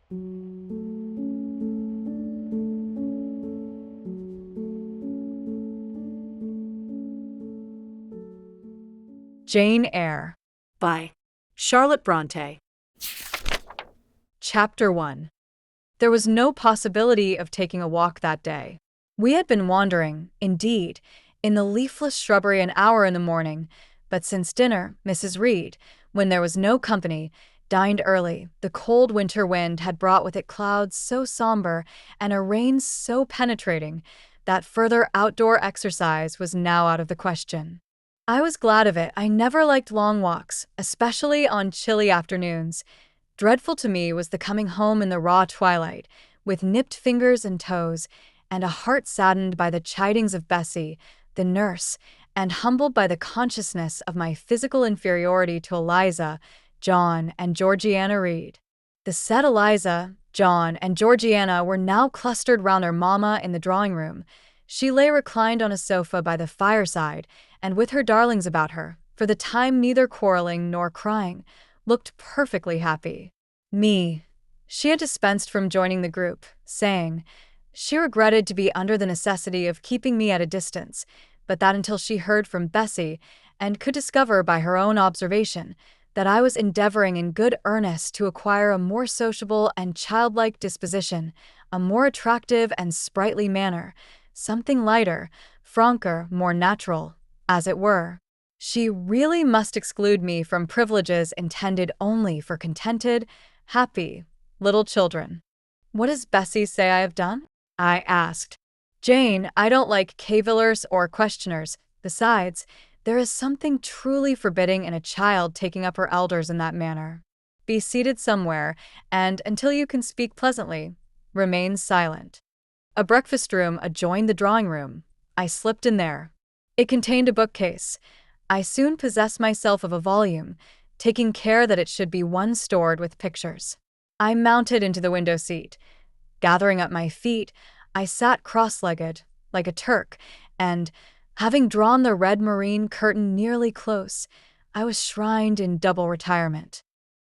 Jane Eyre by Charlotte Brontë. Chapter 1. There was no possibility of taking a walk that day. We had been wandering, indeed, in the leafless shrubbery an hour in the morning, but since dinner, Mrs. Reed, when there was no company, dined early. The cold winter wind had brought with it clouds so somber and a rain so penetrating that further outdoor exercise was now out of the question. I was glad of it. I never liked long walks, especially on chilly afternoons. Dreadful to me was the coming home in the raw twilight, with nipped fingers and toes, and a heart saddened by the chidings of Bessie, the nurse, and humbled by the consciousness of my physical inferiority to Eliza, John, and Georgiana Reed. The said Eliza, John, and Georgiana were now clustered round their mamma in the drawing-room. She lay reclined on a sofa by the fireside, and with her darlings about her, for the time neither quarreling nor crying, looked perfectly happy. Me, she had dispensed from joining the group, saying she regretted to be under the necessity of keeping me at a distance, but that until she heard from Bessie, and could discover by her own observation, that I was endeavoring in good earnest to acquire a more sociable and childlike disposition, a more attractive and sprightly manner, something lighter, franker, more natural, as it were. She really must exclude me from privileges intended only for contented, happy, little children. What does Bessie say I have done? I asked. Jane, I don't like cavillers or questioners. Besides, there is something truly forbidding in a child taking up her elders in that manner. Be seated somewhere, and until you can speak pleasantly, remain silent. A breakfast room adjoined the drawing-room. I slipped in there. It contained a bookcase. I soon possessed myself of a volume, taking care that it should be one stored with pictures. I mounted into the window seat. Gathering up my feet, I sat cross-legged, like a Turk, and, having drawn the red moreen curtain nearly close, I was shrined in double retirement.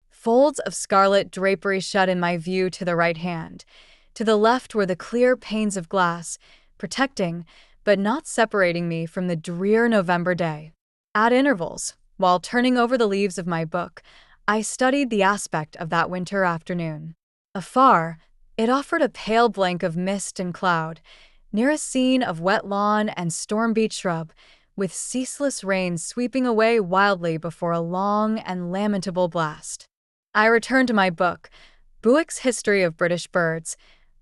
Folds of scarlet drapery shut in my view to the right hand. To the left were the clear panes of glass, protecting, but not separating me from the drear November day. At intervals, while turning over the leaves of my book, I studied the aspect of that winter afternoon. Afar, it offered a pale blank of mist and cloud, near a scene of wet lawn and storm-beat shrub, with ceaseless rain sweeping away wildly before a long and lamentable blast. I returned to my book, Bewick's History of British Birds.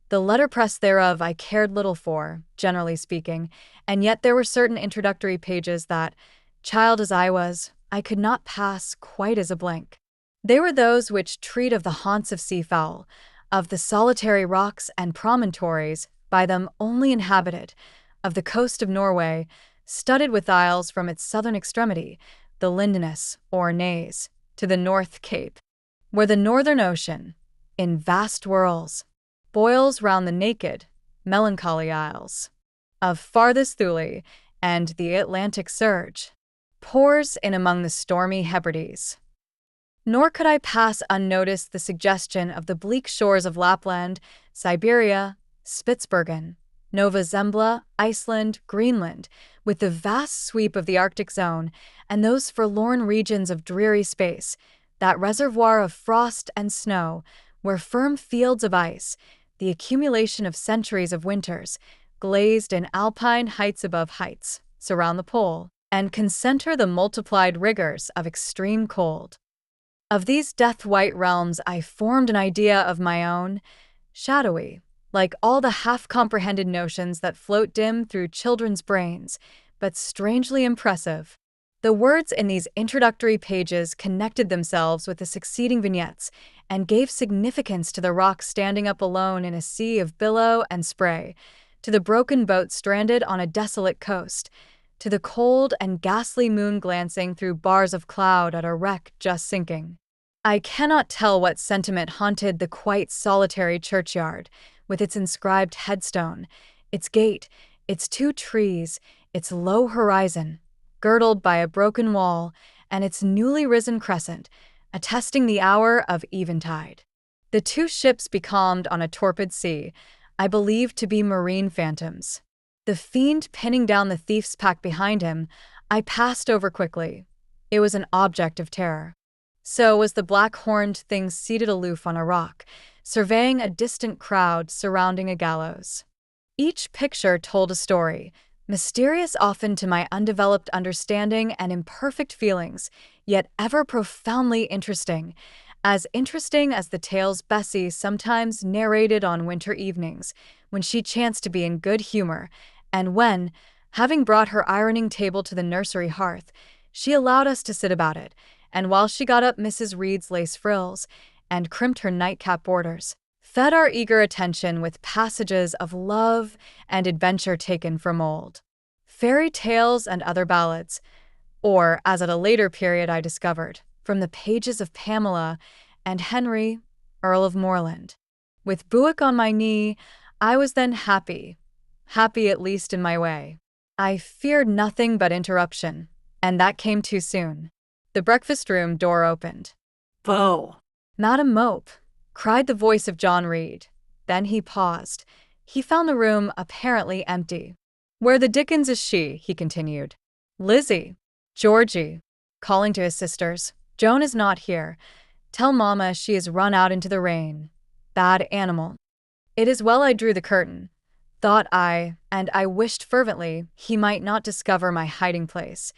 The letterpress thereof I cared little for, generally speaking, and yet there were certain introductory pages that, child as I was, I could not pass quite as a blank. They were those which treat of the haunts of seafowl, of the solitary rocks and promontories by them only inhabited, of the coast of Norway, studded with isles from its southern extremity, the Lindeness, or Naze, to the North Cape, where the Northern Ocean, in vast whirls, boils round the naked, melancholy isles of farthest Thule, and the Atlantic surge pours in among the stormy Hebrides. Nor could I pass unnoticed the suggestion of the bleak shores of Lapland, Siberia, Spitzbergen, Nova Zembla, Iceland, Greenland, with the vast sweep of the Arctic zone, and those forlorn regions of dreary space, that reservoir of frost and snow, where firm fields of ice, the accumulation of centuries of winters, glazed in alpine heights above heights, surround the pole, and concentre the multiplied rigors of extreme cold. Of these death-white realms I formed an idea of my own, shadowy, like all the half-comprehended notions that float dim through children's brains, but strangely impressive. The words in these introductory pages connected themselves with the succeeding vignettes and gave significance to the rock standing up alone in a sea of billow and spray, to the broken boat stranded on a desolate coast, to the cold and ghastly moon glancing through bars of cloud at a wreck just sinking. I cannot tell what sentiment haunted the quite solitary churchyard, with its inscribed headstone, its gate, its 2 trees, its low horizon, girdled by a broken wall, and its newly risen crescent, attesting the hour of eventide. The two ships becalmed on a torpid sea, I believed to be marine phantoms. The fiend pinning down the thief's pack behind him, I passed over quickly. It was an object of terror. So was the black-horned thing seated aloof on a rock, surveying a distant crowd surrounding a gallows. Each picture told a story, mysterious often to my undeveloped understanding and imperfect feelings, yet ever profoundly interesting as the tales Bessie sometimes narrated on winter evenings, when she chanced to be in good humor, and when, having brought her ironing table to the nursery hearth, she allowed us to sit about it, and while she got up Mrs. Reed's lace frills and crimped her nightcap borders, fed our eager attention with passages of love and adventure taken from old fairy tales and other ballads, or, as at a later period I discovered, from the pages of Pamela and Henry, Earl of Morland. With Buick on my knee, I was then happy at least in my way. I feared nothing but interruption, and that came too soon. The breakfast room door opened. "Beau!" "Madam Mope," cried the voice of John Reed. Then he paused. He found the room apparently empty. "Where the dickens is she?" he continued. "Lizzie." "Georgie," calling to his sisters, "Joan is not here. Tell Mamma she is run out into the rain. Bad animal." It is well I drew the curtain, thought I, and I wished fervently he might not discover my hiding place.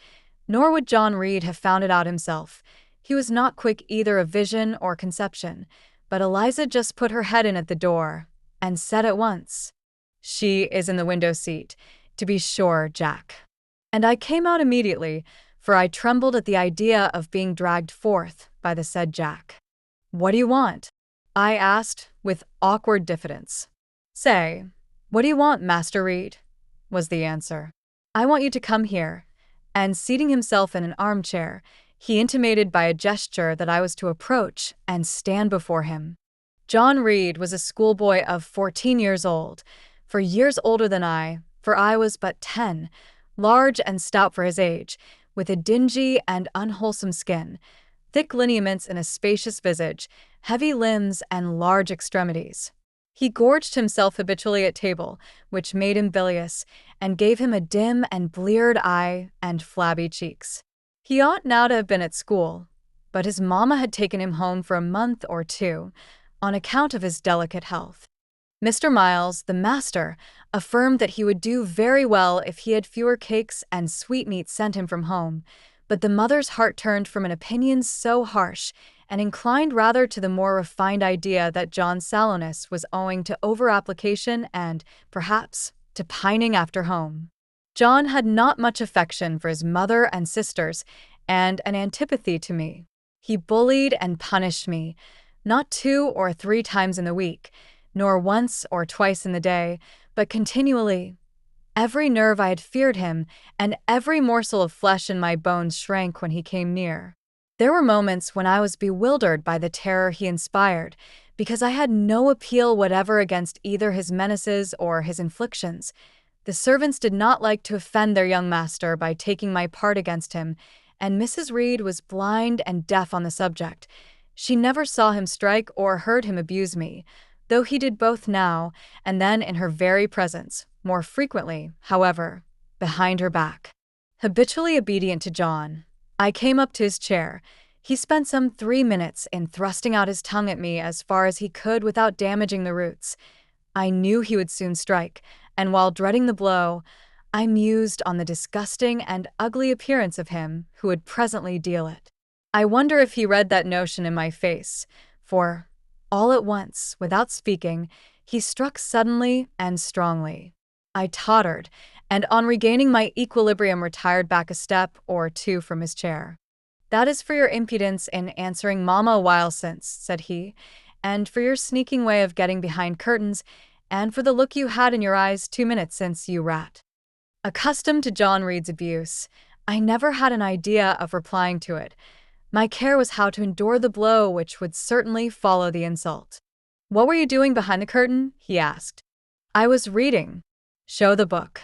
Nor would John Reed have found it out himself. He was not quick either of vision or conception, but Eliza just put her head in at the door, and said at once, "She is in the window seat, to be sure, Jack." And I came out immediately, for I trembled at the idea of being dragged forth by the said Jack. "What do you want?" I asked, with awkward diffidence. "Say, what do you want, Master Reed?" was the answer. "I want you to come here," and seating himself in an armchair, he intimated by a gesture that I was to approach and stand before him. John Reed was a schoolboy of 14 years old, for years older than I, for I was but 10, large and stout for his age, with a dingy and unwholesome skin, thick lineaments in a spacious visage, heavy limbs, and large extremities. He gorged himself habitually at table, which made him bilious, and gave him a dim and bleared eye and flabby cheeks. He ought now to have been at school, but his mamma had taken him home for a month or two, on account of his delicate health. Mr. Miles, the master, affirmed that he would do very well if he had fewer cakes and sweetmeats sent him from home, but the mother's heart turned from an opinion so harsh and inclined rather to the more refined idea that John's sallowness was owing to over-application and, perhaps, to pining after home. John had not much affection for his mother and sisters, and an antipathy to me. He bullied and punished me, not 2 or 3 times in the week, nor once or twice in the day, but continually. Every nerve I had feared him, and every morsel of flesh in my bones shrank when he came near. There were moments when I was bewildered by the terror he inspired, because I had no appeal whatever against either his menaces or his inflictions. The servants did not like to offend their young master by taking my part against him, and Mrs. Reed was blind and deaf on the subject. She never saw him strike or heard him abuse me, though he did both now and then in her very presence, more frequently, however, behind her back. Habitually obedient to John, I came up to his chair. He spent some 3 minutes in thrusting out his tongue at me as far as he could without damaging the roots. I knew he would soon strike, and while dreading the blow, I mused on the disgusting and ugly appearance of him who would presently deal it. I wonder if he read that notion in my face, for, all at once, without speaking, he struck suddenly and strongly. I tottered, and on regaining my equilibrium retired back a step or 2 from his chair. "That is for your impudence in answering Mamma a while since," said he, "and for your sneaking way of getting behind curtains, and for the look you had in your eyes 2 minutes since, you rat." Accustomed to John Reed's abuse, I never had an idea of replying to it. My care was how to endure the blow which would certainly follow the insult. "What were you doing behind the curtain?" he asked. "I was reading." "Show the book."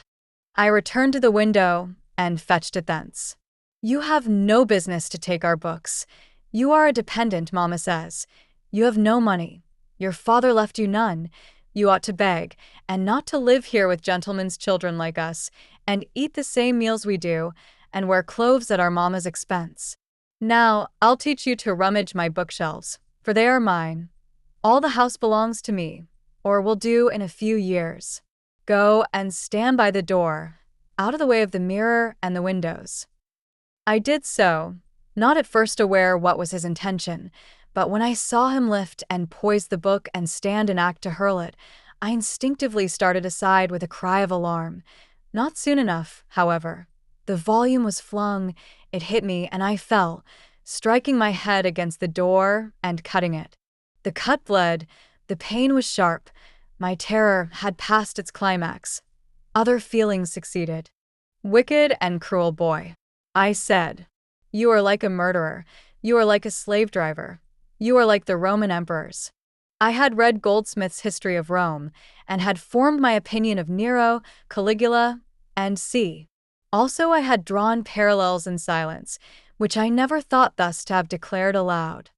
I returned to the window and fetched it thence. "You have no business to take our books. You are a dependent, Mamma says. You have no money. Your father left you none. You ought to beg, and not to live here with gentlemen's children like us, and eat the same meals we do, and wear clothes at our mamma's expense. Now, I'll teach you to rummage my bookshelves, for they are mine. All the house belongs to me, or will do in a few years. Go and stand by the door, out of the way of the mirror and the windows." I did so, not at first aware what was his intention, but when I saw him lift and poise the book and stand in act to hurl it, I instinctively started aside with a cry of alarm. Not soon enough, however. The volume was flung, it hit me, and I fell, striking my head against the door and cutting it. The cut bled, the pain was sharp, my terror had passed its climax. Other feelings succeeded. "Wicked and cruel boy," I said. "You are like a murderer, you are like a slave driver. You are like the Roman emperors." I had read Goldsmith's History of Rome, and had formed my opinion of Nero, Caligula, and C. Also I had drawn parallels in silence, which I never thought thus to have declared aloud.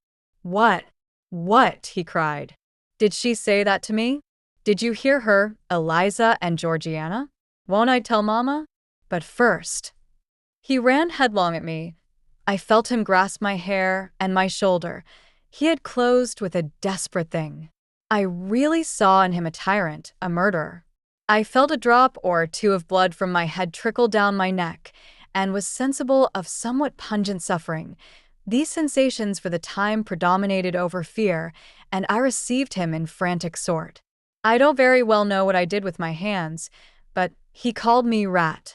"What? What?" he cried. "Did she say that to me? Did you hear her, Eliza and Georgiana? Won't I tell Mamma? But first—" He ran headlong at me. I felt him grasp my hair and my shoulder. He had closed with a desperate thing. I really saw in him a tyrant, a murderer. I felt a drop or two of blood from my head trickle down my neck, and was sensible of somewhat pungent suffering. These sensations for the time predominated over fear, and I received him in frantic sort. I don't very well know what I did with my hands, but he called me rat,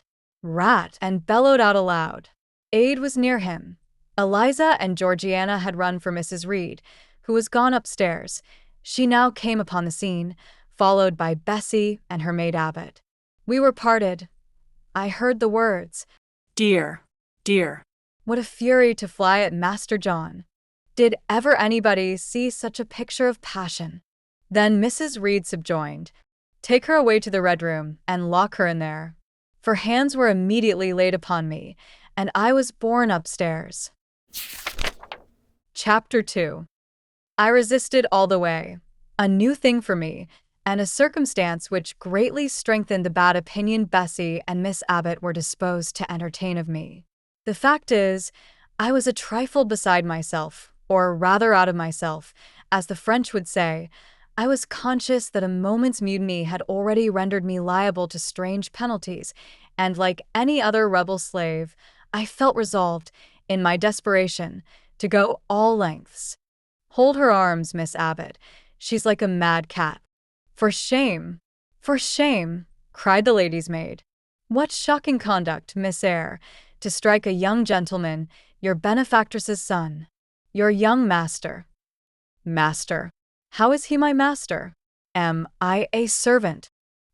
and bellowed out aloud. Aid was near him. Eliza and Georgiana had run for Mrs. Reed, who was gone upstairs. She now came upon the scene, followed by Bessie and her maid Abbot. We were parted. I heard the words, "Dear, dear." What a fury to fly at Master John! Did ever anybody see such a picture of passion? Then Mrs. Reed subjoined, "Take her away to the Red Room, and lock her in there." For hands were immediately laid upon me, and I was borne upstairs. Chapter 2. I resisted all the way. A new thing for me, and a circumstance which greatly strengthened the bad opinion Bessie and Miss Abbot were disposed to entertain of me. The fact is, I was a trifle beside myself, or rather out of myself, as the French would say. I was conscious that a moment's mutiny had already rendered me liable to strange penalties, and like any other rebel slave, I felt resolved, in my desperation, to go all lengths. "Hold her arms, Miss Abbot. She's like a mad cat." "For shame! For shame!" cried the lady's maid. "What shocking conduct, Miss Eyre, to strike a young gentleman, your benefactress's son, your young master." "Master? How is he my master? Am I a servant?"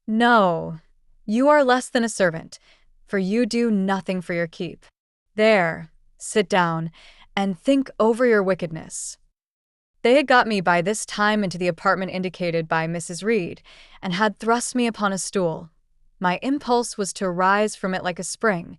"No, you are less than a servant, for you do nothing for your keep. There, sit down, and think over your wickedness." They had got me by this time into the apartment indicated by Mrs. Reed, and had thrust me upon a stool. My impulse was to rise from it like a spring.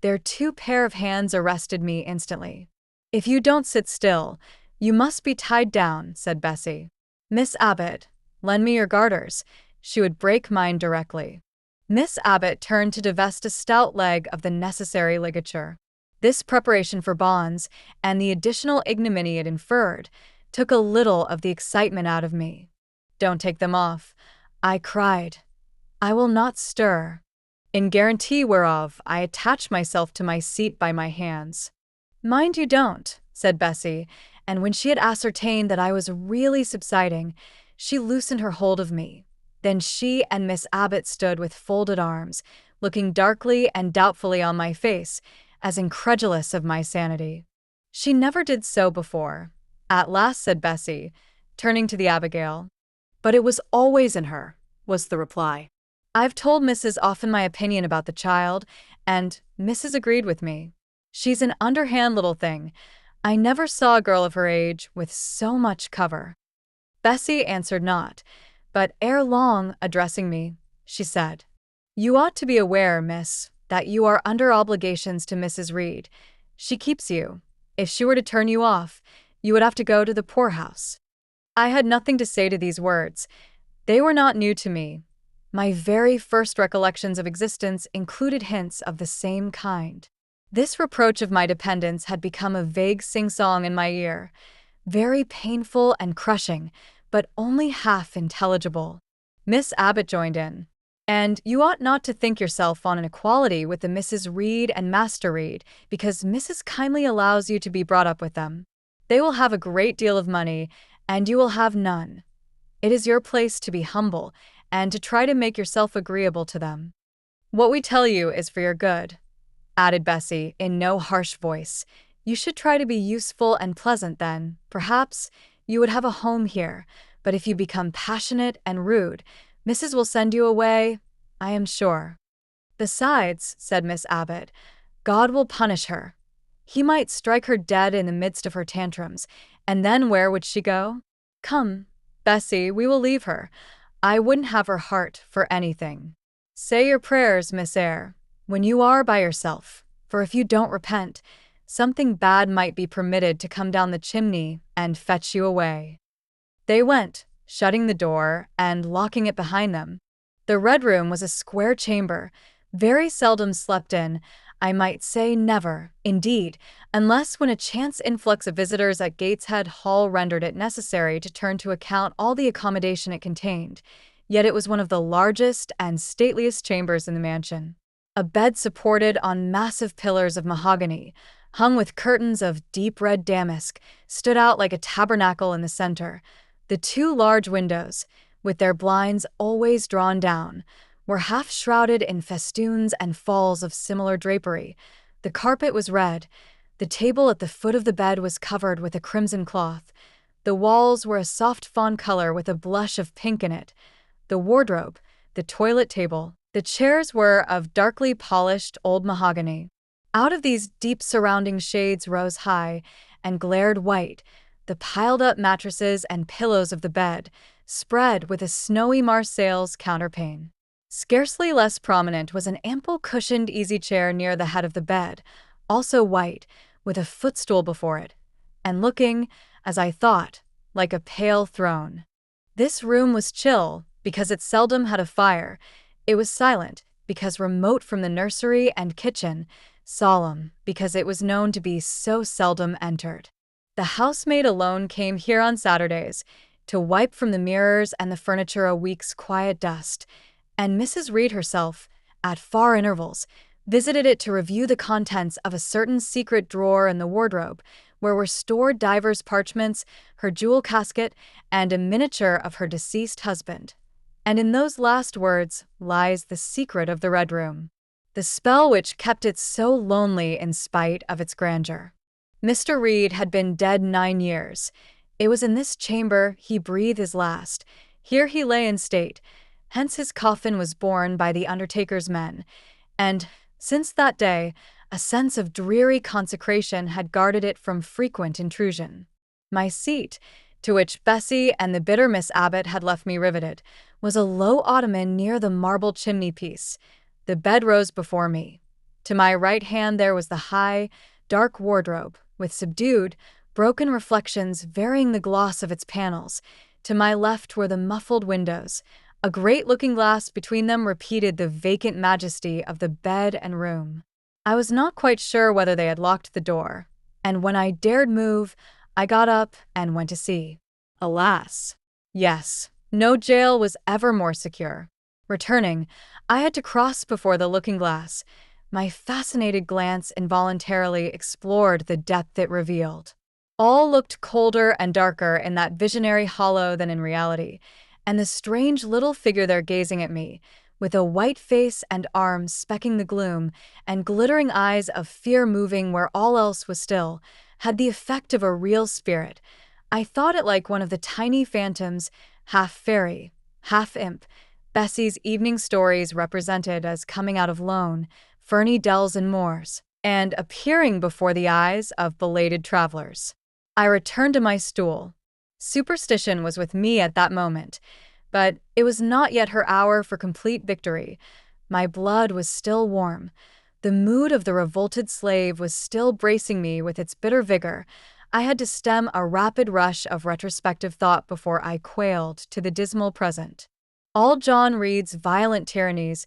Their two pair of hands arrested me instantly. "If you don't sit still, you must be tied down," said Bessie. "Miss Abbot, lend me your garters. She would break mine directly." Miss Abbot turned to divest a stout leg of the necessary ligature. This preparation for bonds, and the additional ignominy it inferred, took a little of the excitement out of me. "Don't take them off," I cried. "I will not stir." In guarantee whereof I attached myself to my seat by my hands. "Mind you don't," said Bessie, and when she had ascertained that I was really subsiding, she loosened her hold of me. Then she and Miss Abbot stood with folded arms, looking darkly and doubtfully on my face, as incredulous of my sanity. "She never did so before," at last said Bessie, turning to the Abigail. "But it was always in her," was the reply. "I've told Mrs. often my opinion about the child, and Mrs. agreed with me. She's an underhand little thing. I never saw a girl of her age with so much cover." Bessie answered not, but ere long, addressing me, she said, "You ought to be aware, miss, that you are under obligations to Mrs. Reed. She keeps you. If she were to turn you off, you would have to go to the poorhouse." I had nothing to say to these words. They were not new to me. My very first recollections of existence included hints of the same kind. This reproach of my dependence had become a vague sing-song in my ear, very painful and crushing, but only half intelligible. Miss Abbott joined in. And you ought not to think yourself on an equality with the Mrs. Reed and Master Reed, because Mrs. kindly allows you to be brought up with them. They will have a great deal of money, and you will have none. It is your place to be humble, and to try to make yourself agreeable to them. What we tell you is for your good," added Bessie in no harsh voice. "You should try to be useful and pleasant, then, perhaps, you would have a home here, but if you become passionate and rude, Mrs. will send you away, I am sure." "Besides," said Miss Abbott, "God will punish her. He might strike her dead in the midst of her tantrums, and then where would she go? Come, Bessie, we will leave her. I wouldn't have her heart for anything. Say your prayers, Miss Eyre, when you are by yourself, for if you don't repent, something bad might be permitted to come down the chimney and fetch you away." They went, shutting the door and locking it behind them. The Red Room was a square chamber, very seldom slept in, I might say never, indeed, unless when a chance influx of visitors at Gateshead Hall rendered it necessary to turn to account all the accommodation it contained. Yet it was one of the largest and stateliest chambers in the mansion. A bed supported on massive pillars of mahogany, hung with curtains of deep red damask, stood out like a tabernacle in the center. The two large windows, with their blinds always drawn down, were half shrouded in festoons and falls of similar drapery. The carpet was red. The table at the foot of the bed was covered with a crimson cloth. The walls were a soft fawn color with a blush of pink in it. The wardrobe, the toilet table, the chairs were of darkly polished old mahogany. Out of these deep surrounding shades rose high and glared white the piled-up mattresses and pillows of the bed, spread with a snowy Marseilles counterpane. Scarcely less prominent was an ample cushioned easy-chair near the head of the bed, also white, with a footstool before it, and looking, as I thought, like a pale throne. This room was chill, because it seldom had a fire. It was silent, because remote from the nursery and kitchen, solemn, because it was known to be so seldom entered. The housemaid alone came here on Saturdays, to wipe from the mirrors and the furniture a week's quiet dust, and Mrs. Reed herself, at far intervals, visited it to review the contents of a certain secret drawer in the wardrobe, where were stored divers parchments, her jewel casket, and a miniature of her deceased husband. And in those last words lies the secret of the Red Room, the spell which kept it so lonely in spite of its grandeur. Mr. Reed had been dead 9 years. It was in this chamber he breathed his last. Here he lay in state. Hence his coffin was borne by the undertaker's men, and, since that day, a sense of dreary consecration had guarded it from frequent intrusion. My seat, to which Bessie and the bitter Miss Abbott had left me riveted, was a low ottoman near the marble chimney-piece. The bed rose before me. To my right hand there was the high, dark wardrobe, with subdued, broken reflections varying the gloss of its panels. To my left were the muffled windows. A great looking-glass between them repeated the vacant majesty of the bed and room. I was not quite sure whether they had locked the door, and when I dared move, I got up and went to see. Alas! Yes, no jail was ever more secure. Returning, I had to cross before the looking-glass. My fascinated glance involuntarily explored the depth it revealed. All looked colder and darker in that visionary hollow than in reality, and the strange little figure there gazing at me, with a white face and arms specking the gloom, and glittering eyes of fear moving where all else was still, had the effect of a real spirit. I thought it like one of the tiny phantoms, half fairy, half imp, Bessie's evening stories represented as coming out of lone, ferny dells and moors, and appearing before the eyes of belated travelers. I returned to my stool. Superstition was with me at that moment, but it was not yet her hour for complete victory. My blood was still warm. The mood of the revolted slave was still bracing me with its bitter vigor. I had to stem a rapid rush of retrospective thought before I quailed to the dismal present. All John Reed's violent tyrannies,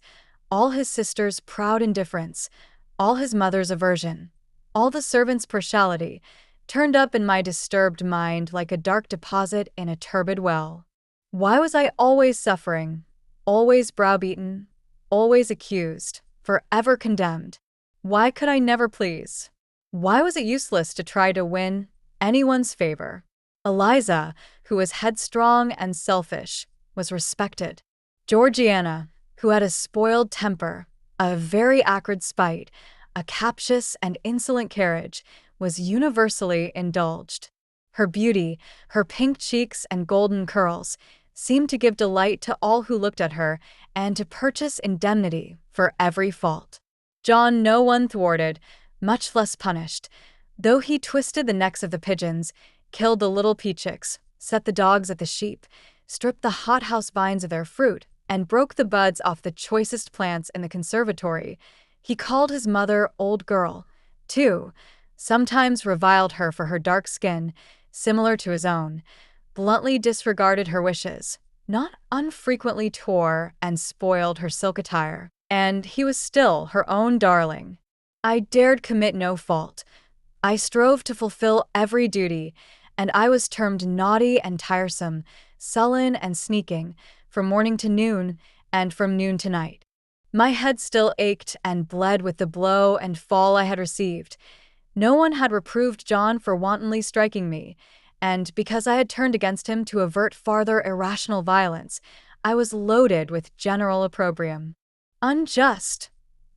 all his sister's proud indifference, all his mother's aversion, all the servants' partiality, turned up in my disturbed mind like a dark deposit in a turbid well. Why was I always suffering, always browbeaten, always accused, forever condemned? Why could I never please? Why was it useless to try to win anyone's favor? Eliza, who was headstrong and selfish, was respected. Georgiana, who had a spoiled temper, a very acrid spite, a captious and insolent carriage, was universally indulged. Her beauty, her pink cheeks and golden curls, seemed to give delight to all who looked at her and to purchase indemnity for every fault. John no one thwarted, much less punished, though he twisted the necks of the pigeons, killed the little peachicks, set the dogs at the sheep, stripped the hothouse vines of their fruit, and broke the buds off the choicest plants in the conservatory. He called his mother old girl, too, sometimes reviled her for her dark skin, similar to his own, bluntly disregarded her wishes, not unfrequently tore and spoiled her silk attire, and he was still her own darling. I dared commit no fault. I strove to fulfill every duty, and I was termed naughty and tiresome, sullen and sneaking, from morning to noon, and from noon to night. My head still ached and bled with the blow and fall I had received. No one had reproved John for wantonly striking me, and because I had turned against him to avert farther irrational violence, I was loaded with general opprobrium. Unjust,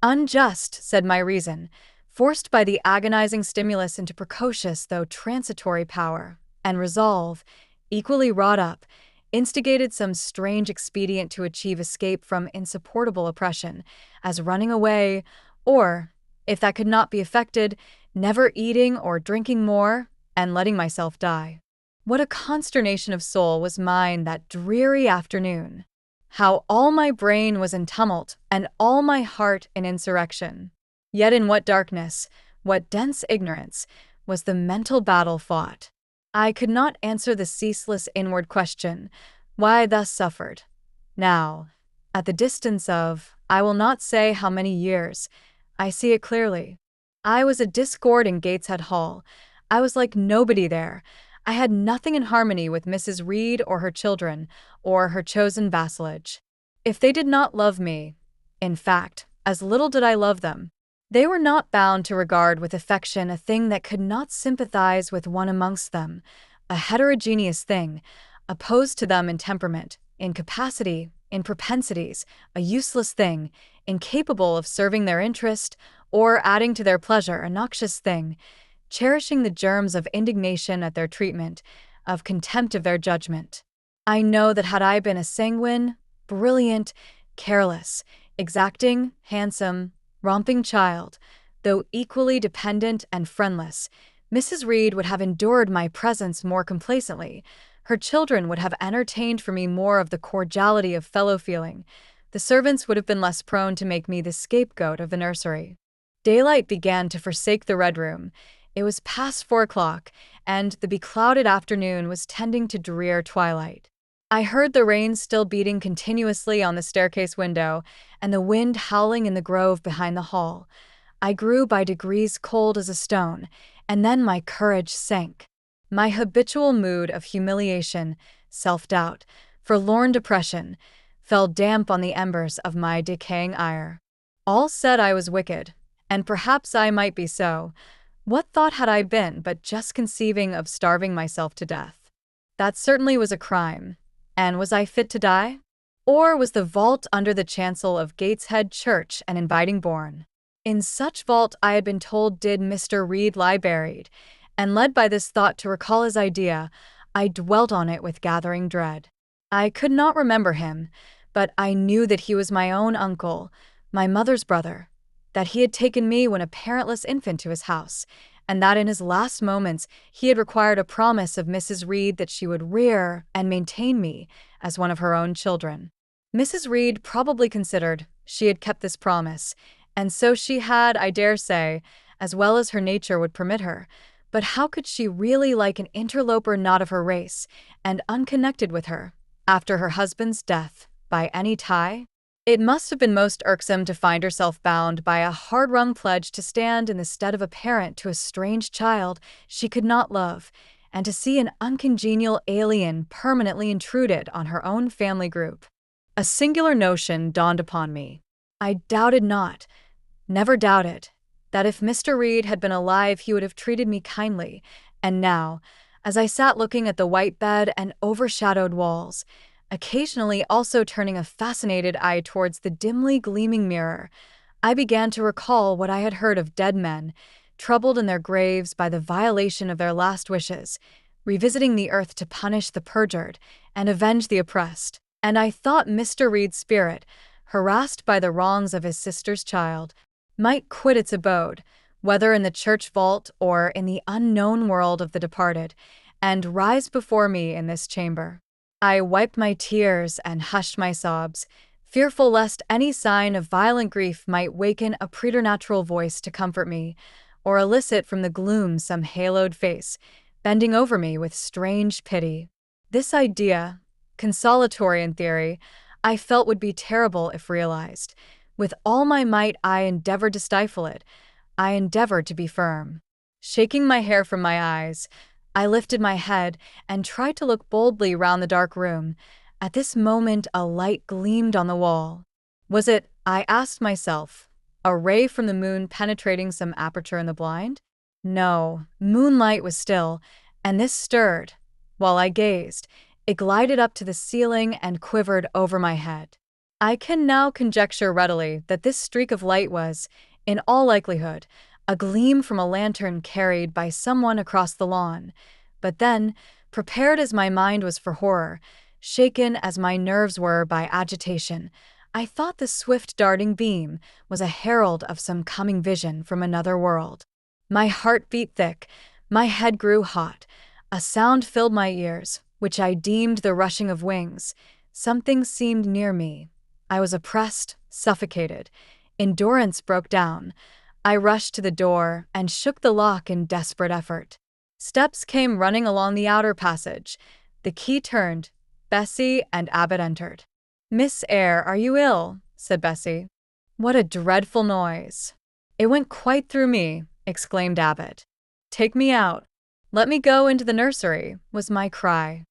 unjust, said my reason, forced by the agonizing stimulus into precocious though transitory power, and resolve, equally wrought up, instigated some strange expedient to achieve escape from insupportable oppression, as running away, or, if that could not be effected, never eating or drinking more, and letting myself die. What a consternation of soul was mine that dreary afternoon! How all my brain was in tumult, and all my heart in insurrection! Yet in what darkness, what dense ignorance, was the mental battle fought! I could not answer the ceaseless inward question, why I thus suffered. Now, at the distance of, I will not say how many years, I see it clearly. I was a discord in Gateshead Hall. I was like nobody there. I had nothing in harmony with Mrs. Reed or her children, or her chosen vassalage. If they did not love me, in fact, as little did I love them, they were not bound to regard with affection a thing that could not sympathize with one amongst them, a heterogeneous thing, opposed to them in temperament, in capacity, in propensities, a useless thing, incapable of serving their interest or adding to their pleasure, a noxious thing, cherishing the germs of indignation at their treatment, of contempt of their judgment. I know that had I been a sanguine, brilliant, careless, exacting, handsome, romping child, though equally dependent and friendless, Mrs. Reed would have endured my presence more complacently. Her children would have entertained for me more of the cordiality of fellow-feeling. The servants would have been less prone to make me the scapegoat of the nursery. Daylight began to forsake the Red Room. It was past 4 o'clock, and the beclouded afternoon was tending to drear twilight. I heard the rain still beating continuously on the staircase window, and the wind howling in the grove behind the hall. I grew by degrees cold as a stone, and then my courage sank. My habitual mood of humiliation, self-doubt, forlorn depression, fell damp on the embers of my decaying ire. All said I was wicked, and perhaps I might be so. What thought had I been but just conceiving of starving myself to death? That certainly was a crime. And was I fit to die? Or was the vault under the chancel of Gateshead Church an inviting bourne? In such vault I had been told did Mr. Reed lie buried, and led by this thought to recall his idea, I dwelt on it with gathering dread. I could not remember him, but I knew that he was my own uncle, my mother's brother, that he had taken me when a parentless infant to his house, and that in his last moments he had required a promise of Mrs. Reed that she would rear and maintain me as one of her own children. Mrs. Reed probably considered she had kept this promise, and so she had, I dare say, as well as her nature would permit her, But how could she really like an interloper not of her race and unconnected with her, after her husband's death, by any tie? It must have been most irksome to find herself bound by a hard-wrung pledge to stand in the stead of a parent to a strange child she could not love, and to see an uncongenial alien permanently intruded on her own family group. A singular notion dawned upon me. I doubted not, never doubted, that if Mr. Reed had been alive he would have treated me kindly, and now, as I sat looking at the white bed and overshadowed walls, occasionally also turning a fascinated eye towards the dimly gleaming mirror, I began to recall what I had heard of dead men, troubled in their graves by the violation of their last wishes, revisiting the earth to punish the perjured and avenge the oppressed, and I thought Mr. Reed's spirit, harassed by the wrongs of his sister's child, might quit its abode, whether in the church vault or in the unknown world of the departed, and rise before me in this chamber. I wiped my tears and hushed my sobs, fearful lest any sign of violent grief might waken a preternatural voice to comfort me, or elicit from the gloom some haloed face, bending over me with strange pity. This idea, consolatory in theory, I felt would be terrible if realized. With all my might I endeavored to stifle it. I endeavored to be firm. Shaking my hair from my eyes, I lifted my head and tried to look boldly round the dark room. At this moment a light gleamed on the wall. Was it, I asked myself, a ray from the moon penetrating some aperture in the blind? No, moonlight was still, and this stirred. While I gazed, it glided up to the ceiling and quivered over my head. I can now conjecture readily that this streak of light was, in all likelihood, a gleam from a lantern carried by someone across the lawn. But then, prepared as my mind was for horror, shaken as my nerves were by agitation, I thought the swift darting beam was a herald of some coming vision from another world. My heart beat thick, my head grew hot, a sound filled my ears, which I deemed the rushing of wings. Something seemed near me. I was oppressed, suffocated. Endurance broke down. I rushed to the door and shook the lock in desperate effort. Steps came running along the outer passage. The key turned. Bessie and Abbott entered. "Miss Eyre, are you ill?" said Bessie. "What a dreadful noise." "It went quite through me," exclaimed Abbott. "Take me out. Let me go into the nursery," was my cry.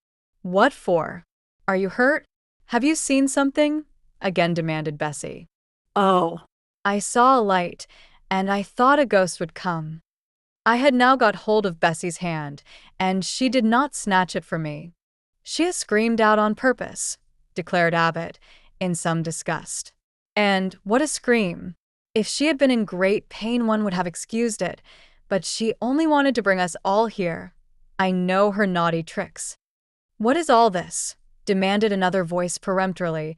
"What for? Are you hurt? Have you seen something?" again demanded Bessie. "Oh." I saw a light, and I thought a ghost would come. I had now got hold of Bessie's hand, and she did not snatch it from me. "She has screamed out on purpose," declared Abbott, in some disgust. "And what a scream! If she had been in great pain one would have excused it, but she only wanted to bring us all here. I know her naughty tricks." "What is all this?" demanded another voice peremptorily,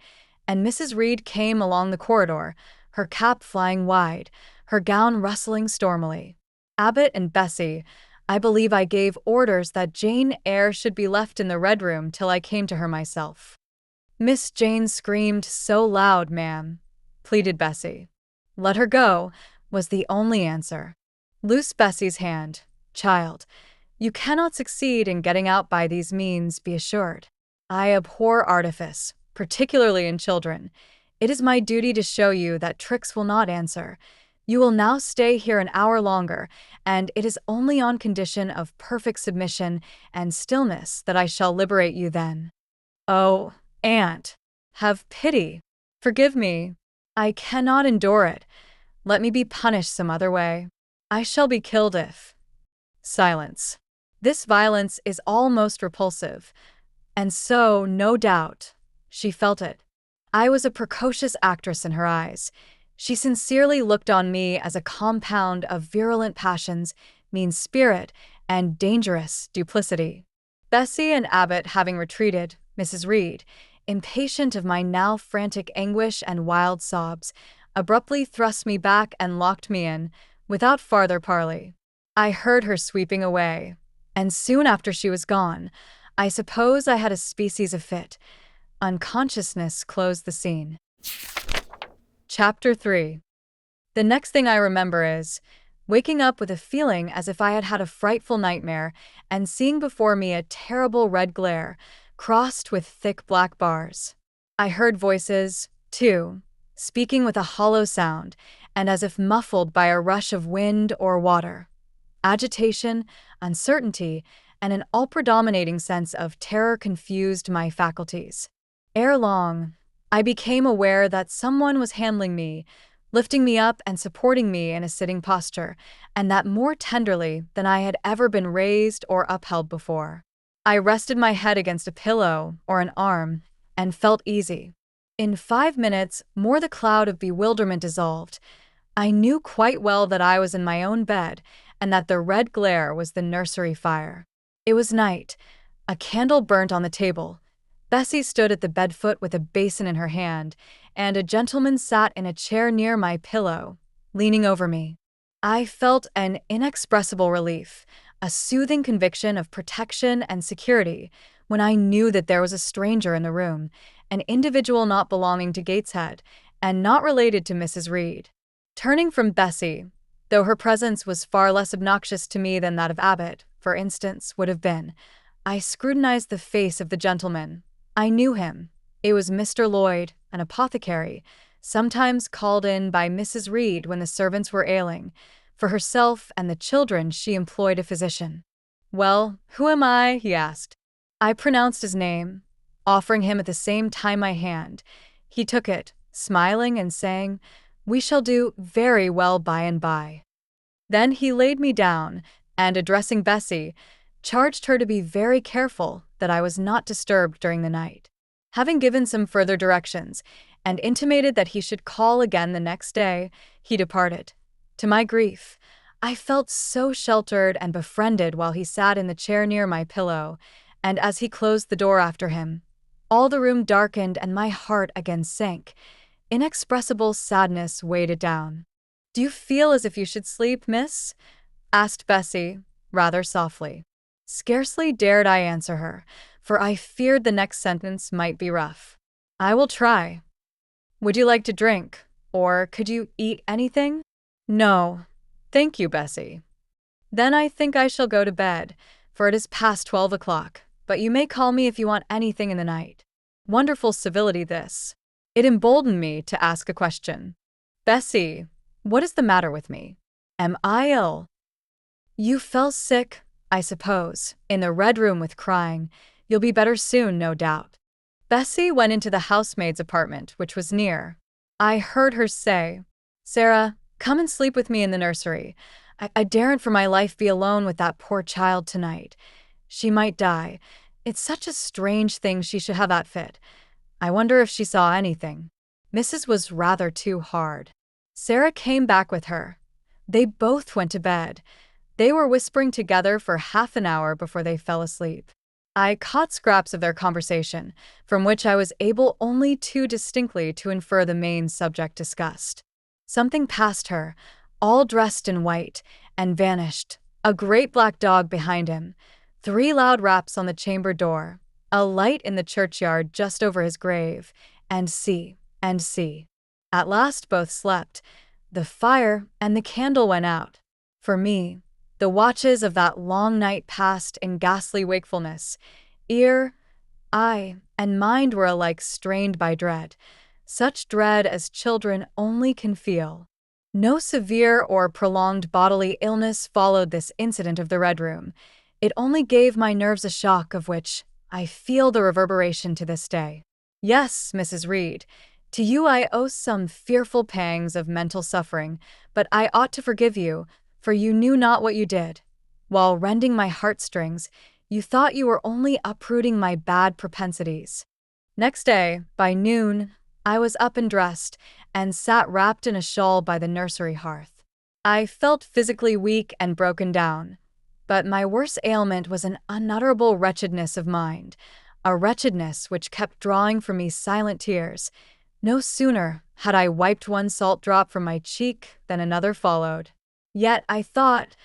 and Mrs. Reed came along the corridor, her cap flying wide, her gown rustling stormily. "Abbott and Bessie, I believe I gave orders that Jane Eyre should be left in the Red Room till I came to her myself." "Miss Jane screamed so loud, ma'am," pleaded Bessie. "Let her go," was the only answer. "Loose Bessie's hand, child. You cannot succeed in getting out by these means, be assured. I abhor artifice, particularly in children. It is my duty to show you that tricks will not answer. You will now stay here an hour longer, and it is only on condition of perfect submission and stillness that I shall liberate you then." "Oh, aunt, have pity. Forgive me. I cannot endure it. Let me be punished some other way. I shall be killed if—" Silence. This violence is almost repulsive, and so, no doubt, she felt it. I was a precocious actress in her eyes. She sincerely looked on me as a compound of virulent passions, mean spirit, and dangerous duplicity. Bessie and Abbott having retreated, Mrs. Reed, impatient of my now frantic anguish and wild sobs, abruptly thrust me back and locked me in, without farther parley. I heard her sweeping away, and soon after she was gone, I suppose I had a species of fit. Unconsciousness closed the scene. Chapter 3. The next thing I remember is, waking up with a feeling as if I had had a frightful nightmare and seeing before me a terrible red glare, crossed with thick black bars. I heard voices, too, speaking with a hollow sound, and as if muffled by a rush of wind or water. Agitation, uncertainty, and an all-predominating sense of terror confused my faculties. Ere long, I became aware that someone was handling me, lifting me up and supporting me in a sitting posture, and that more tenderly than I had ever been raised or upheld before. I rested my head against a pillow or an arm and felt easy. In 5 minutes, more the cloud of bewilderment dissolved. I knew quite well that I was in my own bed and that the red glare was the nursery fire. It was night. A candle burnt on the table. Bessie stood at the bedfoot with a basin in her hand, and a gentleman sat in a chair near my pillow, leaning over me. I felt an inexpressible relief, a soothing conviction of protection and security, when I knew that there was a stranger in the room, an individual not belonging to Gateshead, and not related to Mrs. Reed. Turning from Bessie, though her presence was far less obnoxious to me than that of Abbott, for instance, would have been, I scrutinized the face of the gentleman. I knew him. It was Mr. Lloyd, an apothecary, sometimes called in by Mrs. Reed when the servants were ailing. For herself and the children she employed a physician. "Well, who am I?" he asked. I pronounced his name, offering him at the same time my hand. He took it, smiling and saying, "We shall do very well by and by." Then he laid me down, and addressing Bessie, charged her to be very careful that I was not disturbed during the night. Having given some further directions, and intimated that he should call again the next day, he departed. To my grief, I felt so sheltered and befriended while he sat in the chair near my pillow, and as he closed the door after him, all the room darkened and my heart again sank. Inexpressible sadness weighed it down. "Do you feel as if you should sleep, miss?" asked Bessie, rather softly. Scarcely dared I answer her, for I feared the next sentence might be rough. "I will try. Would you like to drink, or could you eat anything?" "No, thank you, Bessie." "Then I think I shall go to bed, for it is past 12 o'clock, but you may call me if you want anything in the night." Wonderful civility this. It emboldened me to ask a question. "Bessie, what is the matter with me? Am I ill?" "You fell sick, I suppose, in the red room with crying. You'll be better soon, no doubt." Bessie went into the housemaid's apartment, which was near. I heard her say, "Sarah, come and sleep with me in the nursery. I daren't for my life be alone with that poor child tonight. She might die. It's such a strange thing she should have that fit. I wonder if she saw anything." Mrs. was rather too hard. Sarah came back with her. They both went to bed. They were whispering together for half an hour before they fell asleep. I caught scraps of their conversation, from which I was able only too distinctly to infer the main subject discussed. Something passed her, all dressed in white, and vanished. A great black dog behind him, 3 loud raps on the chamber door, a light in the churchyard just over his grave, and see. At last both slept. The fire and the candle went out. For me, the watches of that long night passed in ghastly wakefulness. Ear, eye, and mind were alike strained by dread, such dread as children only can feel. No severe or prolonged bodily illness followed this incident of the Red Room. It only gave my nerves a shock of which I feel the reverberation to this day. Yes, Mrs. Reed, to you I owe some fearful pangs of mental suffering, but I ought to forgive you, for you knew not what you did. While rending my heartstrings, you thought you were only uprooting my bad propensities. Next day, by noon, I was up and dressed, and sat wrapped in a shawl by the nursery hearth. I felt physically weak and broken down, but my worst ailment was an unutterable wretchedness of mind, a wretchedness which kept drawing from me silent tears. No sooner had I wiped one salt drop from my cheek than another followed. Yet I thought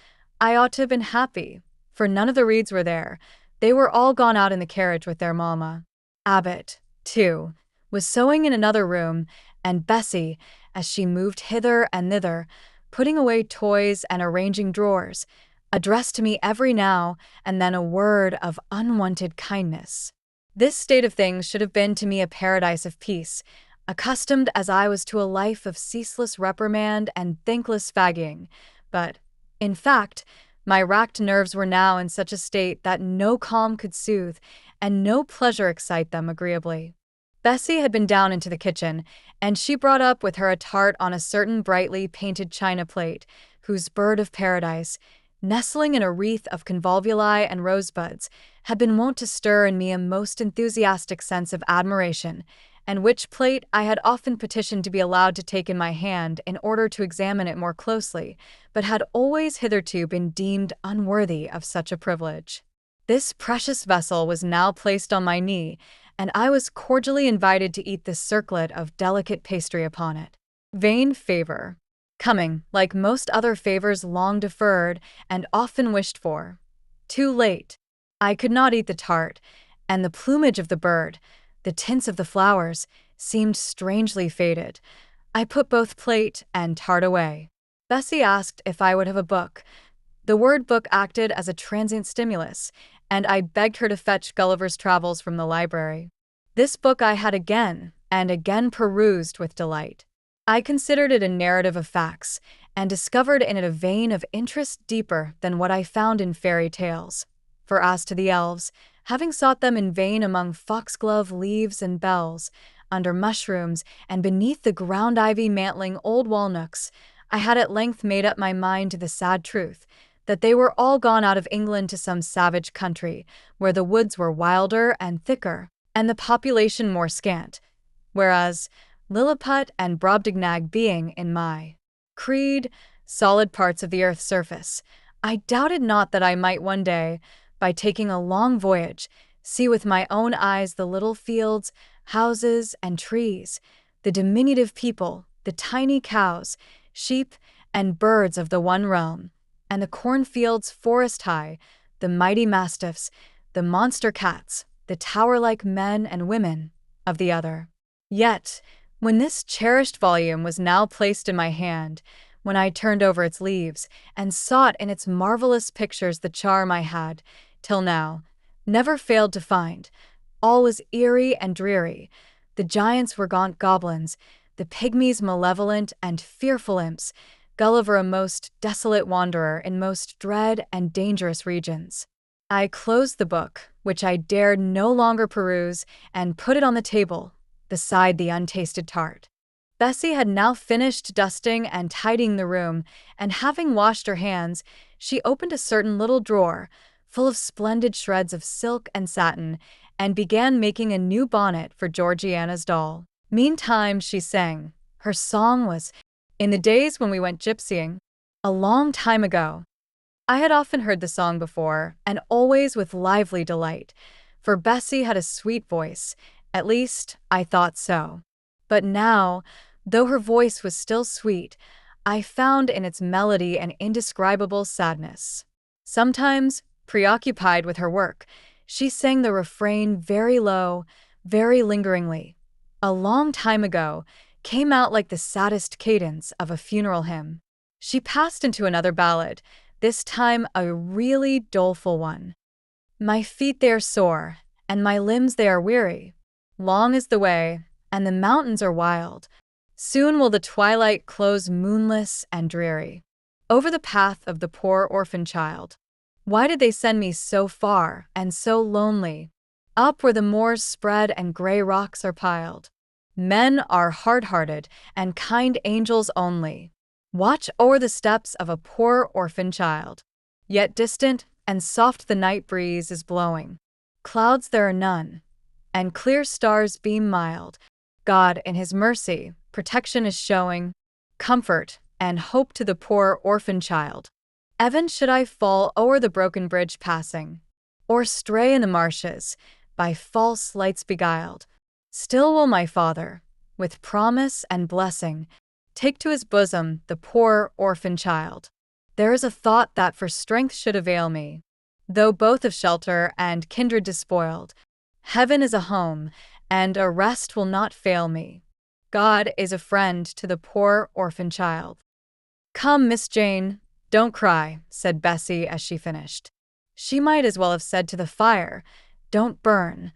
I ought to have been happy, for none of the Reeds were there. They were all gone out in the carriage with their mamma. Abbott, too, was sewing in another room, and Bessie, as she moved hither and thither, putting away toys and arranging drawers, addressed to me every now and then a word of unwanted kindness. This state of things should have been to me a paradise of peace, accustomed as I was to a life of ceaseless reprimand and thankless fagging, but, in fact, my racked nerves were now in such a state that no calm could soothe and no pleasure excite them agreeably. Bessie had been down into the kitchen, and she brought up with her a tart on a certain brightly painted china plate, whose bird of paradise, nestling in a wreath of convolvuli and rosebuds, had been wont to stir in me a most enthusiastic sense of admiration, and which plate I had often petitioned to be allowed to take in my hand in order to examine it more closely, but had always hitherto been deemed unworthy of such a privilege. This precious vessel was now placed on my knee, and I was cordially invited to eat this circlet of delicate pastry upon it. Vain favor, coming, like most other favors long deferred and often wished for, too late. I could not eat the tart, and the plumage of the bird, the tints of the flowers, seemed strangely faded. I put both plate and tart away. Bessie asked if I would have a book. The word book acted as a transient stimulus, and I begged her to fetch Gulliver's Travels from the library. This book I had again and again perused with delight. I considered it a narrative of facts, and discovered in it a vein of interest deeper than what I found in fairy tales. For as to the elves, having sought them in vain among foxglove leaves and bells, under mushrooms, and beneath the ground ivy mantling old walnuts, I had at length made up my mind to the sad truth that they were all gone out of England to some savage country, where the woods were wilder and thicker, and the population more scant, whereas Lilliput and Brobdingnag being, in my creed, solid parts of the earth's surface, I doubted not that I might one day, by taking a long voyage, see with my own eyes the little fields, houses, and trees, the diminutive people, the tiny cows, sheep, and birds of the one realm, and the cornfields forest-high, the mighty mastiffs, the monster cats, the tower-like men and women of the other. Yet, when this cherished volume was now placed in my hand, when I turned over its leaves, and sought in its marvelous pictures the charm I had, till now, never failed to find, all was eerie and dreary. The giants were gaunt goblins, the pygmies malevolent and fearful imps, Gulliver a most desolate wanderer in most dread and dangerous regions. I closed the book, which I dared no longer peruse, and put it on the table, beside the untasted tart. Bessie had now finished dusting and tidying the room, and having washed her hands, she opened a certain little drawer, full of splendid shreds of silk and satin, and began making a new bonnet for Georgiana's doll. Meantime she sang. Her song was, "In the days when we went gypsying, a long time ago." I had often heard the song before, and always with lively delight, for Bessie had a sweet voice, at least I thought so. But now, though her voice was still sweet, I found in its melody an indescribable sadness. Sometimes, preoccupied with her work, she sang the refrain very low, very lingeringly. "A long time ago" came out like the saddest cadence of a funeral hymn. She passed into another ballad, this time a really doleful one. "My feet they are sore, and my limbs they are weary. Long is the way, and the mountains are wild. Soon will the twilight close moonless and dreary over the path of the poor orphan child. Why did they send me so far and so lonely, up where the moors spread and gray rocks are piled? Men are hard-hearted, and kind angels only watch o'er the steps of a poor orphan child. Yet distant and soft the night breeze is blowing. Clouds there are none, and clear stars beam mild. God, in his mercy, protection is showing, comfort and hope to the poor orphan child. Evan should I fall o'er the broken bridge passing, or stray in the marshes, by false lights beguiled, still will my Father, with promise and blessing, take to his bosom the poor orphan child. There is a thought that for strength should avail me, though both of shelter and kindred despoiled. Heaven is a home, and a rest will not fail me. God is a friend to the poor orphan child." "Come, Miss Jane, don't cry," said Bessie as she finished. She might as well have said to the fire, "Don't burn."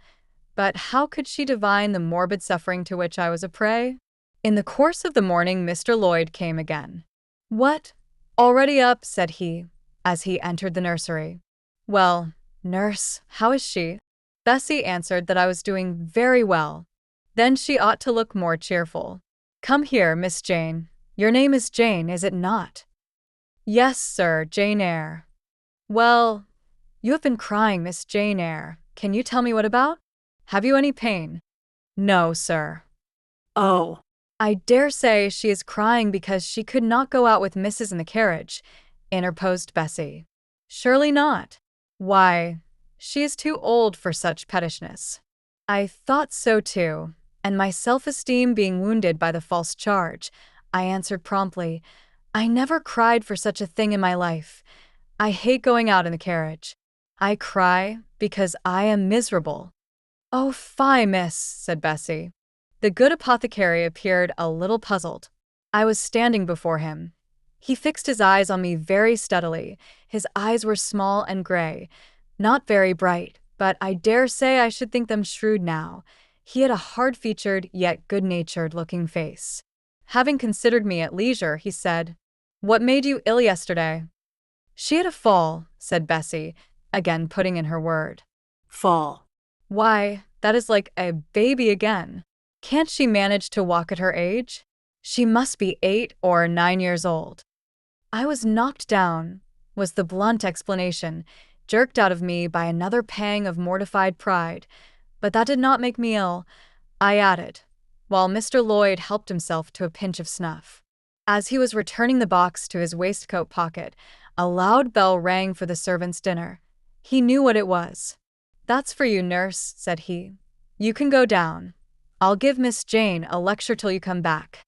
But how could she divine the morbid suffering to which I was a prey? In the course of the morning, Mr. Lloyd came again. "What? Already up?" said he, as he entered the nursery. "Well, nurse, how is she?" Bessie answered that I was doing very well. Then she ought to look more cheerful. "Come here, Miss Jane. Your name is Jane, is it not?" "Yes, sir, Jane Eyre." "Well, you have been crying, Miss Jane Eyre. Can you tell me what about? Have you any pain?" "No, sir." "Oh." "I dare say she is crying because she could not go out with Mrs. in the carriage," interposed Bessie. "Surely not. Why, she is too old for such pettishness." I thought so too, and my self-esteem being wounded by the false charge, I answered promptly, "I never cried for such a thing in my life. I hate going out in the carriage. I cry because I am miserable." "Oh, fie, miss," said Bessie. The good apothecary appeared a little puzzled. I was standing before him. He fixed his eyes on me very steadily. His eyes were small and gray, not very bright, but I dare say I should think them shrewd now. He had a hard-featured yet good-natured looking face. Having considered me at leisure, he said, "What made you ill yesterday?" "She had a fall," said Bessie, again putting in her word. "Fall." "Why, that is like a baby again. Can't she manage to walk at her age? She must be 8 or 9 years old." "I was knocked down," was the blunt explanation, jerked out of me by another pang of mortified pride. "But that did not make me ill," I added, while Mr. Lloyd helped himself to a pinch of snuff. As he was returning the box to his waistcoat pocket, a loud bell rang for the servants' dinner. He knew what it was. "That's for you, nurse," said he. "You can go down. I'll give Miss Jane a lecture till you come back."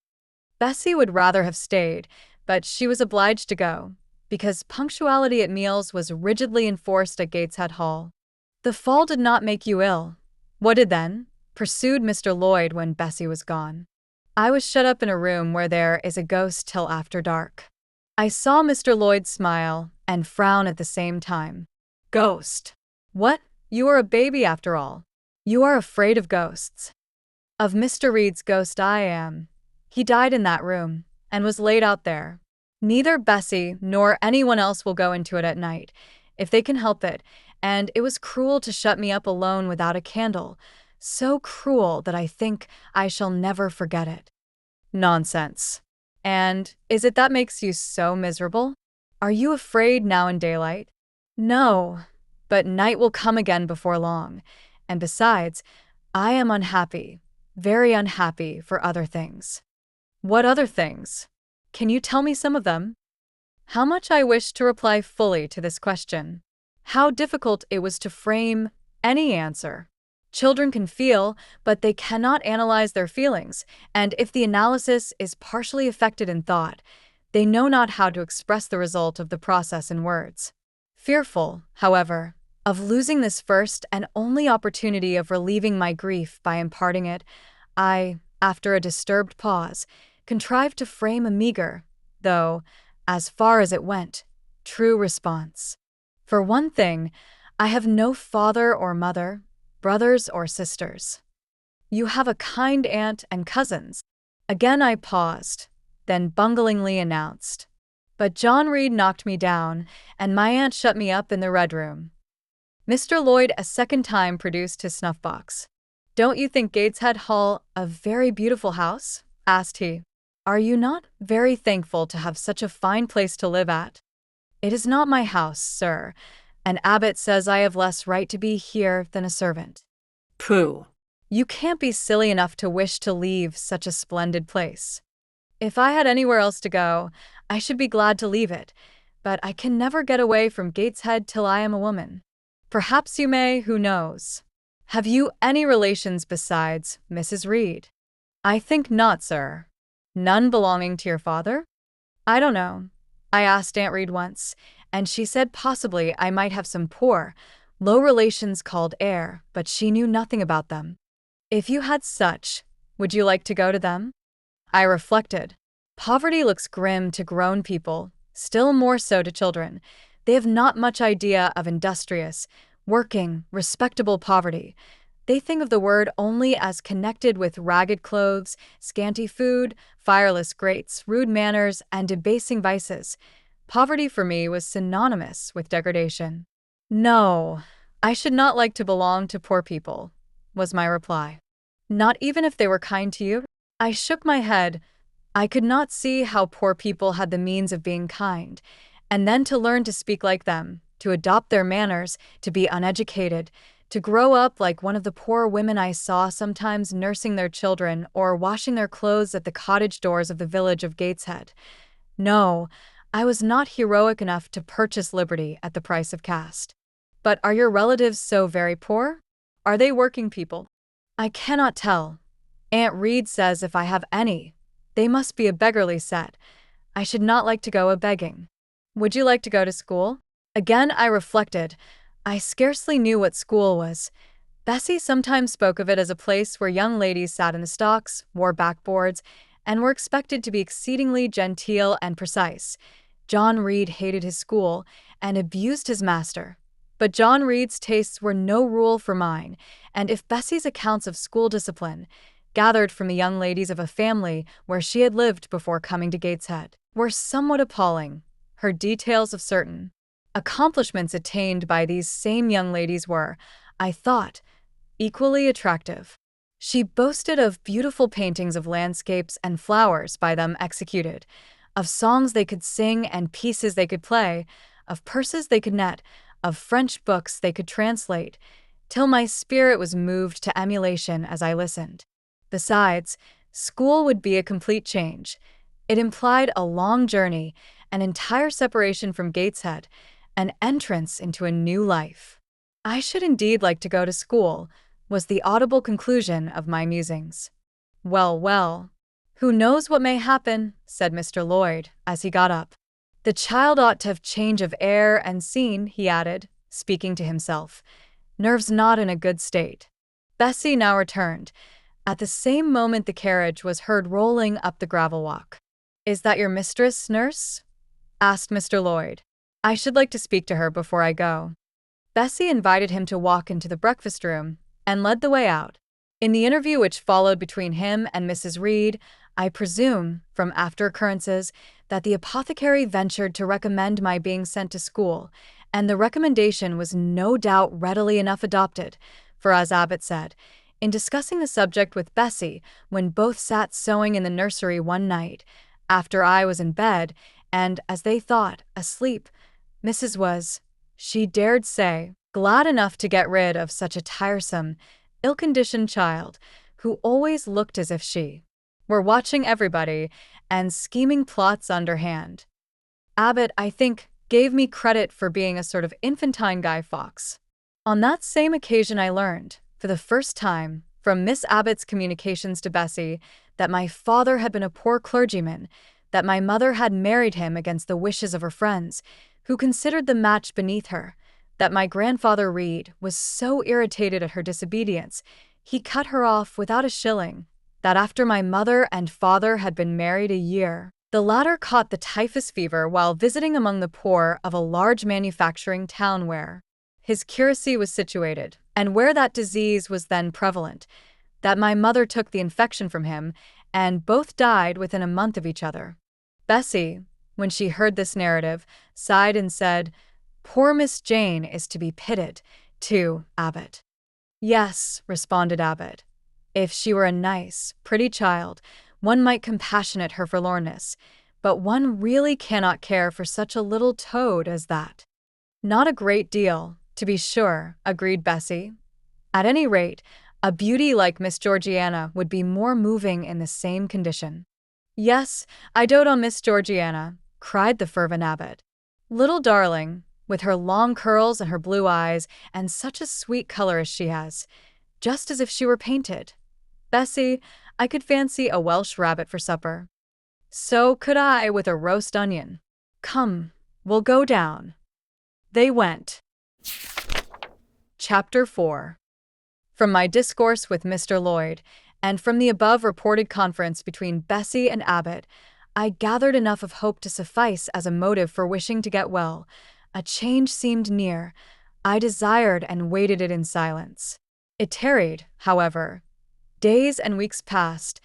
Bessie would rather have stayed, but she was obliged to go, because punctuality at meals was rigidly enforced at Gateshead Hall. "The fall did not make you ill. What did then?" pursued Mr. Lloyd when Bessie was gone. "I was shut up in a room where there is a ghost till after dark." I saw Mr. Lloyd smile and frown at the same time. "Ghost? What? You are a baby after all. You are afraid of ghosts." "Of Mr. Reed's ghost I am. He died in that room, and was laid out there. Neither Bessie nor anyone else will go into it at night, if they can help it, and it was cruel to shut me up alone without a candle, so cruel that I think I shall never forget it." "Nonsense. And is it that makes you so miserable? Are you afraid now in daylight?" "No, but night will come again before long, and besides, I am unhappy, very unhappy for other things." "What other things? Can you tell me some of them?" How much I wished to reply fully to this question. How difficult it was to frame any answer. Children can feel, but they cannot analyze their feelings, and if the analysis is partially effected in thought, they know not how to express the result of the process in words. Fearful, however, of losing this first and only opportunity of relieving my grief by imparting it, I, after a disturbed pause, contrived to frame a meager, though, as far as it went, true response. "For one thing, I have no father or mother, brothers or sisters." "You have a kind aunt and cousins." Again I paused, then bunglingly announced, "But John Reed knocked me down, and my aunt shut me up in the Red Room." Mr. Lloyd a second time produced his snuff-box. "Don't you think Gateshead Hall a very beautiful house?" asked he. "Are you not very thankful to have such a fine place to live at?" "It is not my house, sir. An abbot says I have less right to be here than a servant." "Pooh." "You can't be silly enough to wish to leave such a splendid place." "If I had anywhere else to go, I should be glad to leave it, but I can never get away from Gateshead till I am a woman." "Perhaps you may, who knows? Have you any relations besides Mrs. Reed?" "I think not, sir." "None belonging to your father?" "I don't know. I asked Aunt Reed once, and she said possibly I might have some poor, low relations called Eyre, but she knew nothing about them." "If you had such, would you like to go to them?" I reflected. Poverty looks grim to grown people, still more so to children. They have not much idea of industrious, working, respectable poverty. They think of the word only as connected with ragged clothes, scanty food, fireless grates, rude manners, and debasing vices. Poverty for me was synonymous with degradation. No, I should not like to belong to poor people, was my reply. Not even if they were kind to you? I shook my head. I could not see how poor people had the means of being kind, and then to learn to speak like them, to adopt their manners, to be uneducated, to grow up like one of the poor women I saw sometimes nursing their children or washing their clothes at the cottage doors of the village of Gateshead. No, I was not heroic enough to purchase liberty at the price of caste. But are your relatives so very poor? Are they working people? I cannot tell. Aunt Reed says if I have any, they must be a beggarly set. I should not like to go a-begging. Would you like to go to school? Again I reflected. I scarcely knew what school was. Bessie sometimes spoke of it as a place where young ladies sat in the stocks, wore backboards, and were expected to be exceedingly genteel and precise. John Reed hated his school and abused his master. But John Reed's tastes were no rule for mine, and if Bessie's accounts of school discipline, gathered from the young ladies of a family where she had lived before coming to Gateshead, were somewhat appalling, her details of certain accomplishments attained by these same young ladies were, I thought, equally attractive. She boasted of beautiful paintings of landscapes and flowers by them executed, of songs they could sing and pieces they could play, of purses they could net, of French books they could translate, till my spirit was moved to emulation as I listened. Besides, school would be a complete change. It implied a long journey, an entire separation from Gateshead, an entrance into a new life. I should indeed like to go to school, was the audible conclusion of my musings. Well, well. Who knows what may happen, said Mr. Lloyd, as he got up. The child ought to have change of air and scene, he added, speaking to himself. Nerves not in a good state. Bessie now returned. At the same moment the carriage was heard rolling up the gravel walk. Is that your mistress, nurse? Asked Mr. Lloyd. I should like to speak to her before I go. Bessie invited him to walk into the breakfast room and led the way out. In the interview which followed between him and Mrs. Reed, I presume, from after occurrences, that the apothecary ventured to recommend my being sent to school, and the recommendation was no doubt readily enough adopted, for as Abbot said, in discussing the subject with Bessie when both sat sewing in the nursery one night, after I was in bed, and, as they thought, asleep, Mrs. was, she dared say, glad enough to get rid of such a tiresome, ill-conditioned child, who always looked as if she were watching everybody and scheming plots underhand. Abbot, I think, gave me credit for being a sort of infantine Guy Fawkes. On that same occasion I learned, for the first time, from Miss Abbot's communications to Bessie, that my father had been a poor clergyman, that my mother had married him against the wishes of her friends, who considered the match beneath her, that my grandfather Reed was so irritated at her disobedience, he cut her off without a shilling, that after my mother and father had been married a year, the latter caught the typhus fever while visiting among the poor of a large manufacturing town where his curacy was situated, and where that disease was then prevalent, that my mother took the infection from him, and both died within a month of each other. Bessie, when she heard this narrative, sighed and said, Poor Miss Jane is to be pitied, too, Abbot. Yes, responded Abbot. If she were a nice, pretty child, one might compassionate her forlornness, but one really cannot care for such a little toad as that. Not a great deal, to be sure, agreed Bessie. At any rate, a beauty like Miss Georgiana would be more moving in the same condition. Yes, I dote on Miss Georgiana, cried the fervent Abbot. Little darling, with her long curls and her blue eyes, and such a sweet color as she has, just as if she were painted. Bessie, I could fancy a Welsh rabbit for supper. So could I with a roast onion. Come, we'll go down. They went. Chapter 4. From my discourse with Mr. Lloyd, and from the above reported conference between Bessie and Abbot, I gathered enough of hope to suffice as a motive for wishing to get well. A change seemed near. I desired and waited it in silence. It tarried, however. Days and weeks passed.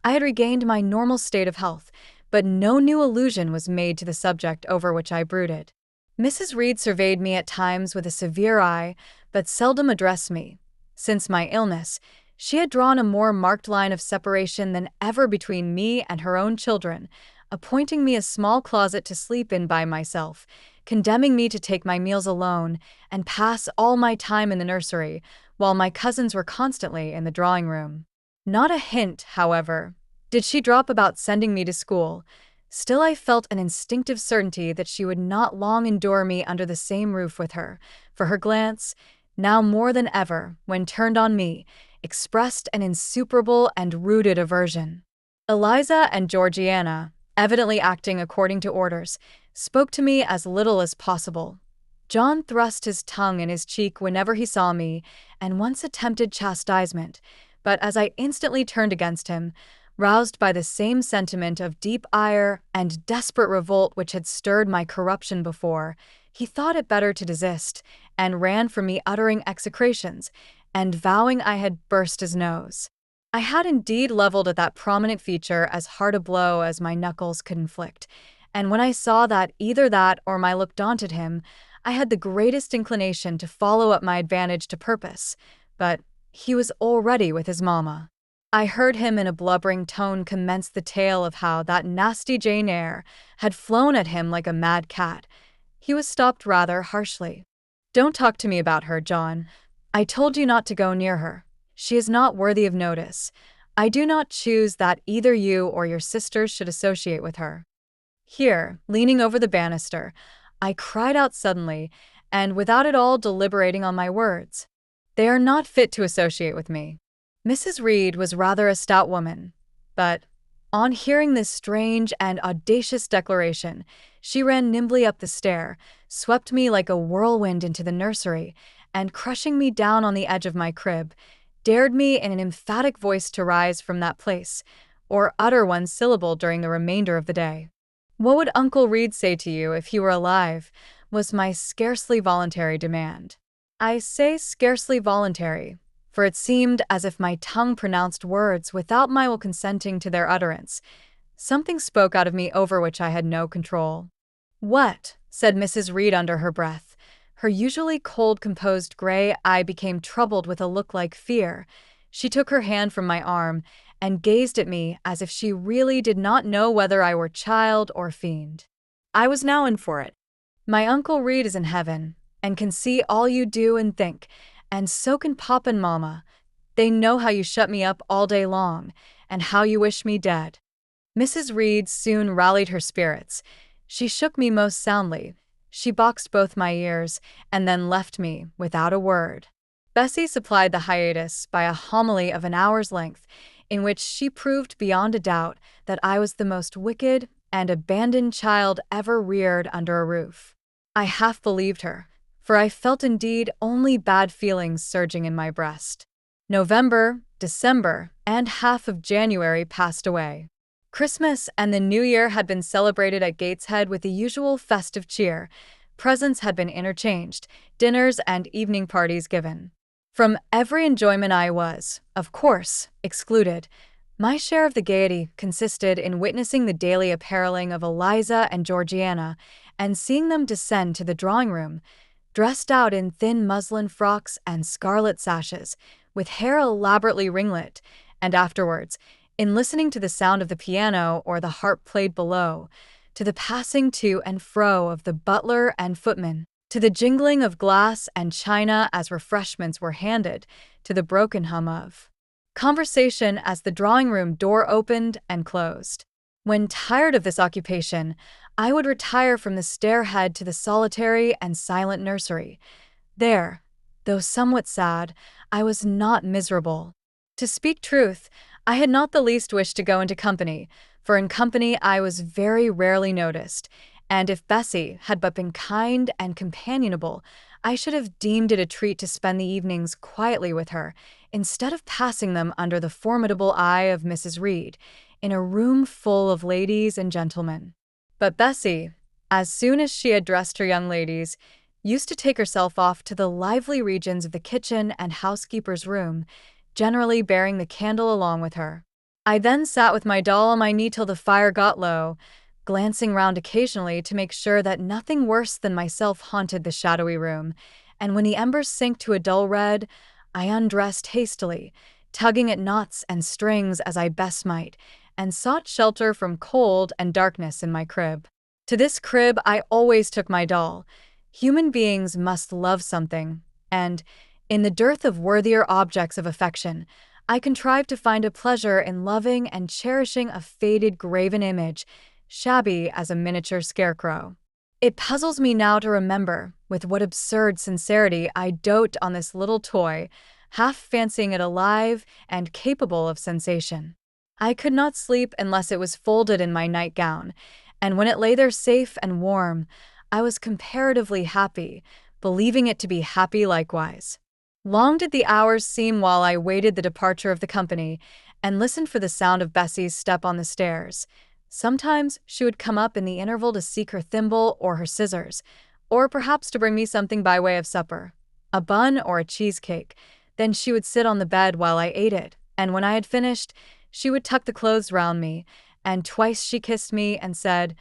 I had regained my normal state of health, but no new allusion was made to the subject over which I brooded. Mrs. Reed surveyed me at times with a severe eye, but seldom addressed me. Since my illness, she had drawn a more marked line of separation than ever between me and her own children, appointing me a small closet to sleep in by myself, condemning me to take my meals alone and pass all my time in the nursery, while my cousins were constantly in the drawing-room. Not a hint, however, did she drop about sending me to school. Still I felt an instinctive certainty that she would not long endure me under the same roof with her, for her glance, now more than ever, when turned on me, expressed an insuperable and rooted aversion. Eliza and Georgiana, evidently acting according to orders, spoke to me as little as possible. John thrust his tongue in his cheek whenever he saw me, and once attempted chastisement, but as I instantly turned against him, roused by the same sentiment of deep ire and desperate revolt which had stirred my corruption before, he thought it better to desist, and ran from me uttering execrations, and vowing I had burst his nose. I had indeed leveled at that prominent feature as hard a blow as my knuckles could inflict, and when I saw that either that or my look daunted him, I had the greatest inclination to follow up my advantage to purpose, but he was already with his mamma. I heard him in a blubbering tone commence the tale of how that nasty Jane Eyre had flown at him like a mad cat. He was stopped rather harshly. "Don't talk to me about her, John. I told you not to go near her. She is not worthy of notice. I do not choose that either you or your sisters should associate with her." Here, leaning over the banister, I cried out suddenly, and without at all deliberating on my words, "They are not fit to associate with me." Mrs. Reed was rather a stout woman, but, on hearing this strange and audacious declaration, she ran nimbly up the stair, swept me like a whirlwind into the nursery, and crushing me down on the edge of my crib, dared me in an emphatic voice to rise from that place, or utter one syllable during the remainder of the day. "What would Uncle Reed say to you if he were alive?" was my scarcely voluntary demand. I say scarcely voluntary, for it seemed as if my tongue pronounced words without my will consenting to their utterance. Something spoke out of me over which I had no control. "What?" said Mrs. Reed under her breath. Her usually cold, composed gray eye became troubled with a look like fear. She took her hand from my arm and gazed at me as if she really did not know whether I were child or fiend. I was now in for it. "My Uncle Reed is in heaven, and can see all you do and think, and so can Pop and Mama. They know how you shut me up all day long, and how you wish me dead." Mrs. Reed soon rallied her spirits. She shook me most soundly. She boxed both my ears, and then left me without a word. Bessie supplied the hiatus by a homily of an hour's length, in which she proved beyond a doubt that I was the most wicked and abandoned child ever reared under a roof. I half believed her, for I felt indeed only bad feelings surging in my breast. November, December, and half of January passed away. Christmas and the New Year had been celebrated at Gateshead with the usual festive cheer. Presents had been interchanged, dinners and evening parties given. From every enjoyment I was, of course, excluded. My share of the gaiety consisted in witnessing the daily appareling of Eliza and Georgiana, and seeing them descend to the drawing-room, dressed out in thin muslin frocks and scarlet sashes, with hair elaborately ringlet, and afterwards, in listening to the sound of the piano or the harp played below, to the passing to and fro of the butler and footman, to the jingling of glass and china as refreshments were handed, to the broken hum of conversation as the drawing-room door opened and closed. When tired of this occupation, I would retire from the stairhead to the solitary and silent nursery. There, though somewhat sad, I was not miserable. To speak truth, I had not the least wish to go into company, for in company I was very rarely noticed, and if Bessie had but been kind and companionable, I should have deemed it a treat to spend the evenings quietly with her, instead of passing them under the formidable eye of Mrs. Reed, in a room full of ladies and gentlemen. But Bessie, as soon as she had dressed her young ladies, used to take herself off to the lively regions of the kitchen and housekeeper's room, generally bearing the candle along with her. I then sat with my doll on my knee till the fire got low, glancing round occasionally to make sure that nothing worse than myself haunted the shadowy room, and when the embers sank to a dull red, I undressed hastily, tugging at knots and strings as I best might, and sought shelter from cold and darkness in my crib. To this crib I always took my doll. Human beings must love something, and, in the dearth of worthier objects of affection, I contrived to find a pleasure in loving and cherishing a faded graven image, shabby as a miniature scarecrow. It puzzles me now to remember with what absurd sincerity I dote on this little toy, half fancying it alive and capable of sensation. I could not sleep unless it was folded in my nightgown, and when it lay there safe and warm, I was comparatively happy, believing it to be happy likewise. Long did the hours seem while I waited the departure of the company, and listened for the sound of Bessie's step on the stairs. Sometimes she would come up in the interval to seek her thimble or her scissors, or perhaps to bring me something by way of supper, a bun or a cheesecake. Then she would sit on the bed while I ate it, and when I had finished, she would tuck the clothes round me, and twice she kissed me and said,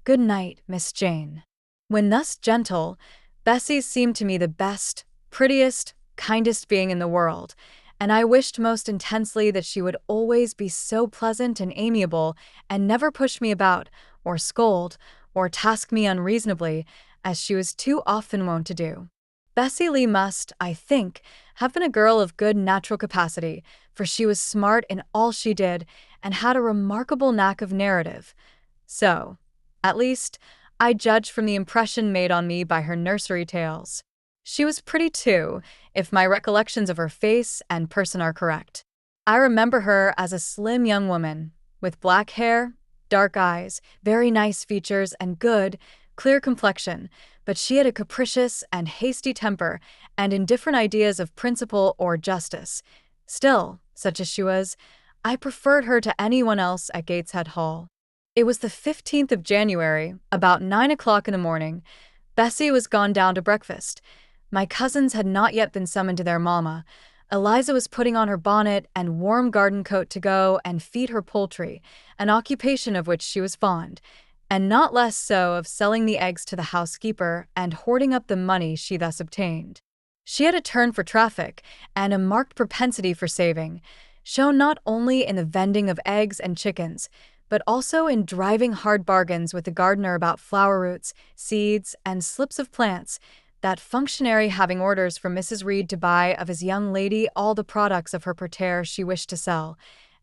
"Good night, Miss Jane." When thus gentle, Bessie seemed to me the best, prettiest, kindest being in the world, and I wished most intensely that she would always be so pleasant and amiable, and never push me about, or scold, or task me unreasonably, as she was too often wont to do. Bessie Lee must, I think, have been a girl of good natural capacity, for she was smart in all she did, and had a remarkable knack of narrative. So, at least, I judged from the impression made on me by her nursery tales. She was pretty too, if my recollections of her face and person are correct. I remember her as a slim young woman, with black hair, dark eyes, very nice features, and good, clear complexion, but she had a capricious and hasty temper, and indifferent ideas of principle or justice. Still, such as she was, I preferred her to anyone else at Gateshead Hall. It was the 15th of January, about 9 o'clock in the morning. Bessie was gone down to breakfast. My cousins had not yet been summoned to their mamma. Eliza was putting on her bonnet and warm garden coat to go and feed her poultry, an occupation of which she was fond, and not less so of selling the eggs to the housekeeper and hoarding up the money she thus obtained. She had a turn for traffic and a marked propensity for saving, shown not only in the vending of eggs and chickens, but also in driving hard bargains with the gardener about flower roots, seeds, and slips of plants, that functionary having orders from Mrs. Reed to buy of his young lady all the products of her parterre she wished to sell,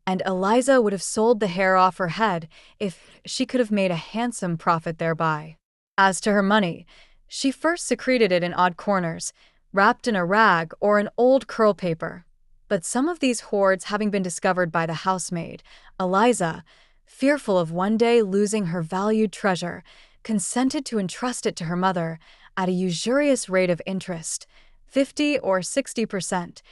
and Eliza would have sold the hair off her head if she could have made a handsome profit thereby. As to her money, she first secreted it in odd corners, wrapped in a rag or an old curl paper. But some of these hoards having been discovered by the housemaid, Eliza, fearful of one day losing her valued treasure, consented to entrust it to her mother at a usurious rate of interest, 50 or 60%,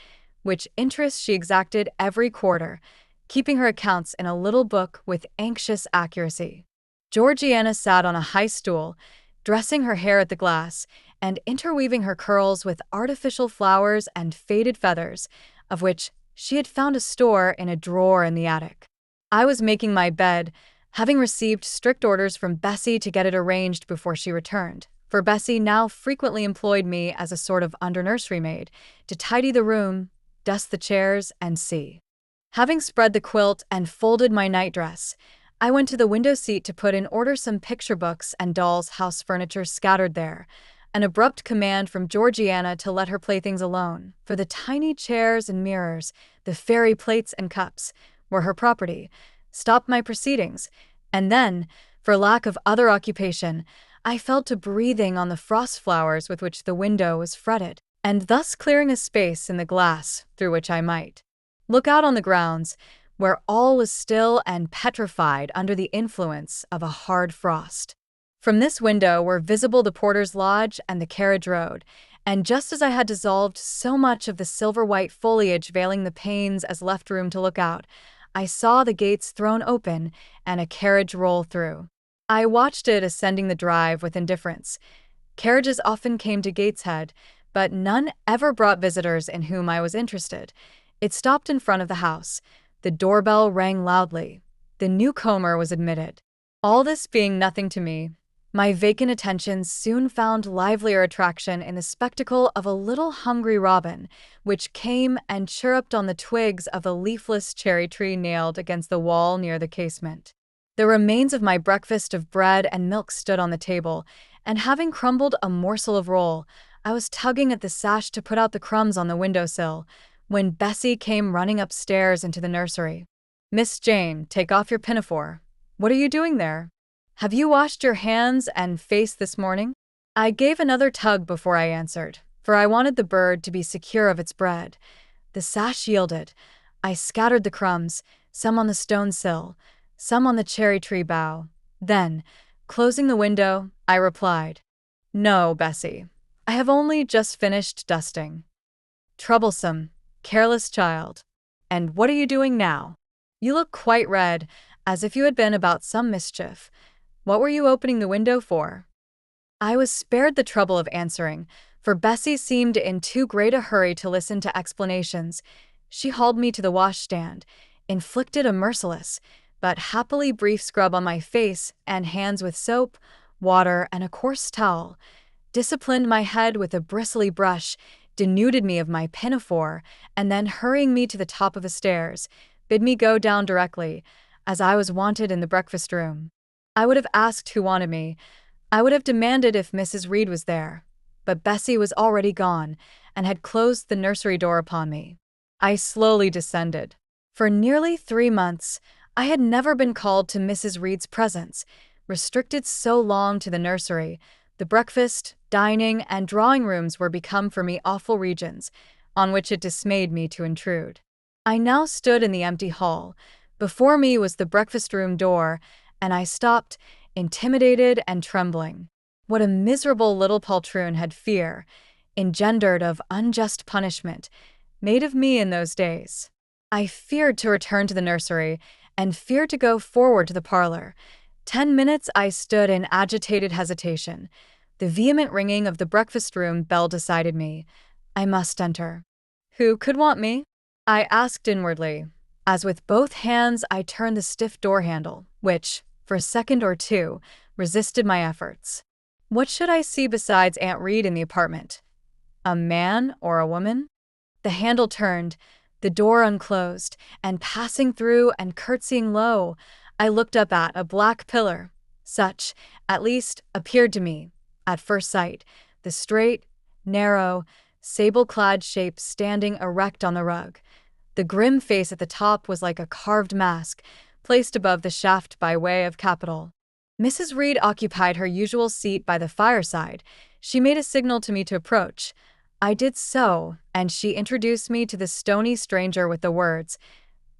which interest she exacted every quarter, keeping her accounts in a little book with anxious accuracy. Georgiana sat on a high stool, dressing her hair at the glass, and interweaving her curls with artificial flowers and faded feathers, of which she had found a store in a drawer in the attic. I was making my bed, having received strict orders from Bessie to get it arranged before she returned, for Bessie now frequently employed me as a sort of under-nursery maid, to tidy the room, dust the chairs, and see. Having spread the quilt and folded my nightdress, I went to the window seat to put in order some picture books and dolls' house furniture scattered there, an abrupt command from Georgiana to let her playthings alone, for the tiny chairs and mirrors, the fairy plates and cups, were her property, stopped my proceedings, and then, for lack of other occupation, I fell to breathing on the frost flowers with which the window was fretted, and thus clearing a space in the glass through which I might look out on the grounds, where all was still and petrified under the influence of a hard frost. From this window were visible the porter's lodge and the carriage road, and just as I had dissolved so much of the silver-white foliage veiling the panes as left room to look out, I saw the gates thrown open and a carriage roll through. I watched it ascending the drive with indifference. Carriages often came to Gateshead, but none ever brought visitors in whom I was interested. It stopped in front of the house. The doorbell rang loudly. The newcomer was admitted. All this being nothing to me, my vacant attention soon found livelier attraction in the spectacle of a little hungry robin, which came and chirruped on the twigs of a leafless cherry tree nailed against the wall near the casement. The remains of my breakfast of bread and milk stood on the table, and having crumbled a morsel of roll, I was tugging at the sash to put out the crumbs on the windowsill, when Bessie came running upstairs into the nursery. "Miss Jane, take off your pinafore. What are you doing there? Have you washed your hands and face this morning?" I gave another tug before I answered, for I wanted the bird to be secure of its bread. The sash yielded. I scattered the crumbs, some on the stone sill, some on the cherry tree bough. Then, closing the window, I replied, "No, Bessie. I have only just finished dusting." "Troublesome, careless child. And what are you doing now? You look quite red, as if you had been about some mischief. What were you opening the window for?" I was spared the trouble of answering, for Bessie seemed in too great a hurry to listen to explanations. She hauled me to the washstand, inflicted a merciless, but happily brief scrub on my face and hands with soap, water, and a coarse towel, disciplined my head with a bristly brush, denuded me of my pinafore, and then, hurrying me to the top of the stairs, bid me go down directly, as I was wanted in the breakfast room. I would have asked who wanted me. I would have demanded if Mrs. Reed was there. But Bessie was already gone, and had closed the nursery door upon me. I slowly descended. For nearly 3 months, I had never been called to Mrs. Reed's presence, restricted so long to the nursery. The breakfast, dining, and drawing rooms were become for me awful regions, on which it dismayed me to intrude. I now stood in the empty hall. Before me was the breakfast-room door, and I stopped, intimidated and trembling. What a miserable little poltroon had fear, engendered of unjust punishment, made of me in those days. I feared to return to the nursery, and feared to go forward to the parlor. 10 minutes I stood in agitated hesitation. The vehement ringing of the breakfast-room bell decided me. I must enter. Who could want me? I asked inwardly, as with both hands I turned the stiff door handle, which, for a second or two, resisted my efforts. What should I see besides Aunt Reed in the apartment? A man or a woman? The handle turned, the door unclosed, and passing through and curtsying low, I looked up at a black pillar. Such, at least, appeared to me, at first sight, the straight, narrow, sable-clad shape standing erect on the rug. The grim face at the top was like a carved mask, placed above the shaft by way of capital. Mrs. Reed occupied her usual seat by the fireside. She made a signal to me to approach. I did so, and she introduced me to the stony stranger with the words,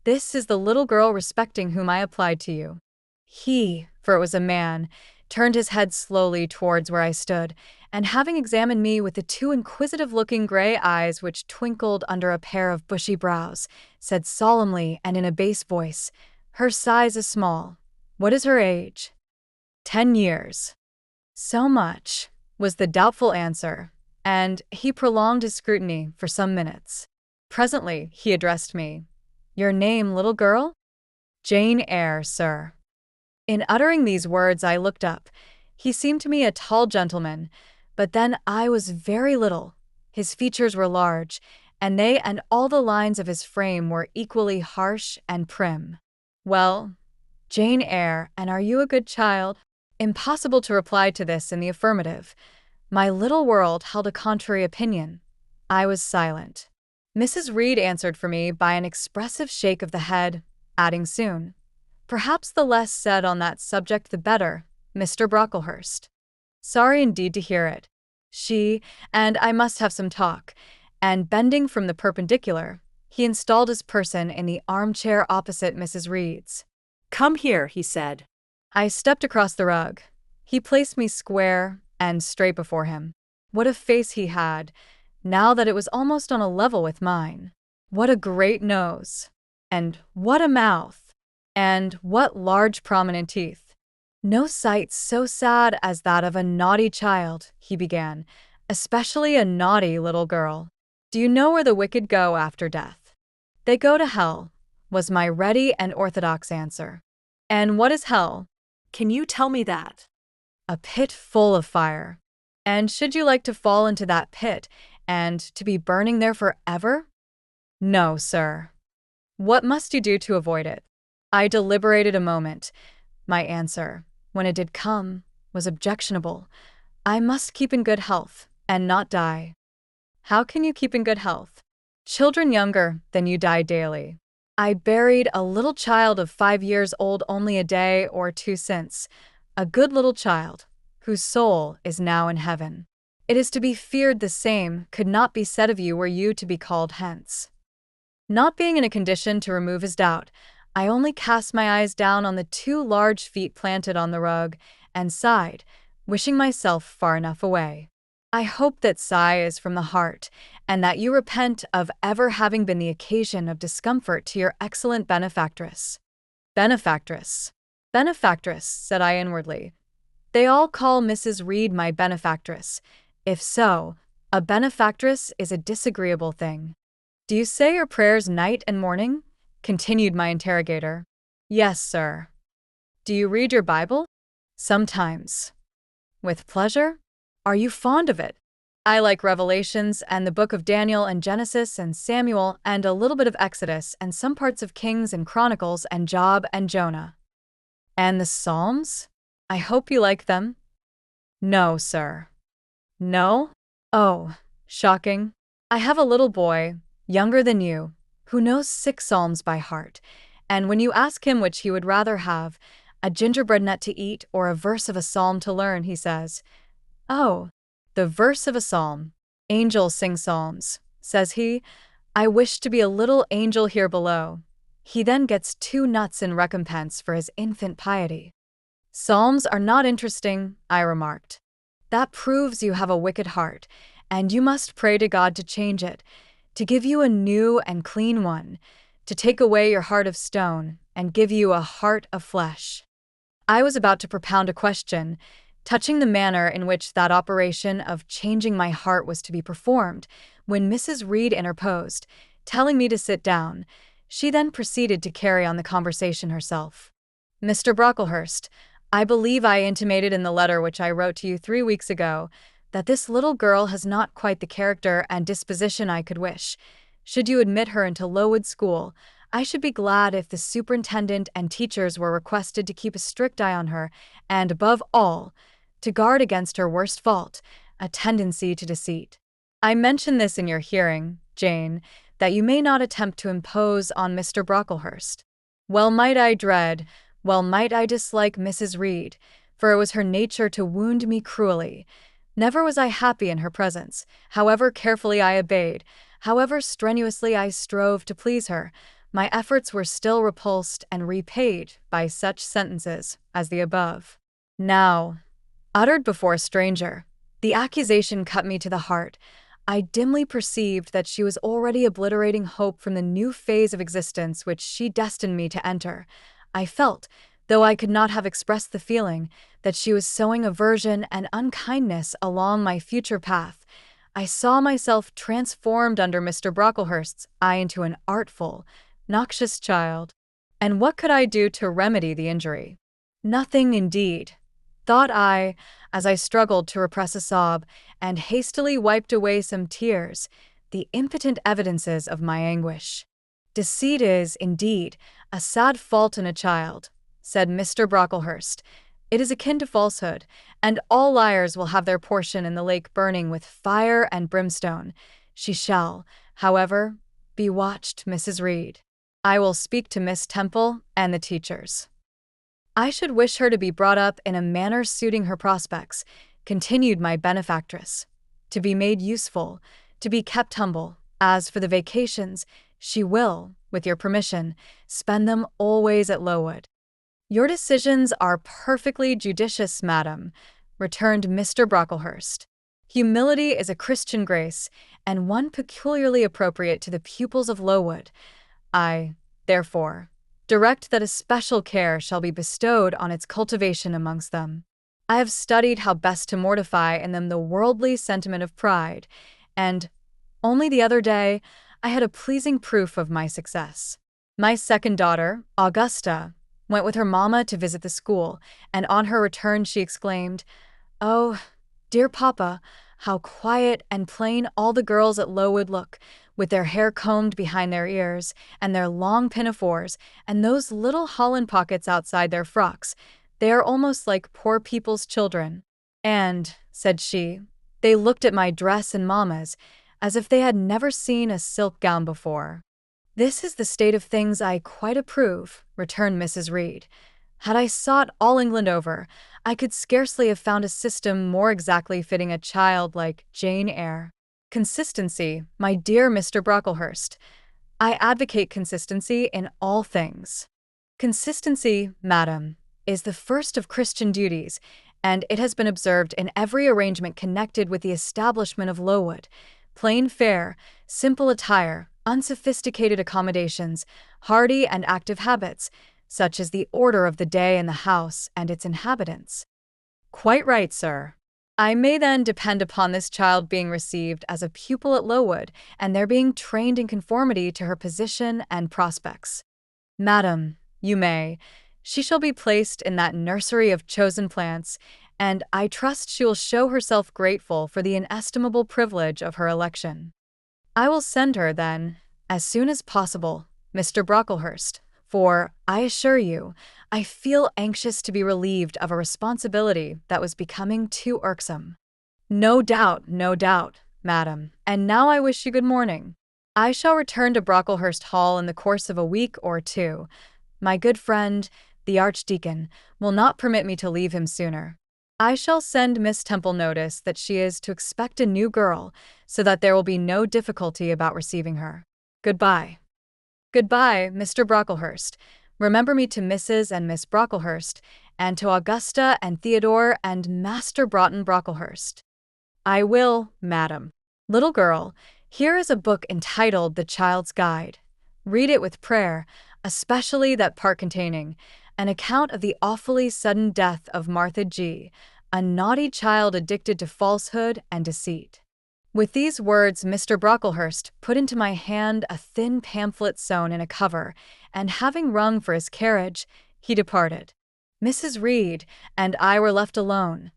"This is the little girl respecting whom I applied to you." He, for it was a man, turned his head slowly towards where I stood, and having examined me with the 2 inquisitive-looking gray eyes which twinkled under a pair of bushy brows, said solemnly and in a bass voice, "Her size is small. What is her age?" 10 years. So much, was the doubtful answer, and he prolonged his scrutiny for some minutes. Presently, he addressed me. "Your name, little girl?" "Jane Eyre, sir." In uttering these words, I looked up. He seemed to me a tall gentleman, but then I was very little. His features were large, and they and all the lines of his frame were equally harsh and prim. "Well, Jane Eyre, and are you a good child?" Impossible to reply to this in the affirmative. My little world held a contrary opinion. I was silent. Mrs. Reed answered for me by an expressive shake of the head, adding soon, "Perhaps the less said on that subject the better, Mr. Brocklehurst." Sorry indeed to hear it. She and I must have some talk, and bending from the perpendicular, he installed his person in the armchair opposite Mrs. Reed's. "Come here," he said. I stepped across the rug. He placed me square and straight before him. What a face he had, now that it was almost on a level with mine. What a great nose. And what a mouth. And what large prominent teeth. No sight so sad as that of a naughty child, he began, especially a naughty little girl. Do you know where the wicked go after death? They go to hell, was my ready and orthodox answer. And what is hell? Can you tell me that? A pit full of fire. And should you like to fall into that pit and to be burning there forever? No, sir. What must you do to avoid it? I deliberated a moment. My answer, when it did come, was objectionable. I must keep in good health and not die. How can you keep in good health? Children younger than you die daily. I buried a little child of 5 years old only a day or two since, a good little child, whose soul is now in heaven. It is to be feared the same could not be said of you were you to be called hence. Not being in a condition to remove his doubt, I only cast my eyes down on the 2 large feet planted on the rug and sighed, wishing myself far enough away. I hope that sigh is from the heart, and that you repent of ever having been the occasion of discomfort to your excellent benefactress. Benefactress. Benefactress, said I inwardly. They all call Mrs. Reed my benefactress. If so, a benefactress is a disagreeable thing. Do you say your prayers night and morning? Continued my interrogator. Yes, sir. Do you read your Bible? Sometimes. With pleasure? Are you fond of it? I like Revelations and the book of Daniel and Genesis and Samuel and a little bit of Exodus and some parts of Kings and Chronicles and Job and Jonah. And the Psalms? I hope you like them. No, sir. No? Oh, shocking. I have a little boy, younger than you, who knows 6 psalms by heart, and when you ask him which he would rather have, a gingerbread nut to eat or a verse of a psalm to learn, he says, "Oh, the verse of a psalm. Angels sing psalms," says he. I wish to be a little angel here below. He then gets 2 nuts in recompense for his infant piety. Psalms are not interesting, I remarked. That proves you have a wicked heart, and you must pray to God to change it, to give you a new and clean one, to take away your heart of stone and give you a heart of flesh. I was about to propound a question, touching the manner in which that operation of changing my heart was to be performed, when Mrs. Reed interposed, telling me to sit down. She then proceeded to carry on the conversation herself. Mr. Brocklehurst, I believe I intimated in the letter which I wrote to you 3 weeks ago that this little girl has not quite the character and disposition I could wish. Should you admit her into Lowood School, I should be glad if the superintendent and teachers were requested to keep a strict eye on her, and above all, to guard against her worst fault, a tendency to deceit. I mention this in your hearing, Jane, that you may not attempt to impose on Mr. Brocklehurst. Well might I dread, well might I dislike Mrs. Reed, for it was her nature to wound me cruelly. Never was I happy in her presence, however carefully I obeyed, however strenuously I strove to please her. My efforts were still repulsed and repaid by such sentences as the above. Now, uttered before a stranger, the accusation cut me to the heart. I dimly perceived that she was already obliterating hope from the new phase of existence which she destined me to enter. I felt, though I could not have expressed the feeling, that she was sowing aversion and unkindness along my future path. I saw myself transformed under Mr. Brocklehurst's eye into an artful, noxious child. And what could I do to remedy the injury? Nothing, indeed, thought I, as I struggled to repress a sob and hastily wiped away some tears, the impotent evidences of my anguish. Deceit is, indeed, a sad fault in a child, said Mr. Brocklehurst. It is akin to falsehood, and all liars will have their portion in the lake burning with fire and brimstone. She shall, however, be watched, Mrs. Reed. I will speak to Miss Temple and the teachers. I should wish her to be brought up in a manner suiting her prospects, continued my benefactress, to be made useful, to be kept humble. As for the vacations, she will, with your permission, spend them always at Lowood. Your decisions are perfectly judicious, madam, returned Mr. Brocklehurst. Humility is a Christian grace, and one peculiarly appropriate to the pupils of Lowood. I, therefore, direct that a special care shall be bestowed on its cultivation amongst them. I have studied how best to mortify in them the worldly sentiment of pride, and, only the other day, I had a pleasing proof of my success. My second daughter, Augusta, went with her mamma to visit the school, and on her return she exclaimed, "Oh, dear papa, how quiet and plain all the girls at Lowood look, with their hair combed behind their ears, and their long pinafores, and those little holland pockets outside their frocks. They are almost like poor people's children." And, said she, they looked at my dress and mamma's, as if they had never seen a silk gown before. "This is the state of things I quite approve," returned Mrs. Reed. "Had I sought all England over, I could scarcely have found a system more exactly fitting a child like Jane Eyre. Consistency, my dear Mr. Brocklehurst. I advocate consistency in all things. Consistency, madam, is the first of Christian duties, and it has been observed in every arrangement connected with the establishment of Lowood. Plain fare, simple attire, unsophisticated accommodations, hearty and active habits, such is the order of the day in the house and its inhabitants." "Quite right, sir. I may then depend upon this child being received as a pupil at Lowood, and there being trained in conformity to her position and prospects." "Madam, you may. She shall be placed in that nursery of chosen plants, and I trust she will show herself grateful for the inestimable privilege of her election. I will send her, then, as soon as possible, Mr. Brocklehurst, for, I assure you, I feel anxious to be relieved of a responsibility that was becoming too irksome." No doubt, madam. And now I wish you good morning. I shall return to Brocklehurst Hall in the course of a week or two. My good friend, the Archdeacon, will not permit me to leave him sooner. I shall send Miss Temple notice that she is to expect a new girl, so that there will be no difficulty about receiving her. Goodbye. Goodbye, Mr. Brocklehurst. Remember me to Mrs. and Miss Brocklehurst, and to Augusta and Theodore and Master Brontë Brocklehurst. I will, madam. Little girl, here is a book entitled The Child's Guide. Read it with prayer, especially that part containing an account of the awfully sudden death of Martha G., a naughty child addicted to falsehood and deceit. With these words, Mr. Brocklehurst put into my hand a thin pamphlet sewn in a cover, and having rung for his carriage, he departed. Mrs. Reed and I were left alone.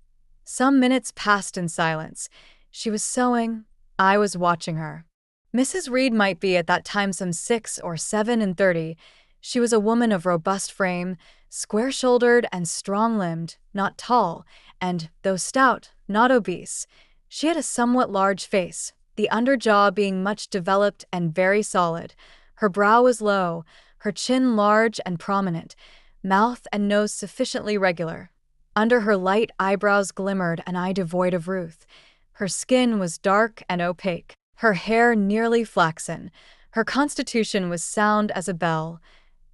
Some minutes passed in silence. She was sewing. I was watching her. Mrs. Reed might be at that time some 6 or 7 and 30. She was a woman of robust frame, square-shouldered and strong-limbed, not tall, and, though stout, not obese. She had a somewhat large face, the under jaw being much developed and very solid. Her brow was low, her chin large and prominent, mouth and nose sufficiently regular. Under her light eyebrows glimmered an eye devoid of ruth. Her skin was dark and opaque, her hair nearly flaxen. Her constitution was sound as a bell.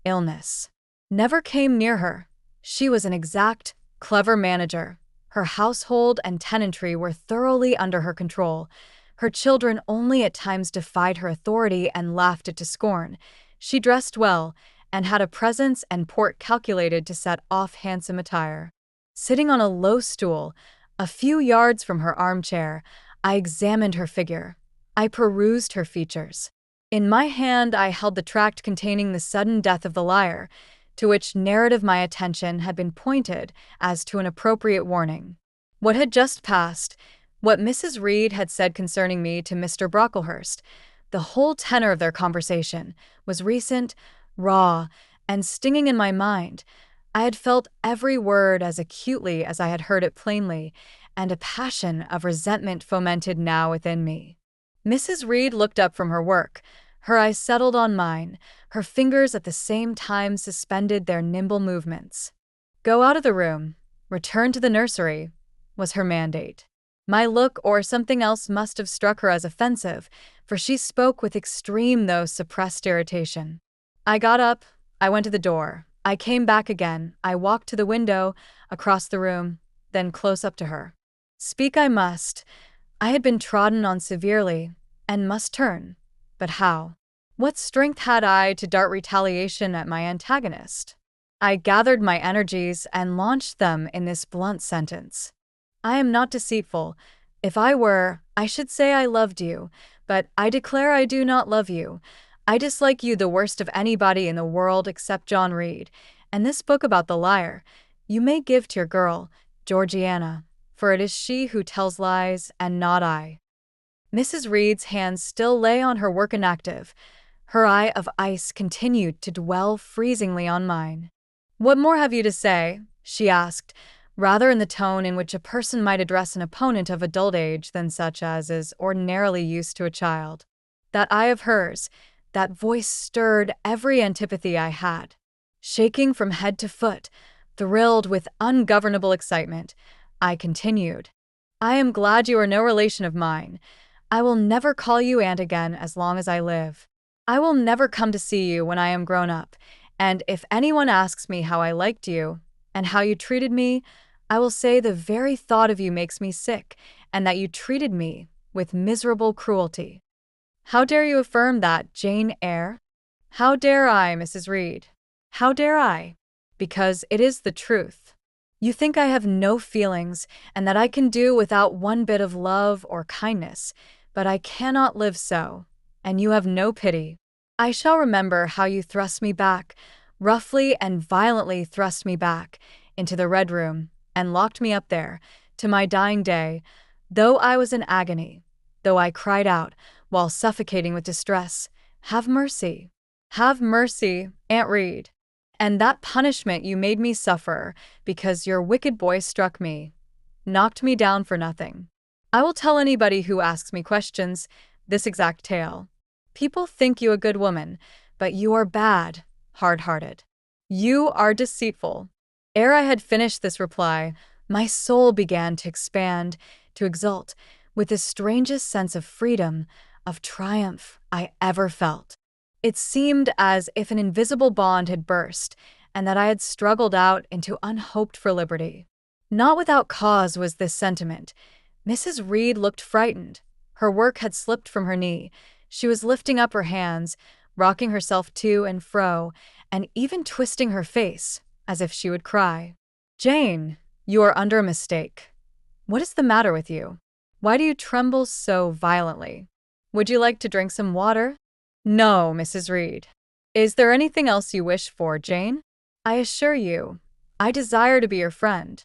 Illness never came near her. She was an exact, clever manager. Her household and tenantry were thoroughly under her control. Her children only at times defied her authority and laughed it to scorn. She dressed well, and had a presence and port calculated to set off handsome attire. Sitting on a low stool, a few yards from her armchair, I examined her figure. I perused her features. In my hand I held the tract containing the sudden death of the liar, to which narrative my attention had been pointed as to an appropriate warning. What had just passed, what Mrs. Reed had said concerning me to Mr. Brocklehurst, the whole tenor of their conversation, was recent, raw, and stinging in my mind. I had felt every word as acutely as I had heard it plainly, and a passion of resentment fomented now within me. Mrs. Reed looked up from her work. Her eyes settled on mine. Her fingers at the same time suspended their nimble movements. "Go out of the room. Return to the nursery," was her mandate. My look or something else must have struck her as offensive, for she spoke with extreme though suppressed irritation. I got up. I went to the door. I came back again. I walked to the window, across the room, then close up to her. Speak I must. I had been trodden on severely, and must turn. But how? What strength had I to dart retaliation at my antagonist? I gathered my energies and launched them in this blunt sentence. I am not deceitful. If I were, I should say I loved you, but I declare I do not love you. I dislike you the worst of anybody in the world except John Reed, and this book about the liar you may give to your girl, Georgiana, for it is she who tells lies and not I. Mrs. Reed's hands still lay on her work inactive. Her eye of ice continued to dwell freezingly on mine. "What more have you to say?" she asked, rather in the tone in which a person might address an opponent of adult age than such as is ordinarily used to a child. That eye of hers, that voice stirred every antipathy I had. Shaking from head to foot, thrilled with ungovernable excitement, I continued, "I am glad you are no relation of mine. I will never call you aunt again as long as I live. I will never come to see you when I am grown up, and if anyone asks me how I liked you, and how you treated me, I will say the very thought of you makes me sick, and that you treated me with miserable cruelty." "How dare you affirm that, Jane Eyre?" "How dare I, Mrs. Reed? How dare I? Because it is the truth. You think I have no feelings, and that I can do without one bit of love or kindness, but I cannot live so, and you have no pity. I shall remember how you thrust me back, roughly and violently thrust me back, into the Red Room, and locked me up there, to my dying day, though I was in agony, though I cried out, while suffocating with distress, 'Have mercy! Have mercy, Aunt Reed!' And that punishment you made me suffer, because your wicked boy struck me, knocked me down for nothing. I will tell anybody who asks me questions this exact tale. People think you a good woman, but you are bad, hard-hearted. You are deceitful." Ere I had finished this reply, my soul began to expand, to exult, with the strangest sense of freedom, of triumph I ever felt. It seemed as if an invisible bond had burst, and that I had struggled out into unhoped-for liberty. Not without cause was this sentiment. Mrs. Reed looked frightened. Her work had slipped from her knee. She was lifting up her hands, rocking herself to and fro, and even twisting her face, as if she would cry. "Jane, you are under a mistake. What is the matter with you? Why do you tremble so violently? Would you like to drink some water?" "No, Mrs. Reed. Is there anything else you wish for, Jane?" "I assure you, I desire to be your friend."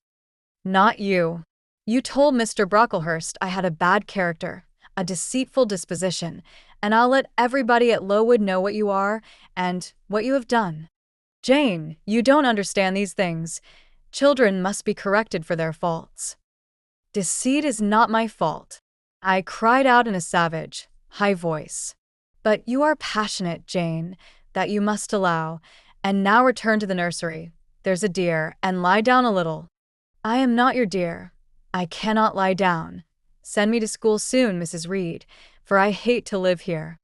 "Not you. You told Mr. Brocklehurst I had a bad character, a deceitful disposition, and I'll let everybody at Lowood know what you are and what you have done. Jane, you don't understand these things. Children must be corrected for their faults." "Deceit is not my fault," I cried out in a savage, high voice. "But you are passionate, Jane, that you must allow, and now return to the nursery, there's a dear, and lie down a little." "I am not your dear. I cannot lie down. Send me to school soon, Mrs. Reed, for I hate to live here."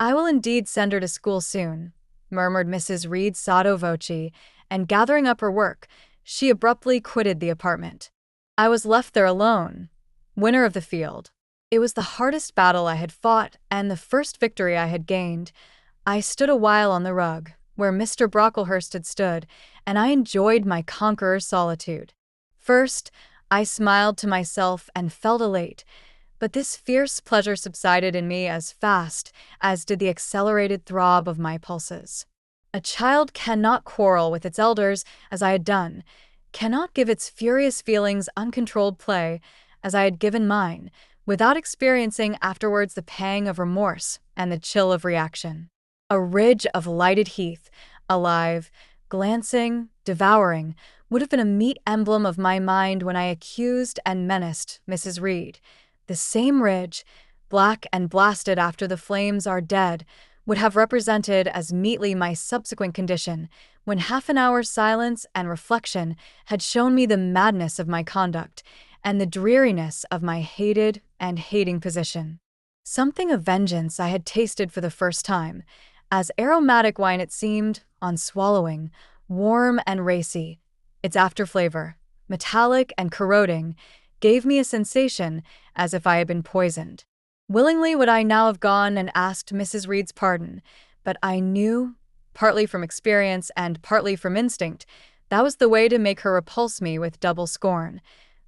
"I will indeed send her to school soon," murmured Mrs. Reed sotto voce, and gathering up her work, she abruptly quitted the apartment. I was left there alone, winner of the field. It was the hardest battle I had fought and the first victory I had gained. I stood a while on the rug, where Mr. Brocklehurst had stood, and I enjoyed my conqueror's solitude. First, I smiled to myself and felt elate, but this fierce pleasure subsided in me as fast as did the accelerated throb of my pulses. A child cannot quarrel with its elders, as I had done, cannot give its furious feelings uncontrolled play, as I had given mine, without experiencing afterwards the pang of remorse and the chill of reaction. A ridge of lighted heath, alive, glancing, devouring, would have been a meet emblem of my mind when I accused and menaced Mrs. Reed. The same ridge, black and blasted after the flames are dead, would have represented as meetly my subsequent condition, when half an hour's silence and reflection had shown me the madness of my conduct, and the dreariness of my hated and hating position. Something of vengeance I had tasted for the first time, as aromatic wine it seemed, on swallowing, warm and racy, its after-flavor, metallic and corroding, gave me a sensation as if I had been poisoned. Willingly would I now have gone and asked Mrs. Reed's pardon, but I knew, partly from experience and partly from instinct, that was the way to make her repulse me with double scorn,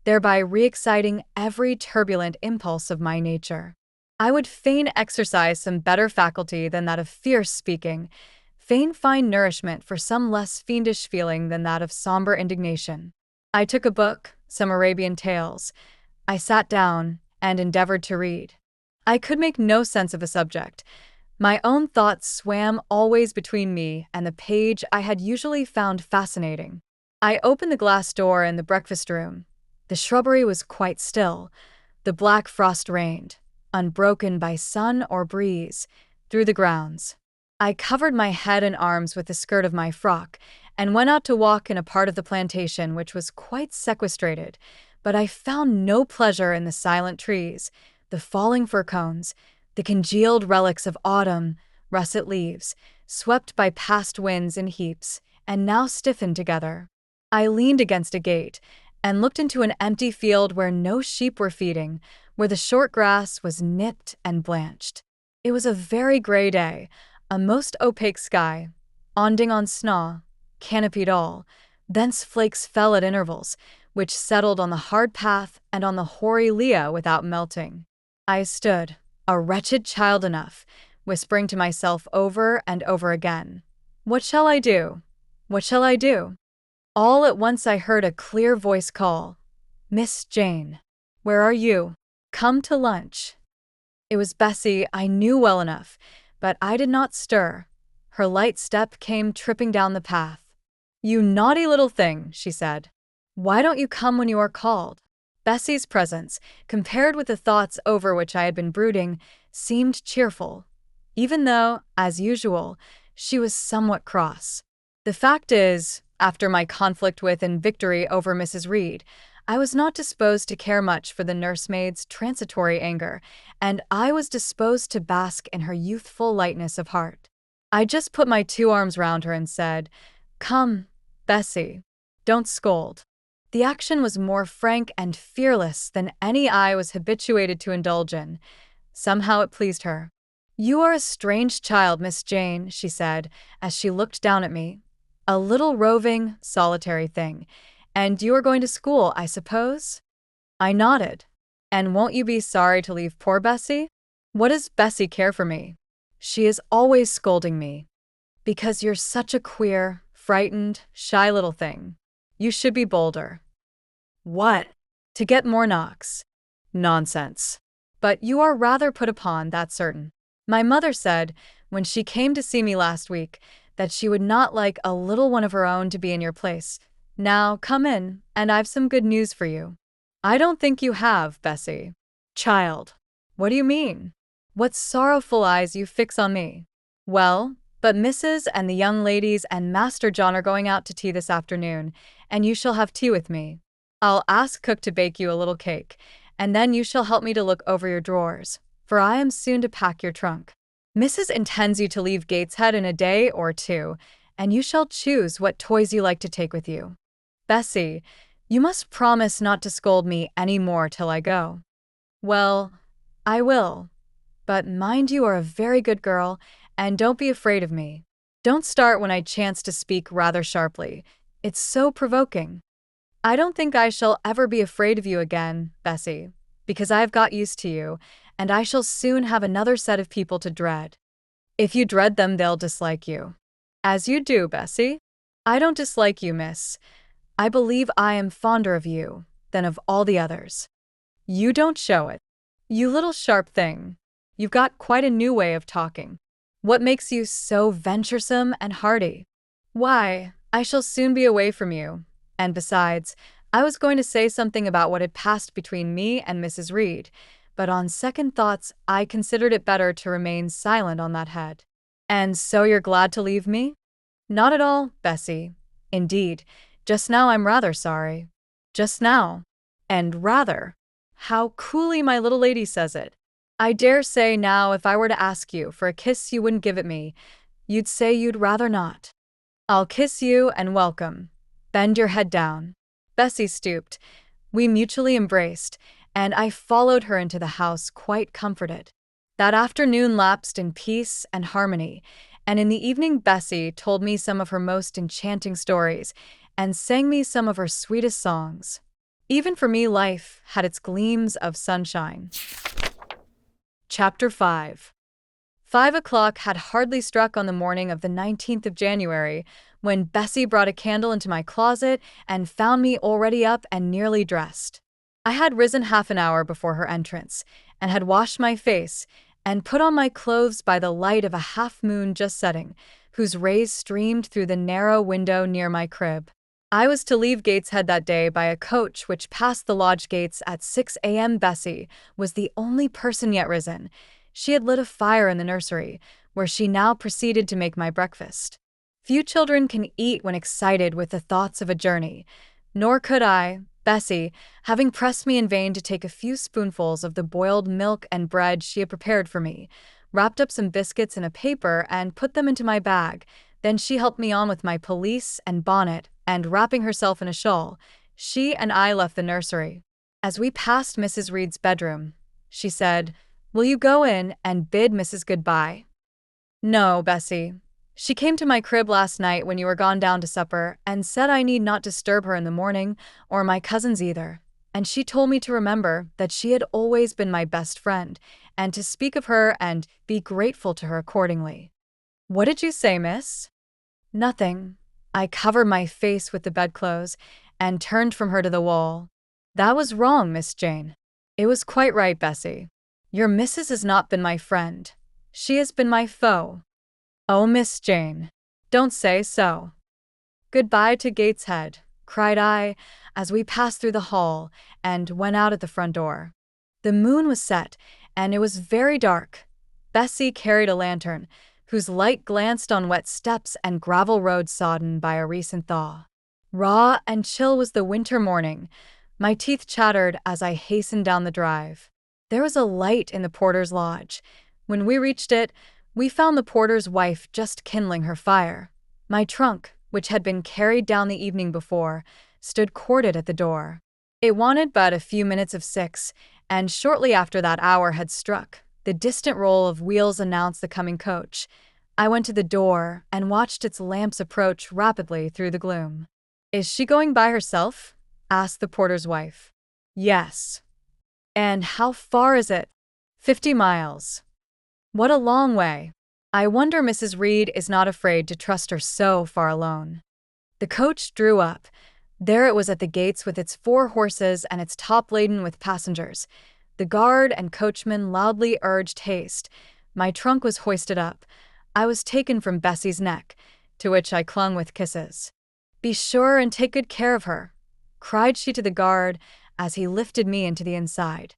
thereby re-exciting every turbulent impulse of my nature. I would fain exercise some better faculty than that of fierce speaking, fain find nourishment for some less fiendish feeling than that of somber indignation. I took a book, some Arabian tales. I sat down and endeavored to read. I could make no sense of a subject. My own thoughts swam always between me and the page I had usually found fascinating. I opened the glass door in the breakfast room. The shrubbery was quite still. The black frost reigned, unbroken by sun or breeze, through the grounds. I covered my head and arms with the skirt of my frock and went out to walk in a part of the plantation which was quite sequestrated, but I found no pleasure in the silent trees, the falling fir cones, the congealed relics of autumn, russet leaves, swept by past winds in heaps, and now stiffened together. I leaned against a gate and looked into an empty field where no sheep were feeding, where the short grass was nipped and blanched. It was a very gray day, a most opaque sky, onding on snaw, canopied all, thence flakes fell at intervals, which settled on the hard path and on the hoary Leah without melting. I stood, a wretched child enough, whispering to myself over and over again, "What shall I do? What shall I do?" All at once I heard a clear voice call, "Miss Jane, where are you? Come to lunch." It was Bessie I knew well enough, but I did not stir. Her light step came tripping down the path. "You naughty little thing," she said. "Why don't you come when you are called?" Bessie's presence, compared with the thoughts over which I had been brooding, seemed cheerful, even though, as usual, she was somewhat cross. The fact is, after my conflict with and victory over Mrs. Reed, I was not disposed to care much for the nursemaid's transitory anger, and I was disposed to bask in her youthful lightness of heart. I just put my 2 arms round her and said, "Come, Bessie, don't scold." The action was more frank and fearless than any I was habituated to indulge in. Somehow it pleased her. "You are a strange child, Miss Jane," she said, as she looked down at me. "A little roving, solitary thing. And you are going to school, I suppose?" I nodded. "And won't you be sorry to leave poor Bessie?" "What does Bessie care for me?" "She is always scolding me." "Because you're such a queer, frightened, shy little thing. You should be bolder." "What?" "To get more knocks." "Nonsense." "But you are rather put upon, that's certain. My mother said, when she came to see me last week, that she would not like a little one of her own to be in your place. Now, come in, and I've some good news for you." "I don't think you have, Bessie." "Child." "What do you mean?" "What sorrowful eyes you fix on me." "Well, but Mrs. and the young ladies and Master John are going out to tea this afternoon, and you shall have tea with me. I'll ask cook to bake you a little cake, and then you shall help me to look over your drawers, for I am soon to pack your trunk. Mrs. intends you to leave Gateshead in a day or 2, and you shall choose what toys you like to take with you. Bessie, you must promise not to scold me any more till I go." "Well, I will. But mind you are a very good girl, and don't be afraid of me. Don't start when I chance to speak rather sharply. It's so provoking." "I don't think I shall ever be afraid of you again, Bessie, because I have got used to you, and I shall soon have another set of people to dread." "If you dread them, they'll dislike you." "As you do, Bessie." "I don't dislike you, miss. I believe I am fonder of you than of all the others." "You don't show it. You little sharp thing. You've got quite a new way of talking. What makes you so venturesome and hearty?" "Why, I shall soon be away from you. And besides, I was going to say something about what had passed between me and Mrs. Reed, but on second thoughts I considered it better to remain silent on that head." "And so you're glad to leave me?" "Not at all, Bessie. Indeed, just now I'm rather sorry." "Just now? And rather? How coolly my little lady says it. I dare say now if I were to ask you for a kiss you wouldn't give it me. You'd say you'd rather not." "I'll kiss you and welcome. Bend your head down." Bessie stooped. We mutually embraced, and I followed her into the house quite comforted. That afternoon lapsed in peace and harmony, and in the evening Bessie told me some of her most enchanting stories and sang me some of her sweetest songs. Even for me, life had its gleams of sunshine. Chapter 5. 5 o'clock had hardly struck on the morning of the 19th of January when Bessie brought a candle into my closet and found me already up and nearly dressed. I had risen half an hour before her entrance and had washed my face and put on my clothes by the light of a half-moon just setting, whose rays streamed through the narrow window near my crib. I was to leave Gateshead that day by a coach which passed the lodge gates at 6 a.m. Bessie was the only person yet risen. She had lit a fire in the nursery, where she now proceeded to make my breakfast. Few children can eat when excited with the thoughts of a journey, nor could I. Bessie, having pressed me in vain to take a few spoonfuls of the boiled milk and bread she had prepared for me, wrapped up some biscuits in a paper and put them into my bag. Then she helped me on with my pelisse and bonnet, and wrapping herself in a shawl, she and I left the nursery. As we passed Mrs. Reed's bedroom, she said, "Will you go in and bid Mrs. goodbye?" "No, Bessie. She came to my crib last night when you were gone down to supper and said I need not disturb her in the morning, or my cousins either. And she told me to remember that she had always been my best friend, and to speak of her and be grateful to her accordingly." "What did you say, miss?" "Nothing." I covered my face with the bedclothes and turned from her to the wall. "That was wrong, Miss Jane." "It was quite right, Bessie. Your missus has not been my friend. She has been my foe." "Oh, Miss Jane, don't say so." "Goodbye to Gateshead," cried I, as we passed through the hall and went out at the front door. The moon was set, and it was very dark. Bessie carried a lantern, whose light glanced on wet steps and gravel roads sodden by a recent thaw. Raw and chill was the winter morning. My teeth chattered as I hastened down the drive. There was a light in the porter's lodge. When we reached it, we found the porter's wife just kindling her fire. My trunk, which had been carried down the evening before, stood corded at the door. It wanted but a few minutes of 6, and shortly after that hour had struck, the distant roll of wheels announced the coming coach. I went to the door and watched its lamps approach rapidly through the gloom. "Is she going by herself?" asked the porter's wife. "Yes." "And how far is it?" 50 miles. "What a long way. I wonder Mrs. Reed is not afraid to trust her so far alone." The coach drew up. There it was at the gates with its 4 horses and its top laden with passengers. The guard and coachman loudly urged haste. My trunk was hoisted up. I was taken from Bessie's neck, to which I clung with kisses. "Be sure and take good care of her," cried she to the guard as he lifted me into the inside.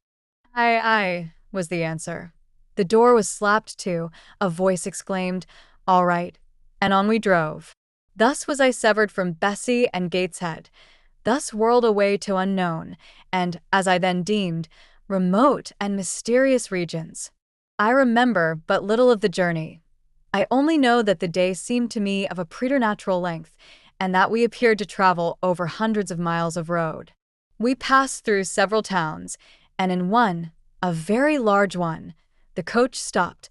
Aye," was the answer. The door was slapped to, a voice exclaimed, "All right," and on we drove. Thus was I severed from Bessie and Gateshead, thus whirled away to unknown, and, as I then deemed, remote and mysterious regions. I remember but little of the journey. I only know that the day seemed to me of a preternatural length, and that we appeared to travel over hundreds of miles of road. We passed through several towns, and in one, a very large one, the coach stopped,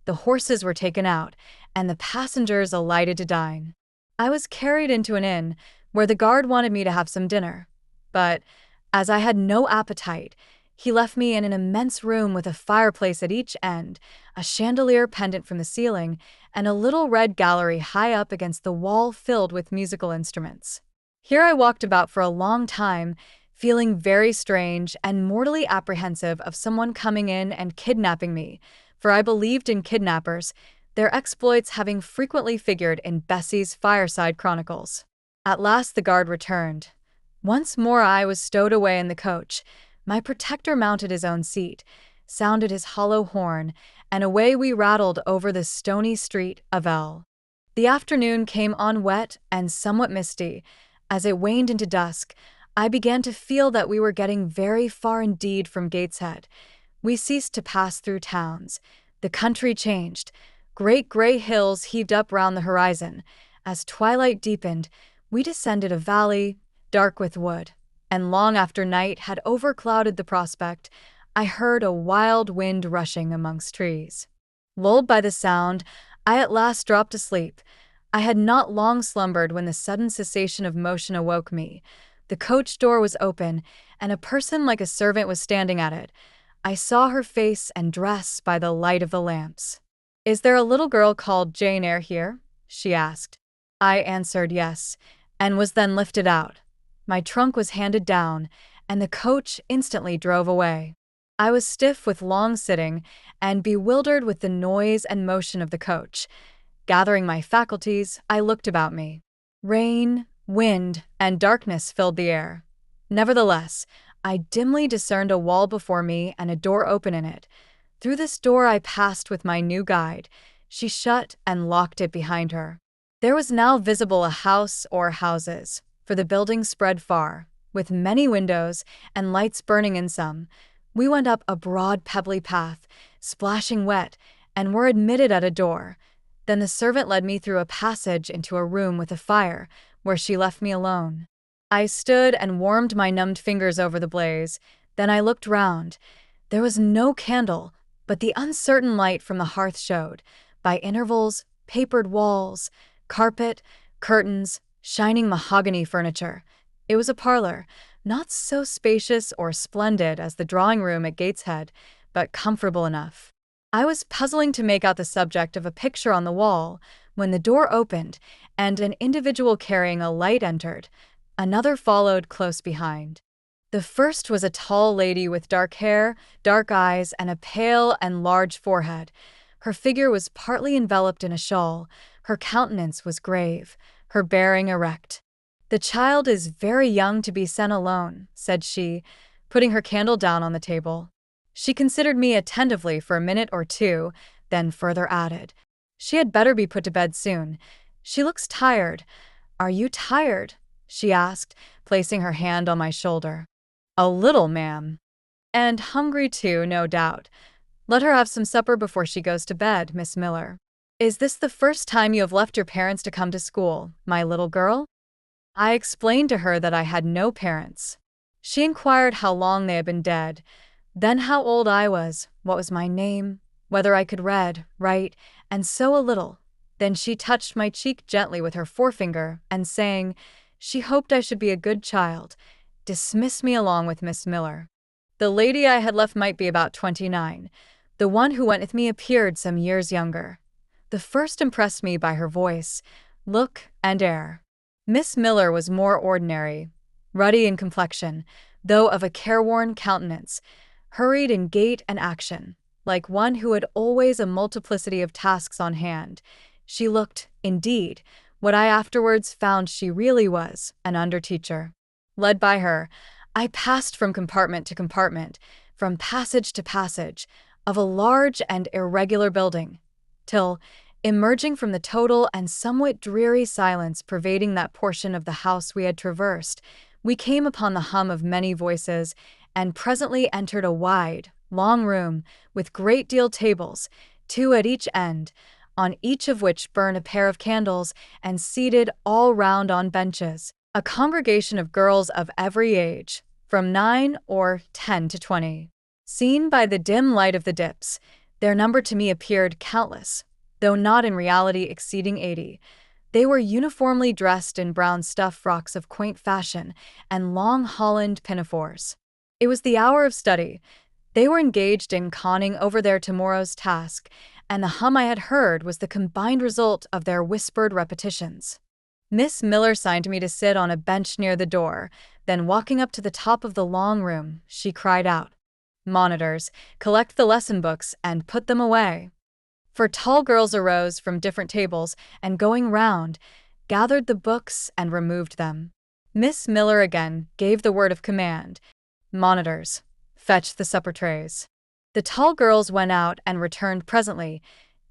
the horses were taken out, and the passengers alighted to dine. I was carried into an inn, where the guard wanted me to have some dinner, but, as I had no appetite, he left me in an immense room with a fireplace at each end, a chandelier pendant from the ceiling, and a little red gallery high up against the wall filled with musical instruments. Here I walked about for a long time, feeling very strange and mortally apprehensive of someone coming in and kidnapping me, for I believed in kidnappers, their exploits having frequently figured in Bessie's fireside chronicles. At last the guard returned. Once more I was stowed away in the coach. My protector mounted his own seat, sounded his hollow horn, and away we rattled over the stony street of Eyre. The afternoon came on wet and somewhat misty. As it waned into dusk, I began to feel that we were getting very far indeed from Gateshead. We ceased to pass through towns. The country changed. Great grey hills heaved up round the horizon. As twilight deepened, we descended a valley, dark with wood. and long after night had overclouded the prospect, I heard a wild wind rushing amongst trees. Lulled by the sound, I at last dropped asleep. I had not long slumbered when the sudden cessation of motion awoke me. The coach door was open, and a person like a servant was standing at it. I saw her face and dress by the light of the lamps. "Is there a little girl called Jane Eyre here?" she asked. I answered yes, and was then lifted out. My trunk was handed down, and the coach instantly drove away. I was stiff with long sitting and bewildered with the noise and motion of the coach. Gathering my faculties, I looked about me. Rain, wind, and darkness filled the air. Nevertheless, I dimly discerned a wall before me and a door open in it. Through this door I passed with my new guide. She shut and locked it behind her. There was now visible a house or houses, for the building spread far, with many windows and lights burning in some. We went up a broad pebbly path, splashing wet, and were admitted at a door. Then the servant led me through a passage into a room with a fire, where she left me alone. I stood and warmed my numbed fingers over the blaze. Then I looked round. There was no candle, but the uncertain light from the hearth showed, by intervals, papered walls, carpet, curtains, shining mahogany furniture. It was a parlor, not so spacious or splendid as the drawing-room at Gateshead, but comfortable enough. I was puzzling to make out the subject of a picture on the wall when the door opened and an individual carrying a light entered. Another followed close behind. The first was a tall lady with dark hair, dark eyes, and a pale and large forehead. Her figure was partly enveloped in a shawl. Her countenance was grave, her bearing erect. "The child is very young to be sent alone," said she, putting her candle down on the table. She considered me attentively for a minute or two, then further added, "She had better be put to bed soon. She looks tired." "Are you tired?" she asked, placing her hand on my shoulder. "A little, ma'am." "And hungry too, no doubt. Let her have some supper before she goes to bed, Miss Miller. Is this the first time you have left your parents to come to school, my little girl?" I explained to her that I had no parents. She inquired how long they had been dead, then how old I was, what was my name, whether I could read, write, and sew a little. Then she touched my cheek gently with her forefinger, and saying she hoped I should be a good child, dismissed me along with Miss Miller. The lady I had left might be about 29. The one who went with me appeared some years younger. The first impressed me by her voice, look, and air. Miss Miller was more ordinary, ruddy in complexion, though of a careworn countenance, hurried in gait and action, like one who had always a multiplicity of tasks on hand. She looked, indeed, what I afterwards found she really was, an under-teacher. Led by her, I passed from compartment to compartment, from passage to passage, of a large and irregular building, till, emerging from the total and somewhat dreary silence pervading that portion of the house we had traversed, we came upon the hum of many voices, and presently entered a wide, long room with great deal tables, 2 at each end, on each of which burned a pair of candles, and seated all round on benches, a congregation of girls of every age, from 9 or 10 to 20. Seen by the dim light of the dips, their number to me appeared countless, though not in reality exceeding 80. They were uniformly dressed in brown stuff frocks of quaint fashion and long holland pinafores. It was the hour of study. They were engaged in conning over their tomorrow's task, and the hum I had heard was the combined result of their whispered repetitions. Miss Miller signed to me to sit on a bench near the door. Then walking up to the top of the long room, she cried out, "Monitors, collect the lesson books and put them away." For tall girls arose from different tables and, going round, gathered the books and removed them. Miss Miller again gave the word of command, "Monitors, fetch the supper trays." The tall girls went out and returned presently,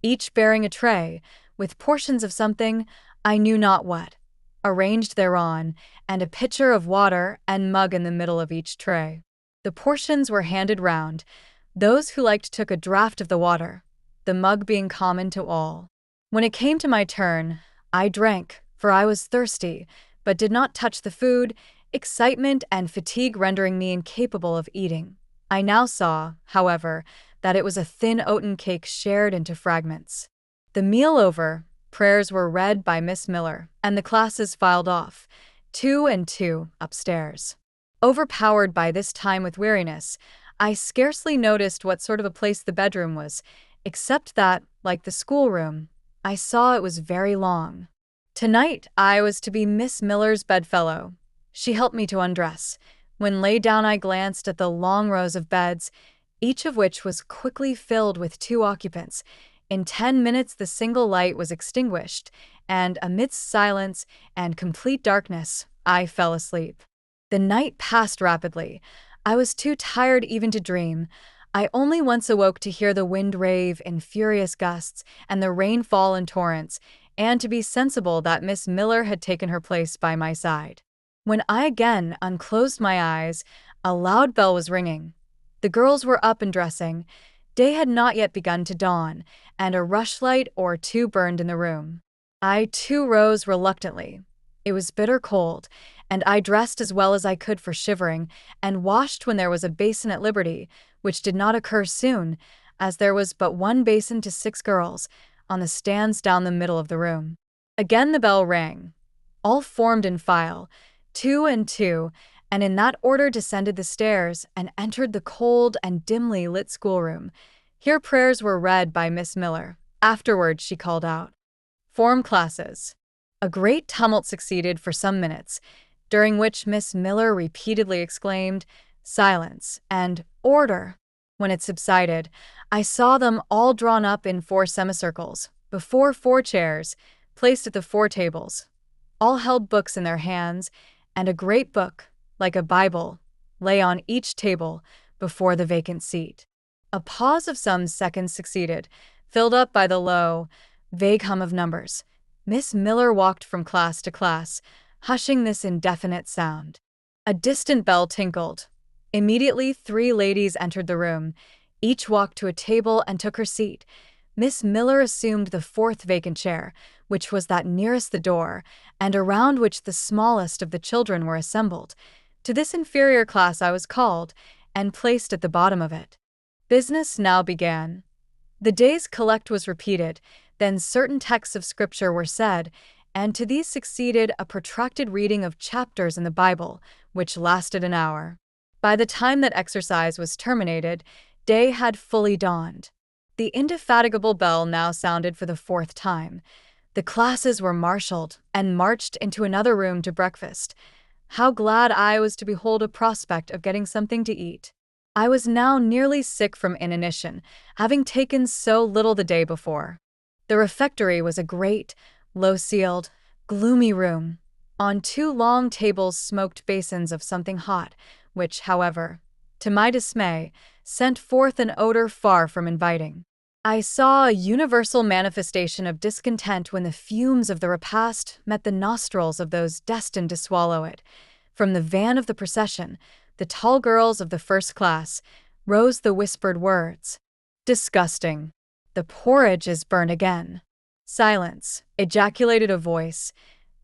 each bearing a tray, with portions of something, I knew not what, arranged thereon, and a pitcher of water and mug in the middle of each tray. The portions were handed round. Those who liked took a draught of the water, the mug being common to all. When it came to my turn, I drank, for I was thirsty, but did not touch the food, excitement and fatigue rendering me incapable of eating. I now saw, however, that it was a thin oaten cake shared into fragments. The meal over, prayers were read by Miss Miller, and the classes filed off, 2 and 2, upstairs. Overpowered by this time with weariness, I scarcely noticed what sort of a place the bedroom was, except that, like the schoolroom, I saw it was very long. Tonight, I was to be Miss Miller's bedfellow. She helped me to undress. When laid down, I glanced at the long rows of beds, each of which was quickly filled with 2 occupants. In 10 minutes, the single light was extinguished, and amidst silence and complete darkness, I fell asleep. The night passed rapidly. I was too tired even to dream. I only once awoke to hear the wind rave in furious gusts and the rain fall in torrents, and to be sensible that Miss Miller had taken her place by my side. When I again unclosed my eyes, a loud bell was ringing. The girls were up and dressing. Day had not yet begun to dawn, and a rushlight or 2 burned in the room. I too rose reluctantly. It was bitter cold, and I dressed as well as I could for shivering, and washed when there was a basin at liberty, which did not occur soon, as there was but 1 basin to 6 girls, on the stands down the middle of the room. Again the bell rang. All formed in file, 2 and 2, and in that order descended the stairs and entered the cold and dimly lit schoolroom. Here prayers were read by Miss Miller. Afterwards she called out, "Form classes." A great tumult succeeded for some minutes, during which Miss Miller repeatedly exclaimed, "Silence," and "Order." When it subsided, I saw them all drawn up in 4 semicircles, before 4 chairs, placed at the 4 tables. All held books in their hands, and a great book, like a Bible, lay on each table before the vacant seat. A pause of some seconds succeeded, filled up by the low, vague hum of numbers. Miss Miller walked from class to class, hushing this indefinite sound. A distant bell tinkled. Immediately 3 ladies entered the room. Each walked to a table and took her seat. Miss Miller assumed the 4th vacant chair, which was that nearest the door, and around which the smallest of the children were assembled. To this inferior class I was called, and placed at the bottom of it. Business now began. The day's collect was repeated, then certain texts of Scripture were said, and to these succeeded a protracted reading of chapters in the Bible, which lasted an hour. By the time that exercise was terminated, day had fully dawned. The indefatigable bell now sounded for the 4th time. The classes were marshaled and marched into another room to breakfast. How glad I was to behold a prospect of getting something to eat. I was now nearly sick from inanition, having taken so little the day before. The refectory was a great, low-ceiled, gloomy room. On 2 long tables smoked basins of something hot, which, however, to my dismay, sent forth an odor far from inviting. I saw a universal manifestation of discontent when the fumes of the repast met the nostrils of those destined to swallow it. From the van of the procession, the tall girls of the 1st class, rose the whispered words, "Disgusting. The porridge is burnt again." "Silence," ejaculated a voice,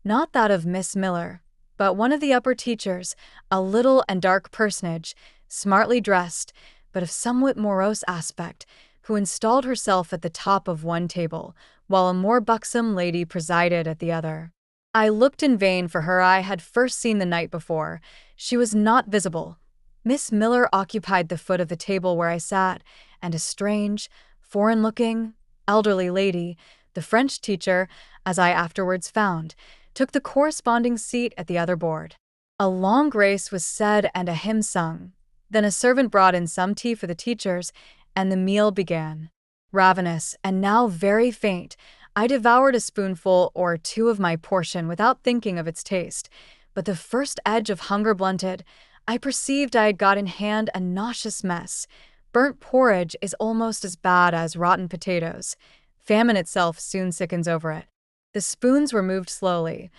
not that of Miss Miller, but one of the upper teachers, a little and dark personage, smartly dressed, but of somewhat morose aspect, who installed herself at the top of one table, while a more buxom lady presided at the other. I looked in vain for her I had first seen the night before. She was not visible. Miss Miller occupied the foot of the table where I sat, and a strange, foreign-looking, elderly lady, the French teacher, as I afterwards found, took the corresponding seat at the other board. A long grace was said and a hymn sung. Then a servant brought in some tea for the teachers, and the meal began. Ravenous, and now very faint, I devoured a spoonful or 2 of my portion without thinking of its taste, but the first edge of hunger blunted, I perceived I had got in hand a nauseous mess. Burnt porridge is almost as bad as rotten potatoes. Famine itself soon sickens over it. The spoons were moved slowly.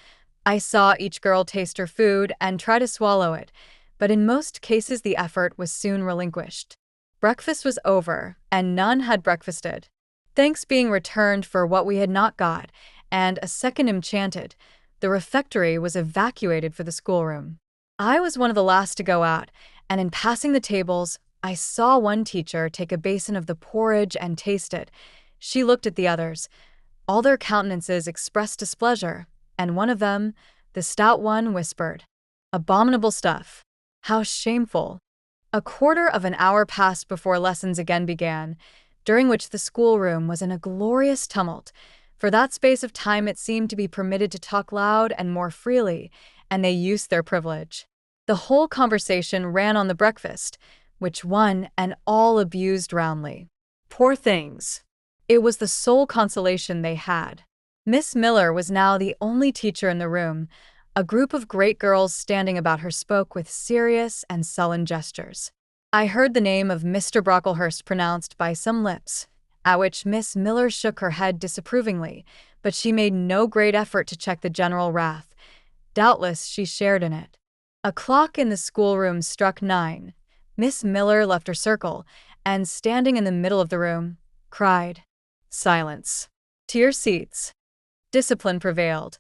I saw each girl taste her food and try to swallow it, but in most cases the effort was soon relinquished. Breakfast was over, and none had breakfasted. Thanks being returned for what we had not got, and a second enchanted, the refectory was evacuated for the schoolroom. I was one of the last to go out, and in passing the tables, I saw one teacher take a basin of the porridge and taste it. She looked at the others. All their countenances expressed displeasure, and one of them, the stout one, whispered, "Abominable stuff! How shameful!" A quarter of an hour passed before lessons again began, during which the schoolroom was in a glorious tumult. For that space of time it seemed to be permitted to talk loud and more freely, and they used their privilege. The whole conversation ran on the breakfast, which one and all abused roundly. Poor things! It was the sole consolation they had. Miss Miller was now the only teacher in the room. A group of great girls standing about her spoke with serious and sullen gestures. I heard the name of Mr. Brocklehurst pronounced by some lips, at which Miss Miller shook her head disapprovingly, but she made no great effort to check the general wrath. Doubtless she shared in it. A clock in the schoolroom struck 9. Miss Miller left her circle, and standing in the middle of the room, cried, "Silence! To your seats!" Discipline prevailed.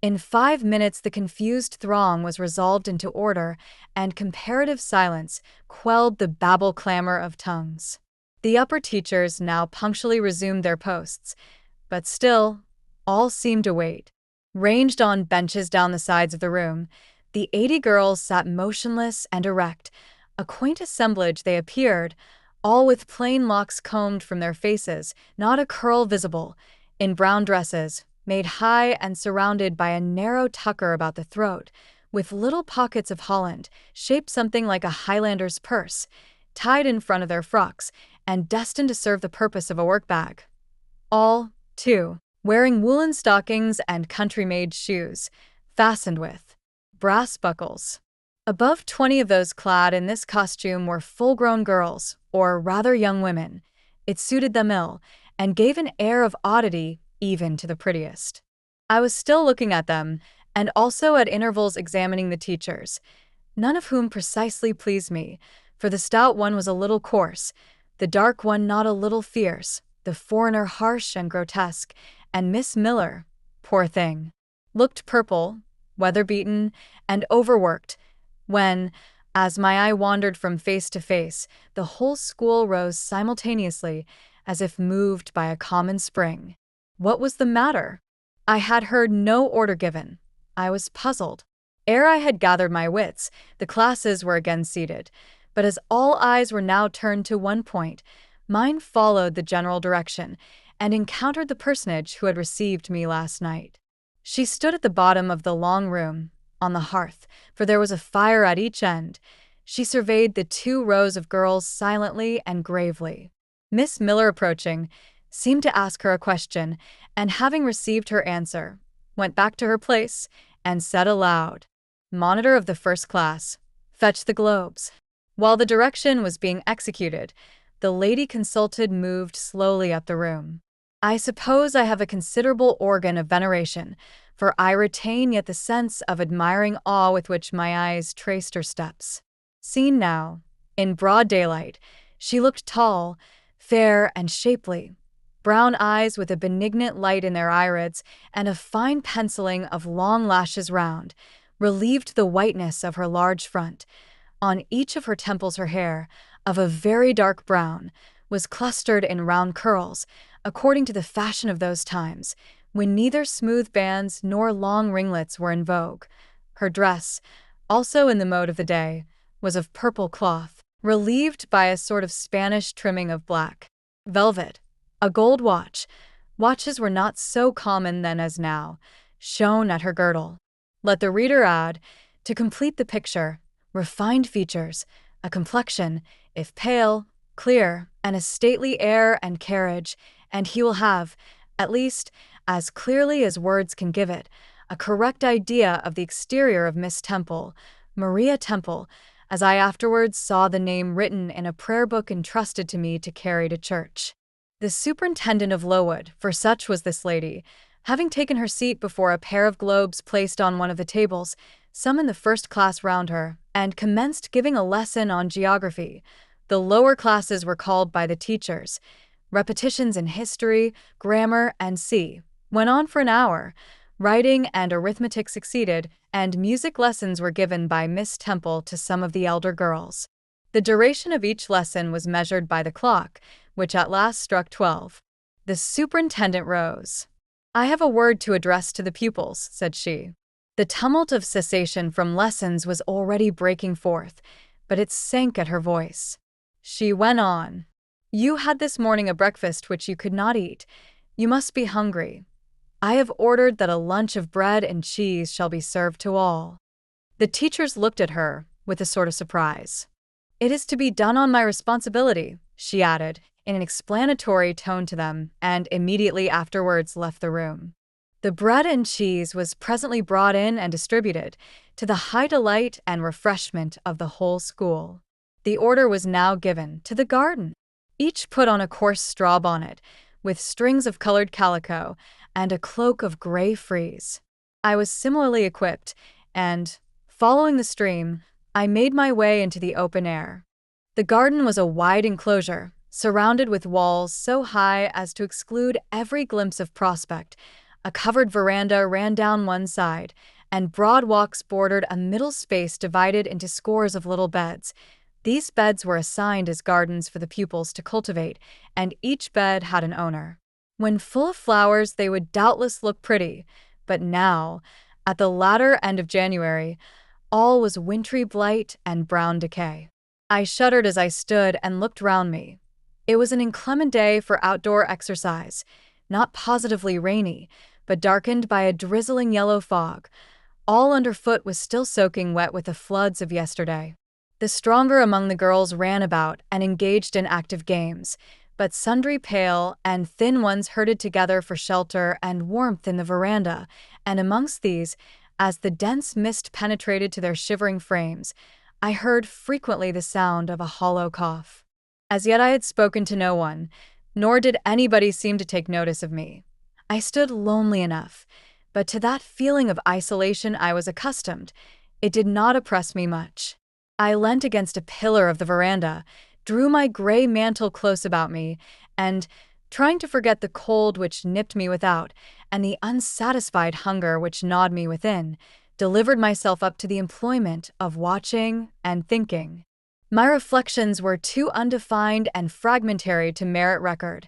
In 5 minutes the confused throng was resolved into order, and comparative silence quelled the babel clamor of tongues. The upper teachers now punctually resumed their posts, but still, all seemed to wait. Ranged on benches down the sides of the room, the 80 girls sat motionless and erect. A quaint assemblage they appeared, all with plain locks combed from their faces, not a curl visible, in brown dresses, made high and surrounded by a narrow tucker about the throat, with little pockets of holland, shaped something like a Highlander's purse, tied in front of their frocks, and destined to serve the purpose of a work-bag. All, too, wearing woolen stockings and country-made shoes, fastened with brass buckles. Above 20 of those clad in this costume were full-grown girls, or rather young women. It suited them ill, and gave an air of oddity even to the prettiest. I was still looking at them, and also at intervals examining the teachers, none of whom precisely pleased me, for the stout one was a little coarse, the dark one not a little fierce, the foreigner harsh and grotesque, and Miss Miller, poor thing, looked purple, weather-beaten, and overworked, when, as my eye wandered from face to face, the whole school rose simultaneously, as if moved by a common spring. What was the matter? I had heard no order given. I was puzzled. Ere I had gathered my wits, the classes were again seated, but as all eyes were now turned to one point, mine followed the general direction, and encountered the personage who had received me last night. She stood at the bottom of the long room, on the hearth, for there was a fire at each end. She surveyed the 2 rows of girls silently and gravely. Miss Miller, approaching, seemed to ask her a question, and having received her answer, went back to her place and said aloud, "Monitor of the first class, fetch the globes." While the direction was being executed, the lady consulted moved slowly up the room. I suppose I have a considerable organ of veneration, for I retain yet the sense of admiring awe with which my eyes traced her steps. Seen now, in broad daylight, she looked tall, fair and shapely, brown eyes with a benignant light in their irids, and a fine penciling of long lashes round, relieved the whiteness of her large front. On each of her temples her hair, of a very dark brown, was clustered in round curls, according to the fashion of those times, when neither smooth bands nor long ringlets were in vogue. Her dress, also in the mode of the day, was of purple cloth, relieved by a sort of Spanish trimming of black velvet. A gold watch, watches were not so common then as now, shone at her girdle. Let the reader add, to complete the picture, refined features, a complexion, if pale, clear, and a stately air and carriage, and he will have, at least, as clearly as words can give it, a correct idea of the exterior of Miss Temple, Maria Temple, as I afterwards saw the name written in a prayer book entrusted to me to carry to church. The superintendent of Lowood, for such was this lady, having taken her seat before a pair of globes placed on one of the tables, summoned the first class round her, and commenced giving a lesson on geography. The lower classes were called by the teachers. Repetitions in history, grammar, and went on for an hour. Writing and arithmetic succeeded, and music lessons were given by Miss Temple to some of the elder girls. The duration of each lesson was measured by the clock, which at last struck 12. The superintendent rose. "I have a word to address to the pupils," said she. The tumult of cessation from lessons was already breaking forth, but it sank at her voice. She went on. "You had this morning a breakfast which you could not eat. You must be hungry. I have ordered that a lunch of bread and cheese shall be served to all." The teachers looked at her with a sort of surprise. "It is to be done on my responsibility," she added, in an explanatory tone to them, and immediately afterwards left the room. The bread and cheese was presently brought in and distributed, to the high delight and refreshment of the whole school. The order was now given to the garden. Each put on a coarse straw bonnet, with strings of colored calico, and a cloak of gray frieze. I was similarly equipped, and, following the stream, I made my way into the open air. The garden was a wide enclosure, surrounded with walls so high as to exclude every glimpse of prospect. A covered veranda ran down one side, and broad walks bordered a middle space divided into scores of little beds. These beds were assigned as gardens for the pupils to cultivate, and each bed had an owner. When full of flowers, they would doubtless look pretty, but now, at the latter end of January, all was wintry blight and brown decay. I shuddered as I stood and looked round me. It was an inclement day for outdoor exercise, not positively rainy, but darkened by a drizzling yellow fog. All underfoot was still soaking wet with the floods of yesterday. The stronger among the girls ran about and engaged in active games, but sundry pale and thin ones herded together for shelter and warmth in the veranda, and amongst these, as the dense mist penetrated to their shivering frames, I heard frequently the sound of a hollow cough. As yet I had spoken to no one, nor did anybody seem to take notice of me. I stood lonely enough, but to that feeling of isolation I was accustomed. It did not oppress me much. I leant against a pillar of the veranda, drew my gray mantle close about me, and, trying to forget the cold which nipped me without, and the unsatisfied hunger which gnawed me within, delivered myself up to the employment of watching and thinking. My reflections were too undefined and fragmentary to merit record.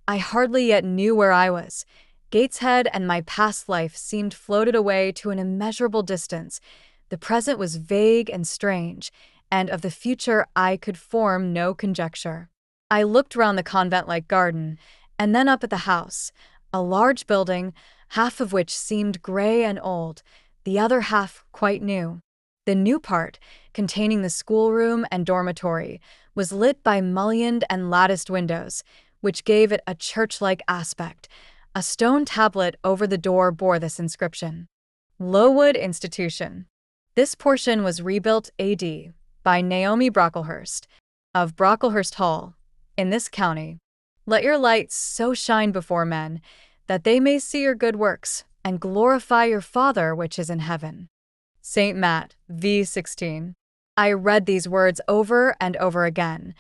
I hardly yet knew where I was. Gateshead and my past life seemed floated away to an immeasurable distance. The present was vague and strange, and of the future I could form no conjecture. I looked round the convent-like garden, and then up at the house, a large building, half of which seemed gray and old, the other half quite new. The new part, containing the schoolroom and dormitory, was lit by mullioned and latticed windows, which gave it a church-like aspect. A stone tablet over the door bore this inscription: Lowood Institution. This portion was rebuilt A.D. by Naomi Brocklehurst, of Brocklehurst Hall, in this county. Let your light so shine before men, that they may see your good works, and glorify your Father which is in heaven. St. Matt, v. 16. I read these words over and over again.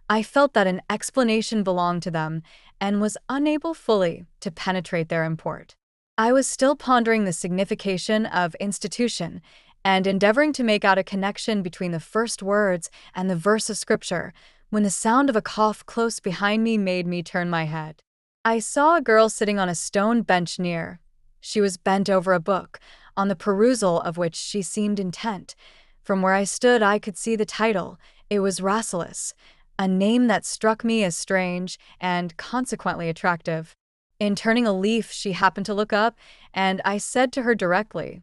I felt that an explanation belonged to them, and was unable fully to penetrate their import. I was still pondering the signification of institution, and endeavoring to make out a connection between the first words and the verse of Scripture, when the sound of a cough close behind me made me turn my head. I saw a girl sitting on a stone bench near. She was bent over a book, on the perusal of which she seemed intent. From where I stood I could see the title. It was Rasselas, a name that struck me as strange and consequently attractive. In turning a leaf she happened to look up, and I said to her directly,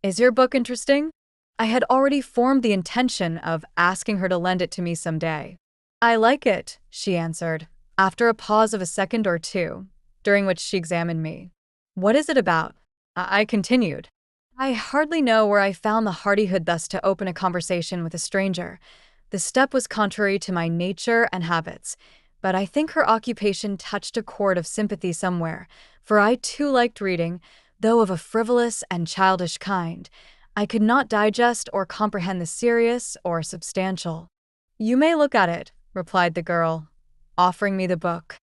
"Is your book interesting?" I had already formed the intention of asking her to lend it to me some day. "I like it," she answered, after a pause of a second or two, during which she examined me. "What is it about?" I continued. I hardly know where I found the hardihood thus to open a conversation with a stranger. The step was contrary to my nature and habits, but I think her occupation touched a chord of sympathy somewhere, for I too liked reading, though of a frivolous and childish kind. I could not digest or comprehend the serious or substantial. "You may look at it," replied the girl, offering me the book.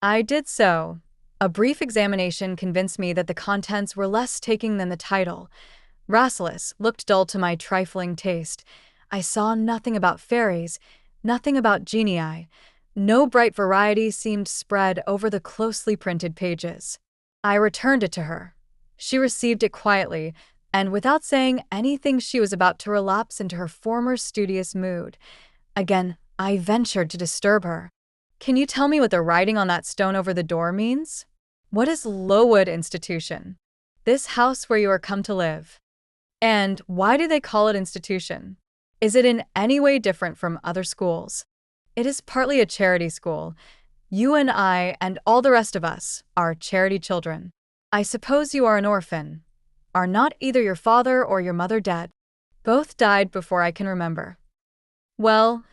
I did so, A brief examination convinced me that the contents were less taking than the title. Rasselas looked dull to my trifling taste. I saw nothing about fairies, nothing about genii. No bright variety seemed spread over the closely printed pages. I returned it to her. She received it quietly, and without saying anything she was about to relapse into her former studious mood. Again, I ventured to disturb her. "Can you tell me what the writing on that stone over the door means? What is Lowood Institution? This house where you are come to live. And why do they call it institution? Is it in any way different from other schools? It is partly a charity school. You and I and all the rest of us are charity children. I suppose you are an orphan. Are not either your father or your mother dead? Both died before I can remember." "Well,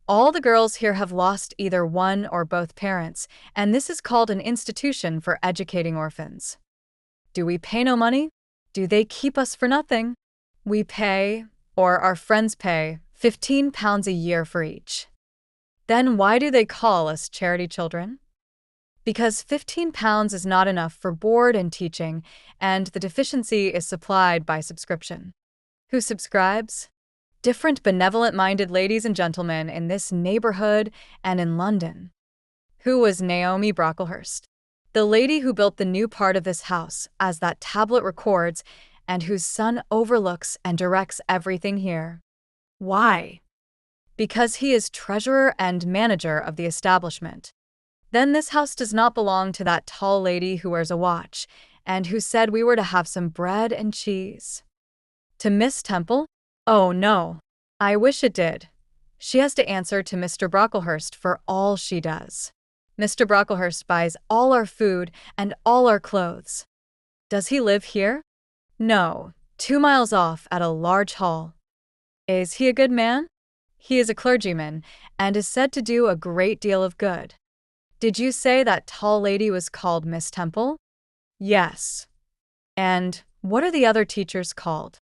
all the girls here have lost either one or both parents, and this is called an institution for educating orphans." "Do we pay no money? Do they keep us for nothing?" "We pay, or our friends pay, £15 a year for each." "Then why do they call us charity children?" "Because £15 is not enough for board and teaching, and the deficiency is supplied by subscription." "Who subscribes?" "Different benevolent-minded ladies and gentlemen in this neighborhood and in London." "Who was Naomi Brocklehurst?" "The lady who built the new part of this house, as that tablet records, and whose son overlooks and directs everything here." "Why?" "Because he is treasurer and manager of the establishment." "Then this house does not belong to that tall lady who wears a watch, and who said we were to have some bread and cheese?" "To Miss Temple? Oh, no. I wish it did. She has to answer to Mr. Brocklehurst for all she does. Mr. Brocklehurst buys all our food and all our clothes." "Does he live here?" "No, 2 miles off at a large hall." "Is he a good man?" "He is a clergyman, and is said to do a great deal of good." "Did you say that tall lady was called Miss Temple?" "Yes." "And what are the other teachers called?"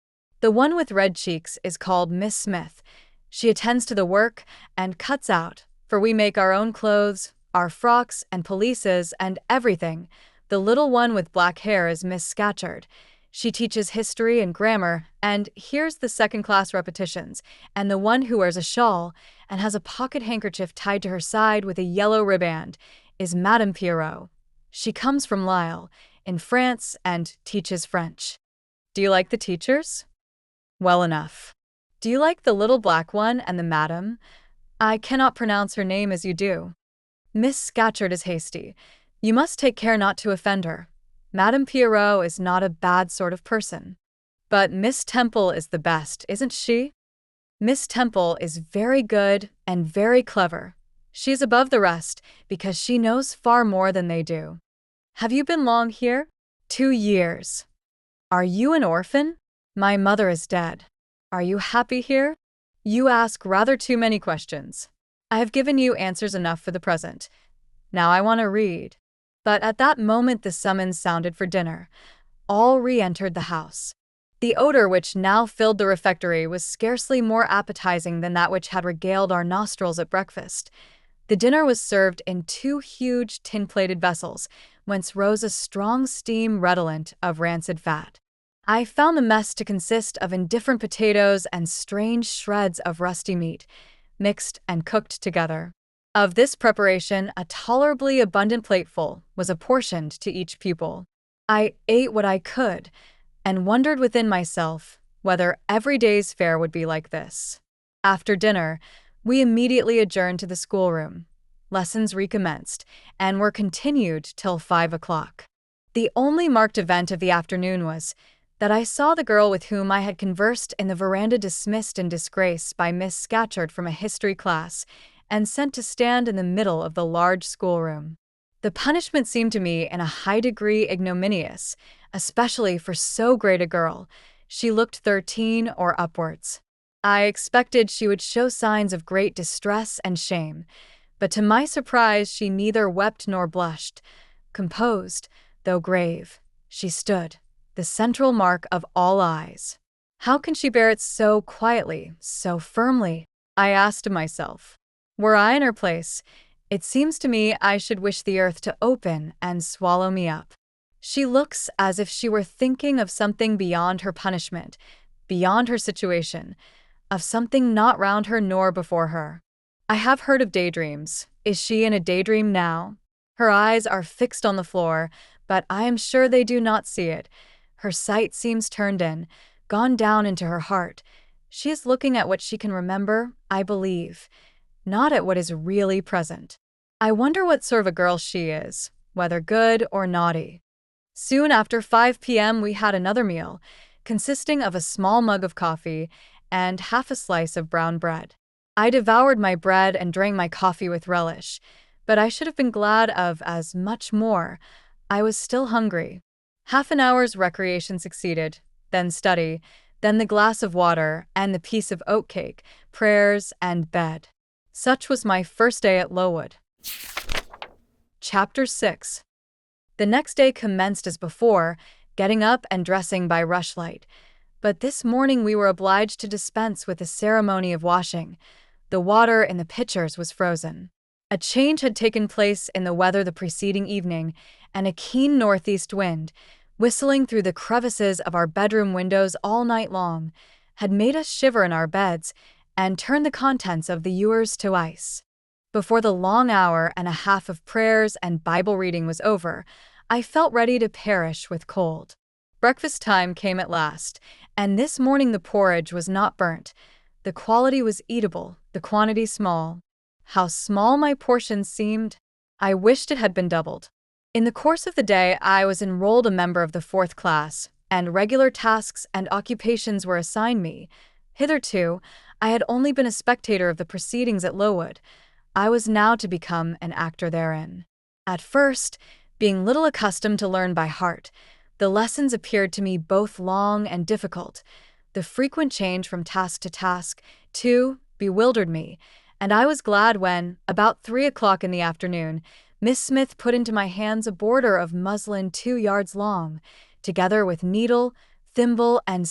"The one with red cheeks is called Miss Smith. She attends to the work and cuts out, for we make our own clothes, our frocks and pelisses and everything. The little one with black hair is Miss Scatcherd. She teaches history and grammar, and hears the second-class repetitions, and the one who wears a shawl and has a pocket handkerchief tied to her side with a yellow riband is Madame Pierrot. She comes from Lille, in France, and teaches French." "Do you like the teachers?" "Well enough." "Do you like the little black one and the madam? I cannot pronounce her name as you do." "Miss Scatcherd is hasty. You must take care not to offend her. Madame Pierrot is not a bad sort of person." "But Miss Temple is the best, isn't she?" "Miss Temple is very good and very clever. She is above the rest, because she knows far more than they do." "Have you been long here?" 2 years. "Are you an orphan?" "My mother is dead." "Are you happy here?" "You ask rather too many questions. I have given you answers enough for the present. Now I want to read." But at that moment the summons sounded for dinner. All re-entered the house. The odor which now filled the refectory was scarcely more appetizing than that which had regaled our nostrils at breakfast. The dinner was served in 2 huge tin-plated vessels, whence rose a strong steam redolent of rancid fat. I found the mess to consist of indifferent potatoes and strange shreds of rusty meat, mixed and cooked together. Of this preparation, a tolerably abundant plateful was apportioned to each pupil. I ate what I could, and wondered within myself whether every day's fare would be like this. After dinner, we immediately adjourned to the schoolroom. Lessons recommenced, and were continued till 5 o'clock. The only marked event of the afternoon was that I saw the girl with whom I had conversed in the veranda dismissed in disgrace by Miss Scatcherd from a history class, and sent to stand in the middle of the large schoolroom. The punishment seemed to me in a high degree ignominious, especially for so great a girl. She looked 13 or upwards. I expected she would show signs of great distress and shame, but to my surprise she neither wept nor blushed. Composed, though grave, she stood, the central mark of all eyes. How can she bear it so quietly, so firmly? I asked myself. Were I in her place, It seems to me I should wish the earth to open and swallow me up. She looks as if she were thinking of something beyond her punishment, beyond her situation, of something not round her nor before her. I have heard of daydreams. Is she in a daydream now? Her eyes are fixed on the floor, but I am sure they do not see it. Her sight seems turned in, gone down into her heart. She is looking at what she can remember, I believe, not at what is really present. I wonder what sort of a girl she is, whether good or naughty. Soon after 5 p.m. we had another meal, consisting of a small mug of coffee and half a slice of brown bread. I devoured my bread and drank my coffee with relish, but I should have been glad of as much more. I was still hungry. Half an hour's recreation succeeded, then study, then the glass of water and the piece of oatcake, prayers and bed. Such was my first day at Lowood. Chapter 6. The next day commenced as before, getting up and dressing by rushlight. But this morning we were obliged to dispense with the ceremony of washing. The water in the pitchers was frozen. A change had taken place in the weather the preceding evening, and a keen northeast wind, whistling through the crevices of our bedroom windows all night long, had made us shiver in our beds and turned the contents of the ewers to ice. Before the long hour and a half of prayers and Bible reading was over, I felt ready to perish with cold. Breakfast time came at last, and this morning the porridge was not burnt. The quality was eatable, the quantity small. How small my portions seemed! I wished it had been doubled. In the course of the day I was enrolled a member of the 4th class, and regular tasks and occupations were assigned me. Hitherto, I had only been a spectator of the proceedings at Lowood. I was now to become an actor therein. At first, being little accustomed to learn by heart, the lessons appeared to me both long and difficult. The frequent change from task to task, too, bewildered me, and I was glad when, about 3 o'clock in the afternoon, Miss Smith put into my hands a border of muslin 2 yards long, together with needle, thimble, and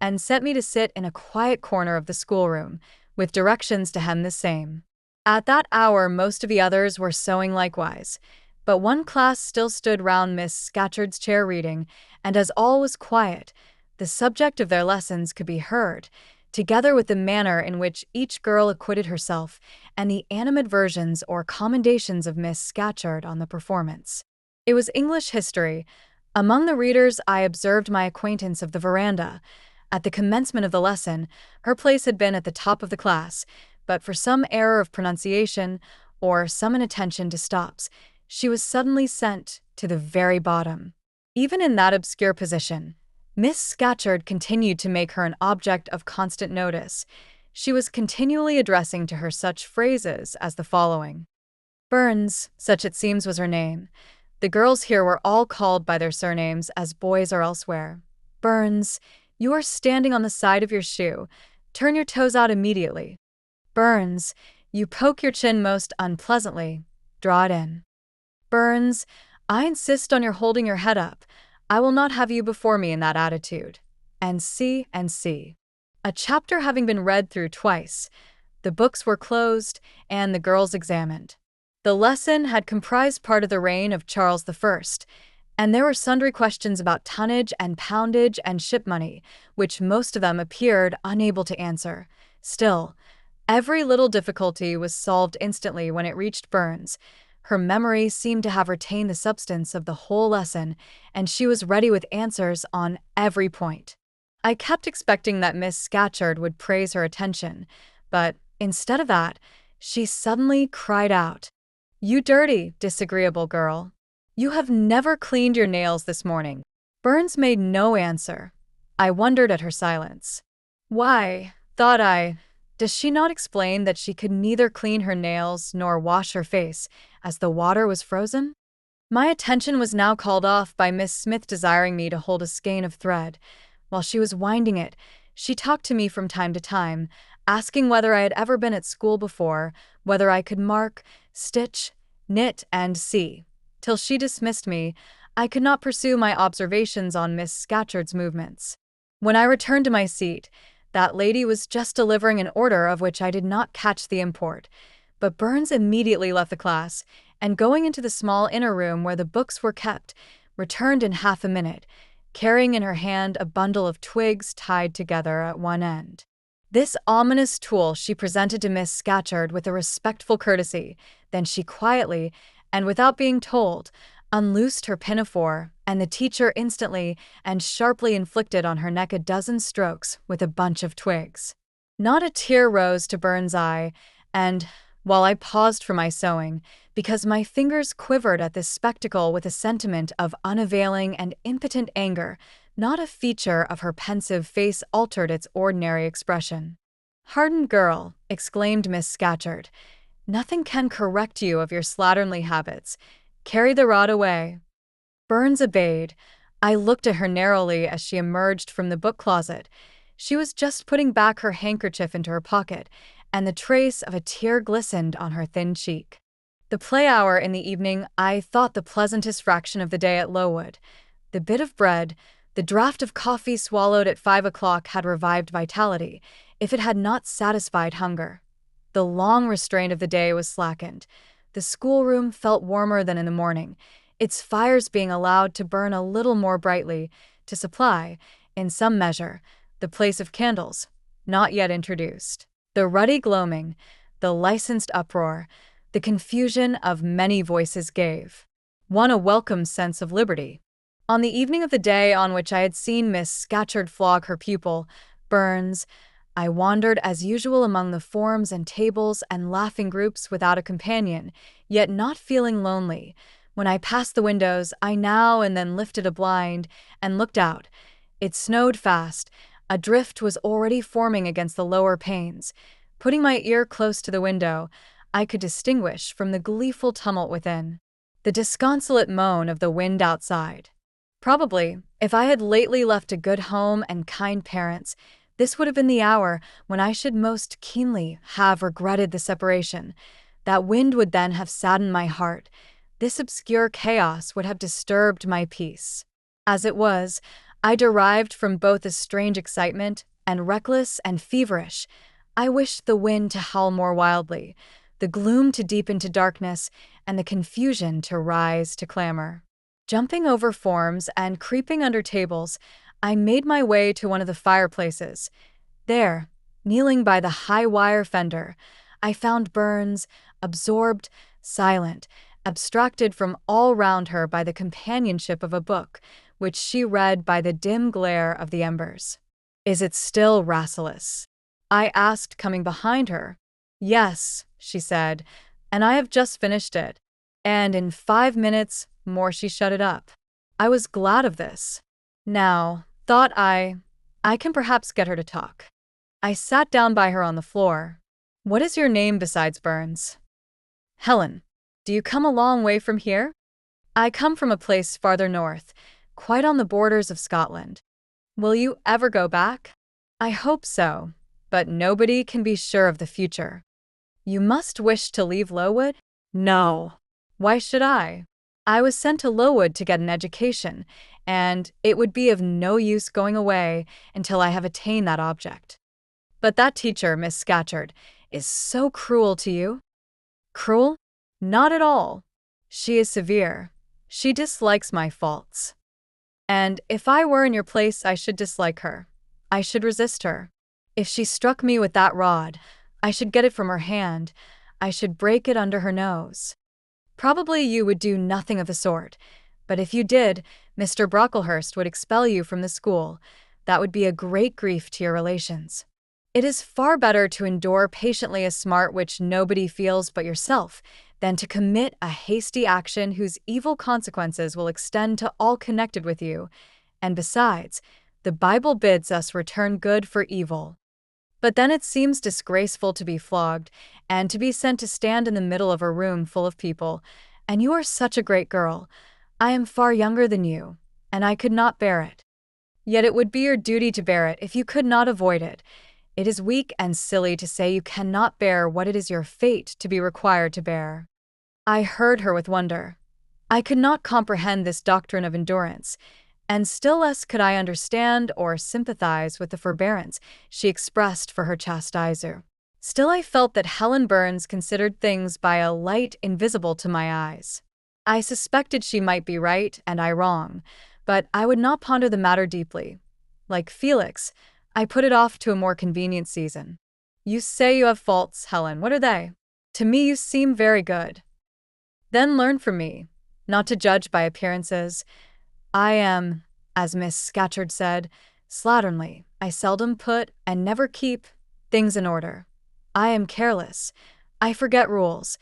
and set me to sit in a quiet corner of the schoolroom, with directions to hem the same. At that hour most of the others were sewing likewise, but one class still stood round Miss Scatcherd's chair reading, and as all was quiet, the subject of their lessons could be heard, together with the manner in which each girl acquitted herself, and the animadversions or commendations of Miss Scatcherd on the performance. It was English history. Among the readers I observed my acquaintance of the veranda. At the commencement of the lesson, her place had been at the top of the class, but for some error of pronunciation, or some inattention to stops, she was suddenly sent to the very bottom. Even in that obscure position, Miss Scatcherd continued to make her an object of constant notice. She was continually addressing to her such phrases as the following. Burns, such it seems was her name. The girls here were all called by their surnames as boys are elsewhere. Burns, you are standing on the side of your shoe. Turn your toes out immediately. Burns, you poke your chin most unpleasantly. Draw it in. Burns, I insist on your holding your head up. I will not have you before me in that attitude. And see. A chapter having been read through twice, the books were closed and the girls examined. The lesson had comprised part of the reign of Charles I, and there were sundry questions about tonnage and poundage and ship money, which most of them appeared unable to answer. Still, every little difficulty was solved instantly when it reached Burns. Her memory seemed to have retained the substance of the whole lesson, and she was ready with answers on every point. I kept expecting that Miss Scatcherd would praise her attention, but instead of that, she suddenly cried out, "You dirty, disagreeable girl! You have never cleaned your nails this morning." Burns made no answer. I wondered at her silence. Why, thought I, does she not explain that she could neither clean her nails nor wash her face, as the water was frozen? My attention was now called off by Miss Smith desiring me to hold a skein of thread. While she was winding it, she talked to me from time to time, asking whether I had ever been at school before, whether I could mark, stitch, knit, and see. Till she dismissed me, I could not pursue my observations on Miss Scatcherd's movements. When I returned to my seat, that lady was just delivering an order of which I did not catch the import, But Burns immediately left the class, and going into the small inner room where the books were kept, returned in half a minute, carrying in her hand a bundle of twigs tied together at one end. This ominous tool she presented to Miss Scatcherd with a respectful courtesy. Then she quietly, and without being told, unloosed her pinafore, and the teacher instantly and sharply inflicted on her neck a dozen strokes with a bunch of twigs. Not a tear rose to Burns' eye, and, while I paused for my sewing, because my fingers quivered at this spectacle with a sentiment of unavailing and impotent anger, not a feature of her pensive face altered its ordinary expression. "Hardened girl," exclaimed Miss Scatcherd, "nothing can correct you of your slatternly habits. Carry the rod away." Burns obeyed. I looked at her narrowly as she emerged from the book closet. She was just putting back her handkerchief into her pocket, and the trace of a tear glistened on her thin cheek. The play hour in the evening I thought the pleasantest fraction of the day at Lowood. The bit of bread, the draught of coffee swallowed at 5 o'clock had revived vitality, if it had not satisfied hunger. The long restraint of the day was slackened. The schoolroom felt warmer than in the morning, its fires being allowed to burn a little more brightly, to supply, in some measure, the place of candles, not yet introduced. The ruddy gloaming, the licensed uproar, the confusion of many voices gave one a welcome sense of liberty. On the evening of the day on which I had seen Miss Scatcherd flog her pupil, Burns, I wandered as usual among the forms and tables and laughing groups without a companion, yet not feeling lonely. When I passed the windows, I now and then lifted a blind and looked out. It snowed fast. A drift was already forming against the lower panes. Putting my ear close to the window, I could distinguish from the gleeful tumult within the disconsolate moan of the wind outside. Probably, if I had lately left a good home and kind parents, this would have been the hour when I should most keenly have regretted the separation. That wind would then have saddened my heart. This obscure chaos would have disturbed my peace. As it was, I derived from both a strange excitement and reckless and feverish. I wished the wind to howl more wildly, the gloom to deepen to darkness, and the confusion to rise to clamor. Jumping over forms and creeping under tables, I made my way to one of the fireplaces. There, kneeling by the high wire fender, I found Burns, absorbed, silent, abstracted from all round her by the companionship of a book, which she read by the dim glare of the embers. "Is it still Rasselas?" I asked, coming behind her. "Yes," she said, "and I have just finished it." And in 5 minutes more she shut it up. I was glad of this. Now, thought I can perhaps get her to talk. I sat down by her on the floor. "What is your name besides Burns?" "Helen. Do you come a long way from here?" "I come from a place farther north, quite on the borders of Scotland." "Will you ever go back?" "I hope so, but nobody can be sure of the future." "You must wish to leave Lowood?" "No." "Why should I? I was sent to Lowood to get an education, and it would be of no use going away until I have attained that object." "But that teacher, Miss Scatcherd, is so cruel to you." "Cruel? Not at all. She is severe. She dislikes my faults. And if I were in your place, I should dislike her. I should resist her. If she struck me with that rod, I should get it from her hand. I should break it under her nose." "Probably you would do nothing of the sort, but if you did, Mr. Brocklehurst would expel you from the school. That would be a great grief to your relations. It is far better to endure patiently a smart which nobody feels but yourself, than to commit a hasty action whose evil consequences will extend to all connected with you. And besides, the Bible bids us return good for evil. But then it seems disgraceful to be flogged, and to be sent to stand in the middle of a room full of people. And you are such a great girl. I am far younger than you, and I could not bear it. Yet it would be your duty to bear it if you could not avoid it. It is weak and silly to say you cannot bear what it is your fate to be required to bear." I heard her with wonder. I could not comprehend this doctrine of endurance, and still less could I understand or sympathize with the forbearance she expressed for her chastiser. Still, I felt that Helen Burns considered things by a light invisible to my eyes. I suspected she might be right and I wrong, but I would not ponder the matter deeply. Like Felix, I put it off to a more convenient season. You say you have faults, Helen. What are they? To me, you seem very good. Then learn from me, not to judge by appearances. I am, as Miss Scatcherd said, slatternly. I seldom put, and never keep, things in order. I am careless. I forget rules.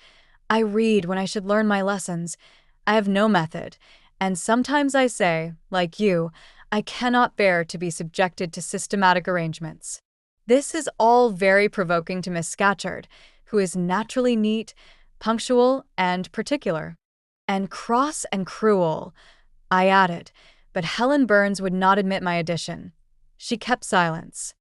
I read when I should learn my lessons. I have no method, and sometimes I say, like you, I cannot bear to be subjected to systematic arrangements. This is all very provoking to Miss Scatcherd, who is naturally neat, punctual, and particular. And cross and cruel, I added, but Helen Burns would not admit my addition. She kept silence.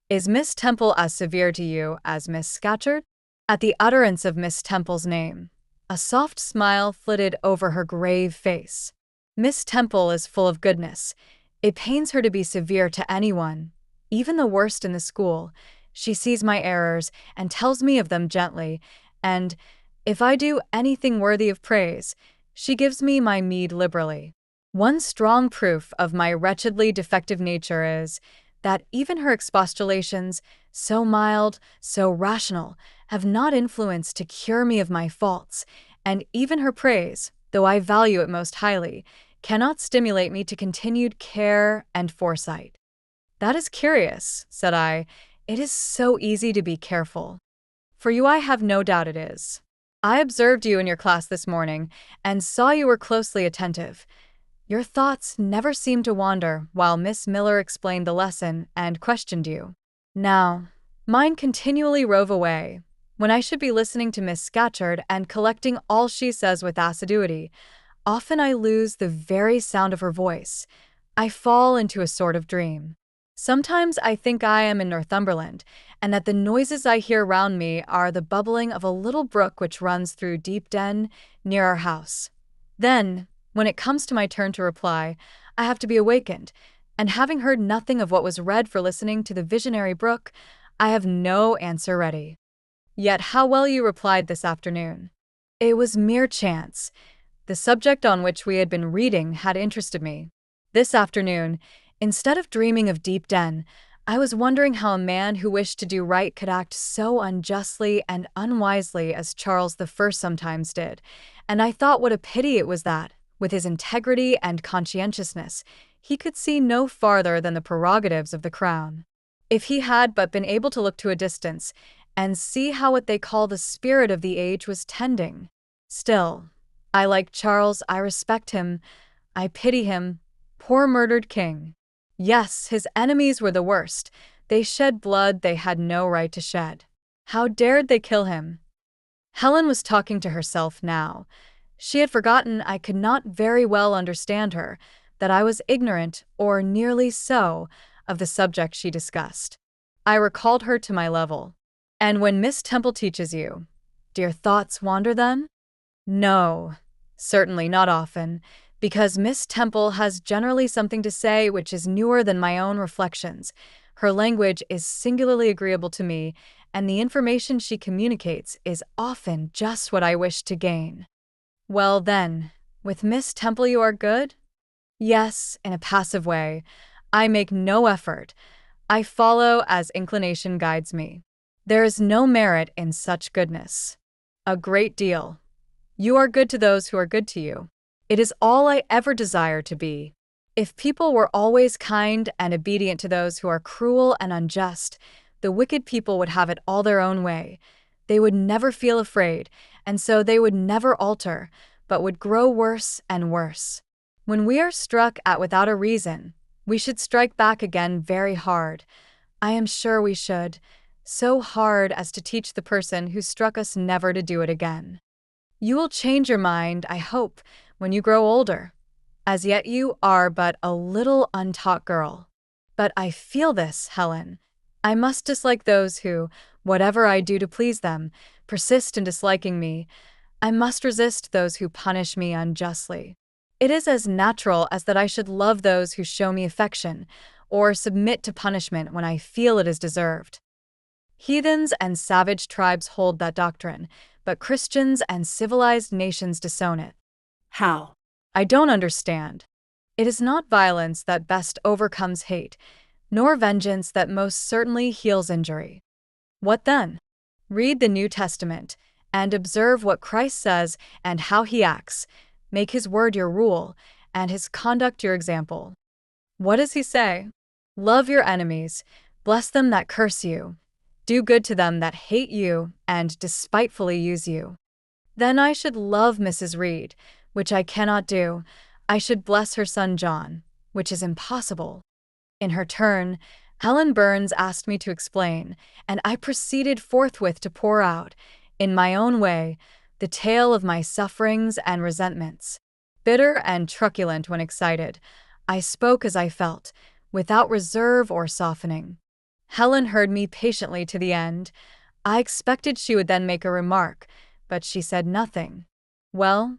Is Miss Temple as severe to you as Miss Scatcherd? At the utterance of Miss Temple's name, a soft smile flitted over her grave face. Miss Temple is full of goodness. It pains her to be severe to anyone, even the worst in the school. She sees my errors and tells me of them gently, and, if I do anything worthy of praise, she gives me my meed liberally. One strong proof of my wretchedly defective nature is that even her expostulations, so mild, so rational, have not influence to cure me of my faults, and even her praise, though I value it most highly, cannot stimulate me to continued care and foresight. That is curious, said I. It is so easy to be careful. For you, I have no doubt it is. I observed you in your class this morning, and saw you were closely attentive. Your thoughts never seemed to wander while Miss Miller explained the lesson and questioned you. Now, mine continually rove away, when I should be listening to Miss Scatcherd and collecting all she says with assiduity. Often I lose the very sound of her voice. I fall into a sort of dream. Sometimes I think I am in Northumberland, and that the noises I hear round me are the bubbling of a little brook which runs through Deep Den near our house. Then, when it comes to my turn to reply, I have to be awakened, and having heard nothing of what was read for listening to the visionary brook, I have no answer ready. Yet how well you replied this afternoon. It was mere chance. The subject on which we had been reading had interested me. This afternoon, instead of dreaming of Deep Den, I was wondering how a man who wished to do right could act so unjustly and unwisely as Charles I sometimes did, and I thought what a pity it was that, with his integrity and conscientiousness, he could see no farther than the prerogatives of the crown. If he had but been able to look to a distance and see how what they call the spirit of the age was tending. Still, I like Charles, I respect him, I pity him, poor murdered king. Yes, his enemies were the worst. They shed blood they had no right to shed. How dared they kill him? Helen was talking to herself now. She had forgotten I could not very well understand her, that I was ignorant, or nearly so, of the subject she discussed. I recalled her to my level. And when Miss Temple teaches you, do your thoughts wander then? No, certainly not often, because Miss Temple has generally something to say which is newer than my own reflections. Her language is singularly agreeable to me, and the information she communicates is often just what I wish to gain. Well then, with Miss Temple you are good? Yes, in a passive way. I make no effort. I follow as inclination guides me. There is no merit in such goodness. A great deal. You are good to those who are good to you. It is all I ever desire to be. If people were always kind and obedient to those who are cruel and unjust, the wicked people would have it all their own way. They would never feel afraid, and so they would never alter, but would grow worse and worse. When we are struck at without a reason, we should strike back again very hard. I am sure we should, so hard as to teach the person who struck us never to do it again. You will change your mind, I hope, when you grow older. As yet you are but a little untaught girl. But I feel this, Helen. I must dislike those who, whatever I do to please them, persist in disliking me. I must resist those who punish me unjustly. It is as natural as that I should love those who show me affection, or submit to punishment when I feel it is deserved. Heathens and savage tribes hold that doctrine, but Christians and civilized nations disown it. How? I don't understand. It is not violence that best overcomes hate, nor vengeance that most certainly heals injury. What then? Read the New Testament, and observe what Christ says and how he acts. Make his word your rule, and his conduct your example. What does he say? Love your enemies, bless them that curse you, do good to them that hate you and despitefully use you. Then I should love Mrs. Reed, which I cannot do. I should bless her son John, which is impossible. In her turn, Helen Burns asked me to explain, and I proceeded forthwith to pour out, in my own way, the tale of my sufferings and resentments. Bitter and truculent when excited, I spoke as I felt, without reserve or softening. Helen heard me patiently to the end. I expected she would then make a remark, but she said nothing. Well,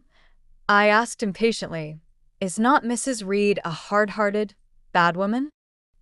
I asked impatiently, is not Mrs. Reed a hard-hearted, bad woman?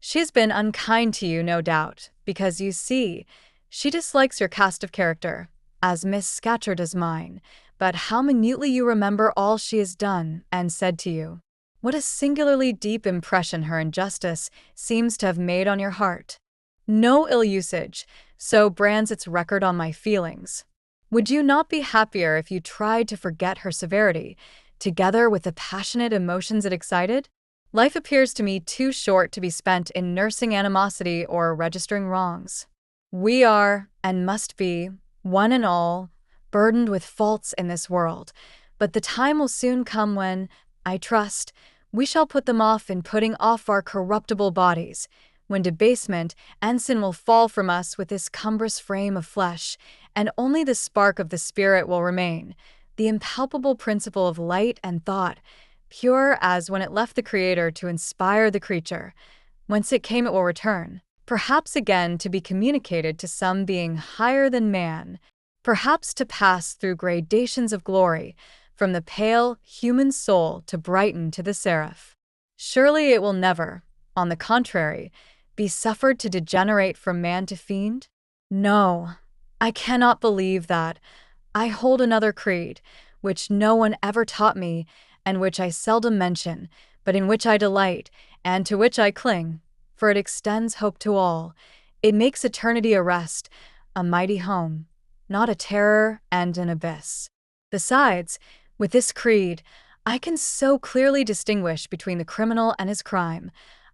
She has been unkind to you, no doubt, because you see, she dislikes your cast of character, as Miss Scatcherd does mine, but how minutely you remember all she has done and said to you. What a singularly deep impression her injustice seems to have made on your heart. No ill usage so brands its record on my feelings. Would you not be happier if you tried to forget her severity, together with the passionate emotions it excited? Life appears to me too short to be spent in nursing animosity or registering wrongs. We are, and must be, one and all, burdened with faults in this world, but the time will soon come when, I trust, we shall put them off in putting off our corruptible bodies, when debasement and sin will fall from us with this cumbrous frame of flesh, and only the spark of the Spirit will remain, the impalpable principle of light and thought, pure as when it left the Creator to inspire the creature. Whence it came it will return, perhaps again to be communicated to some being higher than man, perhaps to pass through gradations of glory, from the pale human soul to brighten to the seraph. Surely it will never, on the contrary, be suffered to degenerate from man to fiend? No, I cannot believe that. I hold another creed, which no one ever taught me, and which I seldom mention, but in which I delight, and to which I cling, for it extends hope to all. It makes eternity a rest, a mighty home, not a terror and an abyss. Besides, with this creed, I can so clearly distinguish between the criminal and his crime.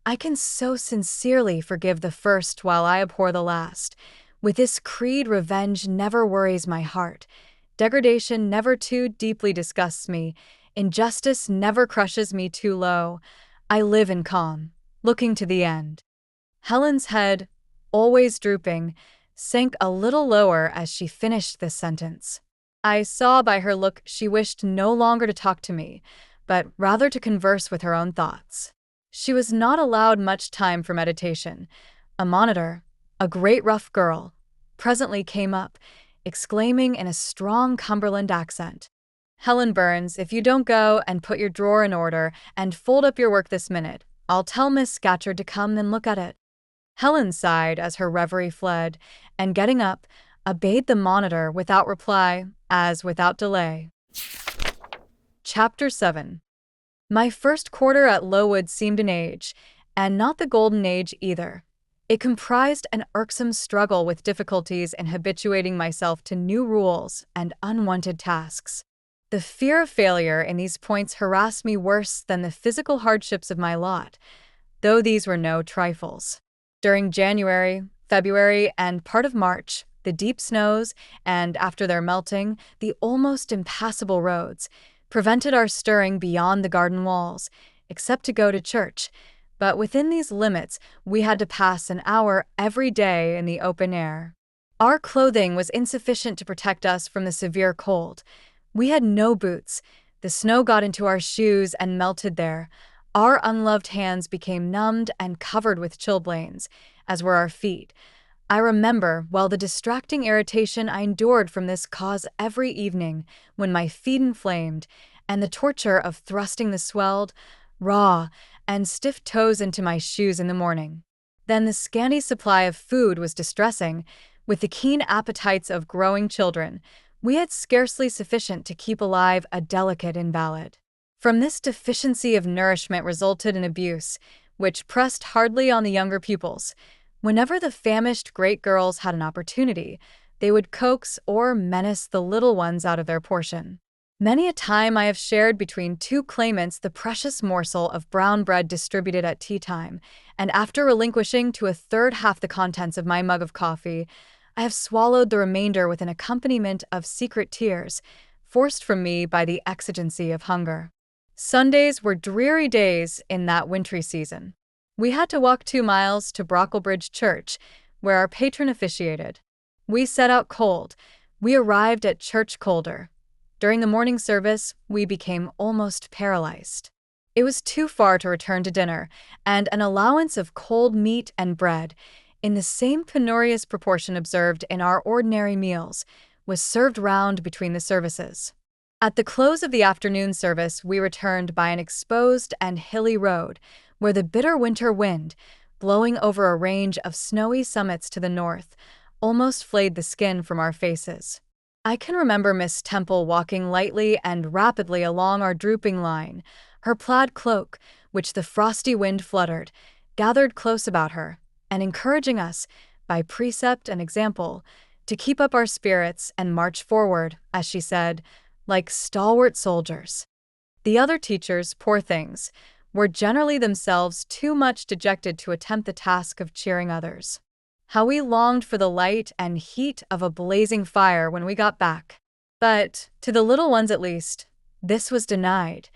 I can so sincerely forgive the first while I abhor the last. With this creed, revenge never worries my heart. Degradation never too deeply disgusts me. Injustice never crushes me too low. I live in calm, looking to the end. Helen's head, always drooping, sank a little lower as she finished this sentence. I saw by her look she wished no longer to talk to me, but rather to converse with her own thoughts. She was not allowed much time for meditation. A monitor, a great rough girl, presently came up, exclaiming in a strong Cumberland accent, "Helen Burns, if you don't go and put your drawer in order and fold up your work this minute, I'll tell Miss Scatcherd to come and look at it." Helen sighed as her reverie fled, and getting up, obeyed the monitor without reply, as without delay. Chapter 7. My first quarter at Lowood seemed an age, and not the golden age either. It comprised an irksome struggle with difficulties in habituating myself to new rules and unwanted tasks. The fear of failure in these points harassed me worse than the physical hardships of my lot, though these were no trifles. During January, February, and part of March, the deep snows, and after their melting, the almost impassable roads, prevented our stirring beyond the garden walls, except to go to church. But within these limits, we had to pass an hour every day in the open air. Our clothing was insufficient to protect us from the severe cold. We had no boots. The snow got into our shoes and melted there. Our unloved hands became numbed and covered with chilblains, as were our feet. I remember well the distracting irritation I endured from this cause every evening, when my feet inflamed, and the torture of thrusting the swelled, raw, and stiff toes into my shoes in the morning. Then the scanty supply of food was distressing. With the keen appetites of growing children, we had scarcely sufficient to keep alive a delicate invalid. From this deficiency of nourishment resulted an abuse, which pressed hardly on the younger pupils. Whenever the famished great girls had an opportunity, they would coax or menace the little ones out of their portion. Many a time I have shared between two claimants the precious morsel of brown bread distributed at tea time, and after relinquishing to a third half the contents of my mug of coffee, I have swallowed the remainder with an accompaniment of secret tears, forced from me by the exigency of hunger. Sundays were dreary days in that wintry season. We had to walk 2 miles to Brocklebridge Church, where our patron officiated. We set out cold. We arrived at church colder. During the morning service, we became almost paralyzed. It was too far to return to dinner, and an allowance of cold meat and bread, in the same penurious proportion observed in our ordinary meals, was served round between the services. At the close of the afternoon service, we returned by an exposed and hilly road, where the bitter winter wind, blowing over a range of snowy summits to the north, almost flayed the skin from our faces. I can remember Miss Temple walking lightly and rapidly along our drooping line, her plaid cloak, which the frosty wind fluttered, gathered close about her, and encouraging us, by precept and example, to keep up our spirits and march forward, as she said, like stalwart soldiers. The other teachers, poor things, were generally themselves too much dejected to attempt the task of cheering others. How we longed for the light and heat of a blazing fire when we got back. But, to the little ones at least, this was denied.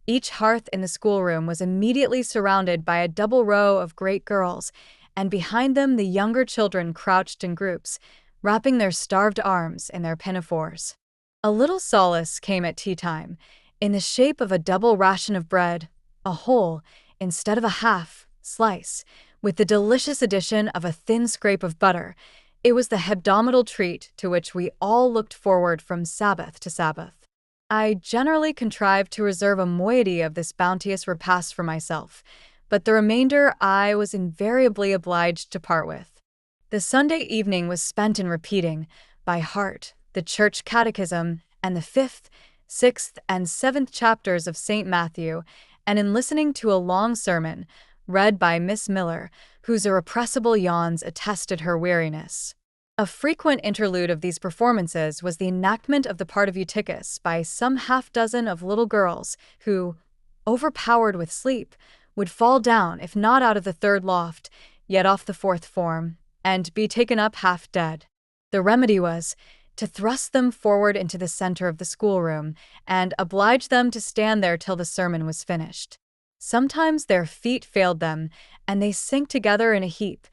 Each hearth in the schoolroom was immediately surrounded by a double row of great girls, and behind them the younger children crouched in groups, wrapping their starved arms in their pinafores. A little solace came at tea time, in the shape of a double ration of bread, a whole, instead of a half, slice, with the delicious addition of a thin scrape of butter. It was the hebdomadal treat to which we all looked forward from Sabbath to Sabbath. I generally contrived to reserve a moiety of this bounteous repast for myself, but the remainder I was invariably obliged to part with. The Sunday evening was spent in repeating, by heart, the Church Catechism and the 5th, 6th, and 7th chapters of St. Matthew, and in listening to a long sermon, read by Miss Miller, whose irrepressible yawns attested her weariness. A frequent interlude of these performances was the enactment of the part of Eutychus by some half-dozen of little girls who, overpowered with sleep, would fall down, if not out of the 3rd loft, yet off the 4th form, and be taken up half dead. The remedy was to thrust them forward into the center of the schoolroom and oblige them to stand there till the sermon was finished. Sometimes their feet failed them, and they sank together in a heap.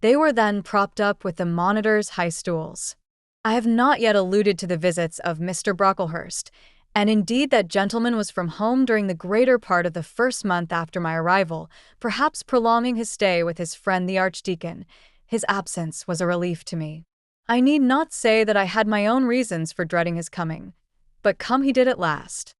They were then propped up with the monitor's high stools. I have not yet alluded to the visits of Mr. Brocklehurst, and indeed that gentleman was from home during the greater part of the first month after my arrival, perhaps prolonging his stay with his friend the Archdeacon. His absence was a relief to me. I need not say that I had my own reasons for dreading his coming, but come he did at last.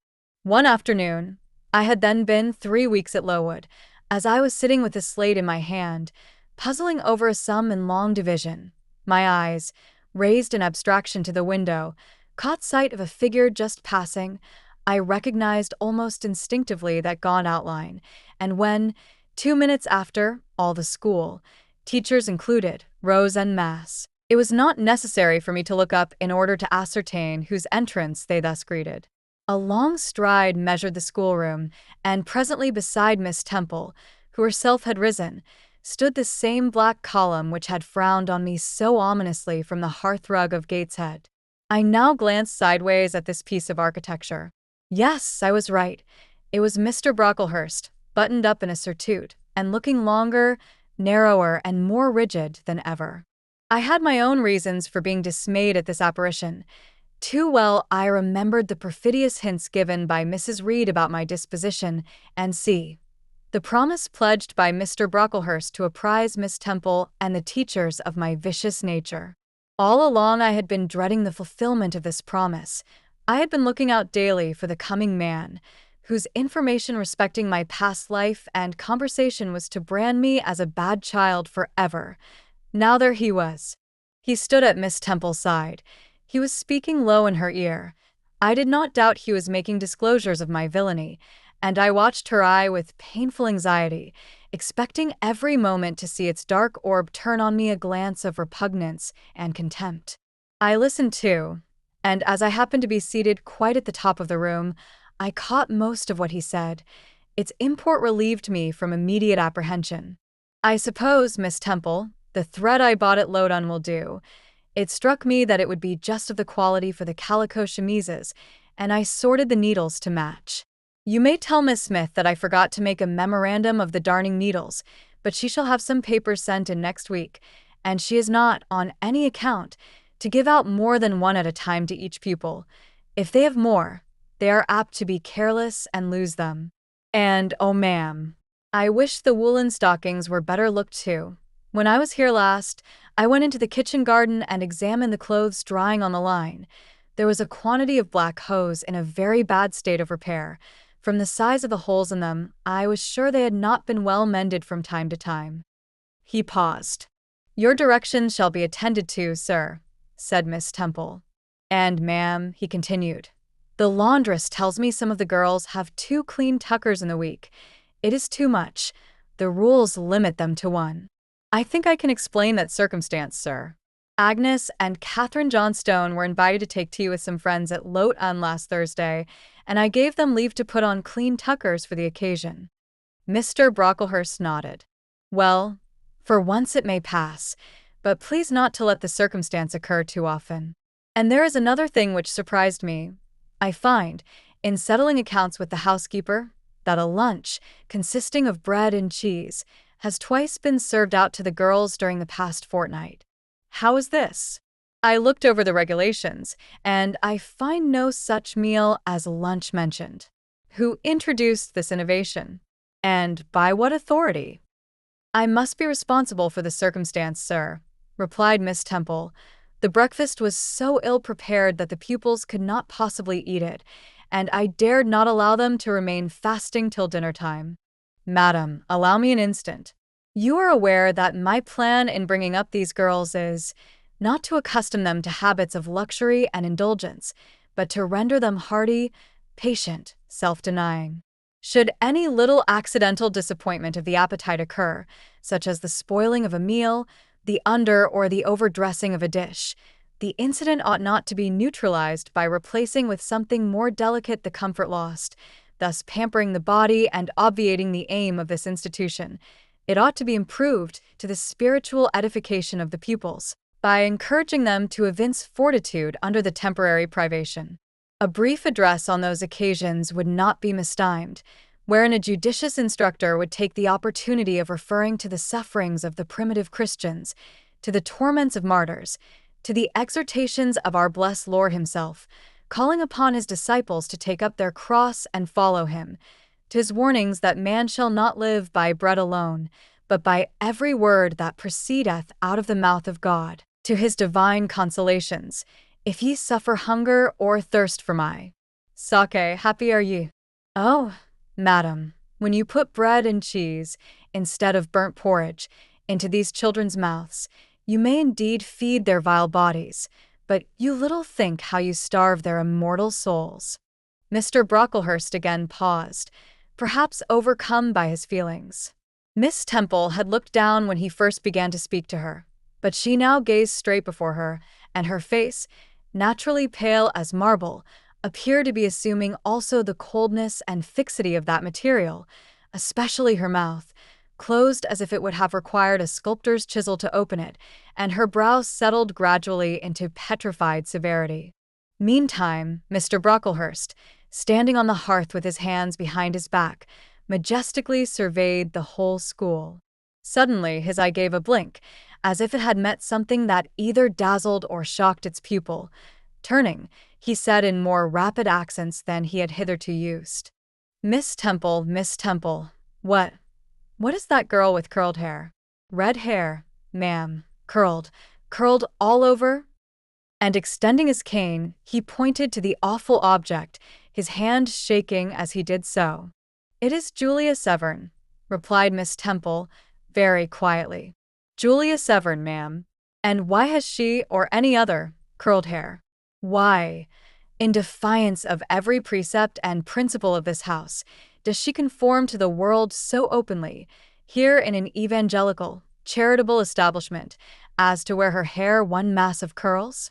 One afternoon, I had then been 3 weeks at Lowood, as I was sitting with a slate in my hand, puzzling over a sum in long division. My eyes, raised in abstraction to the window, caught sight of a figure just passing. I recognized almost instinctively that gaunt outline, and when, 2 minutes after, all the school, teachers included, rose en masse, it was not necessary for me to look up in order to ascertain whose entrance they thus greeted. A long stride measured the schoolroom, and presently beside Miss Temple, who herself had risen, stood the same black column which had frowned on me so ominously from the hearthrug of Gateshead. I now glanced sideways at this piece of architecture. Yes, I was right. It was Mr. Brocklehurst, buttoned up in a surtout, and looking longer, narrower, and more rigid than ever. I had my own reasons for being dismayed at this apparition. Too well I remembered the perfidious hints given by Mrs. Reed about my disposition, and the promise pledged by Mr. Brocklehurst to apprise Miss Temple and the teachers of my vicious nature. All along I had been dreading the fulfillment of this promise. I had been looking out daily for the coming man, whose information respecting my past life and conversation was to brand me as a bad child forever. Now there he was. He stood at Miss Temple's side. He was speaking low in her ear. I did not doubt he was making disclosures of my villainy, and I watched her eye with painful anxiety, expecting every moment to see its dark orb turn on me a glance of repugnance and contempt. I listened too, and as I happened to be seated quite at the top of the room, I caught most of what he said. Its import relieved me from immediate apprehension. "I suppose, Miss Temple, the thread I bought at Lowood will do. It struck me that it would be just of the quality for the calico chemises, and I sorted the needles to match. You may tell Miss Smith that I forgot to make a memorandum of the darning needles, but she shall have some papers sent in next week, and she is not, on any account, to give out more than one at a time to each pupil. If they have more, they are apt to be careless and lose them. And, oh ma'am, I wish the woolen stockings were better looked to. When I was here last, I went into the kitchen garden and examined the clothes drying on the line. There was a quantity of black hose in a very bad state of repair. From the size of the holes in them, I was sure they had not been well mended from time to time." He paused. "Your directions shall be attended to, sir," said Miss Temple. "And, ma'am," he continued, "the laundress tells me some of the girls have 2 clean tuckers in the week. It is too much. The rules limit them to 1. I think I can explain that circumstance, sir. Agnes and Catherine Johnstone were invited to take tea with some friends at Lowood last Thursday, and I gave them leave to put on clean tuckers for the occasion." Mr. Brocklehurst nodded. "Well, for once it may pass, but please not to let the circumstance occur too often. And there is another thing which surprised me. I find, in settling accounts with the housekeeper, that a lunch, consisting of bread and cheese, has twice been served out to the girls during the past fortnight. How is this? I looked over the regulations, and I find no such meal as lunch mentioned. Who introduced this innovation? And by what authority?" "I must be responsible for the circumstance, sir," replied Miss Temple. "The breakfast was so ill prepared that the pupils could not possibly eat it, and I dared not allow them to remain fasting till dinner time. Madam, allow me an instant. You are aware that my plan in bringing up these girls is not to accustom them to habits of luxury and indulgence, but to render them hardy, patient, self-denying. Should any little accidental disappointment of the appetite occur, such as the spoiling of a meal, the under or the overdressing of a dish, the incident ought not to be neutralized by replacing with something more delicate the comfort lost, thus pampering the body and obviating the aim of this institution. It ought to be improved to the spiritual edification of the pupils, by encouraging them to evince fortitude under the temporary privation. A brief address on those occasions would not be mistimed, wherein a judicious instructor would take the opportunity of referring to the sufferings of the primitive Christians, to the torments of martyrs, to the exhortations of our blessed Lord himself, calling upon his disciples to take up their cross and follow him, to his warnings that man shall not live by bread alone, but by every word that proceedeth out of the mouth of God, to his divine consolations, if ye suffer hunger or thirst for my sake, happy are ye. Oh, madam, when you put bread and cheese, instead of burnt porridge, into these children's mouths, you may indeed feed their vile bodies, but you little think how you starve their immortal souls." Mr. Brocklehurst again paused, perhaps overcome by his feelings. Miss Temple had looked down when he first began to speak to her, but she now gazed straight before her, and her face, naturally pale as marble, appeared to be assuming also the coldness and fixity of that material, especially her mouth, closed as if it would have required a sculptor's chisel to open it, and her brow settled gradually into petrified severity. Meantime, Mr. Brocklehurst, standing on the hearth with his hands behind his back, majestically surveyed the whole school. Suddenly his eye gave a blink, as if it had met something that either dazzled or shocked its pupil. Turning, he said in more rapid accents than he had hitherto used, Miss Temple, what is that girl with curled hair?" "Red hair, ma'am, curled all over?" And extending his cane, he pointed to the awful object, his hand shaking as he did so. "It is Julia Severn," replied Miss Temple, very quietly. "Julia Severn, ma'am. And why has she, or any other, curled hair? Why, in defiance of every precept and principle of this house, does she conform to the world so openly, here in an evangelical, charitable establishment, as to wear her hair one mass of curls?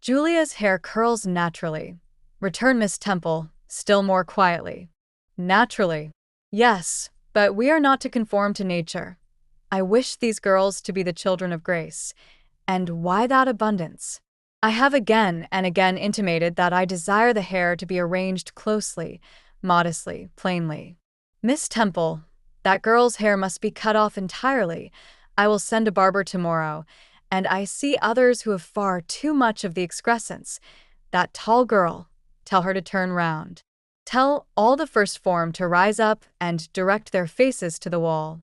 Julia's hair curls naturally, returned Miss Temple, still more quietly. Naturally. Yes, but we are not to conform to nature. I wish these girls to be the children of grace. And why that abundance? I have again and again intimated that I desire the hair to be arranged closely, modestly, plainly. Miss Temple, that girl's hair must be cut off entirely. I will send a barber tomorrow, and I see others who have far too much of the excrescence. That tall girl, tell her to turn round. Tell all the first form to rise up and direct their faces to the wall.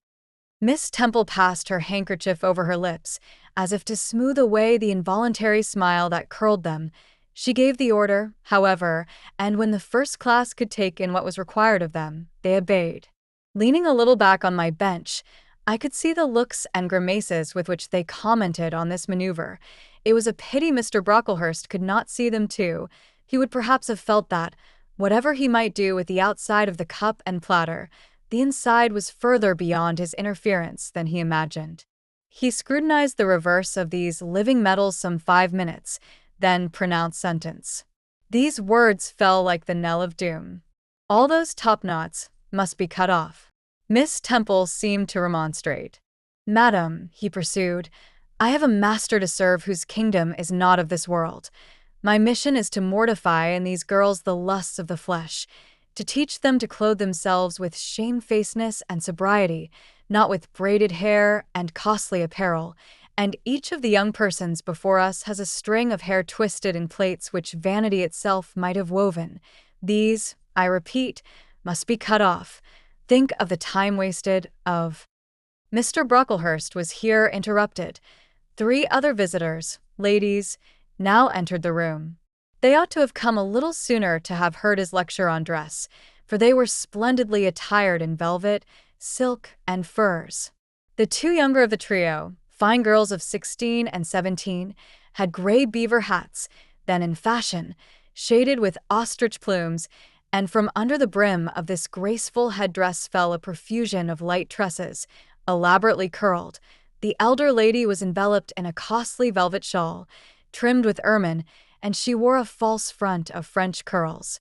Miss Temple passed her handkerchief over her lips, as if to smooth away the involuntary smile that curled them. She gave the order, however, and when the first class could take in what was required of them, they obeyed. Leaning a little back on my bench, I could see the looks and grimaces with which they commented on this maneuver. It was a pity Mr. Brocklehurst could not see them too. He would perhaps have felt that, whatever he might do with the outside of the cup and platter, the inside was further beyond his interference than he imagined. He scrutinized the reverse of these living metals some 5 minutes, then pronounced sentence. These words fell like the knell of doom. All those top knots must be cut off. Miss Temple seemed to remonstrate. Madam, he pursued, I have a master to serve whose kingdom is not of this world. My mission is to mortify in these girls the lusts of the flesh, to teach them to clothe themselves with shamefacedness and sobriety, not with braided hair and costly apparel, and each of the young persons before us has a string of hair twisted in plaits which vanity itself might have woven. These, I repeat, must be cut off. Think of the time wasted, of— Mr. Brocklehurst was here interrupted. 3 other visitors, ladies, now entered the room. They ought to have come a little sooner to have heard his lecture on dress, for they were splendidly attired in velvet, silk, and furs. The 2 younger of the trio, fine girls of 16 and 17, had gray beaver hats, then in fashion, shaded with ostrich plumes, and from under the brim of this graceful headdress fell a profusion of light tresses, elaborately curled. The elder lady was enveloped in a costly velvet shawl, trimmed with ermine, and she wore a false front of French curls.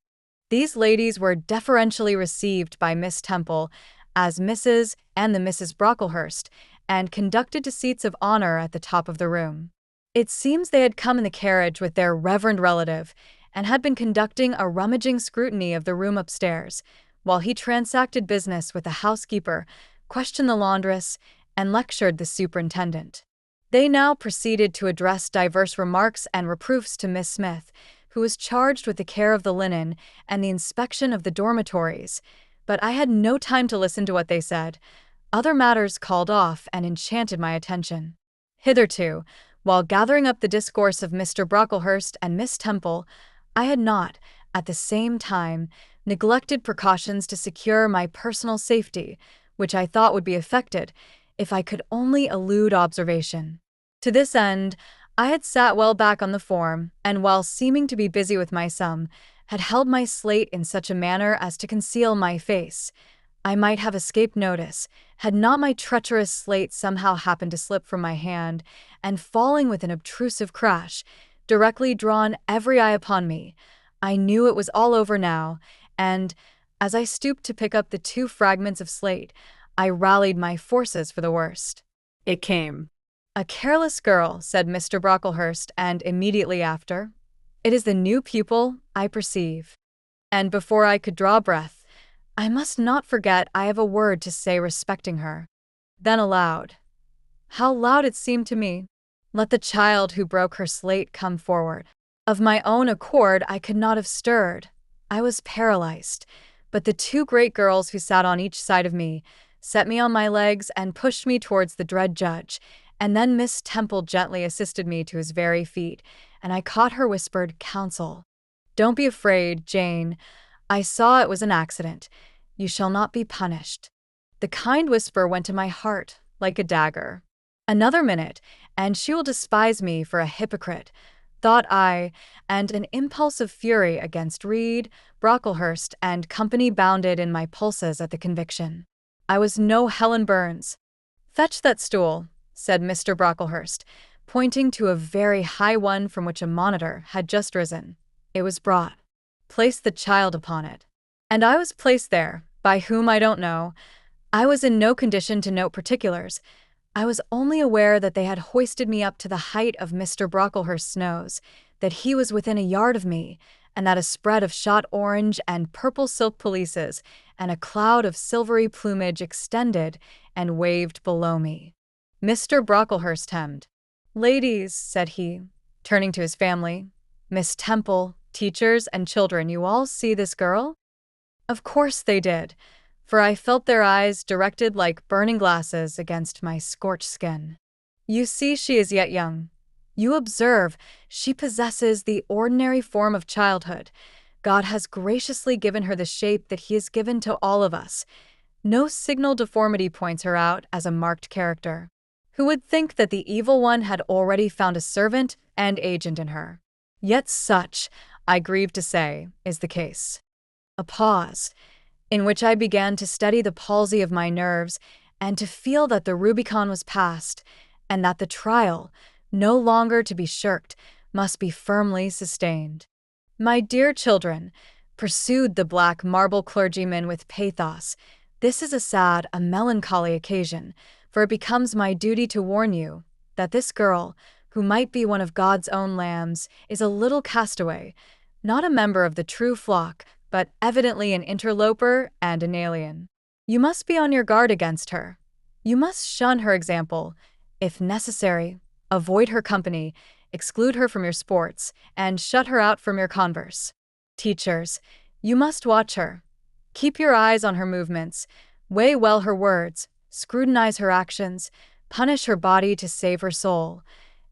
These ladies were deferentially received by Miss Temple as Mrs. and the Misses Brocklehurst, and conducted to seats of honor at the top of the room. It seems they had come in the carriage with their reverend relative, and had been conducting a rummaging scrutiny of the room upstairs, while he transacted business with the housekeeper, questioned the laundress, and lectured the superintendent. They now proceeded to address diverse remarks and reproofs to Miss Smith, who was charged with the care of the linen and the inspection of the dormitories, but I had no time to listen to what they said. Other matters called off and enchanted my attention. Hitherto, while gathering up the discourse of Mr. Brocklehurst and Miss Temple, I had not, at the same time, neglected precautions to secure my personal safety, which I thought would be effected if I could only elude observation. To this end, I had sat well back on the form, and while seeming to be busy with my sum, had held my slate in such a manner as to conceal my face. I might have escaped notice, had not my treacherous slate somehow happened to slip from my hand, and falling with an obtrusive crash, directly drawn every eye upon me. I knew it was all over now, and, as I stooped to pick up the 2 fragments of slate, I rallied my forces for the worst. It came. A careless girl, said Mr. Brocklehurst, and immediately after, it is the new pupil, I perceive. And before I could draw breath, I must not forget I have a word to say respecting her. Then aloud. How loud it seemed to me. Let the child who broke her slate come forward. Of my own accord I could not have stirred. I was paralyzed, but the 2 great girls who sat on each side of me set me on my legs and pushed me towards the dread judge, and then Miss Temple gently assisted me to his very feet, and I caught her whispered counsel. Don't be afraid, Jane. I saw it was an accident. You shall not be punished. The kind whisper went to my heart like a dagger. Another minute, and she will despise me for a hypocrite, thought I, and an impulse of fury against Reed, Brocklehurst, and company bounded in my pulses at the conviction. I was no Helen Burns. "Fetch that stool," said Mr. Brocklehurst, pointing to a very high one from which a monitor had just risen. It was brought. "Place the child upon it." And I was placed there, by whom I don't know. I was in no condition to note particulars. I was only aware that they had hoisted me up to the height of Mr. Brocklehurst's nose, that he was within a yard of me, and that a spread of shot orange and purple silk pelisses and a cloud of silvery plumage extended and waved below me. Mr. Brocklehurst hemmed. "Ladies," said he, turning to his family, "Miss Temple, teachers, and children, you all see this girl?" Of course they did, for I felt their eyes directed like burning glasses against my scorched skin. "You see she is yet young. You observe she possesses the ordinary form of childhood. God has graciously given her the shape that He has given to all of us. No signal deformity points her out as a marked character. Who would think that the evil one had already found a servant and agent in her? Yet such, I grieve to say, is the case." A pause, in which I began to study the palsy of my nerves and to feel that the Rubicon was passed, and that the trial, no longer to be shirked, must be firmly sustained. "My dear children," pursued the black marble clergyman with pathos, "this is a sad, a melancholy occasion, for it becomes my duty to warn you that this girl, who might be one of God's own lambs, is a little castaway, not a member of the true flock, but evidently an interloper and an alien. You must be on your guard against her. You must shun her example. If necessary, avoid her company, exclude her from your sports, and shut her out from your converse. Teachers, you must watch her. Keep your eyes on her movements, weigh well her words, scrutinize her actions, punish her body to save her soul.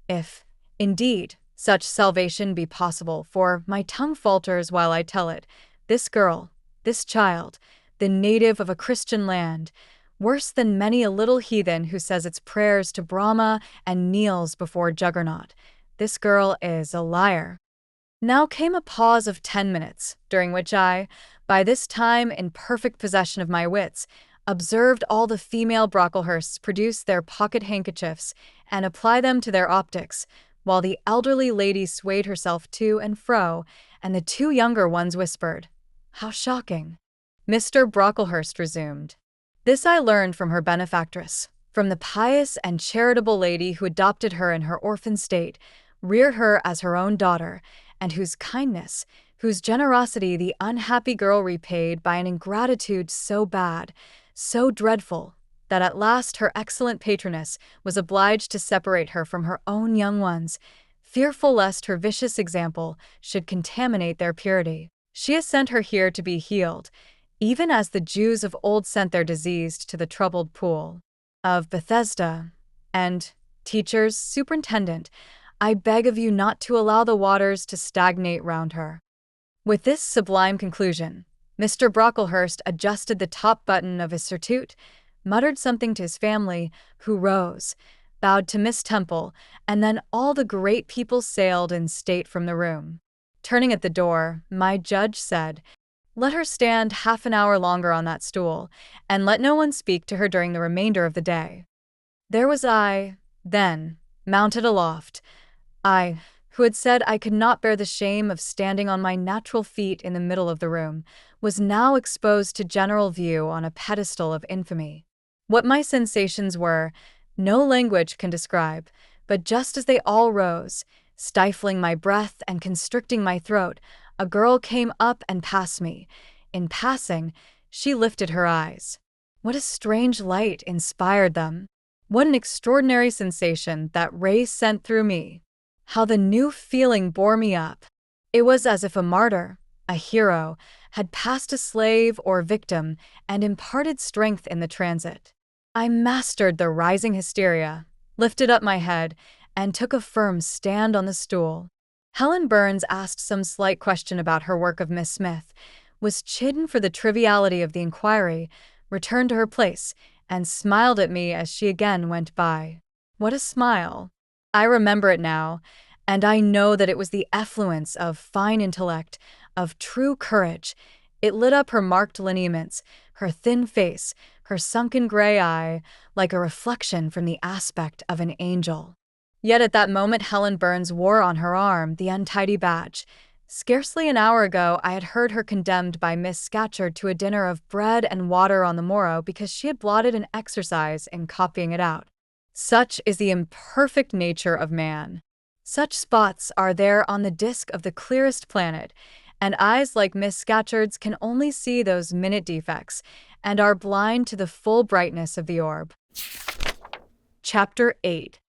If, indeed, such salvation be possible, for my tongue falters while I tell it, this girl, this child, the native of a Christian land, worse than many a little heathen who says its prayers to Brahma and kneels before Juggernaut, this girl is a liar." Now came a pause of 10 minutes, during which I, by this time in perfect possession of my wits, observed all the female Brocklehursts produce their pocket handkerchiefs and apply them to their optics, while the elderly lady swayed herself to and fro, and the two younger ones whispered, "How shocking!" Mr. Brocklehurst resumed. "This I learned from her benefactress, from the pious and charitable lady who adopted her in her orphan state, reared her as her own daughter, and whose kindness, whose generosity the unhappy girl repaid by an ingratitude so bad, so dreadful, that at last her excellent patroness was obliged to separate her from her own young ones, fearful lest her vicious example should contaminate their purity. She has sent her here to be healed, even as the Jews of old sent their diseased to the troubled pool of Bethesda. And, teachers, superintendent, I beg of you not to allow the waters to stagnate round her." With this sublime conclusion, Mr. Brocklehurst adjusted the top button of his surtout, muttered something to his family, who rose, bowed to Miss Temple, and then all the great people sailed in state from the room. Turning at the door, my judge said, "Let her stand half an hour longer on that stool, and let no one speak to her during the remainder of the day." There was I, then, mounted aloft. I, who had said I could not bear the shame of standing on my natural feet in the middle of the room, was now exposed to general view on a pedestal of infamy. What my sensations were, no language can describe, but just as they all rose, stifling my breath and constricting my throat, a girl came up and passed me. In passing, she lifted her eyes. What a strange light inspired them! What an extraordinary sensation that ray sent through me! How the new feeling bore me up! It was as if a martyr, a hero, had passed a slave or victim and imparted strength in the transit. I mastered the rising hysteria, lifted up my head, and took a firm stand on the stool. Helen Burns asked some slight question about her work of Miss Smith, was chidden for the triviality of the inquiry, returned to her place, and smiled at me as she again went by. What a smile! I remember it now, and I know that it was the effluence of fine intellect, of true courage. It lit up her marked lineaments, her thin face, her sunken gray eye, like a reflection from the aspect of an angel. Yet at that moment Helen Burns wore on her arm the untidy badge. Scarcely an hour ago I had heard her condemned by Miss Scatcherd to a dinner of bread and water on the morrow because she had blotted an exercise in copying it out. Such is the imperfect nature of man. Such spots are there on the disk of the clearest planet, and eyes like Miss Scatcherd's can only see those minute defects and are blind to the full brightness of the orb. Chapter 8.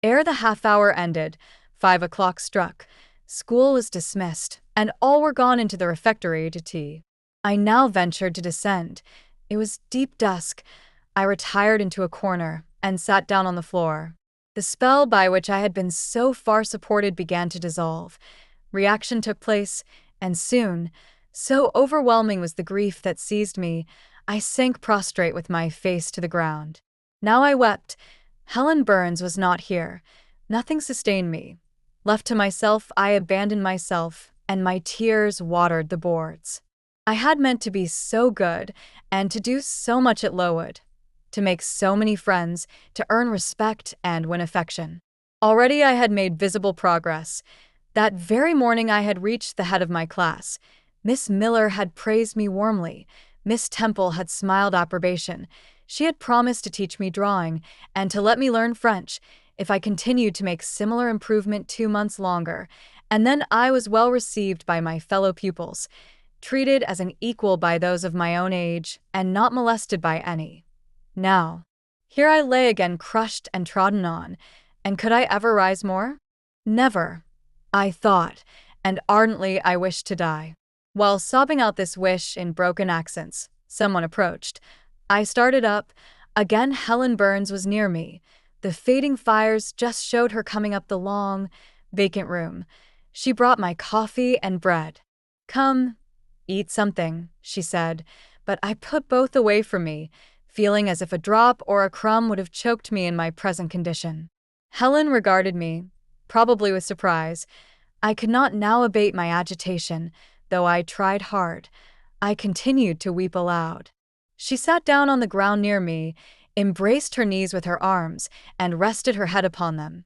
Ere the half-hour ended, 5 o'clock struck. School was dismissed, and all were gone into the refectory to tea. I now ventured to descend. It was deep dusk. I retired into a corner and sat down on the floor. The spell by which I had been so far supported began to dissolve. Reaction took place, and soon, so overwhelming was the grief that seized me, I sank prostrate with my face to the ground. Now I wept. Helen Burns was not here. Nothing sustained me. Left to myself, I abandoned myself, and my tears watered the boards. I had meant to be so good, and to do so much at Lowood, to make so many friends, to earn respect and win affection. Already I had made visible progress. That very morning I had reached the head of my class. Miss Miller had praised me warmly. Miss Temple had smiled approbation. She had promised to teach me drawing and to let me learn French if I continued to make similar improvement 2 months longer, and then I was well received by my fellow pupils, treated as an equal by those of my own age, and not molested by any. Now, here I lay again crushed and trodden on, and could I ever rise more? Never, I thought, and ardently I wished to die. While sobbing out this wish in broken accents, someone approached. I started up. Again Helen Burns was near me. The fading fires just showed her coming up the long, vacant room. She brought my coffee and bread. "Come, eat something," she said, but I put both away from me, feeling as if a drop or a crumb would have choked me in my present condition. Helen regarded me, probably with surprise. I could not now abate my agitation, though I tried hard. I continued to weep aloud. She sat down on the ground near me, embraced her knees with her arms, and rested her head upon them.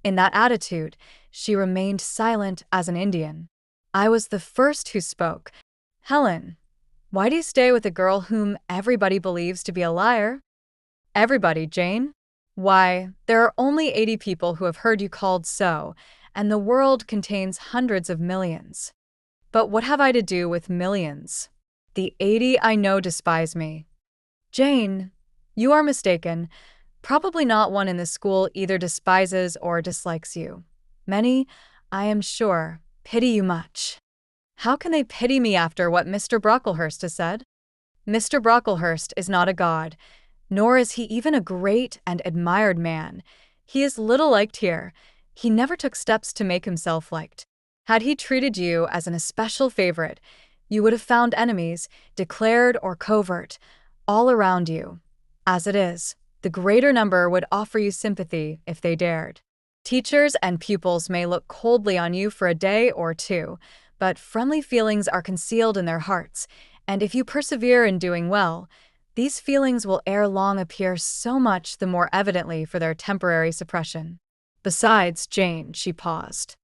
In that attitude, she remained silent as an Indian. I was the first who spoke. "Helen, why do you stay with a girl whom everybody believes to be a liar?" "Everybody, Jane? Why, there are only 80 people who have heard you called so, and the world contains hundreds of millions." "But what have I to do with millions? The 80 I know despise me." "Jane, you are mistaken. Probably not one in the school either despises or dislikes you. Many, I am sure, pity you much." "How can they pity me after what Mr. Brocklehurst has said?" "Mr. Brocklehurst is not a god, nor is he even a great and admired man. He is little liked here. He never took steps to make himself liked. Had he treated you as an especial favorite, you would have found enemies, declared or covert, all around you. As it is, the greater number would offer you sympathy if they dared. Teachers and pupils may look coldly on you for a day or two, but friendly feelings are concealed in their hearts, and if you persevere in doing well, these feelings will ere long appear so much the more evidently for their temporary suppression. Besides, Jane," she paused.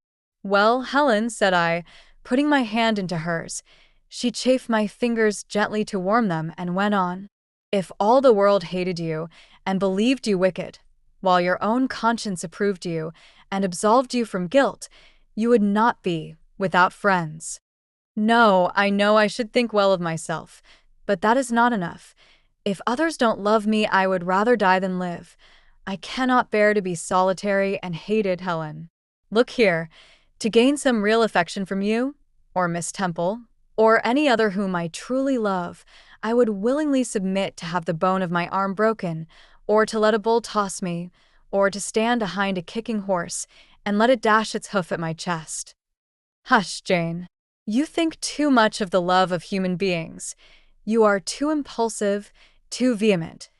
"Well, Helen," said I, putting my hand into hers. She chafed my fingers gently to warm them and went on. "If all the world hated you and believed you wicked, while your own conscience approved you and absolved you from guilt, you would not be without friends. No, I know I should think well of myself, but that is not enough. If others don't love me, I would rather die than live. I cannot bear to be solitary and hated, Helen. Look here, to gain some real affection from you, or Miss Temple, or any other whom I truly love, I would willingly submit to have the bone of my arm broken, or to let a bull toss me, or to stand behind a kicking horse and let it dash its hoof at my chest." "Hush, Jane. You think too much of the love of human beings. You are too impulsive, too vehement.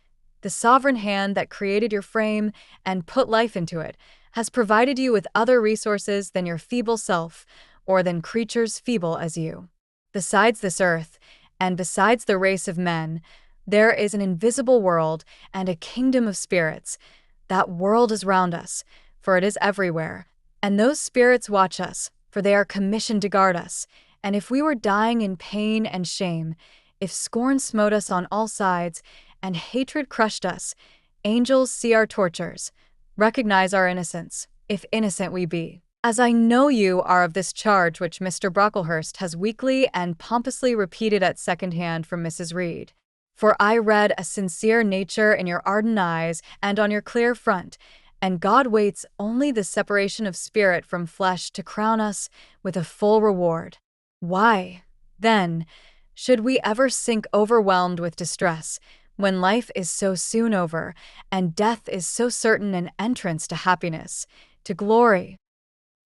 The sovereign hand that created your frame and put life into it has provided you with other resources than your feeble self, or than creatures feeble as you. Besides this earth, and besides the race of men, there is an invisible world and a kingdom of spirits. That world is round us, for it is everywhere, and those spirits watch us, for they are commissioned to guard us. And if we were dying in pain and shame, if scorn smote us on all sides, and hatred crushed us, angels see our tortures, recognize our innocence, if innocent we be. As I know you are of this charge which Mr. Brocklehurst has weakly and pompously repeated at second hand from Mrs. Reed. For I read a sincere nature in your ardent eyes and on your clear front, and God waits only the separation of spirit from flesh to crown us with a full reward. Why, then, should we ever sink overwhelmed with distress, when life is so soon over, and death is so certain an entrance to happiness, to glory?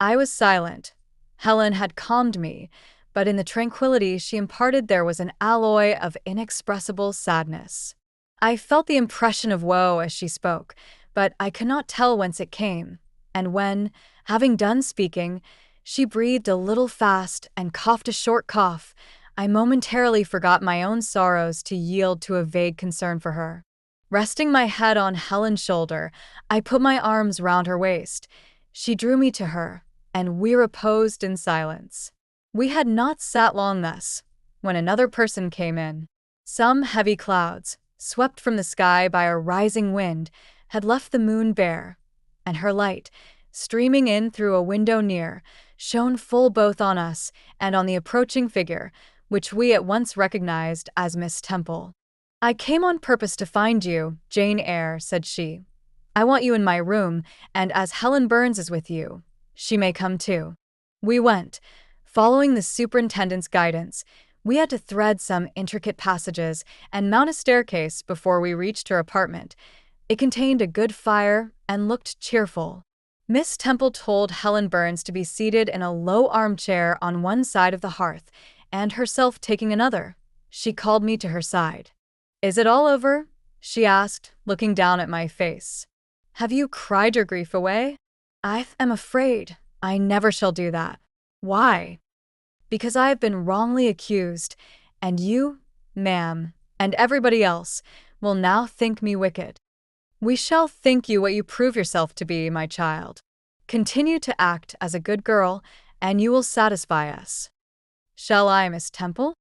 I was silent. Helen had calmed me, but in the tranquility she imparted there was an alloy of inexpressible sadness. I felt the impression of woe as she spoke, but I could not tell whence it came, and when, having done speaking, she breathed a little fast and coughed a short cough, I momentarily forgot my own sorrows to yield to a vague concern for her. Resting my head on Helen's shoulder, I put my arms round her waist. She drew me to her, and we reposed in silence. We had not sat long thus, when another person came in. Some heavy clouds, swept from the sky by a rising wind, had left the moon bare, and her light, streaming in through a window near, shone full both on us and on the approaching figure, which we at once recognized as Miss Temple. "I came on purpose to find you, Jane Eyre," said she. "I want you in my room, and as Helen Burns is with you, she may come too." We went, following the superintendent's guidance. We had to thread some intricate passages and mount a staircase before we reached her apartment. It contained a good fire and looked cheerful. Miss Temple told Helen Burns to be seated in a low armchair on one side of the hearth, and herself taking another. She called me to her side. "Is it all over?" she asked, looking down at my face. "Have you cried your grief away?" "I am afraid I never shall do that." "Why?" "Because I have been wrongly accused, and you, ma'am, and everybody else, will now think me wicked." "We shall think you what you prove yourself to be, my child. Continue to act as a good girl, and you will satisfy us." "Shall I, Miss Temple?"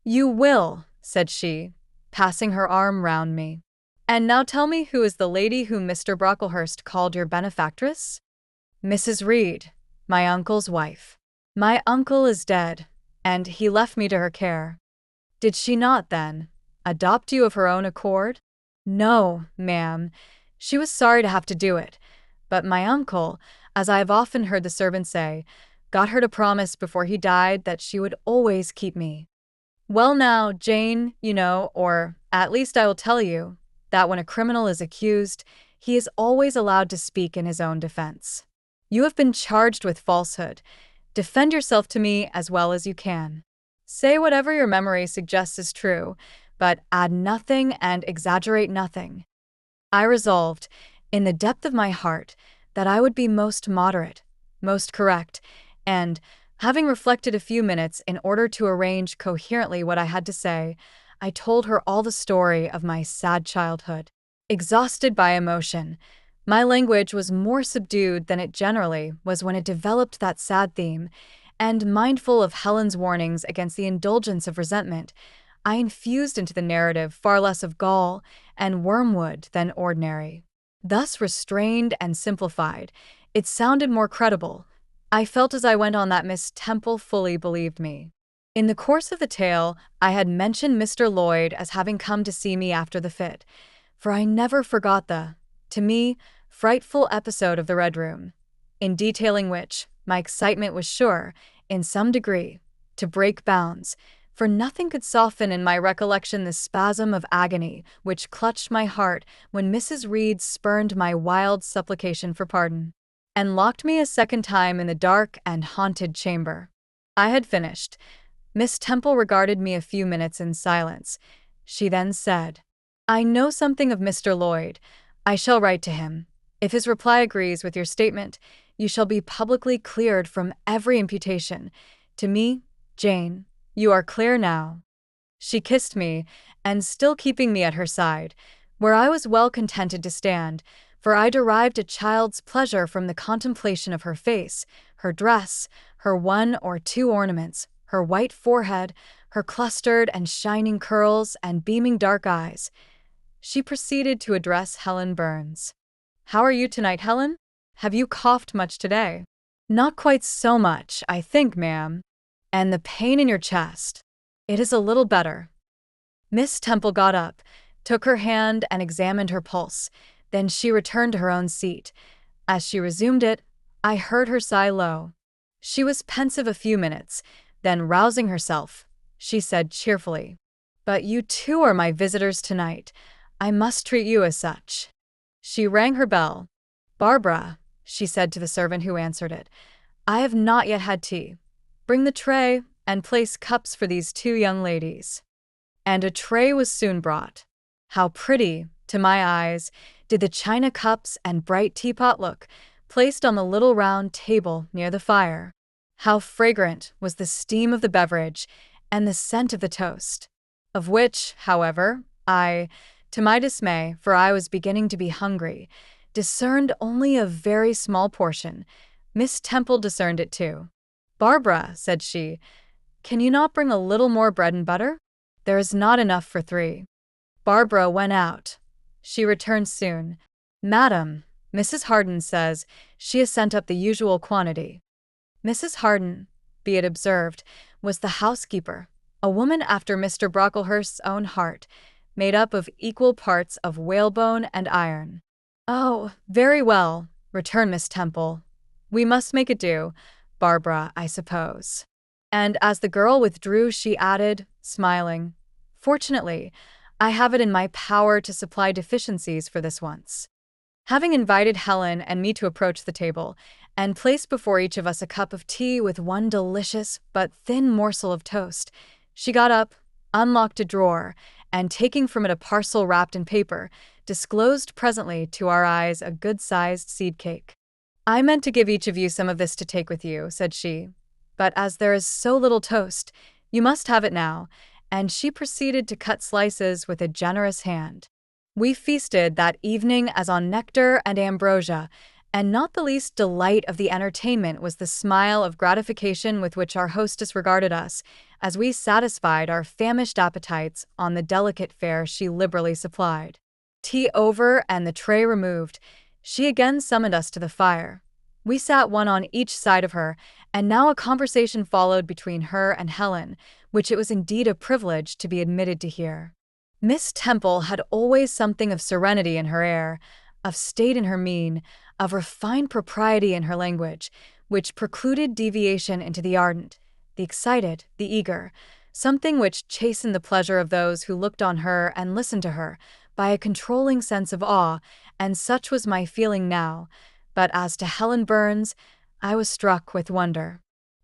"You will," said she, passing her arm round me. "And now tell me, who is the lady whom Mr. Brocklehurst called your benefactress?" "Mrs. Reed, my uncle's wife." "My uncle is dead, and he left me to her care." "Did she not, then, adopt you of her own accord?" "No, ma'am. She was sorry to have to do it, but my uncle, as I have often heard the servants say, got her to promise before he died that she would always keep me." "Well now, Jane, you know, or at least I will tell you, that when a criminal is accused, he is always allowed to speak in his own defense. You have been charged with falsehood. Defend yourself to me as well as you can. Say whatever your memory suggests is true, but add nothing and exaggerate nothing." I resolved, in the depth of my heart, that I would be most moderate, most correct, and, having reflected a few minutes in order to arrange coherently what I had to say, I told her all the story of my sad childhood. Exhausted by emotion, my language was more subdued than it generally was when it developed that sad theme, and mindful of Helen's warnings against the indulgence of resentment, I infused into the narrative far less of gall and wormwood than ordinary. Thus restrained and simplified, it sounded more credible. I felt as I went on that Miss Temple fully believed me. In the course of the tale, I had mentioned Mr. Lloyd as having come to see me after the fit, for I never forgot the, to me, frightful episode of the Red Room, in detailing which my excitement was sure, in some degree, to break bounds, for nothing could soften in my recollection the spasm of agony which clutched my heart when Mrs. Reed spurned my wild supplication for pardon, and locked me a second time in the dark and haunted chamber. I had finished. Miss Temple regarded me a few minutes in silence. She then said, "I know something of Mr. Lloyd. I shall write to him. If his reply agrees with your statement, you shall be publicly cleared from every imputation. To me, Jane, you are clear now." She kissed me, and still keeping me at her side, where I was well contented to stand, for I derived a child's pleasure from the contemplation of her face, her dress, her one or two ornaments, her white forehead, her clustered and shining curls, and beaming dark eyes. She proceeded to address Helen Burns. "How are you tonight, Helen? Have you coughed much today?" "Not quite so much, I think, ma'am." "And the pain in your chest?" "It is a little better." Miss Temple got up, took her hand and examined her pulse. Then she returned to her own seat. As she resumed it, I heard her sigh low. She was pensive a few minutes, then rousing herself, she said cheerfully, "But you too are my visitors tonight. I must treat you as such." She rang her bell. "Barbara," she said to the servant who answered it, "I have not yet had tea. Bring the tray and place cups for these two young ladies." And a tray was soon brought. How pretty, to my eyes, did the china cups and bright teapot look, placed on the little round table near the fire. How fragrant was the steam of the beverage and the scent of the toast, of which, however, I, to my dismay, for I was beginning to be hungry, discerned only a very small portion. Miss Temple discerned it too. "Barbara," said she, "can you not bring a little more bread and butter? There is not enough for 3. Barbara went out. She returned soon. "Madam, Mrs. Harden says she has sent up the usual quantity." Mrs. Harden, be it observed, was the housekeeper, a woman after Mr. Brocklehurst's own heart, made up of equal parts of whalebone and iron. "Oh, very well," returned Miss Temple. "We must make it do, Barbara, I suppose." And as the girl withdrew, she added, smiling, "Fortunately, I have it in my power to supply deficiencies for this once." Having invited Helen and me to approach the table, and placed before each of us a cup of tea with one delicious but thin morsel of toast, she got up, unlocked a drawer, and taking from it a parcel wrapped in paper, disclosed presently to our eyes a good-sized seed cake. "I meant to give each of you some of this to take with you," said she, "but as there is so little toast, you must have it now," and she proceeded to cut slices with a generous hand. We feasted that evening as on nectar and ambrosia, and not the least delight of the entertainment was the smile of gratification with which our hostess regarded us, as we satisfied our famished appetites on the delicate fare she liberally supplied. Tea over and the tray removed, she again summoned us to the fire. We sat one on each side of her, and now a conversation followed between her and Helen, which it was indeed a privilege to be admitted to hear. Miss Temple had always something of serenity in her air, of state in her mien, of refined propriety in her language, which precluded deviation into the ardent, the excited, the eager, something which chastened the pleasure of those who looked on her and listened to her by a controlling sense of awe, and such was my feeling now. But as to Helen Burns, I was struck with wonder.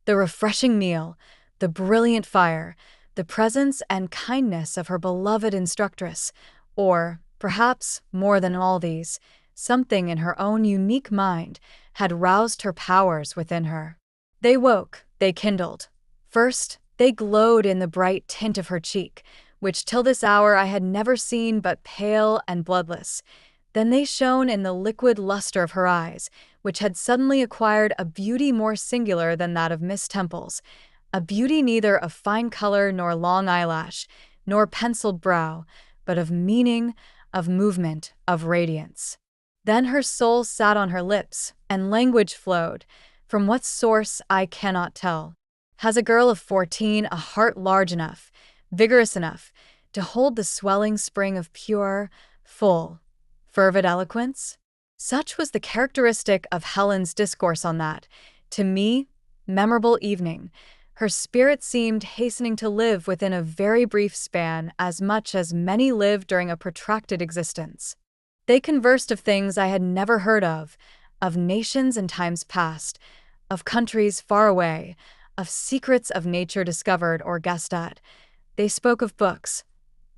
The refreshing meal, the brilliant fire, the presence and kindness of her beloved instructress, or, perhaps, more than all these, something in her own unique mind had roused her powers within her. They woke, they kindled. First, they glowed in the bright tint of her cheek, which till this hour I had never seen but pale and bloodless. Then they shone in the liquid luster of her eyes, which had suddenly acquired a beauty more singular than that of Miss Temple's, a beauty neither of fine color nor long eyelash, nor penciled brow, but of meaning, of movement, of radiance. Then her soul sat on her lips, and language flowed, from what source I cannot tell. Has a girl of 14 a heart large enough, vigorous enough, to hold the swelling spring of pure, full, fervid eloquence? Such was the characteristic of Helen's discourse on that, to me, memorable evening. Her spirit seemed hastening to live within a very brief span as much as many live during a protracted existence. They conversed of things I had never heard of nations in times past, of countries far away, of secrets of nature discovered or guessed at. They spoke of books,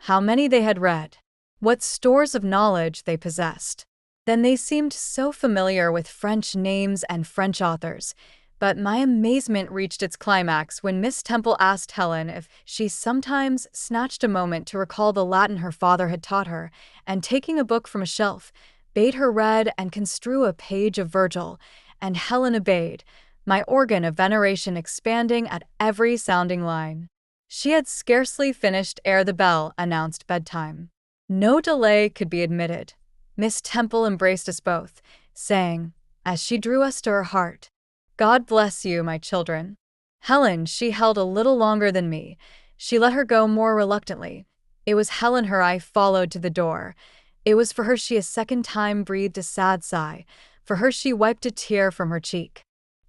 how many they had read, what stores of knowledge they possessed. Then they seemed so familiar with French names and French authors. But my amazement reached its climax when Miss Temple asked Helen if she sometimes snatched a moment to recall the Latin her father had taught her, and taking a book from a shelf, bade her read and construe a page of Virgil, and Helen obeyed, my organ of veneration expanding at every sounding line. She had scarcely finished ere the bell announced bedtime. No delay could be admitted. Miss Temple embraced us both, saying, as she drew us to her heart, "God bless you, my children." Helen she held a little longer than me. She let her go more reluctantly. It was Helen her eye followed to the door. It was for her she a second time breathed a sad sigh. For her she wiped a tear from her cheek.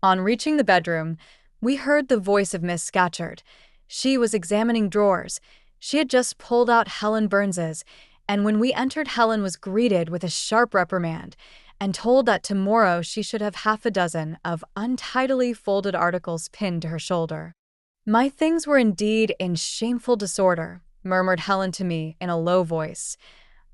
On reaching the bedroom, we heard the voice of Miss Scatcherd. She was examining drawers. She had just pulled out Helen Burns's, and when we entered Helen was greeted with a sharp reprimand, and told that tomorrow she should have half a dozen of untidily folded articles pinned to her shoulder. "My things were indeed in shameful disorder," murmured Helen to me in a low voice.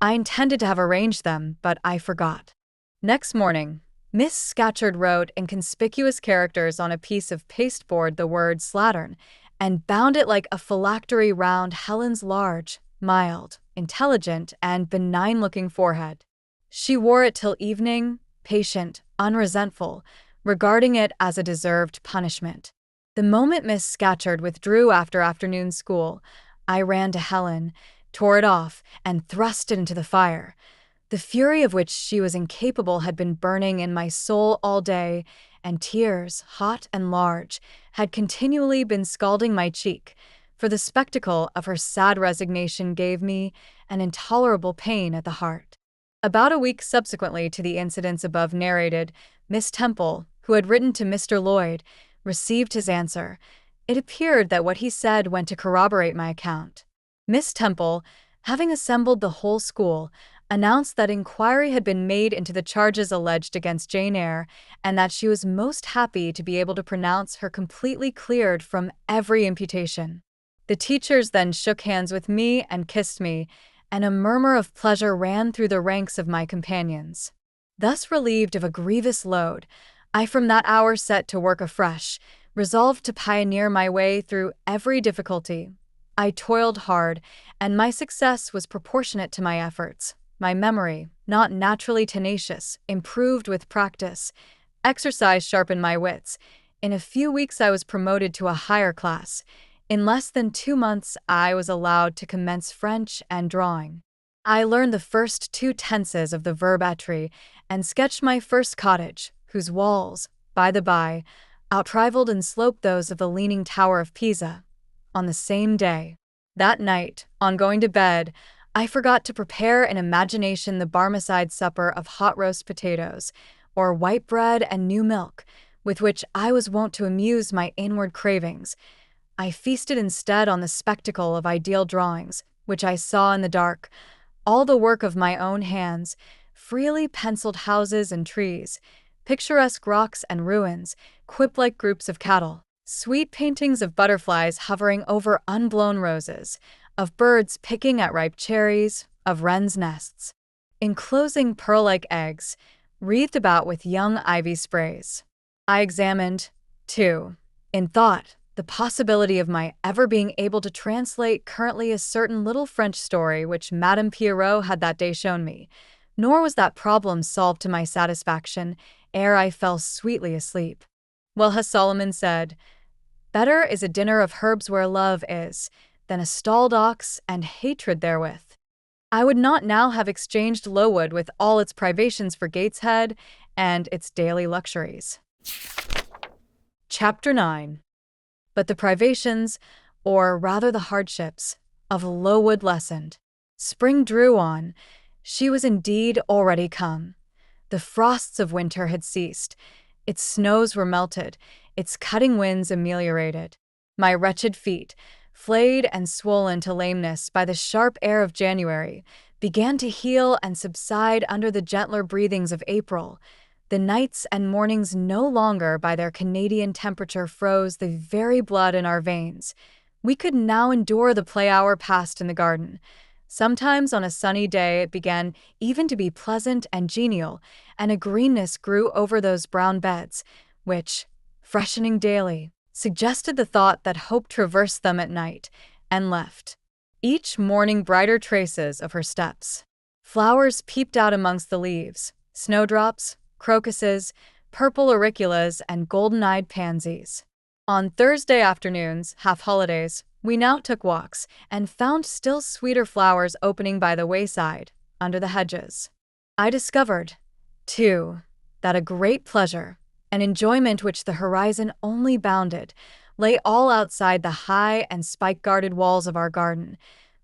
"I intended to have arranged them, but I forgot." Next morning, Miss Scatcherd wrote in conspicuous characters on a piece of pasteboard the word slattern, and bound it like a phylactery round Helen's large, mild, intelligent, and benign-looking forehead. She wore it till evening, patient, unresentful, regarding it as a deserved punishment. The moment Miss Scatcherd withdrew after afternoon school, I ran to Helen, tore it off, and thrust it into the fire. The fury of which she was incapable had been burning in my soul all day, and tears, hot and large, had continually been scalding my cheek, for the spectacle of her sad resignation gave me an intolerable pain at the heart. About a week subsequently to the incidents above narrated, Miss Temple, who had written to Mr. Lloyd, received his answer. It appeared that what he said went to corroborate my account. Miss Temple, having assembled the whole school, announced that inquiry had been made into the charges alleged against Jane Eyre, and that she was most happy to be able to pronounce her completely cleared from every imputation. The teachers then shook hands with me and kissed me, and a murmur of pleasure ran through the ranks of my companions. Thus relieved of a grievous load, I from that hour set to work afresh, resolved to pioneer my way through every difficulty. I toiled hard, and my success was proportionate to my efforts. My memory, not naturally tenacious, improved with practice. Exercise sharpened my wits. In a few weeks I was promoted to a higher class. In less than 2 months I was allowed to commence French and drawing. I learned the first 2 tenses of the verb être, and sketched my first cottage, whose walls, by the by, outrivaled in slope those of the Leaning Tower of Pisa, on the same day. That night, on going to bed, I forgot to prepare in imagination the Barmecide supper of hot roast potatoes, or white bread and new milk, with which I was wont to amuse my inward cravings. I feasted instead on the spectacle of ideal drawings, which I saw in the dark, all the work of my own hands, freely penciled houses and trees, picturesque rocks and ruins, quip-like groups of cattle, sweet paintings of butterflies hovering over unblown roses, of birds picking at ripe cherries, of wrens' nests, enclosing pearl-like eggs, wreathed about with young ivy sprays. I examined, too, in thought, the possibility of my ever being able to translate currently a certain little French story which Madame Pierrot had that day shown me, nor was that problem solved to my satisfaction ere I fell sweetly asleep. Well, as Solomon said, "Better is a dinner of herbs where love is, than a stalled ox and hatred therewith." I would not now have exchanged Lowood with all its privations for Gateshead and its daily luxuries. Chapter 9. But the privations, or rather the hardships, of Lowood lessened. Spring drew on. She was indeed already come. The frosts of winter had ceased. Its snows were melted, its cutting winds ameliorated. My wretched feet, flayed and swollen to lameness by the sharp air of January, began to heal and subside under the gentler breathings of April. The nights and mornings no longer by their Canadian temperature froze the very blood in our veins. We could now endure the play hour passed in the garden. Sometimes on a sunny day it began even to be pleasant and genial, and a greenness grew over those brown beds, which, freshening daily, suggested the thought that hope traversed them at night and left each morning brighter traces of her steps. Flowers peeped out amongst the leaves, snowdrops, crocuses, purple auriculas, and golden-eyed pansies. On Thursday afternoons, half-holidays, we now took walks and found still sweeter flowers opening by the wayside, under the hedges. I discovered, too, that a great pleasure, an enjoyment which the horizon only bounded, lay all outside the high and spike-guarded walls of our garden.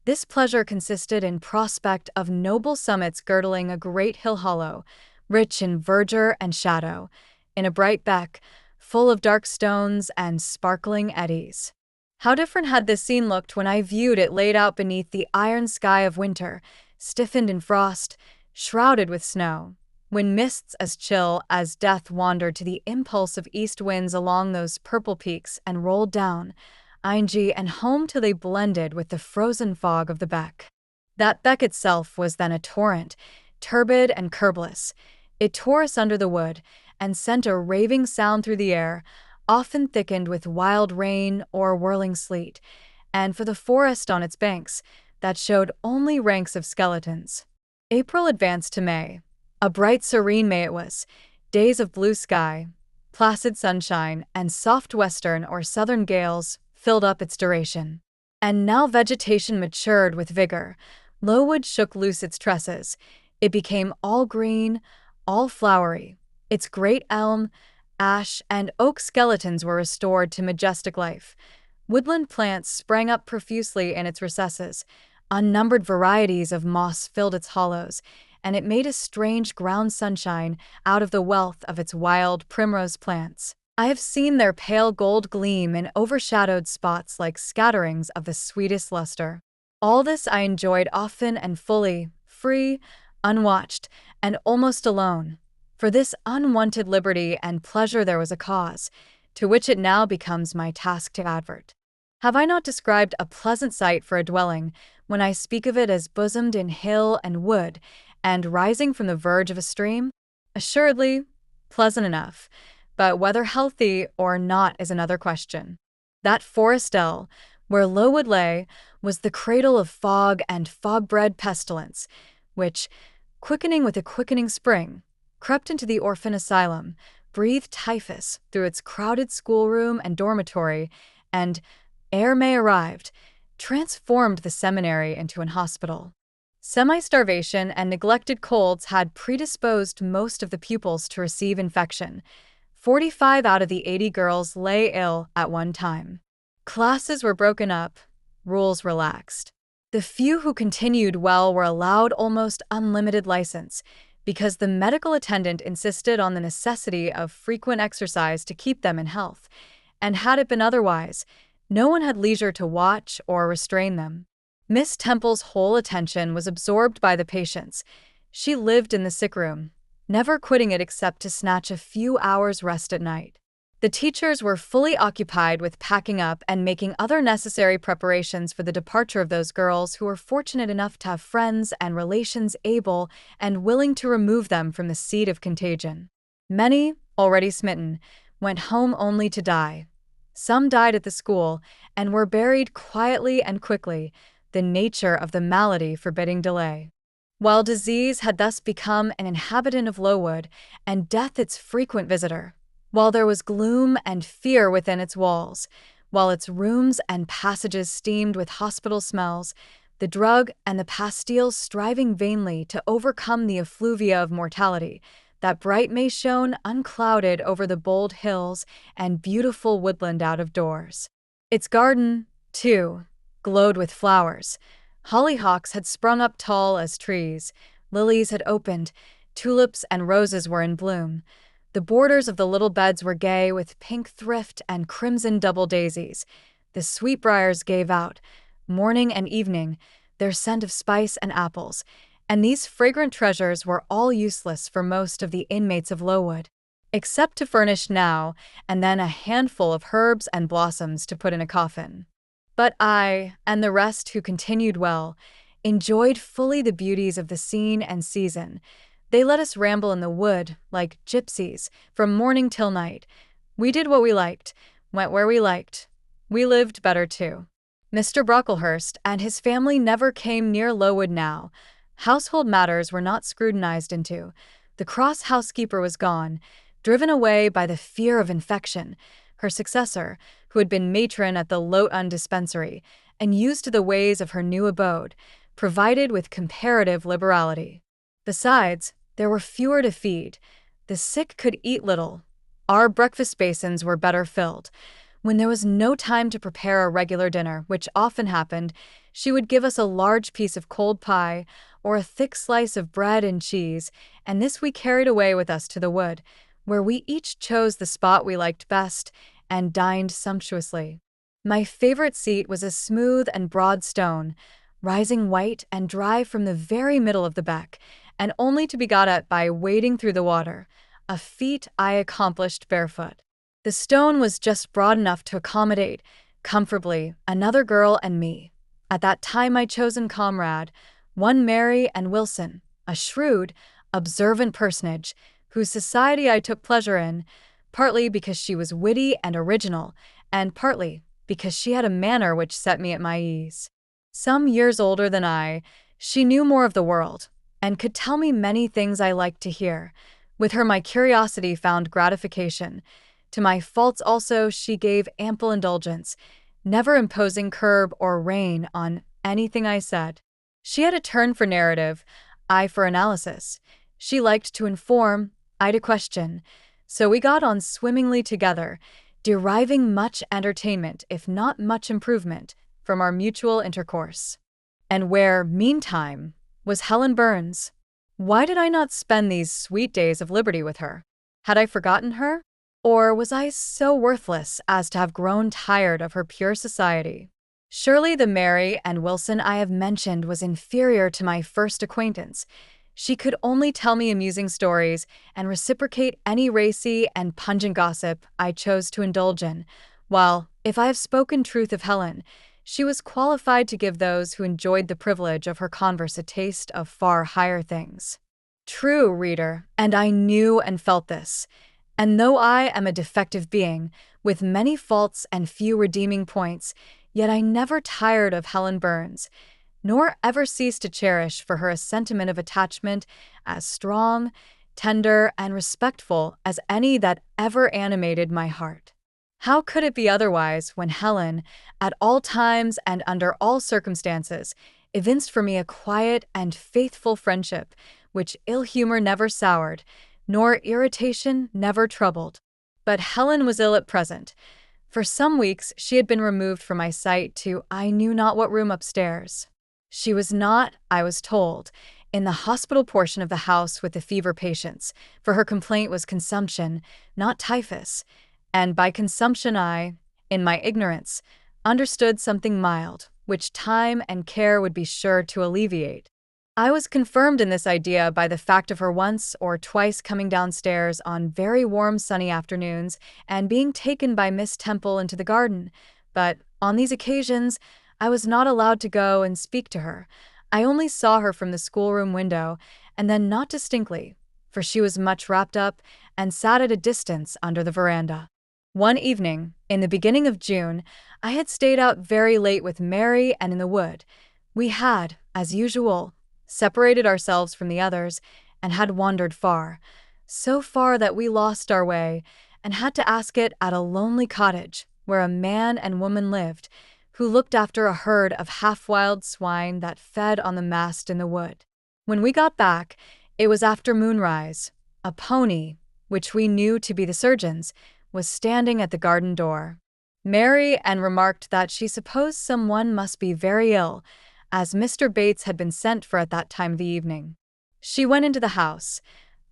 This pleasure consisted in prospect of noble summits girdling a great hill hollow, rich in verdure and shadow, in a bright beck, full of dark stones and sparkling eddies. How different had this scene looked when I viewed it laid out beneath the iron sky of winter, stiffened in frost, shrouded with snow, when mists as chill as death wandered to the impulse of east winds along those purple peaks and rolled down, Eyre and home till they blended with the frozen fog of the beck. That beck itself was then a torrent, turbid and curbless. It tore us under the wood, and sent a raving sound through the air, often thickened with wild rain or whirling sleet, and for the forest on its banks, that showed only ranks of skeletons. April advanced to May. A bright serene May it was, days of blue sky, placid sunshine, and soft western or southern gales filled up its duration. And now vegetation matured with vigor. Lowood shook loose its tresses. It became all green, all flowery. Its great elm, ash, and oak skeletons were restored to majestic life. Woodland plants sprang up profusely in its recesses. Unnumbered varieties of moss filled its hollows, and it made a strange ground sunshine out of the wealth of its wild primrose plants. I have seen their pale gold gleam in overshadowed spots like scatterings of the sweetest luster. All this I enjoyed often and fully, free, unwatched, and almost alone. For this unwonted liberty and pleasure there was a cause, to which it now becomes my task to advert. Have I not described a pleasant sight for a dwelling, when I speak of it as bosomed in hill and wood, and rising from the verge of a stream? Assuredly, pleasant enough, but whether healthy or not is another question. That forest dell, where Lowood lay, was the cradle of fog and fog-bred pestilence, which, quickening with a quickening spring, crept into the orphan asylum, breathed typhus through its crowded schoolroom and dormitory, and, ere May arrived, transformed the seminary into an hospital. Semi-starvation and neglected colds had predisposed most of the pupils to receive infection. 45 out of the 80 girls lay ill at one time. Classes were broken up, rules relaxed. The few who continued well were allowed almost unlimited license, because the medical attendant insisted on the necessity of frequent exercise to keep them in health, and had it been otherwise, no one had leisure to watch or restrain them. Miss Temple's whole attention was absorbed by the patients. She lived in the sick room, never quitting it except to snatch a few hours' rest at night. The teachers were fully occupied with packing up and making other necessary preparations for the departure of those girls who were fortunate enough to have friends and relations able and willing to remove them from the seat of contagion. Many, already smitten, went home only to die. Some died at the school and were buried quietly and quickly, the nature of the malady forbidding delay. While disease had thus become an inhabitant of Lowood, and death its frequent visitor, while there was gloom and fear within its walls, while its rooms and passages steamed with hospital smells, the drug and the pastille striving vainly to overcome the effluvia of mortality, that bright May shone unclouded over the bold hills and beautiful woodland out of doors. Its garden, too, glowed with flowers. Hollyhocks had sprung up tall as trees, lilies had opened, tulips and roses were in bloom. The borders of the little beds were gay with pink thrift and crimson double daisies. The sweetbriars gave out, morning and evening, their scent of spice and apples, and these fragrant treasures were all useless for most of the inmates of Lowood, except to furnish now and then a handful of herbs and blossoms to put in a coffin. But I, and the rest who continued well, enjoyed fully the beauties of the scene and season. They let us ramble in the wood, like gypsies, from morning till night. We did what we liked, went where we liked. We lived better too. Mr. Brocklehurst and his family never came near Lowood now. Household matters were not scrutinized into. The cross housekeeper was gone, driven away by the fear of infection. Her successor, who had been matron at the Lowood dispensary and used to the ways of her new abode, provided with comparative liberality. Besides, there were fewer to feed. The sick could eat little. Our breakfast basins were better filled. When there was no time to prepare a regular dinner, which often happened, she would give us a large piece of cold pie or a thick slice of bread and cheese, and this we carried away with us to the wood, where we each chose the spot we liked best and dined sumptuously. My favorite seat was a smooth and broad stone, rising white and dry from the very middle of the beck, and only to be got at by wading through the water, a feat I accomplished barefoot. The stone was just broad enough to accommodate, comfortably, another girl and me. At that time my chosen comrade, one Mary and Wilson, a shrewd, observant personage, whose society I took pleasure in, partly because she was witty and original, and partly because she had a manner which set me at my ease. Some years older than I, she knew more of the world, and could tell me many things I liked to hear. With her my curiosity found gratification. To my faults also she gave ample indulgence, never imposing curb or rein on anything I said. She had a turn for narrative, I for analysis. She liked to inform, I to question. So we got on swimmingly together, deriving much entertainment, if not much improvement, from our mutual intercourse. And where, meantime, was Helen Burns? Why did I not spend these sweet days of liberty with her? Had I forgotten her? Or was I so worthless as to have grown tired of her pure society? Surely the Mary and Wilson I have mentioned was inferior to my first acquaintance. She could only tell me amusing stories and reciprocate any racy and pungent gossip I chose to indulge in, while, if I have spoken truth of Helen, she was qualified to give those who enjoyed the privilege of her converse a taste of far higher things. True, reader, and I knew and felt this. And though I am a defective being, with many faults and few redeeming points, yet I never tired of Helen Burns, nor ever ceased to cherish for her a sentiment of attachment as strong, tender, and respectful as any that ever animated my heart. How could it be otherwise when Helen, at all times and under all circumstances, evinced for me a quiet and faithful friendship, which ill humor never soured, nor irritation never troubled? But Helen was ill at present. For some weeks she had been removed from my sight to I knew not what room upstairs. She was not, I was told, in the hospital portion of the house with the fever patients, for her complaint was consumption, not typhus, and by consumption I, in my ignorance, understood something mild, which time and care would be sure to alleviate. I was confirmed in this idea by the fact of her once or twice coming downstairs on very warm sunny afternoons and being taken by Miss Temple into the garden, but on these occasions I was not allowed to go and speak to her. I only saw her from the schoolroom window, and then not distinctly, for she was much wrapped up and sat at a distance under the veranda. One evening, in the beginning of June, I had stayed out very late with Mary and in the wood. We had, as usual, separated ourselves from the others and had wandered far, so far that we lost our way and had to ask it at a lonely cottage where a man and woman lived, who looked after a herd of half-wild swine that fed on the mast in the wood. When we got back, it was after moonrise. A pony, which we knew to be the surgeon's, was standing at the garden door. Mary Ann remarked that she supposed someone must be very ill, as Mr. Bates had been sent for at that time of the evening. She went into the house.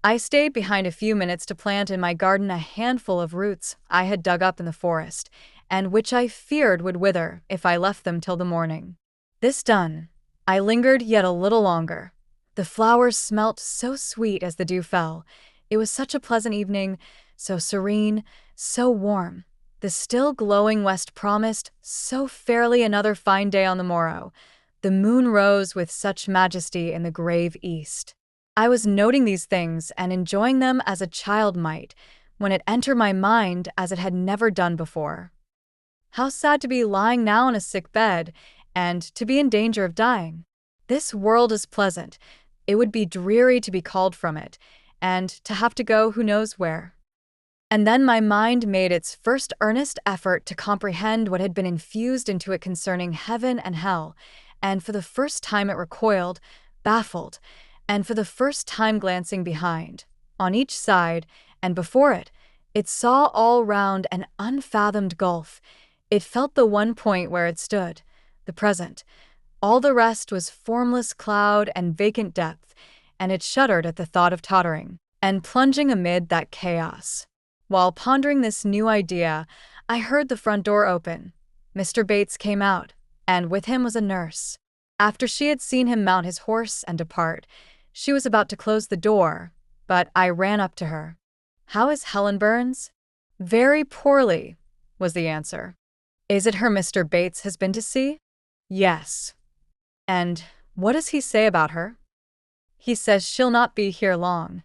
I stayed behind a few minutes to plant in my garden a handful of roots I had dug up in the forest, and which I feared would wither if I left them till the morning. This done, I lingered yet a little longer. The flowers smelt so sweet as the dew fell. It was such a pleasant evening, so serene, so warm. The still glowing west promised so fairly another fine day on the morrow. The moon rose with such majesty in the grave east. I was noting these things and enjoying them as a child might, when it entered my mind as it had never done before. How sad to be lying now in a sick bed, and to be in danger of dying. This world is pleasant. It would be dreary to be called from it, and to have to go who knows where. And then my mind made its first earnest effort to comprehend what had been infused into it concerning heaven and hell, and for the first time it recoiled, baffled, and for the first time glancing behind, on each side, and before it, it saw all round an unfathomed gulf. It felt the one point where it stood, the present. All the rest was formless cloud and vacant depth, and it shuddered at the thought of tottering and plunging amid that chaos. While pondering this new idea, I heard the front door open. Mr. Bates came out, and with him was a nurse. After she had seen him mount his horse and depart, she was about to close the door, but I ran up to her. "How is Helen Burns?" "Very poorly," was the answer. "Is it her Mr. Bates has been to see?" "Yes." "And what does he say about her?" "He says she'll not be here long."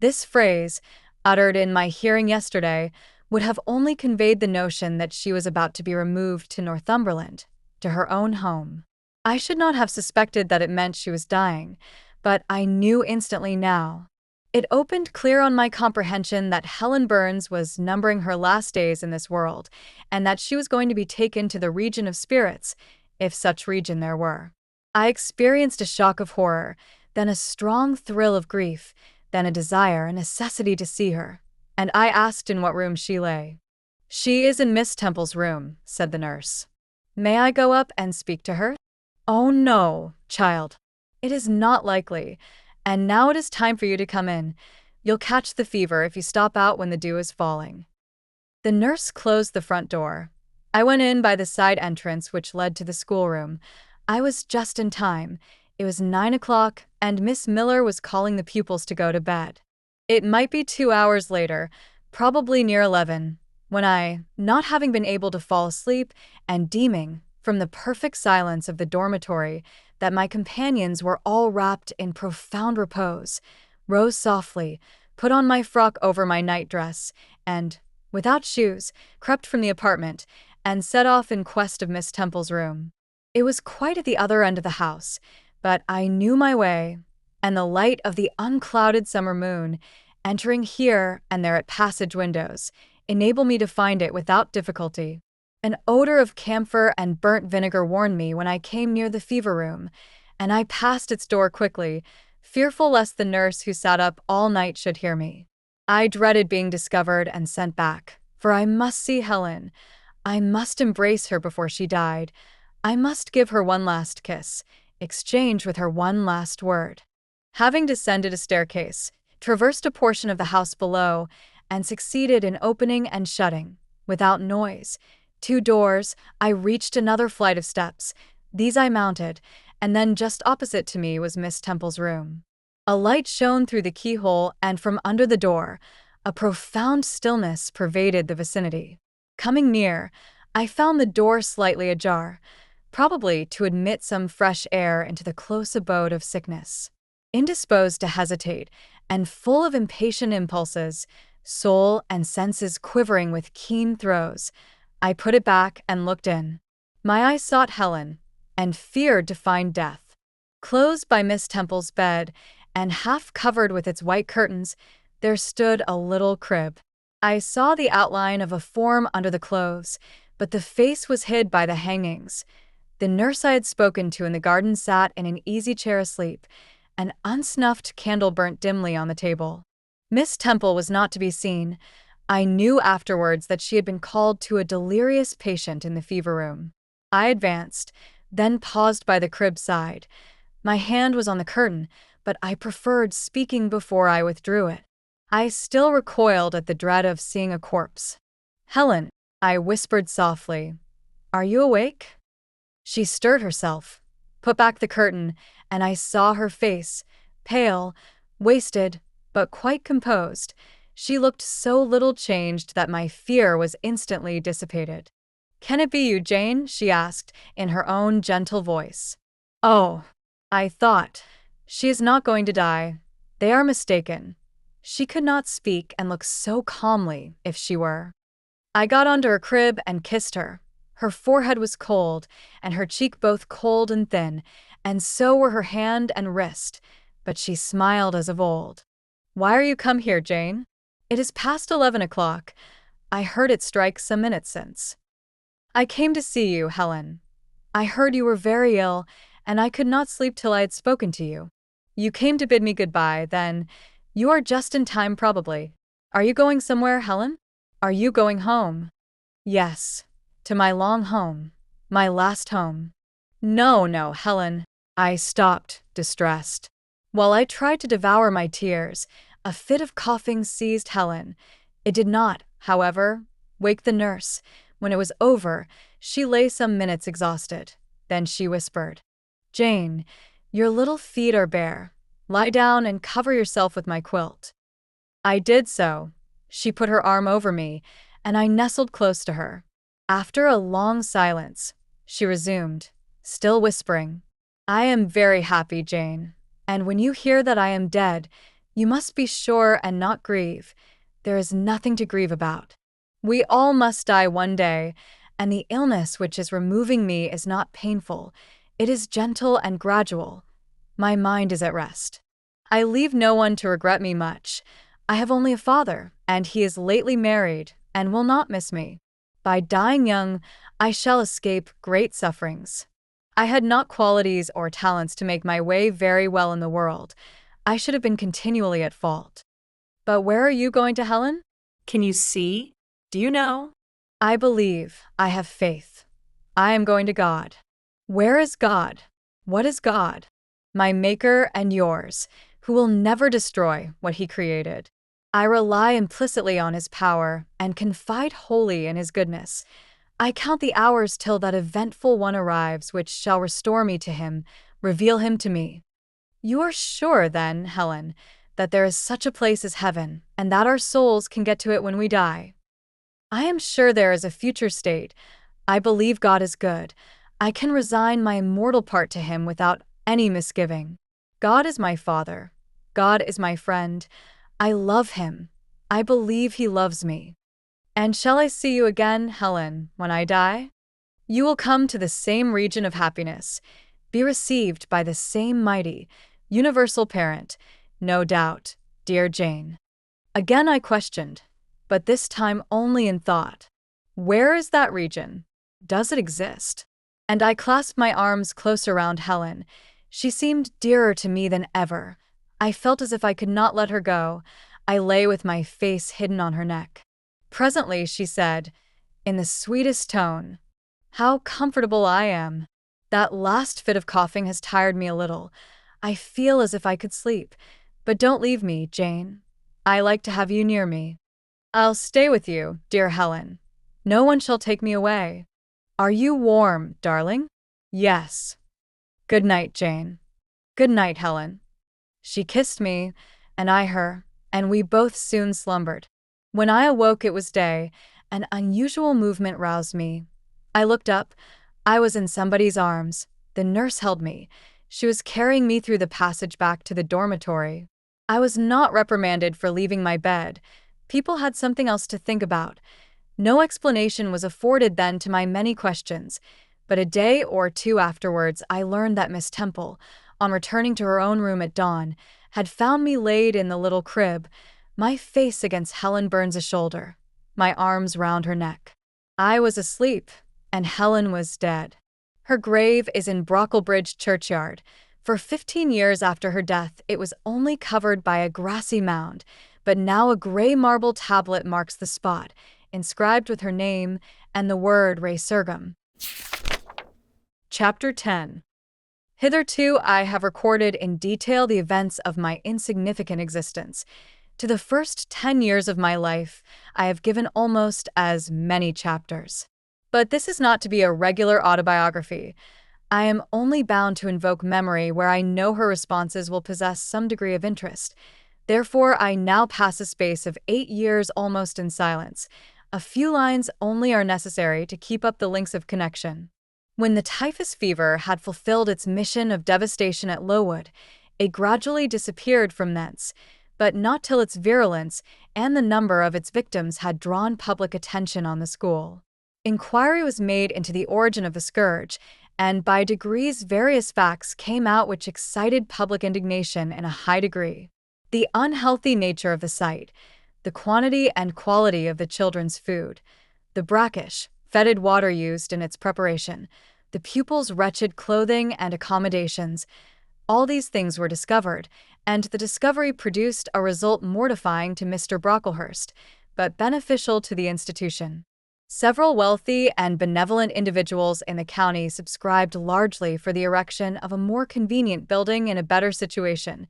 This phrase, uttered in my hearing yesterday, would have only conveyed the notion that she was about to be removed to Northumberland, to her own home. I should not have suspected that it meant she was dying, but I knew instantly now. It opened clear on my comprehension that Helen Burns was numbering her last days in this world, and that she was going to be taken to the region of spirits, if such region there were. I experienced a shock of horror, then a strong thrill of grief, then a desire, a necessity to see her, and I asked in what room she lay. "She is in Miss Temple's room," said the nurse. "May I go up and speak to her?" "Oh no, child. It is not likely. And now it is time for you to come in. You'll catch the fever if you stop out when the dew is falling." The nurse closed the front door. I went in by the side entrance which led to the schoolroom. I was just in time. It was 9 o'clock, and Miss Miller was calling the pupils to go to bed. It might be 2 hours later, probably near 11, when I, not having been able to fall asleep, and deeming, from the perfect silence of the dormitory, that my companions were all wrapped in profound repose, rose softly, put on my frock over my night-dress, and, without shoes, crept from the apartment, and set off in quest of Miss Temple's room. It was quite at the other end of the house, but I knew my way, and the light of the unclouded summer moon, entering here and there at passage windows, enabled me to find it without difficulty. An odor of camphor and burnt vinegar warned me when I came near the fever room, and I passed its door quickly, fearful lest the nurse who sat up all night should hear me. I dreaded being discovered and sent back, for I must see Helen. I must embrace her before she died. I must give her one last kiss, exchange with her one last word. Having descended a staircase, traversed a portion of the house below, and succeeded in opening and shutting, without noise, 2 doors, I reached another flight of steps. These I mounted, and then just opposite to me was Miss Temple's room. A light shone through the keyhole, and from under the door, a profound stillness pervaded the vicinity. Coming near, I found the door slightly ajar, probably to admit some fresh air into the close abode of sickness. Indisposed to hesitate, and full of impatient impulses, soul and senses quivering with keen throes, I put it back and looked in. My eyes sought Helen, and feared to find death. Close by Miss Temple's bed, and half covered with its white curtains, there stood a little crib. I saw the outline of a form under the clothes, but the face was hid by the hangings. The nurse I had spoken to in the garden sat in an easy chair asleep. An unsnuffed candle burnt dimly on the table. Miss Temple was not to be seen. I knew afterwards that she had been called to a delirious patient in the fever room. I advanced, then paused by the crib side. My hand was on the curtain, but I preferred speaking before I withdrew it. I still recoiled at the dread of seeing a corpse. "Helen," I whispered softly, "are you awake?" She stirred herself, put back the curtain, and I saw her face, pale, wasted, but quite composed. She looked so little changed that my fear was instantly dissipated. "Can it be you, Jane?" she asked, in her own gentle voice. Oh, I thought. She is not going to die. They are mistaken. She could not speak and look so calmly if she were. I got onto her crib and kissed her. Her forehead was cold, and her cheek both cold and thin, and so were her hand and wrist, but she smiled as of old. Why are you come here, Jane? It is past 11 o'clock. I heard it strike some minutes since. I came to see you, Helen. I heard you were very ill, and I could not sleep till I had spoken to you. You came to bid me goodbye, then. You are just in time, probably. Are you going somewhere, Helen? Are you going home? Yes, to my long home, my last home. No, no, Helen. I stopped, distressed. While I tried to devour my tears, a fit of coughing seized Helen. It did not, however, wake the nurse. When it was over, she lay some minutes exhausted. Then she whispered, Jane, your little feet are bare. Lie down and cover yourself with my quilt. I did so. She put her arm over me, and I nestled close to her. After a long silence, she resumed, still whispering, I am very happy, Jane, and when you hear that I am dead, you must be sure and not grieve. There is nothing to grieve about. We all must die one day, and the illness which is removing me is not painful. It is gentle and gradual. My mind is at rest. I leave no one to regret me much. I have only a father, and he is lately married, and will not miss me. By dying young, I shall escape great sufferings. I had not qualities or talents to make my way very well in the world. I should have been continually at fault. But where are you going to, Helen? Can you see? Do you know? I believe. I have faith. I am going to God. Where is God? What is God? My Maker and yours, who will never destroy what He created. I rely implicitly on His power and confide wholly in His goodness. I count the hours till that eventful one arrives which shall restore me to Him, reveal Him to me. You are sure, then, Helen, that there is such a place as heaven, and that our souls can get to it when we die? I am sure there is a future state. I believe God is good. I can resign my immortal part to Him without any misgiving. God is my Father. God is my friend. I love Him. I believe He loves me. And shall I see you again, Helen, when I die? You will come to the same region of happiness, be received by the same mighty, universal parent, no doubt, dear Jane. Again I questioned, but this time only in thought. Where is that region? Does it exist? And I clasped my arms close around Helen. She seemed dearer to me than ever. I felt as if I could not let her go. I lay with my face hidden on her neck. Presently she said, in the sweetest tone, How comfortable I am. That last fit of coughing has tired me a little. I feel as if I could sleep. But don't leave me, Jane. I like to have you near me. I'll stay with you, dear Helen. No one shall take me away. Are you warm, darling? Yes. Good night, Jane. Good night, Helen. She kissed me, and I her, and we both soon slumbered. When I awoke it was day. An unusual movement roused me. I looked up. I was in somebody's arms. The nurse held me. She was carrying me through the passage back to the dormitory. I was not reprimanded for leaving my bed. People had something else to think about. No explanation was afforded then to my many questions, but a day or two afterwards I learned that Miss Temple, on returning to her own room at dawn, had found me laid in the little crib, my face against Helen Burns's shoulder, my arms round her neck. I was asleep, and Helen was dead. Her grave is in Brocklebridge churchyard. For 15 years after her death it was only covered by a grassy mound, but now a grey marble tablet marks the spot, inscribed with her name and the word Resurgam. Chapter 10. Hitherto I have recorded in detail the events of my insignificant existence. To the first 10 years of my life, I have given almost as many chapters. But this is not to be a regular autobiography. I am only bound to invoke memory where I know her responses will possess some degree of interest. Therefore, I now pass a space of 8 years almost in silence. A few lines only are necessary to keep up the links of connection. When the typhus fever had fulfilled its mission of devastation at Lowood, it gradually disappeared from thence, but not till its virulence and the number of its victims had drawn public attention on the school. Inquiry was made into the origin of the scourge, and by degrees various facts came out which excited public indignation in a high degree. The unhealthy nature of the site, the quantity and quality of the children's food, the brackish, fetid water used in its preparation, the pupils' wretched clothing and accommodations, all these things were discovered, and the discovery produced a result mortifying to Mr. Brocklehurst, but beneficial to the institution. Several wealthy and benevolent individuals in the county subscribed largely for the erection of a more convenient building in a better situation.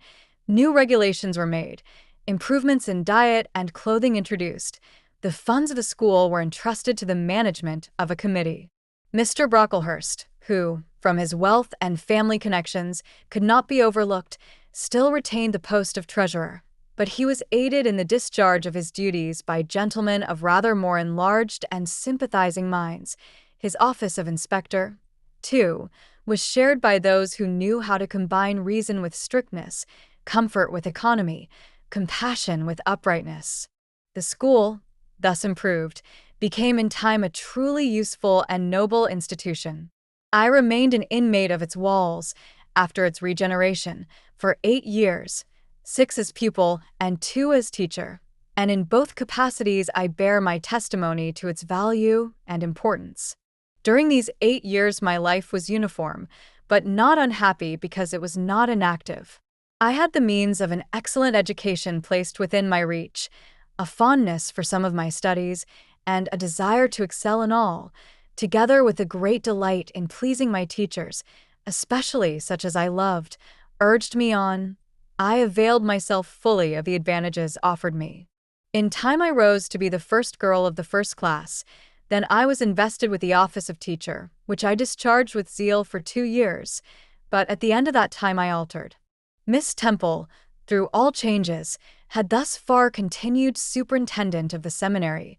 New regulations were made, improvements in diet and clothing introduced. The funds of the school were entrusted to the management of a committee. Mr. Brocklehurst, who, from his wealth and family connections, could not be overlooked, still retained the post of treasurer, but he was aided in the discharge of his duties by gentlemen of rather more enlarged and sympathizing minds. His office of inspector, too, was shared by those who knew how to combine reason with strictness, comfort with economy, compassion with uprightness. The school, thus improved, became in time a truly useful and noble institution. I remained an inmate of its walls, after its regeneration, for 8 years, 6 as pupil and 2 as teacher, and in both capacities I bear my testimony to its value and importance. During these 8 years my life was uniform, but not unhappy because it was not inactive. I had the means of an excellent education placed within my reach, a fondness for some of my studies, and a desire to excel in all, together with a great delight in pleasing my teachers, especially such as I loved, urged me on. I availed myself fully of the advantages offered me. In time I rose to be the first girl of the first class. Then I was invested with the office of teacher, which I discharged with zeal for 2 years, but at the end of that time I altered. Miss Temple, through all changes, had thus far continued superintendent of the seminary.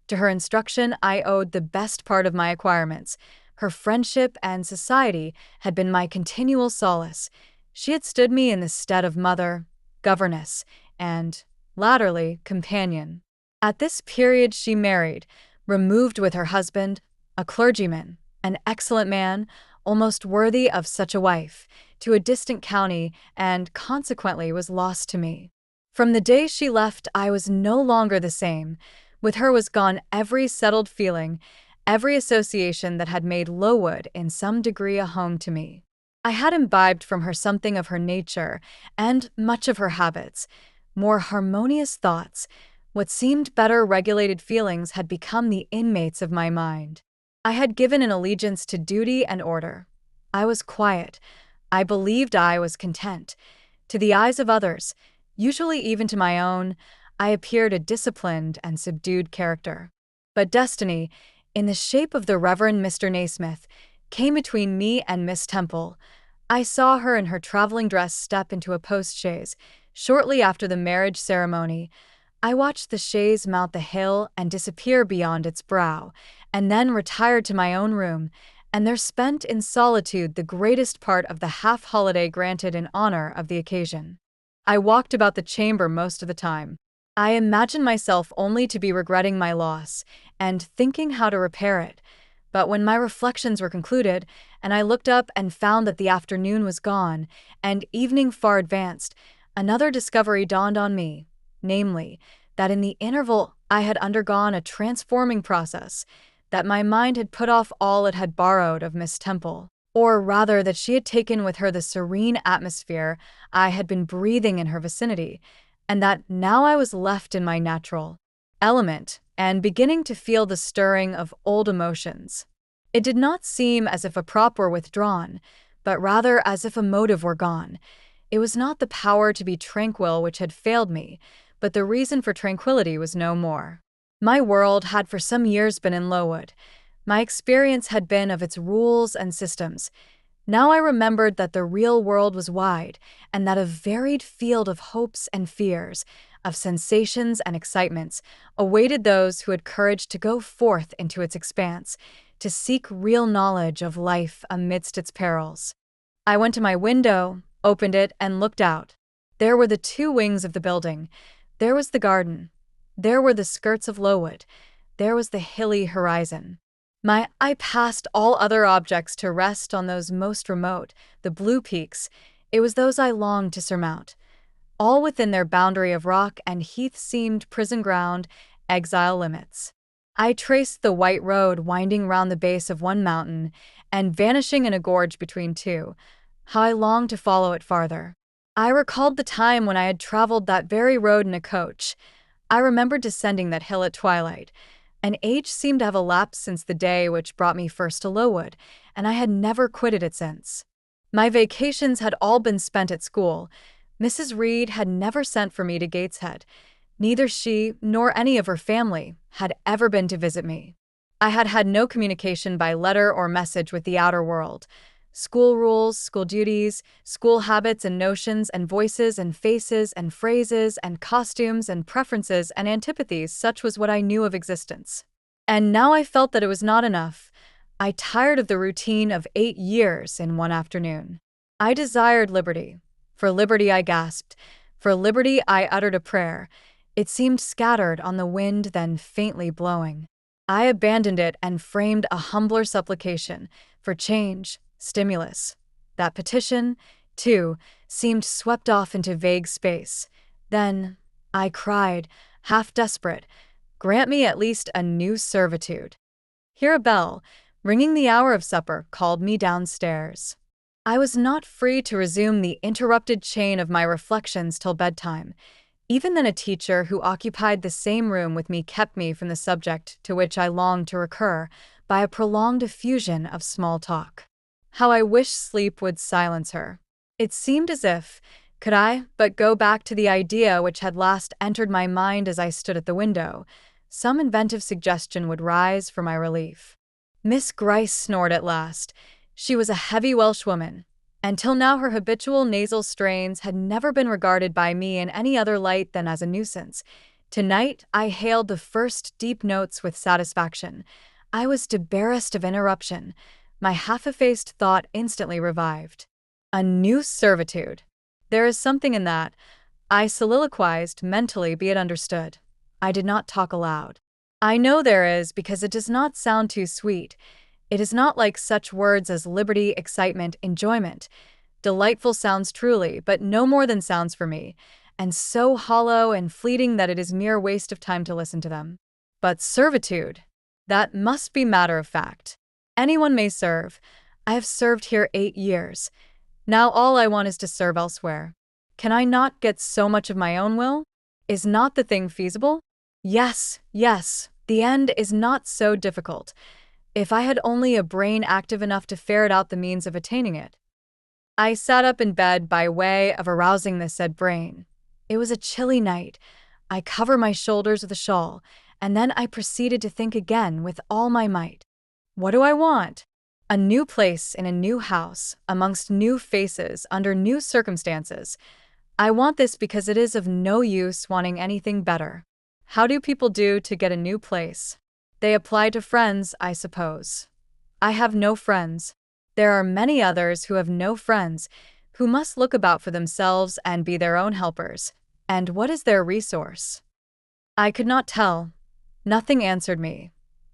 To her instruction I owed the best part of my acquirements. Her friendship and society had been my continual solace. She had stood me in the stead of mother, governess, and, latterly, companion. At this period she married, removed with her husband, a clergyman, an excellent man, almost worthy of such a wife, to a distant county, and consequently was lost to me. From the day she left I was no longer the same. With her was gone every settled feeling, every association that had made Lowood in some degree a home to me. I had imbibed from her something of her nature and much of her habits, more harmonious thoughts. What seemed better regulated feelings had become the inmates of my mind. I had given an allegiance to duty and order. I was quiet. I believed I was content. To the eyes of others, usually even to my own, I appeared a disciplined and subdued character. But destiny, in the shape of the Reverend Mr. Naismith, came between me and Miss Temple. I saw her in her traveling dress step into a post-chaise. Shortly after the marriage ceremony, I watched the chaise mount the hill and disappear beyond its brow, and then retired to my own room, and there spent in solitude the greatest part of the half-holiday granted in honor of the occasion. I walked about the chamber most of the time. I imagined myself only to be regretting my loss, and thinking how to repair it. But when my reflections were concluded, and I looked up and found that the afternoon was gone, and evening far advanced, another discovery dawned on me, namely, that in the interval I had undergone a transforming process, that my mind had put off all it had borrowed of Miss Temple, or rather that she had taken with her the serene atmosphere I had been breathing in her vicinity, and that now I was left in my natural element and beginning to feel the stirring of old emotions. It did not seem as if a prop were withdrawn, but rather as if a motive were gone. It was not the power to be tranquil which had failed me, but the reason for tranquility was no more. My world had for some years been in Lowood. My experience had been of its rules and systems. Now I remembered that the real world was wide, and that a varied field of hopes and fears, of sensations and excitements, awaited those who had courage to go forth into its expanse, to seek real knowledge of life amidst its perils. I went to my window, opened it, and looked out. There were the two wings of the building. There was the garden. There were the skirts of Lowood. There was the hilly horizon. My eye passed all other objects to rest on those most remote, the blue peaks. It was those I longed to surmount. All within their boundary of rock and heath seemed prison ground, exile limits. I traced the white road winding round the base of one mountain and vanishing in a gorge between two. How I longed to follow it farther. I recalled the time when I had traveled that very road in a coach. I remembered descending that hill at twilight. An age seemed to have elapsed since the day which brought me first to Lowood, and I had never quitted it since. My vacations had all been spent at school. Mrs. Reed had never sent for me to Gateshead. Neither she nor any of her family had ever been to visit me. I had had no communication by letter or message with the outer world. School rules, school duties, school habits and notions and voices and faces and phrases and costumes and preferences and antipathies, such was what I knew of existence. And now I felt that it was not enough. I tired of the routine of 8 years in one afternoon. I desired liberty. For liberty I gasped. For liberty I uttered a prayer. It seemed scattered on the wind, then faintly blowing. I abandoned it and framed a humbler supplication for change, stimulus. That petition, too, seemed swept off into vague space. Then I cried, half desperate, grant me at least a new servitude. Here a bell, ringing the hour of supper, called me downstairs. I was not free to resume the interrupted chain of my reflections till bedtime. Even then a teacher who occupied the same room with me kept me from the subject to which I longed to recur by a prolonged effusion of small talk. How I wished sleep would silence her. It seemed as if, could I but go back to the idea which had last entered my mind as I stood at the window, some inventive suggestion would rise for my relief. Miss Gryce snored at last. She was a heavy Welshwoman. Until now her habitual nasal strains had never been regarded by me in any other light than as a nuisance. Tonight I hailed the first deep notes with satisfaction. I was debarrassed of interruption. My half-effaced thought instantly revived. A new servitude. There is something in that. I soliloquized mentally, be it understood. I did not talk aloud. I know there is, because it does not sound too sweet. It is not like such words as liberty, excitement, enjoyment. Delightful sounds truly, but no more than sounds for me, and so hollow and fleeting that it is mere waste of time to listen to them. But servitude, that must be matter of fact. Anyone may serve. I have served here 8 years. Now all I want is to serve elsewhere. Can I not get so much of my own will? Is not the thing feasible? Yes, the end is not so difficult. If I had only a brain active enough to ferret out the means of attaining it. I sat up in bed by way of arousing the said brain. It was a chilly night. I covered my shoulders with a shawl, and then I proceeded to think again with all my might. What do I want? A new place in a new house, amongst new faces, under new circumstances. I want this because it is of no use wanting anything better. How do people do to get a new place? They apply to friends, I suppose. I have no friends. There are many others who have no friends, who must look about for themselves and be their own helpers. And what is their resource? I could not tell. Nothing answered me.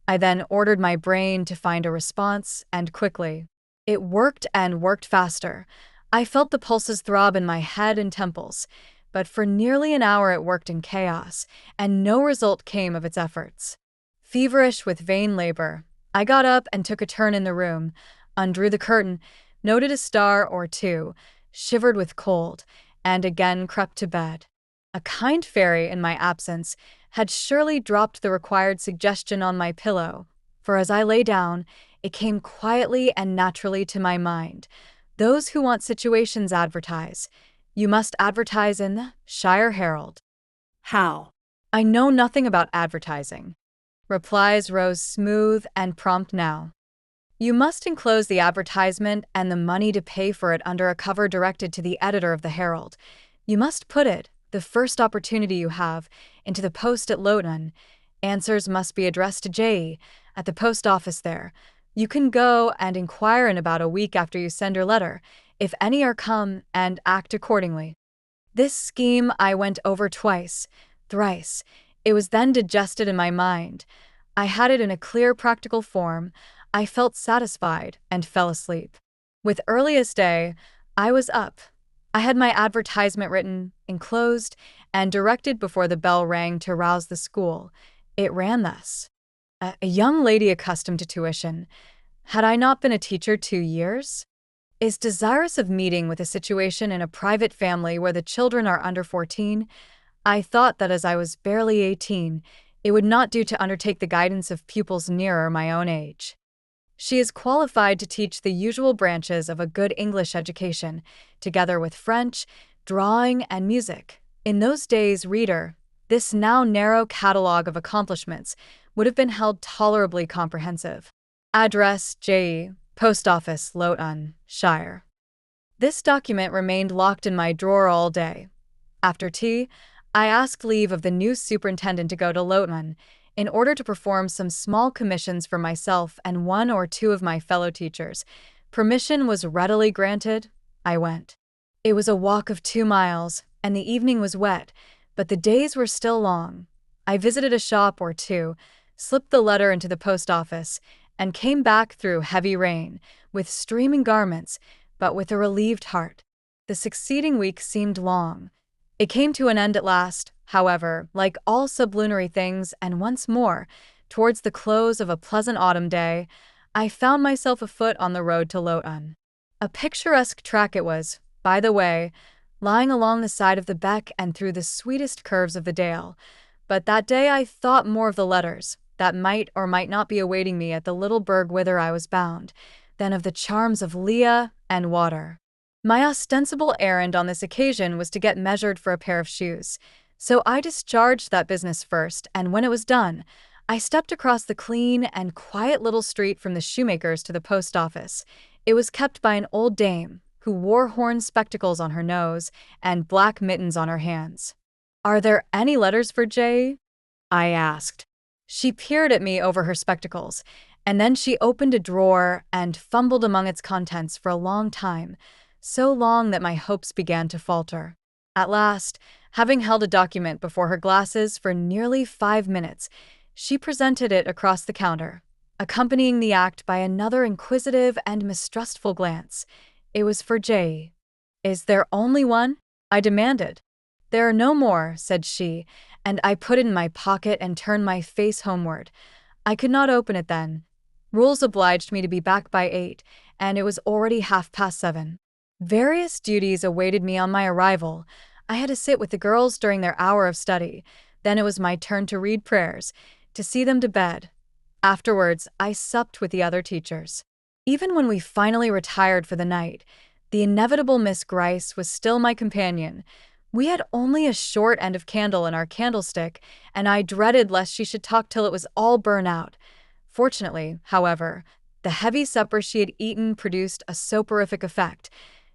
I then ordered my brain to find a response, and quickly. It worked and worked faster. I felt the pulses throb in my head and temples, but for nearly an hour it worked in chaos, and no result came of its efforts. Feverish with vain labor, I got up and took a turn in the room, undrew the curtain, noted a star or two, shivered with cold, and again crept to bed. A kind fairy, in my absence, had surely dropped the required suggestion on my pillow, for as I lay down, it came quietly and naturally to my mind. Those who want situations advertise. You must advertise in the Shire Herald. How? I know nothing about advertising. Replies rose smooth and prompt now. You must enclose the advertisement and the money to pay for it under a cover directed to the editor of the Herald. You must put it, the first opportunity you have, into the post at Lowood. Answers must be addressed to J.E. at the post office there. You can go and inquire in about a week after you send your letter, if any are come, and act accordingly. This scheme I went over twice, thrice. It was then digested in my mind. I had it in a clear, practical form. I felt satisfied and fell asleep. With earliest day, I was up. I had my advertisement written, enclosed, and directed before the bell rang to rouse the school. It ran thus. A young lady accustomed to tuition, had I not been a teacher 2 years, is desirous of meeting with a situation in a private family where the children are under 14. I thought that as I was barely 18, it would not do to undertake the guidance of pupils nearer my own age. She is qualified to teach the usual branches of a good English education, together with French, drawing, and music. In those days, reader, this now narrow catalogue of accomplishments would have been held tolerably comprehensive. Address J. Post Office, Lowood, Shire. This document remained locked in my drawer all day. After tea, I asked leave of the new superintendent to go to Lowood in order to perform some small commissions for myself and 1 or 2 of my fellow teachers. Permission was readily granted. I went. It was a walk of 2 miles, and the evening was wet, but the days were still long. I visited a shop or 2, slipped the letter into the post office, and came back through heavy rain, with streaming garments, but with a relieved heart. The succeeding week seemed long. It came to an end at last, however, like all sublunary things, and once more, towards the close of a pleasant autumn day, I found myself afoot on the road to Lowood. A picturesque track it was, by the way, lying along the side of the beck and through the sweetest curves of the dale. But that day I thought more of the letters that might or might not be awaiting me at the little burg whither I was bound, than of the charms of Leah and water. My ostensible errand on this occasion was to get measured for a pair of shoes, so I discharged that business first, and when it was done, I stepped across the clean and quiet little street from the shoemaker's to the post office. It was kept by an old dame, who wore horn spectacles on her nose and black mittens on her hands. "Are there any letters for J?" I asked. She peered at me over her spectacles, and then she opened a drawer and fumbled among its contents for a long time, so long that my hopes began to falter. At last, having held a document before her glasses for nearly 5 minutes, she presented it across the counter, accompanying the act by another inquisitive and mistrustful glance. It was for J. "Is there only one?" I demanded. "There are no more," said she, and I put it in my pocket and turned my face homeward. I could not open it then. Rules obliged me to be back by 8, and it was already 7:30. Various duties awaited me on my arrival. I had to sit with the girls during their hour of study. Then it was my turn to read prayers, to see them to bed. Afterwards, I supped with the other teachers. Even when we finally retired for the night, the inevitable Miss Gryce was still my companion. We had only a short end of candle in our candlestick, and I dreaded lest she should talk till it was all burnt out. Fortunately, however, the heavy supper she had eaten produced a soporific effect.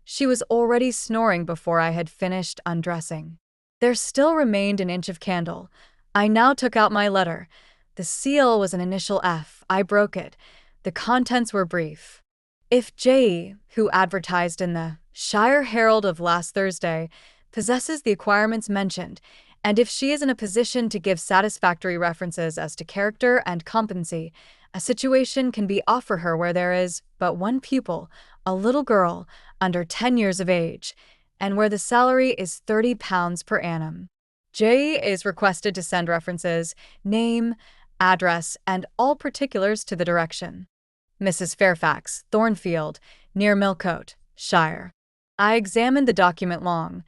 She was already snoring before I had finished undressing. There still remained an inch of candle. I now took out my letter. The seal was an initial F. I broke it. The contents were brief. "If J., who advertised in the Shire Herald of last Thursday, possesses the acquirements mentioned, and if she is in a position to give satisfactory references as to character and competency, a situation can be offered her where there is but one pupil, a little girl, under 10 years of age, and where the salary is £30 per annum. J. is requested to send references, name, address, and all particulars to the direction. Mrs. Fairfax, Thornfield, near Millcote, Shire." I examined the document long.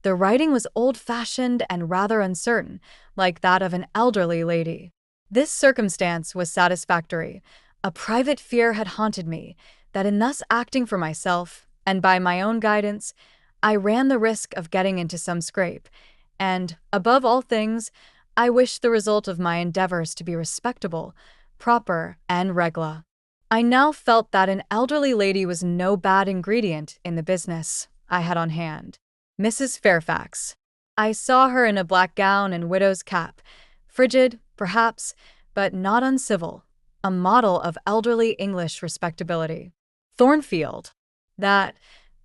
The writing was old-fashioned and rather uncertain, like that of an elderly lady. This circumstance was satisfactory. A private fear had haunted me, that in thus acting for myself, and by my own guidance, I ran the risk of getting into some scrape, and, above all things, I wished the result of my endeavors to be respectable, proper, and regla. I now felt that an elderly lady was no bad ingredient in the business I had on hand. Mrs. Fairfax. I saw her in a black gown and widow's cap, frigid, perhaps, but not uncivil. a model of elderly English respectability. Thornfield. That,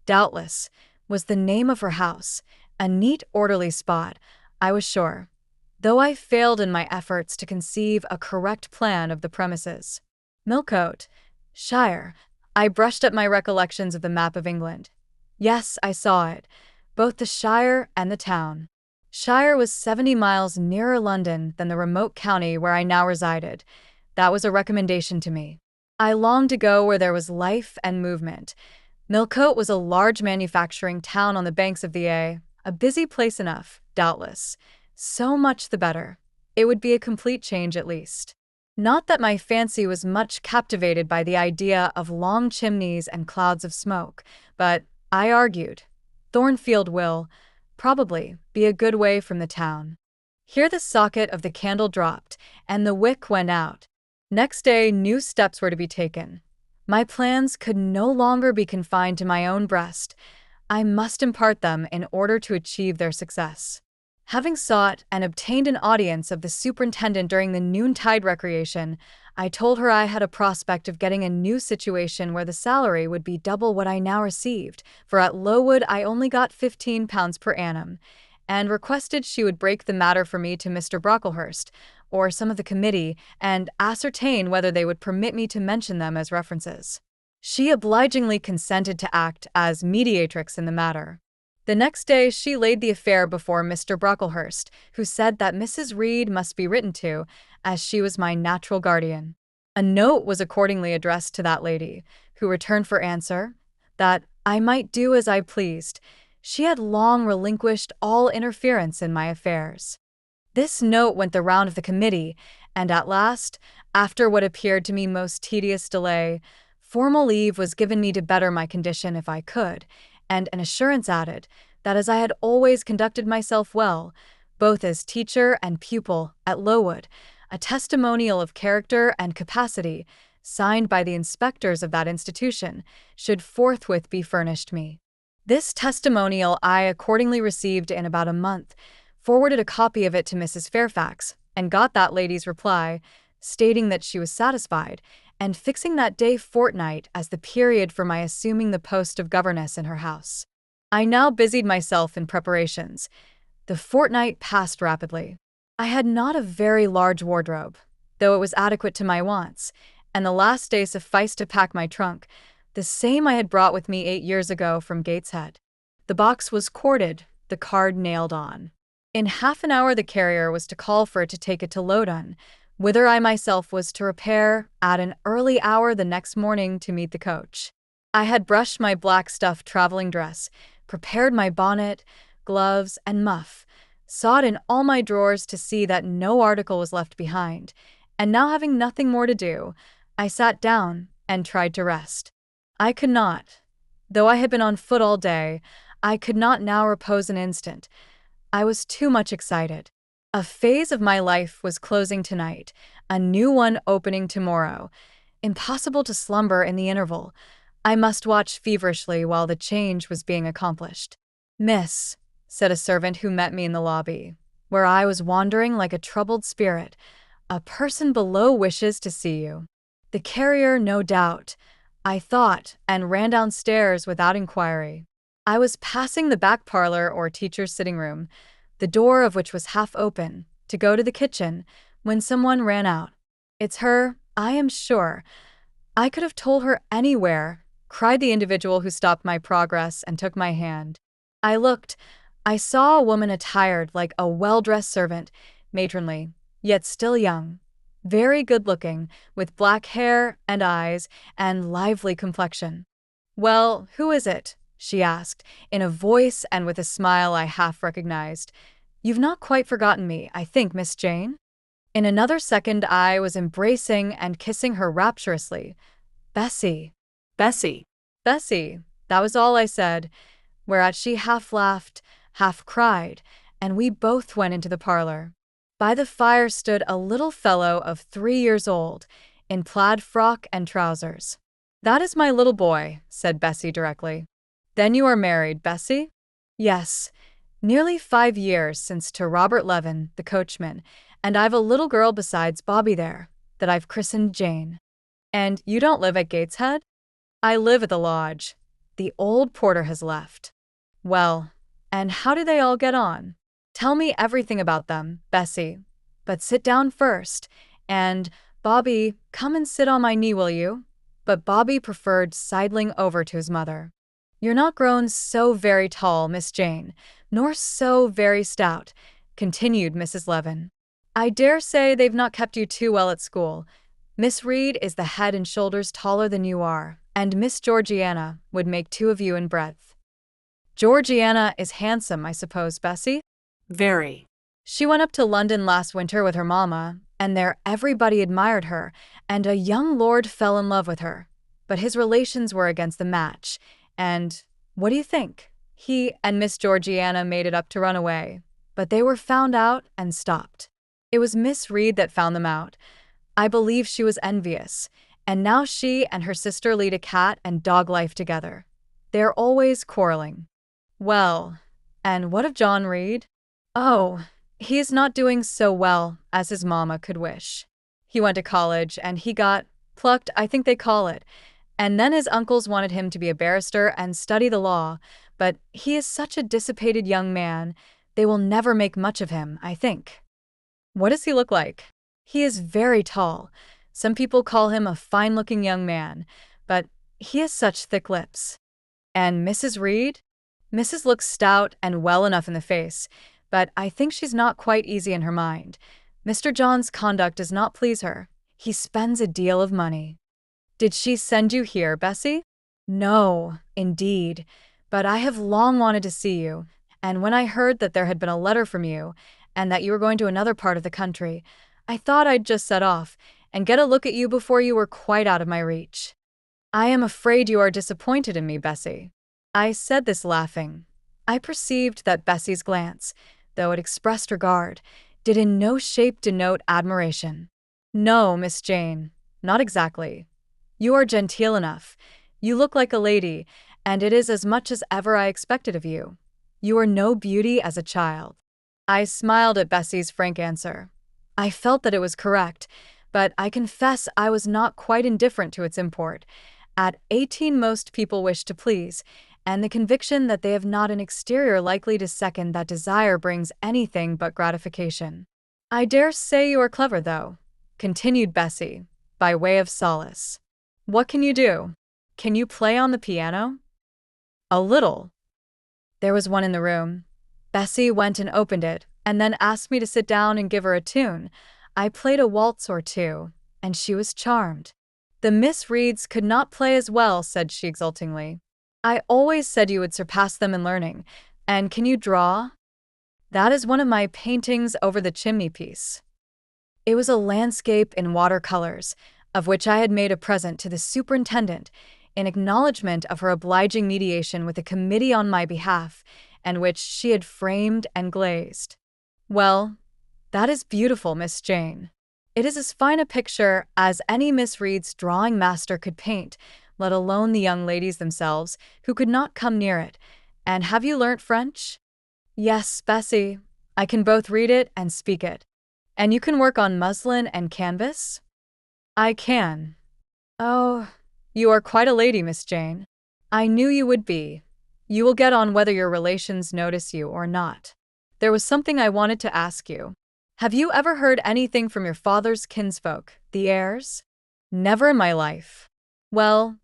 doubtless, was the name of her house, a neat, orderly spot, I was sure, though I failed in my efforts to conceive a correct plan of the premises. Millcote, Shire. I brushed up my recollections of the map of England. Yes, I saw it, both the Shire and the town. Shire was 70 miles nearer London than the remote county where I now resided. That was a recommendation to me. I longed to go where there was life and movement. Millcote was a large manufacturing town on the banks of the Eyre, a busy place enough, doubtless. So much the better. It would be a complete change at least. Not that my fancy was much captivated by the idea of long chimneys and clouds of smoke, but, I argued, Thornfield will, probably, be a good way from the town. Here the socket of the candle dropped, and the wick went out. Next day, new steps were to be taken. My plans could no longer be confined to my own breast. I must impart them in order to achieve their success. Having sought and obtained an audience of the superintendent during the noontide recreation, I told her I had a prospect of getting a new situation where the salary would be double what I now received, for at Lowood I only got £15 per annum, and requested she would break the matter for me to Mr. Brocklehurst, or some of the committee, and ascertain whether they would permit me to mention them as references. She obligingly consented to act as mediatrix in the matter. The next day she laid the affair before Mr. Brocklehurst, who said that Mrs. Reed must be written to, as she was my natural guardian. A note was accordingly addressed to that lady, who returned for answer that I might do as I pleased. She had long relinquished all interference in my affairs. This note went the round of the committee, and at last, after what appeared to me most tedious delay, formal leave was given me to better my condition if I could, and an assurance added that as I had always conducted myself well, both as teacher and pupil at Lowood, a testimonial of character and capacity, signed by the inspectors of that institution, should forthwith be furnished me. This testimonial I accordingly received in about a month, forwarded a copy of it to Mrs. Fairfax, and got that lady's reply, stating that she was satisfied, and fixing that day fortnight as the period for my assuming the post of governess in her house. I now busied myself in preparations. The fortnight passed rapidly. I had not a very large wardrobe, though it was adequate to my wants, and the last day sufficed to pack my trunk, the same I had brought with me 8 years ago from Gateshead. The box was corded, the card nailed on. In half an hour the carrier was to call for it to take it to Lowood, whither I myself was to repair at an early hour the next morning to meet the coach. I had brushed my black stuff traveling dress, prepared my bonnet, gloves, and muff, sought in all my drawers to see that no article was left behind, and now having nothing more to do, I sat down and tried to rest. I could not. Though I had been on foot all day, I could not now repose an instant. I was too much excited. A phase of my life was closing tonight, a new one opening tomorrow. Impossible to slumber in the interval. I must watch feverishly while the change was being accomplished. "Miss," said a servant who met me in the lobby, where I was wandering like a troubled spirit, "a person below wishes to see you." The carrier, no doubt, I thought, and ran downstairs without inquiry. I was passing the back parlor or teacher's sitting room, the door of which was half open, to go to the kitchen, when someone ran out. "It's her, I am sure. I could have told her anywhere," cried the individual who stopped my progress and took my hand. I looked. I saw a woman attired like a well-dressed servant, matronly, yet still young, very good-looking, with black hair and eyes and lively complexion. "Well, who is it?" she asked, in a voice and with a smile I half recognized. "You've not quite forgotten me, I think, Miss Jane?" In another second I was embracing and kissing her rapturously. "Bessie, Bessie. Bessie," that was all I said, whereat she half laughed, half cried, and we both went into the parlor. By the fire stood a little fellow of 3 years old, in plaid frock and trousers. "That is my little boy," said Bessie directly. "Then you are married, Bessie?" "Yes, nearly 5 years since to Robert Levin, the coachman, and I've a little girl besides Bobby there, that I've christened Jane. And you don't live at Gateshead? I live at the lodge. The old porter has left. Well, and how do they all get on? Tell me everything about them, Bessie. But sit down first. And, Bobby, come and sit on my knee, will you? But Bobby preferred sidling over to his mother. You're not grown so very tall, Miss Jane, nor so very stout, continued Mrs. Levin. I dare say they've not kept you too well at school. Miss Reed is the head and shoulders taller than you are, and Miss Georgiana would make two of you in breadth. Georgiana is handsome, I suppose, Bessie? Very. She went up to London last winter with her mamma, and there everybody admired her, and a young lord fell in love with her. But his relations were against the match, and what do you think? He and Miss Georgiana made it up to run away, but they were found out and stopped. It was Miss Reed that found them out. I believe she was envious, and now she and her sister lead a cat and dog life together. They're always quarreling. Well, and what of John Reed? Oh, he is not doing so well as his mamma could wish. He went to college and he got plucked, I think they call it, and then his uncles wanted him to be a barrister and study the law, but he is such a dissipated young man, they will never make much of him, I think. What does he look like? He is very tall. Some people call him a fine-looking young man, but he has such thick lips. And Mrs. Reed? Mrs. looks stout and well enough in the face, but I think she's not quite easy in her mind. Mr. John's conduct does not please her. He spends a deal of money. Did she send you here, Bessie? No, indeed, but I have long wanted to see you, and when I heard that there had been a letter from you, and that you were going to another part of the country, I thought I'd just set off and get a look at you before you were quite out of my reach. I am afraid you are disappointed in me, Bessie. I said this laughing. I perceived that Bessie's glance, though it expressed regard, did in no shape denote admiration. No, Miss Jane, not exactly. You are genteel enough. You look like a lady, and it is as much as ever I expected of you. You are no beauty as a child. I smiled at Bessie's frank answer. I felt that it was correct, but I confess I was not quite indifferent to its import. At 18 most people wish to please, and the conviction that they have not an exterior likely to second that desire brings anything but gratification. I dare say you are clever, though, continued Bessie, by way of solace. What can you do? Can you play on the piano? A little. There was one in the room. Bessie went and opened it, and then asked me to sit down and give her a tune. I played a waltz or two, and she was charmed. The Miss Reeds could not play as well, said she exultingly. I always said you would surpass them in learning. And can you draw? That is one of my paintings over the chimney-piece. It was a landscape in watercolors, of which I had made a present to the superintendent in acknowledgment of her obliging mediation with a committee on my behalf, and which she had framed and glazed. Well, that is beautiful, Miss Jane. It is as fine a picture as any Miss Reed's drawing master could paint, let alone the young ladies themselves, who could not come near it. And have you learnt French? Yes, Bessie. I can both read it and speak it. And you can work on muslin and canvas? I can. Oh, you are quite a lady, Miss Jane. I knew you would be. You will get on whether your relations notice you or not. There was something I wanted to ask you. Have you ever heard anything from your father's kinsfolk, the Eyres? Never in my life. Well,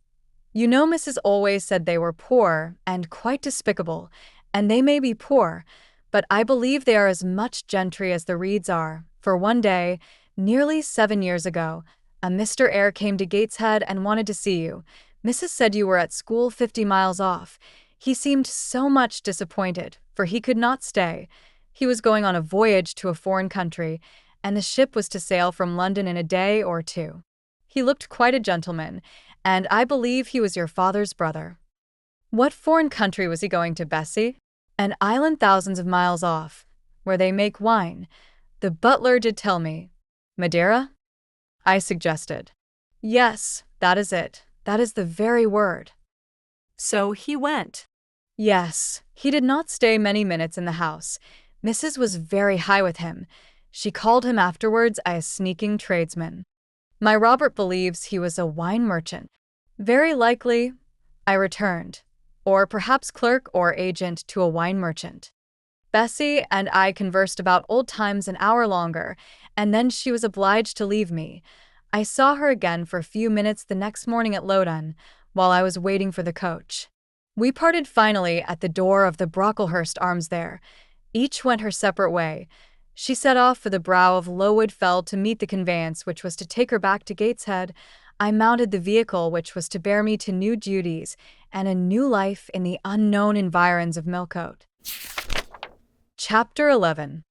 you know Mrs. always said they were poor and quite despicable, and they may be poor, but I believe they are as much gentry as the Reeds are, for one day, nearly 7 years ago, a Mr. Eyre came to Gateshead and wanted to see you. Mrs. said you were at school 50 miles off. He seemed so much disappointed, for he could not stay. He was going on a voyage to a foreign country, and the ship was to sail from London in a day or two. He looked quite a gentleman, and I believe he was your father's brother. What foreign country was he going to, Bessie? An island thousands of miles off, where they make wine. The butler did tell me. Madeira? I suggested. Yes, that is it. That is the very word. So he went. Yes, he did not stay many minutes in the house. Mrs. was very high with him. She called him afterwards a sneaking tradesman. My Robert believes he was a wine merchant. Very likely, I returned. Or perhaps clerk or agent to a wine merchant. Bessie and I conversed about old times an hour longer, and then she was obliged to leave me. I saw her again for a few minutes the next morning at Lowood, while I was waiting for the coach. We parted finally at the door of the Brocklehurst Arms there. Each went her separate way. She set off for the brow of Lowood Fell to meet the conveyance which was to take her back to Gateshead. I mounted the vehicle which was to bear me to new duties and a new life in the unknown environs of Millcote. Chapter 11.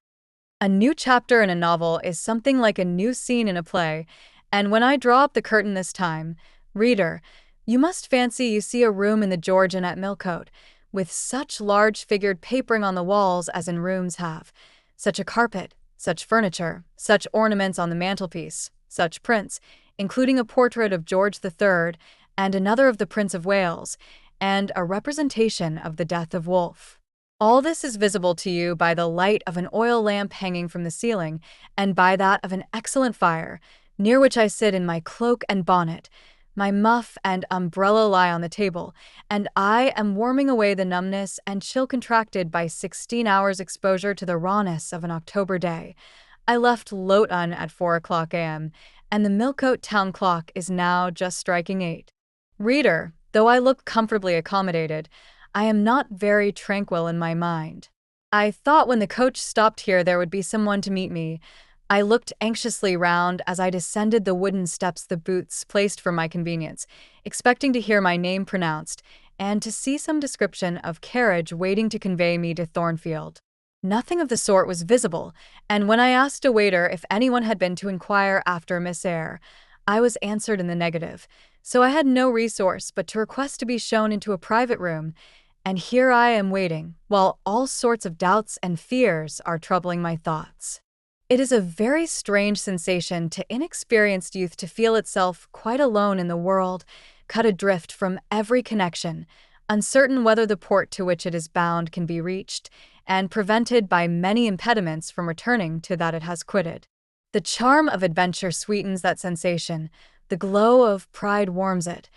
A new chapter in a novel is something like a new scene in a play, and when I draw up the curtain this time, reader, you must fancy you see a room in the Georgian at Millcote, with such large-figured papering on the walls as in rooms have, such a carpet, such furniture, such ornaments on the mantelpiece, such prints, including a portrait of George III and another of the Prince of Wales, and a representation of the death of Wolfe. All this is visible to you by the light of an oil lamp hanging from the ceiling, and by that of an excellent fire, near which I sit in my cloak and bonnet. My muff and umbrella lie on the table, and I am warming away the numbness and chill contracted by 16 hours' exposure to the rawness of an October day. I left Lowood at 4 o'clock a.m., and the Millcote town clock is now just striking 8. Reader, though I look comfortably accommodated, I am not very tranquil in my mind. I thought when the coach stopped here there would be someone to meet me. I looked anxiously round as I descended the wooden steps the boots placed for my convenience, expecting to hear my name pronounced, and to see some description of carriage waiting to convey me to Thornfield. Nothing of the sort was visible, and when I asked a waiter if anyone had been to inquire after Miss Eyre, I was answered in the negative, so I had no resource but to request to be shown into a private room, and here I am waiting, while all sorts of doubts and fears are troubling my thoughts. It is a very strange sensation to inexperienced youth to feel itself quite alone in the world, cut adrift from every connection, uncertain whether the port to which it is bound can be reached, and prevented by many impediments from returning to that it has quitted. The charm of adventure sweetens that sensation, the glow of pride warms it,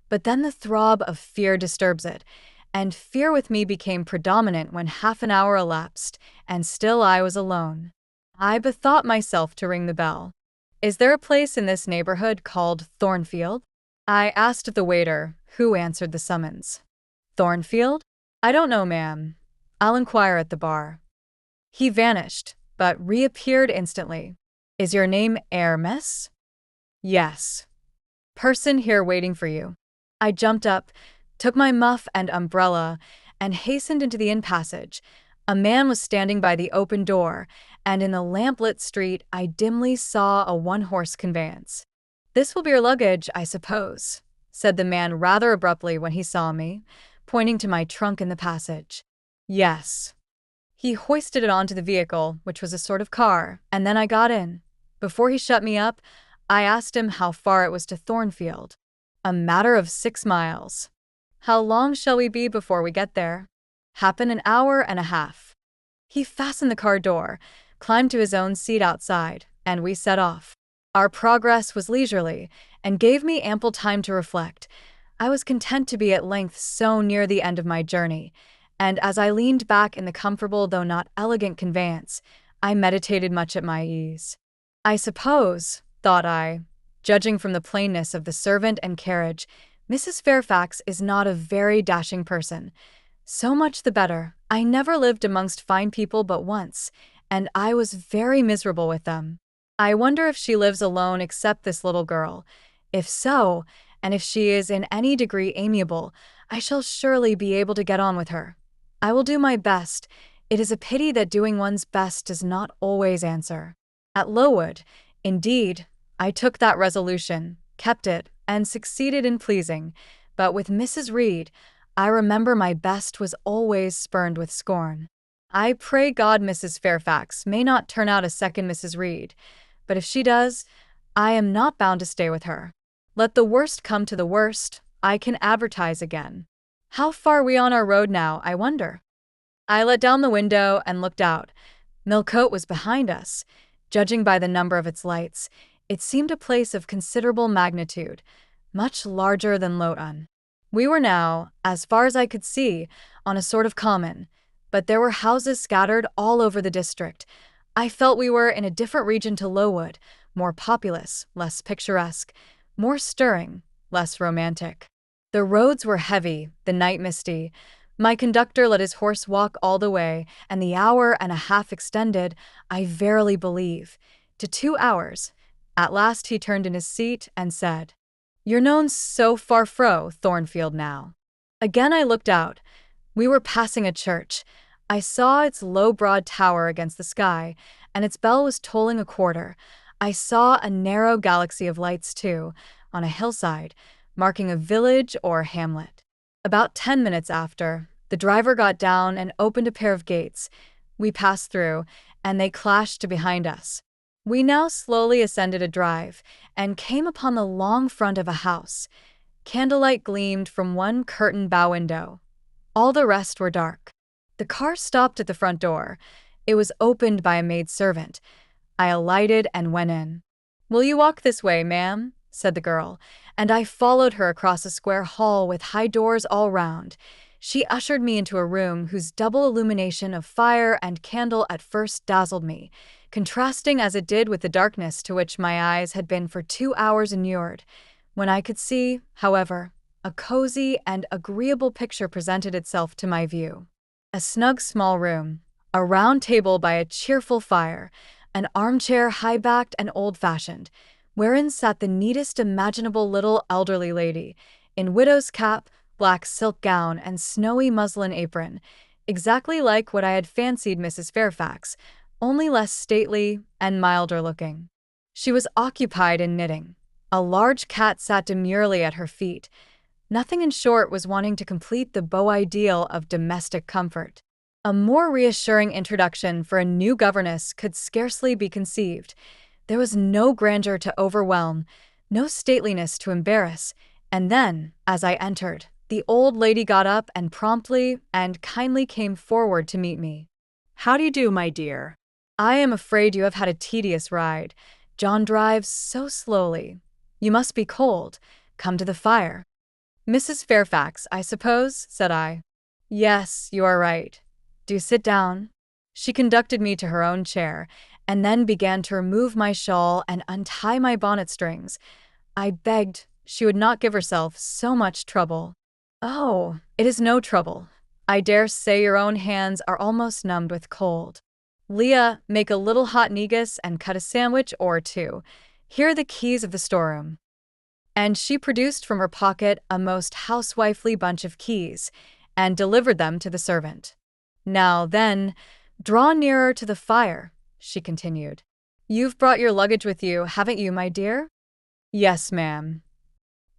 but then the throb of fear disturbs it, and fear with me became predominant when half an hour elapsed, and still I was alone. I bethought myself to ring the bell. "Is there a place in this neighborhood called Thornfield?" I asked the waiter, who answered the summons. "Thornfield? I don't know, ma'am. I'll inquire at the bar." He vanished, but reappeared instantly. "Is your name Eyre, miss?" "Yes." "Person here waiting for you." I jumped up, took my muff and umbrella, and hastened into the inn passage. A man was standing by the open door, and in the lamp-lit street I dimly saw a one-horse conveyance. "This will be your luggage, I suppose," said the man rather abruptly when he saw me, pointing to my trunk in the passage. "Yes." He hoisted it onto the vehicle, which was a sort of car, and then I got in. Before he shut me up, I asked him how far it was to Thornfield. "A matter of 6 miles." "How long shall we be before we get there?" "Happen an hour and a half." He fastened the car door, climbed to his own seat outside, and we set off. Our progress was leisurely, and gave me ample time to reflect. I was content to be at length so near the end of my journey, and as I leaned back in the comfortable though not elegant conveyance, I meditated much at my ease. I suppose, thought I, judging from the plainness of the servant and carriage, Mrs. Fairfax is not a very dashing person. So much the better. I never lived amongst fine people but once, and I was very miserable with them. I wonder if she lives alone except this little girl. If so, and if she is in any degree amiable, I shall surely be able to get on with her. I will do my best. It is a pity that doing one's best does not always answer. At Lowood, indeed, I took that resolution, kept it, and succeeded in pleasing, but with Mrs. Reed, I remember my best was always spurned with scorn. I pray God Mrs. Fairfax may not turn out a second Mrs. Reed, but if she does, I am not bound to stay with her. Let the worst come to the worst, I can advertise again. How far are we on our road now, I wonder? I let down the window and looked out. Millcote was behind us. Judging by the number of its lights, It seemed a place of considerable magnitude, much larger than Lowood. We were now, as far as I could see, on a sort of common, but there were houses scattered all over the district. I felt we were in a different region to Lowood, more populous, less picturesque, more stirring, less romantic. The roads were heavy, the night misty. My conductor let his horse walk all the way, and the hour and a half extended, I verily believe, to 2 hours. At last he turned in his seat and said, "You're known so far fro Thornfield now." Again I looked out. We were passing a church. I saw its low broad tower against the sky, and its bell was tolling a quarter. I saw a narrow galaxy of lights, too, on a hillside, marking a village or hamlet. About 10 minutes after, the driver got down and opened a pair of gates. We passed through, and they clashed behind us. We now slowly ascended a drive and came upon the long front of a house. Candlelight gleamed from one curtained bow window. All the rest were dark. The car stopped at the front door. It was opened by a maidservant. I alighted and went in. "Will you walk this way, ma'am?" said the girl, and I followed her across a square hall with high doors all round. She ushered me into a room whose double illumination of fire and candle at first dazzled me, contrasting as it did with the darkness to which my eyes had been for 2 hours inured. When I could see, however, a cozy and agreeable picture presented itself to my view. A snug small room, a round table by a cheerful fire, an armchair high-backed and old-fashioned, wherein sat the neatest imaginable little elderly lady, in widow's cap, black silk gown, and snowy muslin apron, exactly like what I had fancied Mrs. Fairfax, only less stately and milder looking. She was occupied in knitting. A large cat sat demurely at her feet. Nothing, in short, was wanting to complete the beau ideal of domestic comfort. A more reassuring introduction for a new governess could scarcely be conceived. There was no grandeur to overwhelm, no stateliness to embarrass, and then, as I entered, the old lady got up and promptly and kindly came forward to meet me. "How do you do, my dear?" "I am afraid you have had a tedious ride. John drives so slowly. You must be cold. Come to the fire." "Mrs. Fairfax, I suppose?" said I. "Yes, you are right. Do sit down." She conducted me to her own chair, and then began to remove my shawl and untie my bonnet strings. I begged she would not give herself so much trouble. "Oh, it is no trouble. I dare say your own hands are almost numbed with cold. Leah, make a little hot negus and cut a sandwich or two. Here are the keys of the storeroom." And she produced from her pocket a most housewifely bunch of keys, and delivered them to the servant. "Now, then, draw nearer to the fire," she continued. "You've brought your luggage with you, haven't you, my dear?" "Yes, ma'am."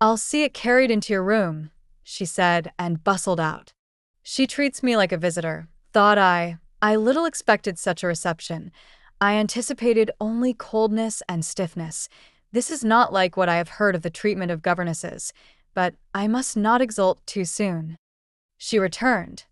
"I'll see it carried into your room," she said, and bustled out. She treats me like a visitor, thought I. I little expected such a reception. I anticipated only coldness and stiffness. This is not like what I have heard of the treatment of governesses, but I must not exult too soon. She returned.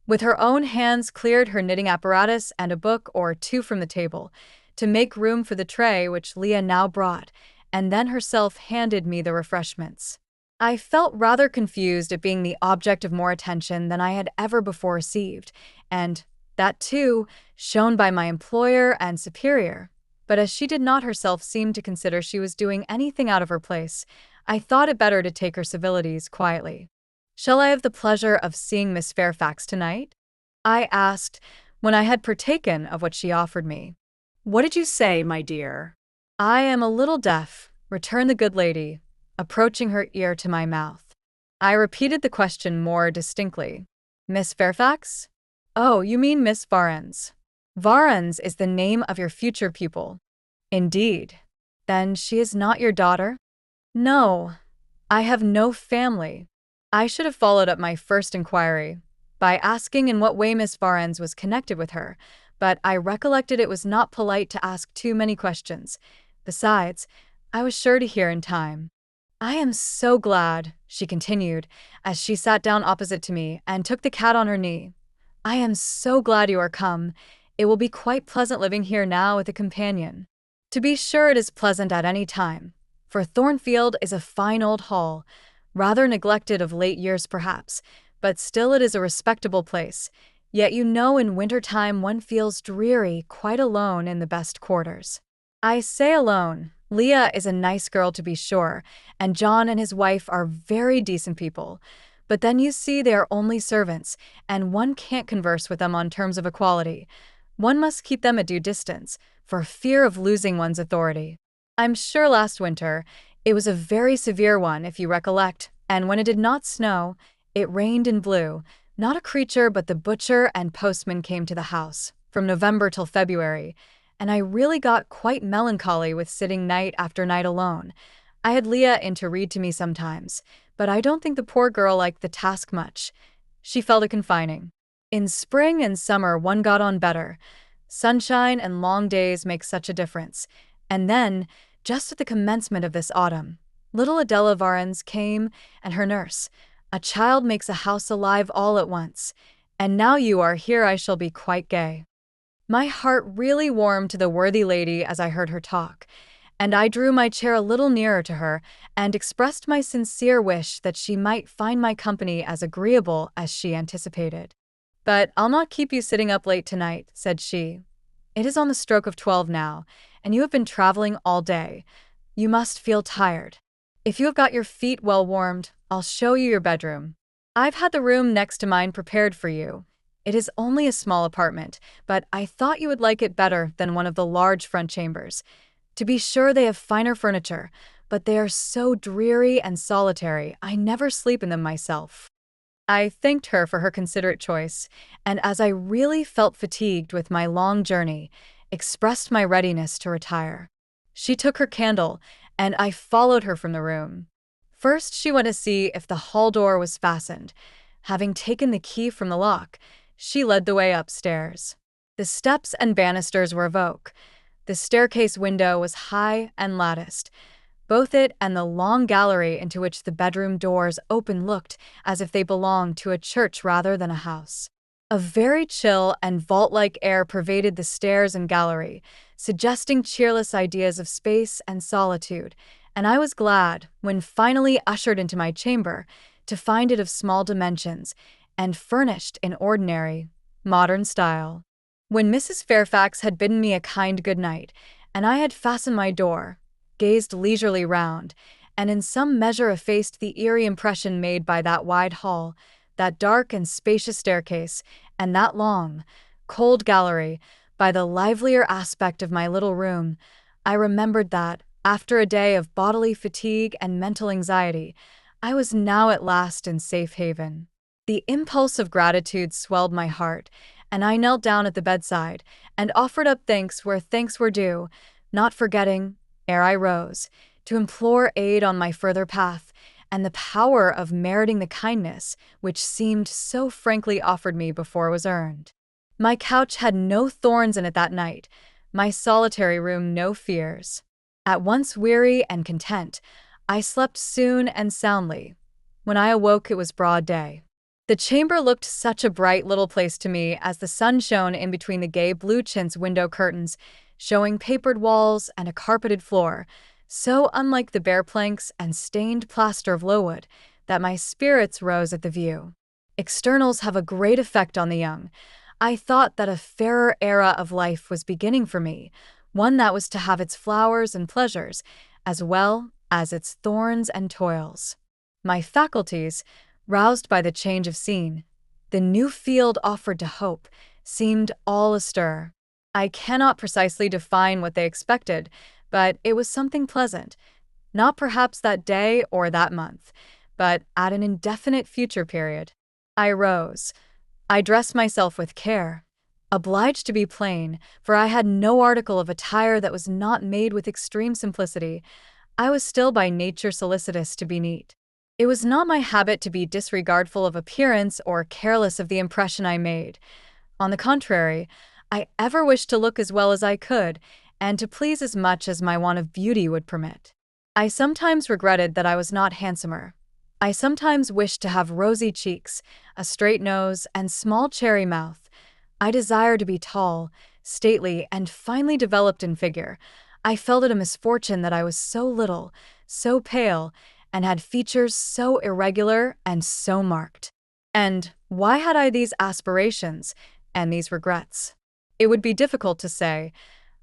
With her own hands cleared her knitting apparatus and a book or two from the table, to make room for the tray which Leah now brought, and then herself handed me the refreshments. I felt rather confused at being the object of more attention than I had ever before received, and that, too, shown by my employer and superior. But as she did not herself seem to consider she was doing anything out of her place, I thought it better to take her civilities quietly. "Shall I have the pleasure of seeing Miss Fairfax tonight?" I asked, when I had partaken of what she offered me. "What did you say, my dear?" "I am a little deaf," returned the good lady, approaching her ear to my mouth. I repeated the question more distinctly. "Miss Fairfax? Oh, you mean Miss Varens. Varens is the name of your future pupil." "Indeed. Then she is not your daughter?" "No. I have no family." I should have followed up my first inquiry by asking in what way Miss Varens was connected with her, but I recollected it was not polite to ask too many questions. Besides, I was sure to hear in time. "I am so glad," she continued, as she sat down opposite to me and took the cat on her knee. "I am so glad you are come. It will be quite pleasant living here now with a companion." To be sure, it is pleasant at any time, for Thornfield is a fine old hall, rather neglected of late years perhaps, but still it is a respectable place. Yet in winter time one feels dreary, quite alone in the best quarters. I say alone. Leah is a nice girl to be sure, and John and his wife are very decent people. But then you see they are only servants, and one can't converse with them on terms of equality. One must keep them at due distance, for fear of losing one's authority. I'm sure last winter, it was a very severe one, if you recollect, and when it did not snow, it rained and blew. Not a creature but the butcher and postman came to the house, from November till February, and I really got quite melancholy with sitting night after night alone. I had Leah in to read to me sometimes, but I don't think the poor girl liked the task much. She felt it confining. In spring and summer one got on better. Sunshine and long days make such a difference. And then, just at the commencement of this autumn, little Adela Varens came, and her nurse. A child makes a house alive all at once. And now you are here I shall be quite gay. My heart really warmed to the worthy lady as I heard her talk, and I drew my chair a little nearer to her and expressed my sincere wish that she might find my company as agreeable as she anticipated. "But I'll not keep you sitting up late tonight," said she. "It is on the stroke of 12 now, and you have been traveling all day. You must feel tired. If you have got your feet well warmed, I'll show you your bedroom. I've had the room next to mine prepared for you. It is only a small apartment, but I thought you would like it better than one of the large front chambers. To be sure they have finer furniture, but they are so dreary and solitary I never sleep in them myself." I thanked her for her considerate choice, and as I really felt fatigued with my long journey, expressed my readiness to retire. She took her candle, and I followed her from the room. First she went to see if the hall door was fastened. Having taken the key from the lock, she led the way upstairs. The steps and banisters were of oak. The staircase window was high and latticed. Both it and the long gallery into which the bedroom doors opened looked as if they belonged to a church rather than a house. A very chill and vault-like air pervaded the stairs and gallery, suggesting cheerless ideas of space and solitude, and I was glad, when finally ushered into my chamber, to find it of small dimensions and furnished in ordinary, modern style. When Mrs. Fairfax had bidden me a kind good night, and I had fastened my door, gazed leisurely round, and in some measure effaced the eerie impression made by that wide hall, that dark and spacious staircase, and that long, cold gallery, by the livelier aspect of my little room, I remembered that, after a day of bodily fatigue and mental anxiety, I was now at last in safe haven. The impulse of gratitude swelled my heart, and I knelt down at the bedside and offered up thanks where thanks were due, not forgetting, ere I rose, to implore aid on my further path, and the power of meriting the kindness which seemed so frankly offered me before it was earned. My couch had no thorns in it that night, my solitary room no fears. At once weary and content, I slept soon and soundly. When I awoke it was broad day. The chamber looked such a bright little place to me as the sun shone in between the gay blue chintz window curtains, showing papered walls and a carpeted floor, so unlike the bare planks and stained plaster of Lowood, that my spirits rose at the view. Externals have a great effect on the young. I thought that a fairer era of life was beginning for me, one that was to have its flowers and pleasures, as well as its thorns and toils. My faculties, roused by the change of scene, the new field offered to hope, seemed all astir. I cannot precisely define what they expected, but it was something pleasant, not perhaps that day or that month, but at an indefinite future period. I rose. I dressed myself with care, obliged to be plain, for I had no article of attire that was not made with extreme simplicity. I was still by nature solicitous to be neat. It was not my habit to be disregardful of appearance or careless of the impression I made. On the contrary, I ever wished to look as well as I could, and to please as much as my want of beauty would permit. I sometimes regretted that I was not handsomer. I sometimes wished to have rosy cheeks, a straight nose, and small cherry mouth. I desired to be tall, stately, and finely developed in figure. I felt it a misfortune that I was so little, so pale, and had features so irregular and so marked. And why had I these aspirations and these regrets? It would be difficult to say.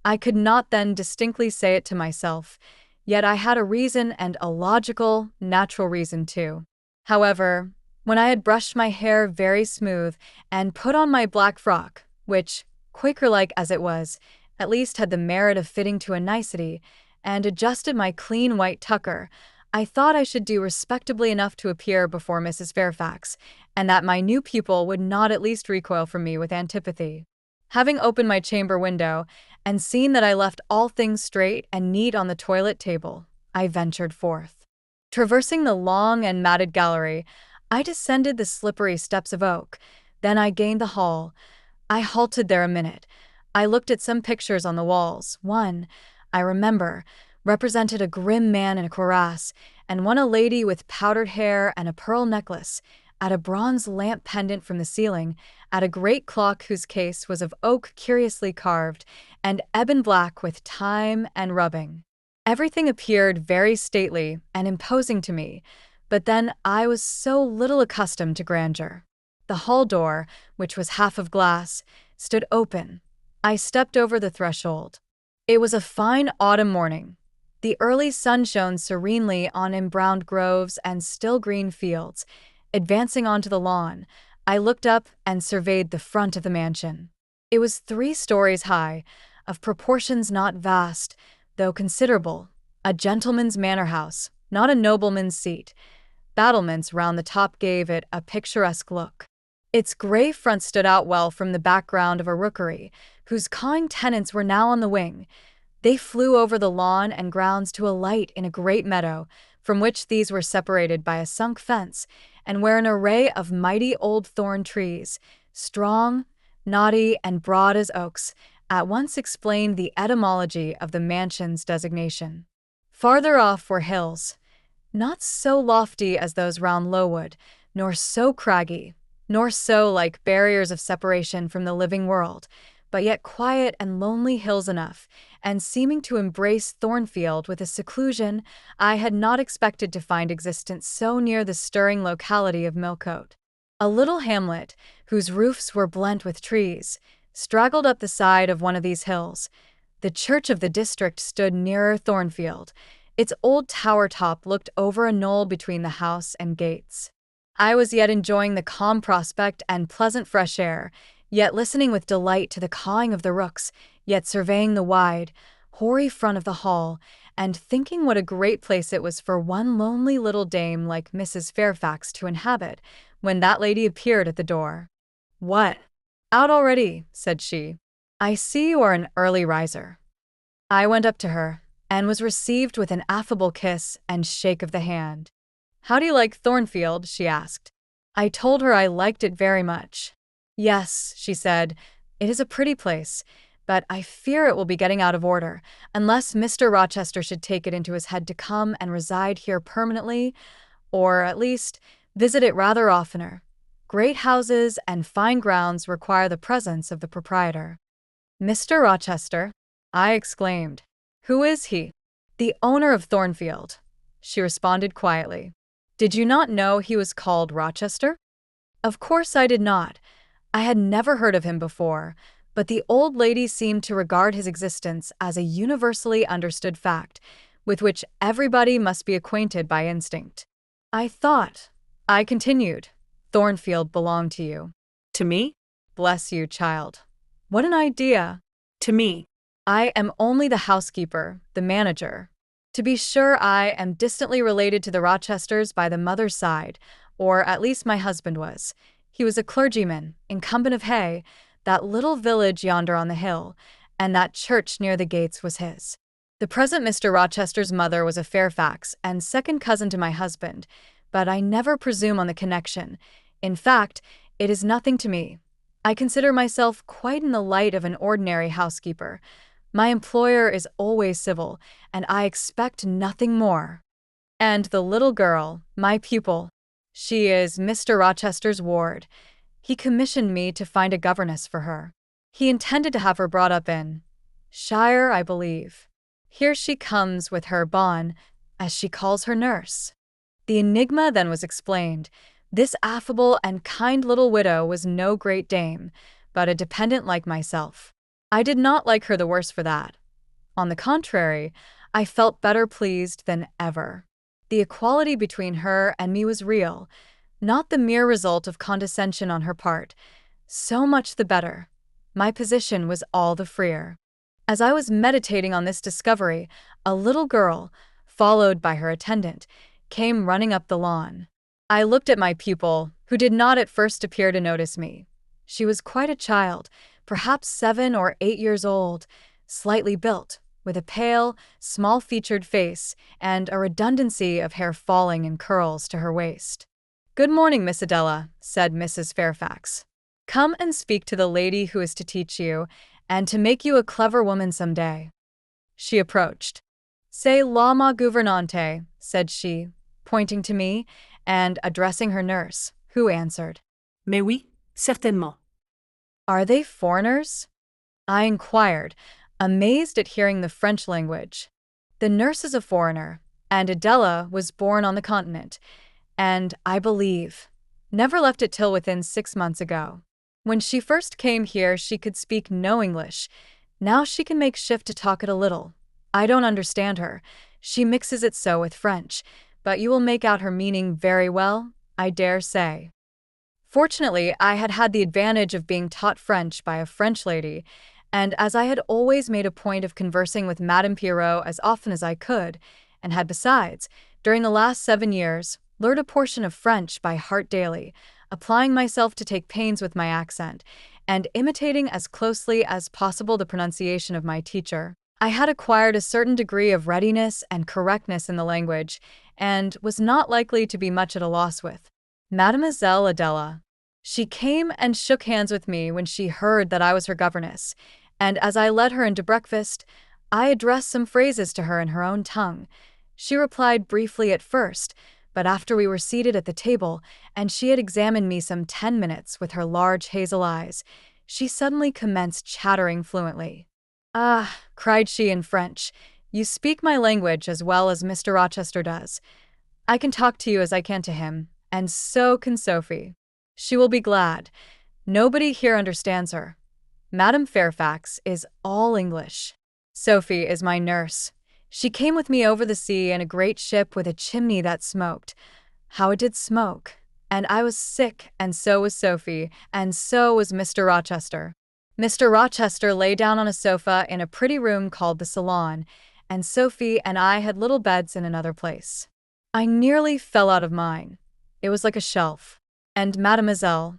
I could not then distinctly say it to myself, yet I had a reason, and a logical, natural reason too. However, when I had brushed my hair very smooth and put on my black frock, which, Quaker-like as it was, at least had the merit of fitting to a nicety, and adjusted my clean white tucker, I thought I should do respectably enough to appear before Mrs. Fairfax, and that my new pupil would not at least recoil from me with antipathy. Having opened my chamber window, and seen that I left all things straight and neat on the toilet table, I ventured forth. Traversing the long and matted gallery, I descended the slippery steps of oak. Then I gained the hall. I halted there a minute. I looked at some pictures on the walls. One, I remember, represented a grim man in a cuirass, and one a lady with powdered hair and a pearl necklace, at a bronze lamp pendant from the ceiling, at a great clock whose case was of oak curiously carved, and ebon black with time and rubbing. Everything appeared very stately and imposing to me, but then I was so little accustomed to grandeur. The hall door, which was half of glass, stood open. I stepped over the threshold. It was a fine autumn morning. The early sun shone serenely on embrowned groves and still green fields. Advancing onto the lawn, I looked up and surveyed the front of the mansion. It was 3 stories high, of proportions not vast, though considerable, a gentleman's manor house, not a nobleman's seat. Battlements round the top gave it a picturesque look. Its grey front stood out well from the background of a rookery, whose cawing tenants were now on the wing. They flew over the lawn and grounds to alight in a great meadow, from which these were separated by a sunk fence, and where an array of mighty old thorn trees, strong, knotty, and broad as oaks, at once explained the etymology of the mansion's designation. Farther off were hills, not so lofty as those round Lowood, nor so craggy, nor so like barriers of separation from the living world, but yet quiet and lonely hills enough, and seeming to embrace Thornfield with a seclusion I had not expected to find existent so near the stirring locality of Millcote. A little hamlet, whose roofs were blent with trees, straggled up the side of one of these hills. The church of the district stood nearer Thornfield. Its old tower top looked over a knoll between the house and gates. I was yet enjoying the calm prospect and pleasant fresh air, yet listening with delight to the cawing of the rooks, yet surveying the wide, hoary front of the hall, and thinking what a great place it was for one lonely little dame like Mrs. Fairfax to inhabit, when that lady appeared at the door. "What? Out already?" said she. "I see you are an early riser." I went up to her, and was received with an affable kiss and shake of the hand. "How do you like Thornfield?" she asked. I told her I liked it very much. "Yes," she said, "it is a pretty place, but I fear it will be getting out of order, unless Mr. Rochester should take it into his head to come and reside here permanently, or, at least, visit it rather oftener. Great houses and fine grounds require the presence of the proprietor." "Mr. Rochester?" I exclaimed. "Who is he?" "The owner of Thornfield," she responded quietly. "Did you not know he was called Rochester?" Of course I did not. I had never heard of him before, but the old lady seemed to regard his existence as a universally understood fact, with which everybody must be acquainted by instinct. I continued, "Thornfield belonged to you." To me? "Bless you, child. What an idea." To me. "I am only the housekeeper, the manager. To be sure, I am distantly related to the Rochesters by the mother's side, or at least my husband was. He was a clergyman, incumbent of Hay, that little village yonder on the hill, and that church near the gates was his. The present Mr. Rochester's mother was a Fairfax, and second cousin to my husband, but I never presume on the connection. In fact, it is nothing to me. I consider myself quite in the light of an ordinary housekeeper. My employer is always civil, and I expect nothing more. And the little girl, my pupil, she is Mr. Rochester's ward. He commissioned me to find a governess for her. He intended to have her brought up in Shire, I believe." Here she comes with her bonne, as she calls her nurse." The enigma then was explained. This affable and kind little widow was no great dame, but a dependent like myself. I did not like her the worse for that. On the contrary, I felt better pleased than ever. The equality between her and me was real, not the mere result of condescension on her part. So much the better. My position was all the freer. As I was meditating on this discovery, a little girl, followed by her attendant, came running up the lawn. I looked at my pupil, who did not at first appear to notice me. She was quite a child, perhaps 7 or 8 years old, slightly built, with a pale, small-featured face and a redundancy of hair falling in curls to her waist. "Good morning, Miss Adela," said Mrs. Fairfax. "Come and speak to the lady who is to teach you, and to make you a clever woman some day." She approached. "C'est la ma gouvernante," said she, pointing to me, and addressing her nurse, who answered, Mais oui, certainement. "Are they foreigners?" I inquired, amazed at hearing the French language. The nurse is a foreigner, and Adela was born on the continent, and, I believe, never left it till within 6 months ago. When she first came here she could speak no English. Now she can make shift to talk it a little. I don't understand her. She mixes it so with French, but you will make out her meaning very well, I dare say. Fortunately, I had had the advantage of being taught French by a French lady, and as I had always made a point of conversing with Madame Pierrot as often as I could, and had besides, during the last 7 years, learned a portion of French by heart daily, applying myself to take pains with my accent, and imitating as closely as possible the pronunciation of my teacher, I had acquired a certain degree of readiness and correctness in the language, and was not likely to be much at a loss with Mademoiselle Adela. She came and shook hands with me when she heard that I was her governess, and as I led her into breakfast, I addressed some phrases to her in her own tongue. She replied briefly at first, but after we were seated at the table, and she had examined me some 10 minutes with her large hazel eyes, she suddenly commenced chattering fluently. "Ah," cried she in French, "you speak my language as well as Mr. Rochester does. I can talk to you as I can to him, and so can Sophie. She will be glad. Nobody here understands her. Madame Fairfax is all English. Sophie is my nurse. She came with me over the sea in a great ship with a chimney that smoked. How it did smoke! And I was sick, and so was Sophie, and so was Mr. Rochester. Mr. Rochester lay down on a sofa in a pretty room called the salon, and Sophie and I had little beds in another place. I nearly fell out of mine. It was like a shelf. And mademoiselle,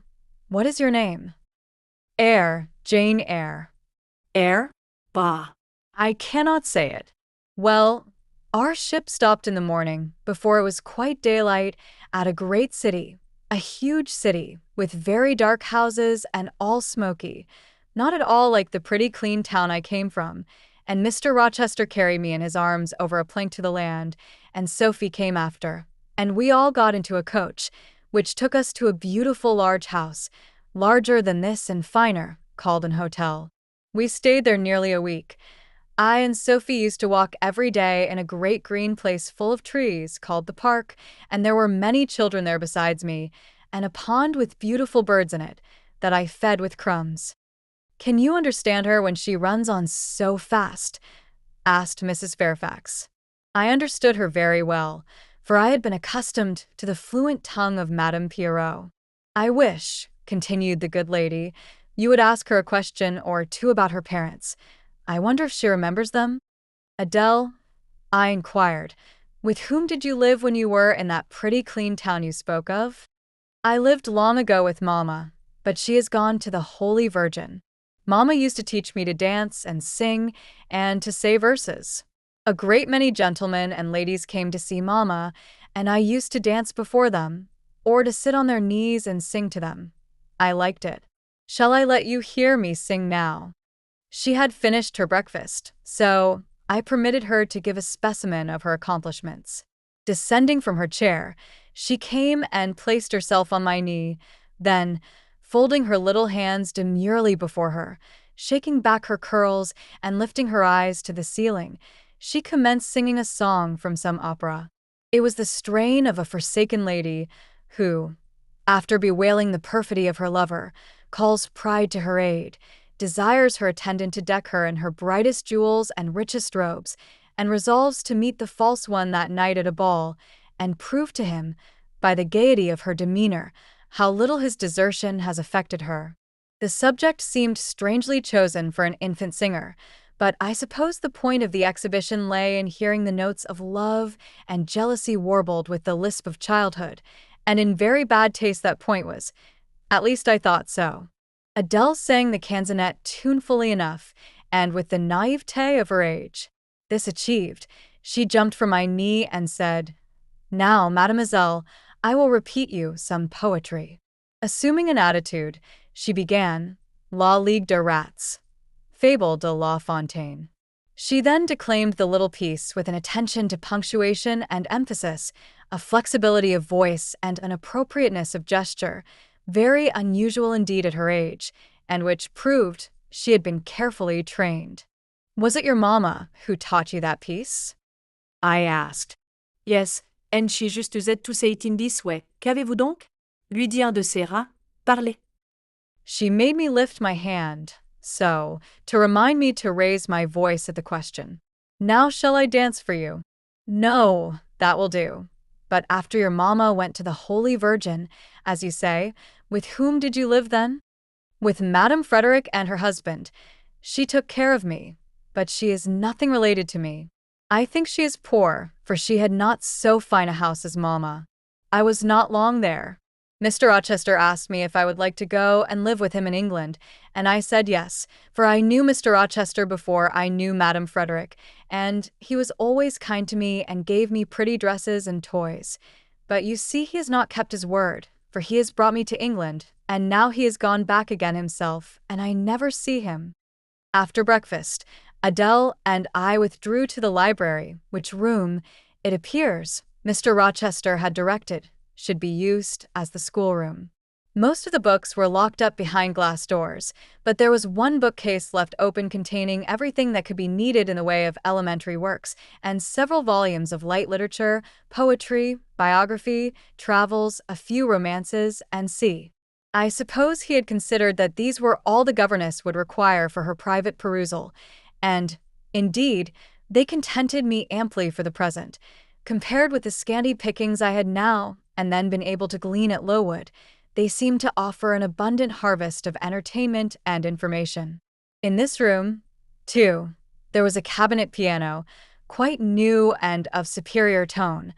what is your name?" "Eyre, Jane Eyre." Eyre? Bah. "I cannot say it." "Well, our ship stopped in the morning, before it was quite daylight, at a great city, a huge city, with very dark houses and all smoky, not at all like the pretty clean town I came from, and Mr. Rochester carried me in his arms over a plank to the land, and Sophie came after, and we all got into a coach, which took us to a beautiful large house, larger than this and finer, called an hotel. We stayed there nearly a week. I and Sophie used to walk every day in a great green place full of trees, called the park, and there were many children there besides me, and a pond with beautiful birds in it, that I fed with crumbs." "Can you understand her when she runs on so fast?" asked Mrs. Fairfax. I understood her very well, for I had been accustomed to the fluent tongue of Madame Pierrot. "I wish," continued the good lady, "you would ask her a question or two about her parents. I wonder if she remembers them?" "Adele," I inquired, "with whom did you live when you were in that pretty clean town you spoke of?" "I lived long ago with Mamma, but she has gone to the Holy Virgin. Mamma used to teach me to dance and sing and to say verses. A great many gentlemen and ladies came to see Mamma, and I used to dance before them, or to sit on their knees and sing to them. I liked it. Shall I let you hear me sing now?" She had finished her breakfast, so I permitted her to give a specimen of her accomplishments. Descending from her chair, she came and placed herself on my knee, then, folding her little hands demurely before her, shaking back her curls and lifting her eyes to the ceiling, she commenced singing a song from some opera. It was the strain of a forsaken lady who, after bewailing the perfidy of her lover, calls pride to her aid, desires her attendant to deck her in her brightest jewels and richest robes, and resolves to meet the false one that night at a ball, and prove to him, by the gaiety of her demeanor, how little his desertion has affected her. The subject seemed strangely chosen for an infant singer, but I suppose the point of the exhibition lay in hearing the notes of love and jealousy warbled with the lisp of childhood, and in very bad taste that point was. At least I thought so. Adele sang the canzonet tunefully enough, and with the naivete of her age. This achieved, she jumped from my knee and said, "Now, mademoiselle, I will repeat you some poetry." Assuming an attitude, she began, La Ligue de Rats, Fable de La Fontaine. She then declaimed the little piece with an attention to punctuation and emphasis, a flexibility of voice and an appropriateness of gesture, very unusual indeed at her age, and which proved she had been carefully trained. "Was it your mamma who taught you that piece?" I asked. Yes, and she just used to say it in this way. Qu'avez-vous donc? Lui dire de ces rats, parlez. She made me lift my hand, so, to remind me to raise my voice at the question. "Now shall I dance for you?" "No, that will do. But after your mamma went to the Holy Virgin, as you say, with whom did you live then?" "With Madame Frederick and her husband. She took care of me, but she is nothing related to me. I think she is poor, for she had not so fine a house as mamma. I was not long there. Mr. Rochester asked me if I would like to go and live with him in England, and I said yes, for I knew Mr. Rochester before I knew Madame Frederick, and he was always kind to me and gave me pretty dresses and toys. But you see he has not kept his word, for he has brought me to England, and now he has gone back again himself, and I never see him." After breakfast, Adele and I withdrew to the library, which room, it appears, Mr. Rochester had directed should be used as the schoolroom. Most of the books were locked up behind glass doors, but there was one bookcase left open containing everything that could be needed in the way of elementary works, and several volumes of light literature, poetry, biography, travels, a few romances, and I suppose he had considered that these were all the governess would require for her private perusal, and, indeed, they contented me amply for the present. Compared with the scanty pickings I had now and then been able to glean at Lowood, they seemed to offer an abundant harvest of entertainment and information. In this room, too, there was a cabinet piano, quite new and of superior tone,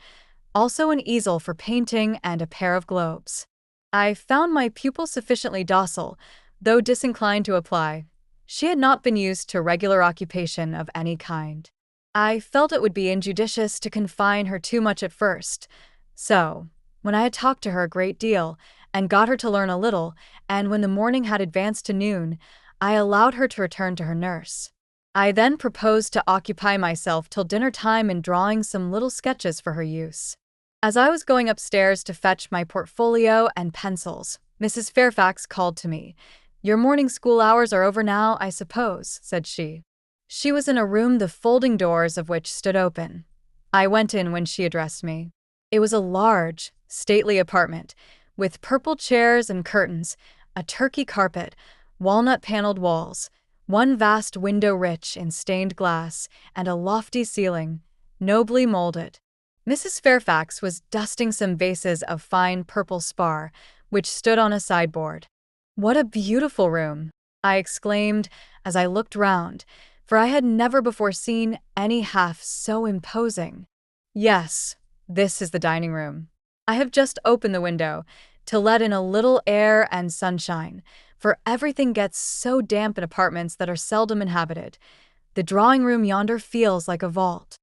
also an easel for painting and a pair of globes. I found my pupil sufficiently docile, though disinclined to apply. She had not been used to regular occupation of any kind. I felt it would be injudicious to confine her too much at first, so, when I had talked to her a great deal, and got her to learn a little, and when the morning had advanced to noon, I allowed her to return to her nurse. I then proposed to occupy myself till dinner time in drawing some little sketches for her use. As I was going upstairs to fetch my portfolio and pencils, Mrs. Fairfax called to me. "Your morning school hours are over now, I suppose," said she. She was in a room the folding doors of which stood open. I went in when she addressed me. It was a large, stately apartment, with purple chairs and curtains, a Turkey carpet, walnut-paneled walls, one vast window rich in stained glass, and a lofty ceiling, nobly molded. Mrs. Fairfax was dusting some vases of fine purple spar, which stood on a sideboard. "What a beautiful room!" I exclaimed as I looked round, for I had never before seen any half so imposing. "Yes, this is the dining room. I have just opened the window to let in a little air and sunshine, for everything gets so damp in apartments that are seldom inhabited. The drawing room yonder feels like a vault."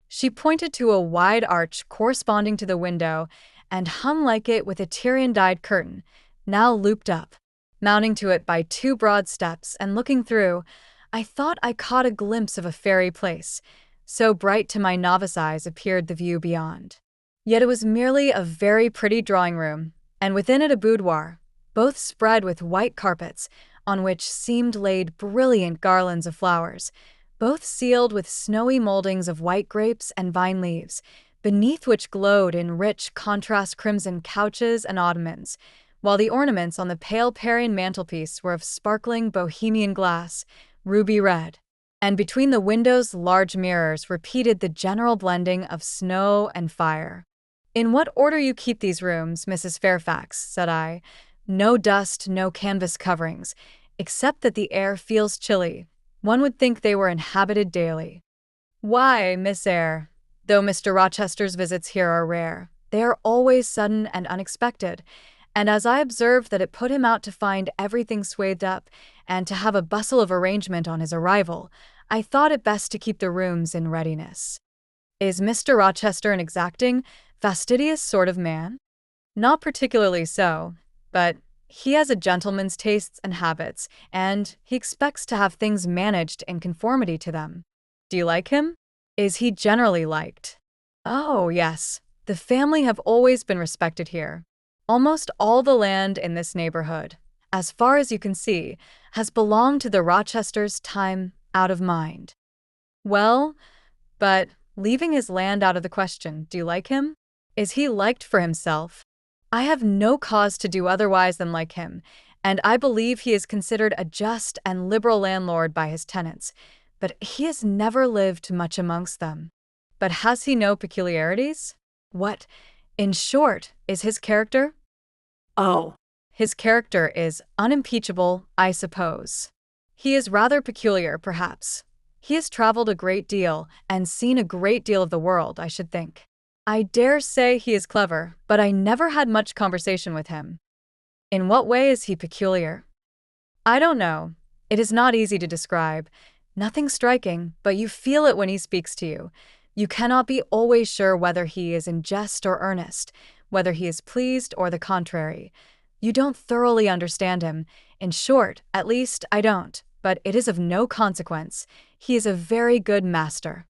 She pointed to a wide arch corresponding to the window and hung like it with a Tyrian-dyed curtain, now looped up. Mounting to it by 2 broad steps and looking through, I thought I caught a glimpse of a fairy place, so bright to my novice eyes appeared the view beyond. Yet it was merely a very pretty drawing-room, and within it a boudoir, both spread with white carpets, on which seemed laid brilliant garlands of flowers, both sealed with snowy moldings of white grapes and vine leaves, beneath which glowed in rich contrast crimson couches and ottomans, while the ornaments on the pale Parian mantelpiece were of sparkling Bohemian glass, ruby red. And between the windows large mirrors repeated the general blending of snow and fire. "In what order you keep these rooms, Mrs. Fairfax," said I. "No dust, no canvas coverings, except that the air feels chilly. One would think they were inhabited daily." "Why, Miss Eyre, though Mr. Rochester's visits here are rare, they are always sudden and unexpected, and as I observed that it put him out to find everything swathed up and to have a bustle of arrangement on his arrival, I thought it best to keep the rooms in readiness." "Is Mr. Rochester an exacting, fastidious sort of man?" "Not particularly so, but he has a gentleman's tastes and habits, and he expects to have things managed in conformity to them." "Do you like him?" "Is he generally liked?" "Oh, yes. The family have always been respected here. Almost all the land in this neighborhood, as far as you can see, has belonged to the Rochesters time out of mind." "Well, but leaving his land out of the question, do you like him? Is he liked for himself?" "I have no cause to do otherwise than like him, and I believe he is considered a just and liberal landlord by his tenants, but he has never lived much amongst them." "But has he no peculiarities?" "What, in short, is his character?" Oh, "His character is unimpeachable, I suppose. He is rather peculiar, perhaps. He has traveled a great deal and seen a great deal of the world, I should think. I dare say he is clever, but I never had much conversation with him." "In what way is he peculiar?" "I don't know. It is not easy to describe. Nothing striking, but you feel it when he speaks to you. You cannot be always sure whether he is in jest or earnest, whether he is pleased or the contrary. You don't thoroughly understand him. In short, at least, I don't, but it is of no consequence. He is a very good master."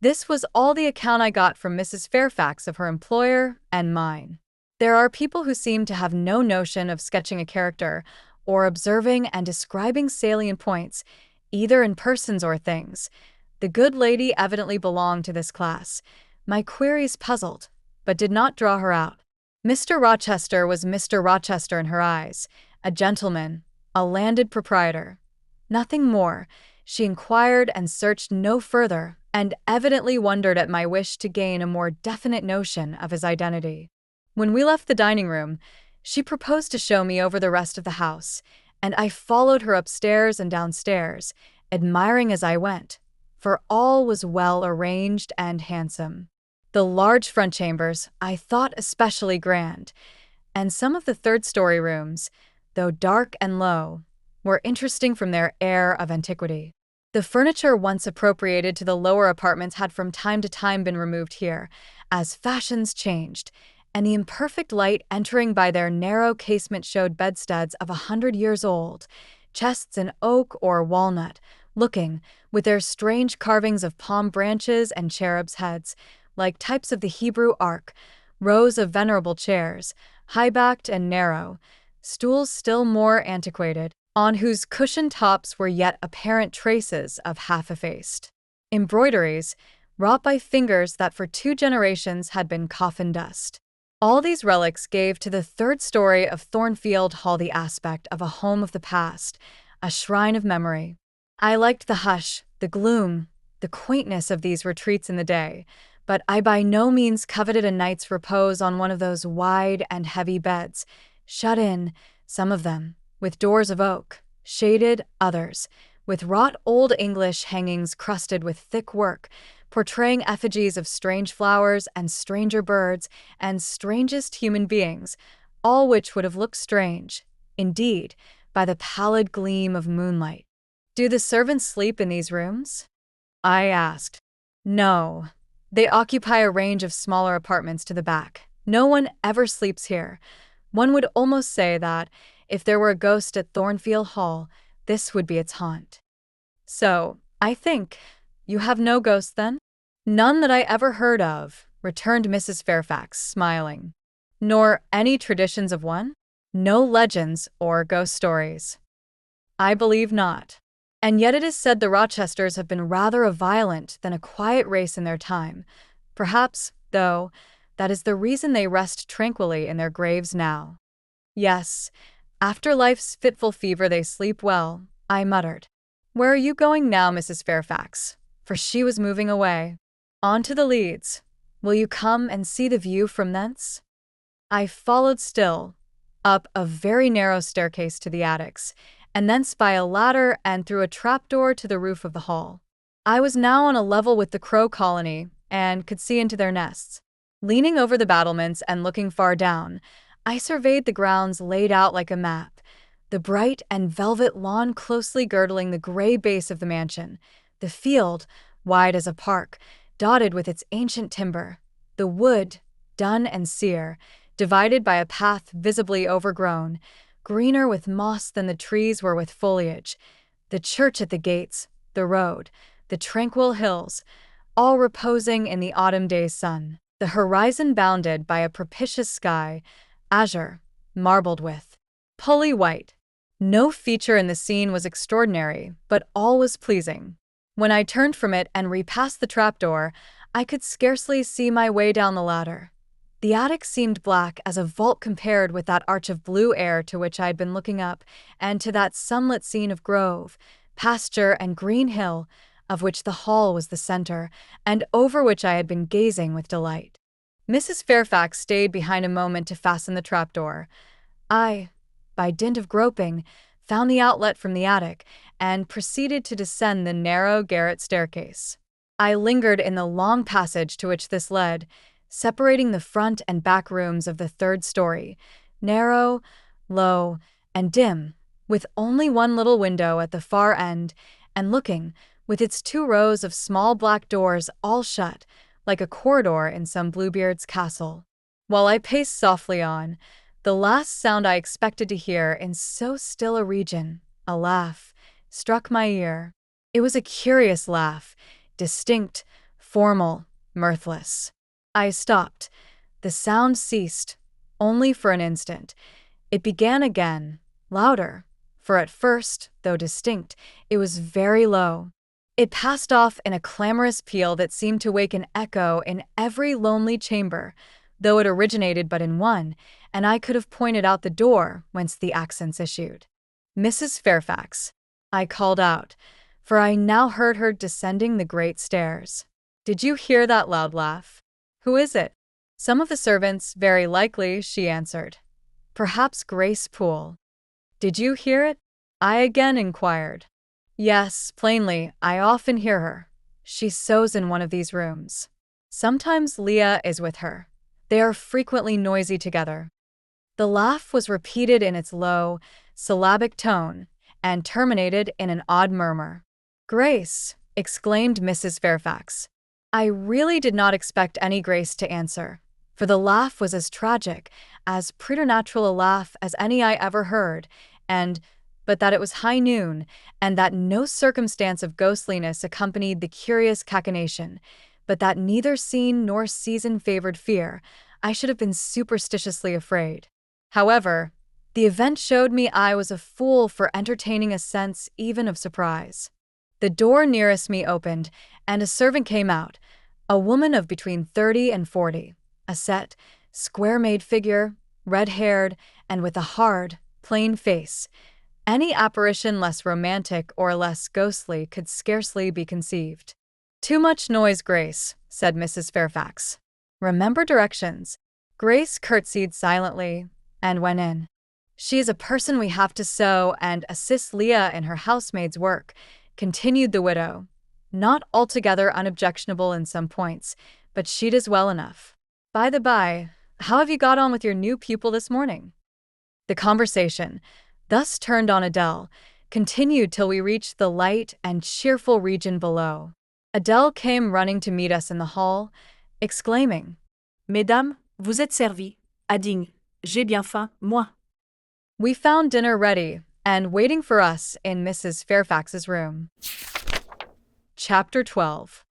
This was all the account I got from Mrs. Fairfax of her employer and mine. There are people who seem to have no notion of sketching a character, or observing and describing salient points, either in persons or things. The good lady evidently belonged to this class. My queries puzzled, but did not draw her out. Mr. Rochester was Mr. Rochester in her eyes, a gentleman, a landed proprietor. Nothing more. She inquired and searched no further, and evidently wondered at my wish to gain a more definite notion of his identity. When we left the dining room, she proposed to show me over the rest of the house, and I followed her upstairs and downstairs, admiring as I went, for all was well arranged and handsome. The large front chambers I thought especially grand, and some of the third-story rooms, though dark and low, were interesting from their air of antiquity. The furniture once appropriated to the lower apartments had from time to time been removed here, as fashions changed, and the imperfect light entering by their narrow casement showed bedsteads of 100 years old, chests in oak or walnut, looking, with their strange carvings of palm branches and cherubs' heads, like types of the Hebrew Ark, rows of venerable chairs, high-backed and narrow, stools still more antiquated, on whose cushioned tops were yet apparent traces of half-effaced embroideries, wrought by fingers that for 2 generations had been coffin dust. All these relics gave to the third story of Thornfield Hall the aspect of a home of the past, a shrine of memory. I liked the hush, the gloom, the quaintness of these retreats in the day, but I by no means coveted a night's repose on one of those wide and heavy beds, shut in, some of them, with doors of oak, shaded, others, with wrought old English hangings crusted with thick work, portraying effigies of strange flowers and stranger birds and strangest human beings, all which would have looked strange, indeed, by the pallid gleam of moonlight. "Do the servants sleep in these rooms?" I asked. "No. They occupy a range of smaller apartments to the back. No one ever sleeps here. One would almost say that, if there were a ghost at Thornfield Hall, this would be its haunt." "So, I think, you have no ghosts then?" "None that I ever heard of," returned Mrs. Fairfax, smiling. "Nor any traditions of one?" "No legends or ghost stories." "I believe not." And yet it is said the Rochesters have been rather a violent than a quiet race in their time. Perhaps, though, that is the reason they rest tranquilly in their graves now. Yes, after life's fitful fever they sleep well, I muttered. Where are you going now, Mrs. Fairfax? For she was moving away. On to the Leads. Will you come and see the view from thence? I followed still, up a very narrow staircase to the attics, and thence by a ladder and through a trapdoor to the roof of the hall. I was now on a level with the crow colony, and could see into their nests. Leaning over the battlements and looking far down, I surveyed the grounds laid out like a map, the bright and velvet lawn closely girdling the gray base of the mansion, the field, wide as a park, dotted with its ancient timber, the wood, dun and sere, divided by a path visibly overgrown, greener with moss than the trees were with foliage, the church at the gates, the road, the tranquil hills, all reposing in the autumn day's sun, the horizon bounded by a propitious sky, azure, marbled with pearly white. No feature in the scene was extraordinary, but all was pleasing. When I turned from it and repassed the trapdoor, I could scarcely see my way down the ladder. The attic seemed black as a vault compared with that arch of blue air to which I had been looking up, and to that sunlit scene of grove, pasture, and green hill, of which the hall was the center, and over which I had been gazing with delight. Mrs. Fairfax stayed behind a moment to fasten the trapdoor. I, by dint of groping, found the outlet from the attic, and proceeded to descend the narrow garret staircase. I lingered in the long passage to which this led, separating the front and back rooms of the third story, narrow, low, and dim, with only one little window at the far end, and looking, with its 2 rows of small black doors all shut, like a corridor in some Bluebeard's castle. While I paced softly on, the last sound I expected to hear in so still a region, a laugh, struck my ear. It was a curious laugh, distinct, formal, mirthless. I stopped. The sound ceased, only for an instant. It began again, louder, for at first, though distinct, it was very low. It passed off in a clamorous peal that seemed to wake an echo in every lonely chamber, though it originated but in one, and I could have pointed out the door whence the accents issued. Mrs. Fairfax, I called out, for I now heard her descending the great stairs. Did you hear that loud laugh? Who is it? Some of the servants, very likely, she answered. Perhaps Grace Poole. Did you hear it? I again inquired. Yes, plainly, I often hear her. She sews in one of these rooms. Sometimes Leah is with her. They are frequently noisy together. The laugh was repeated in its low, syllabic tone, and terminated in an odd murmur. Grace, exclaimed Mrs. Fairfax. I really did not expect any Grace to answer, for the laugh was as tragic, as preternatural a laugh as any I ever heard, but that it was high noon, and that no circumstance of ghostliness accompanied the curious cachinnation, but that neither scene nor season favored fear, I should have been superstitiously afraid. However, the event showed me I was a fool for entertaining a sense even of surprise. The door nearest me opened, and a servant came out, a woman of between 30 and 40, a set, square-made figure, red-haired, and with a hard, plain face. Any apparition less romantic or less ghostly could scarcely be conceived. Too much noise, Grace, said Mrs. Fairfax. Remember directions. Grace curtsied silently and went in. She is a person we have to sew and assist Leah in her housemaid's work, continued the widow. Not altogether unobjectionable in some points, but she does well enough. By the by, how have you got on with your new pupil this morning? The conversation, thus turned on Adele, continued till we reached the light and cheerful region below. Adele came running to meet us in the hall, exclaiming, Mesdames, vous êtes servies. À digne. J'ai bien faim, moi. We found dinner ready and waiting for us in Mrs. Fairfax's room. Chapter 12.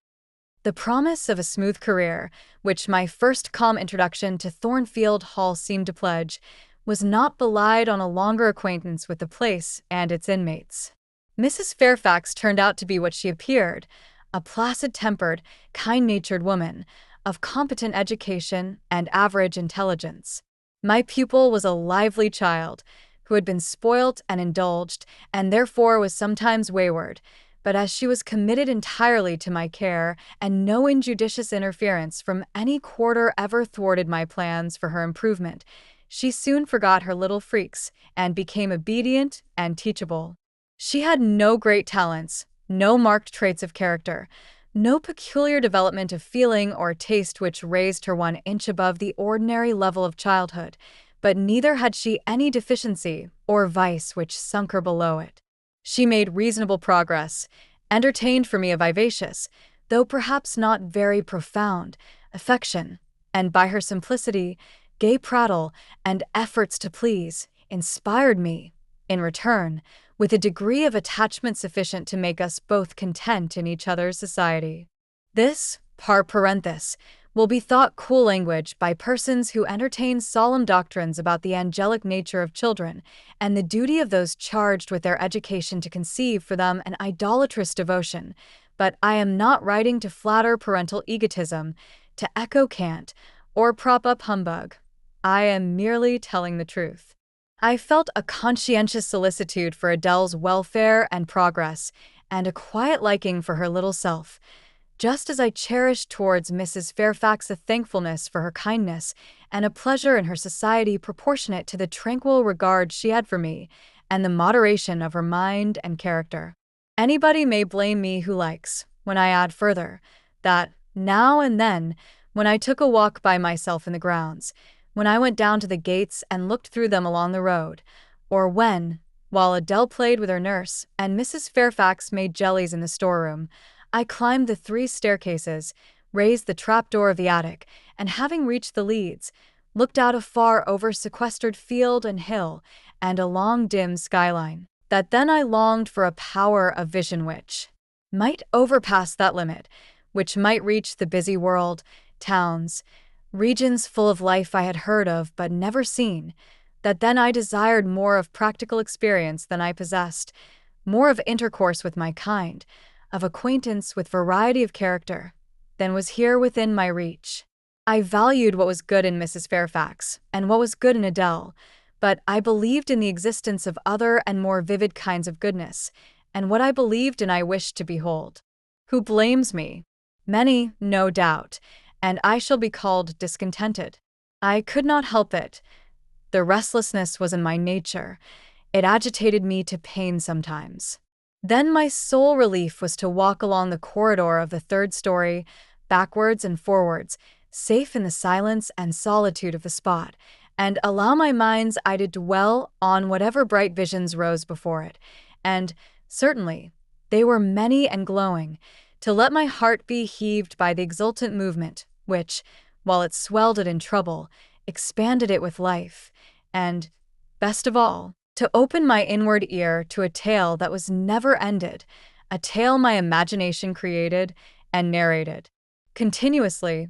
The promise of a smooth career, which my first calm introduction to Thornfield Hall seemed to pledge, was not belied on a longer acquaintance with the place and its inmates. Mrs. Fairfax turned out to be what she appeared, a placid-tempered, kind-natured woman, of competent education and average intelligence. My pupil was a lively child, who had been spoilt and indulged, and therefore was sometimes wayward, but as she was committed entirely to my care, and no injudicious interference from any quarter ever thwarted my plans for her improvement, she soon forgot her little freaks, and became obedient and teachable. She had no great talents, no marked traits of character, no peculiar development of feeling or taste which raised her 1 inch above the ordinary level of childhood, but neither had she any deficiency or vice which sunk her below it. She made reasonable progress, entertained for me a vivacious, though perhaps not very profound, affection, and by her simplicity, gay prattle, and efforts to please, inspired me, in return, with a degree of attachment sufficient to make us both content in each other's society. This, par parenthesis, will be thought cool language by persons who entertain solemn doctrines about the angelic nature of children, and the duty of those charged with their education to conceive for them an idolatrous devotion, but I am not writing to flatter parental egotism, to echo cant, or prop up humbug. I am merely telling the truth. I felt a conscientious solicitude for Adele's welfare and progress, and a quiet liking for her little self, just as I cherished towards Mrs. Fairfax a thankfulness for her kindness, and a pleasure in her society proportionate to the tranquil regard she had for me, and the moderation of her mind and character. Anybody may blame me who likes, when I add further, that, now and then, when I took a walk by myself in the grounds, when I went down to the gates and looked through them along the road, or when, while Adele played with her nurse and Mrs. Fairfax made jellies in the storeroom, I climbed the 3 staircases, raised the trapdoor of the attic, and having reached the leads, looked out afar over sequestered field and hill and a long dim skyline, that then I longed for a power of vision which might overpass that limit, which might reach the busy world, towns, regions full of life I had heard of but never seen, that then I desired more of practical experience than I possessed, more of intercourse with my kind, of acquaintance with variety of character, than was here within my reach. I valued what was good in Mrs. Fairfax, and what was good in Adele, but I believed in the existence of other and more vivid kinds of goodness, and what I believed in I wished to behold. Who blames me? Many, no doubt, and I shall be called discontented. I could not help it. The restlessness was in my nature. It agitated me to pain sometimes. Then my sole relief was to walk along the corridor of the 3rd story, backwards and forwards, safe in the silence and solitude of the spot, and allow my mind's eye to dwell on whatever bright visions rose before it, and, certainly, they were many and glowing, to let my heart be heaved by the exultant movement, which, while it swelled it in trouble, expanded it with life, and, best of all, to open my inward ear to a tale that was never ended, a tale my imagination created and narrated, continuously,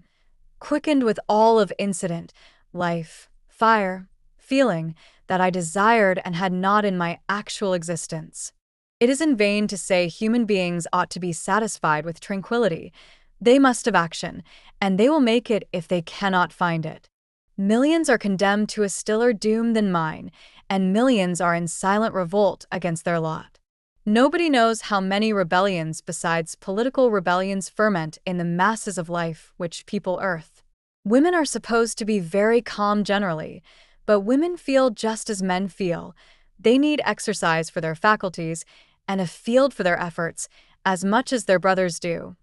quickened with all of incident, life, fire, feeling, that I desired and had not in my actual existence. It is in vain to say human beings ought to be satisfied with tranquility. They must have action, and they will make it if they cannot find it. Millions are condemned to a stiller doom than mine, and millions are in silent revolt against their lot. Nobody knows how many rebellions besides political rebellions ferment in the masses of life which people earth. Women are supposed to be very calm generally, but women feel just as men feel. They need exercise for their faculties and a field for their efforts as much as their brothers do.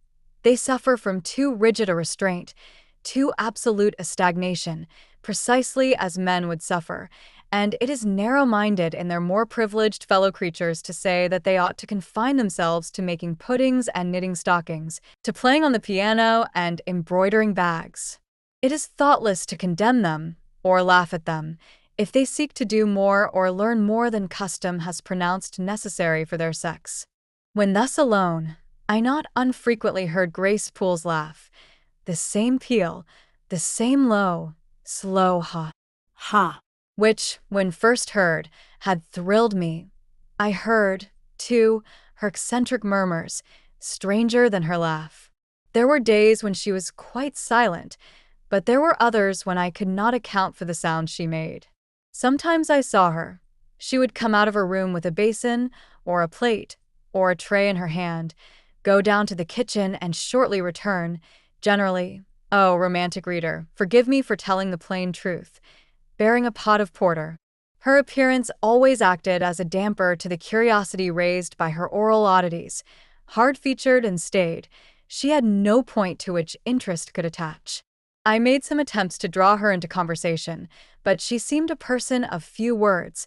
They suffer from too rigid a restraint, too absolute a stagnation, precisely as men would suffer, and it is narrow-minded in their more privileged fellow creatures to say that they ought to confine themselves to making puddings and knitting stockings, to playing on the piano and embroidering bags. It is thoughtless to condemn them, or laugh at them, if they seek to do more or learn more than custom has pronounced necessary for their sex. When thus alone, I not unfrequently heard Grace Poole's laugh, the same peal, the same low, slow ha, which, when first heard, had thrilled me. I heard, 2. Her eccentric murmurs, stranger than her laugh. There were days when she was quite silent, but there were others when I could not account for the sounds she made. Sometimes I saw her. She would come out of her room with a basin, or a plate, or a tray in her hand, go down to the kitchen and shortly return, generally, oh, romantic reader, forgive me for telling the plain truth, bearing a pot of porter. Her appearance always acted as a damper to the curiosity raised by her oral oddities. Hard-featured and staid, she had no point to which interest could attach. I made some attempts to draw her into conversation, but she seemed a person of few words.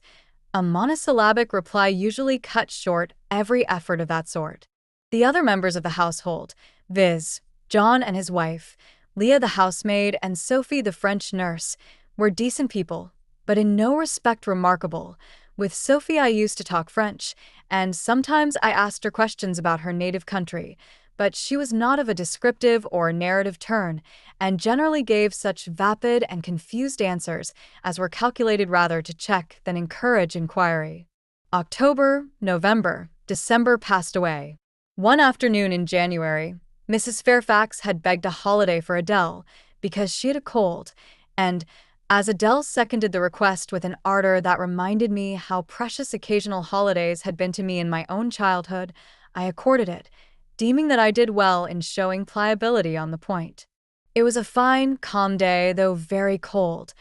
A monosyllabic reply usually cut short every effort of that sort. The other members of the household, viz., John and his wife, Leah the housemaid, and Sophie the French nurse, were decent people, but in no respect remarkable. With Sophie I used to talk French, and sometimes I asked her questions about her native country, but she was not of a descriptive or narrative turn, and generally gave such vapid and confused answers as were calculated rather to check than encourage inquiry. October, November, December passed away. One afternoon in January, Mrs. Fairfax had begged a holiday for Adele because she had a cold, and as Adele seconded the request with an ardor that reminded me how precious occasional holidays had been to me in my own childhood, I accorded it, deeming that I did well in showing pliability on the point. It was a fine, calm day, though very cold.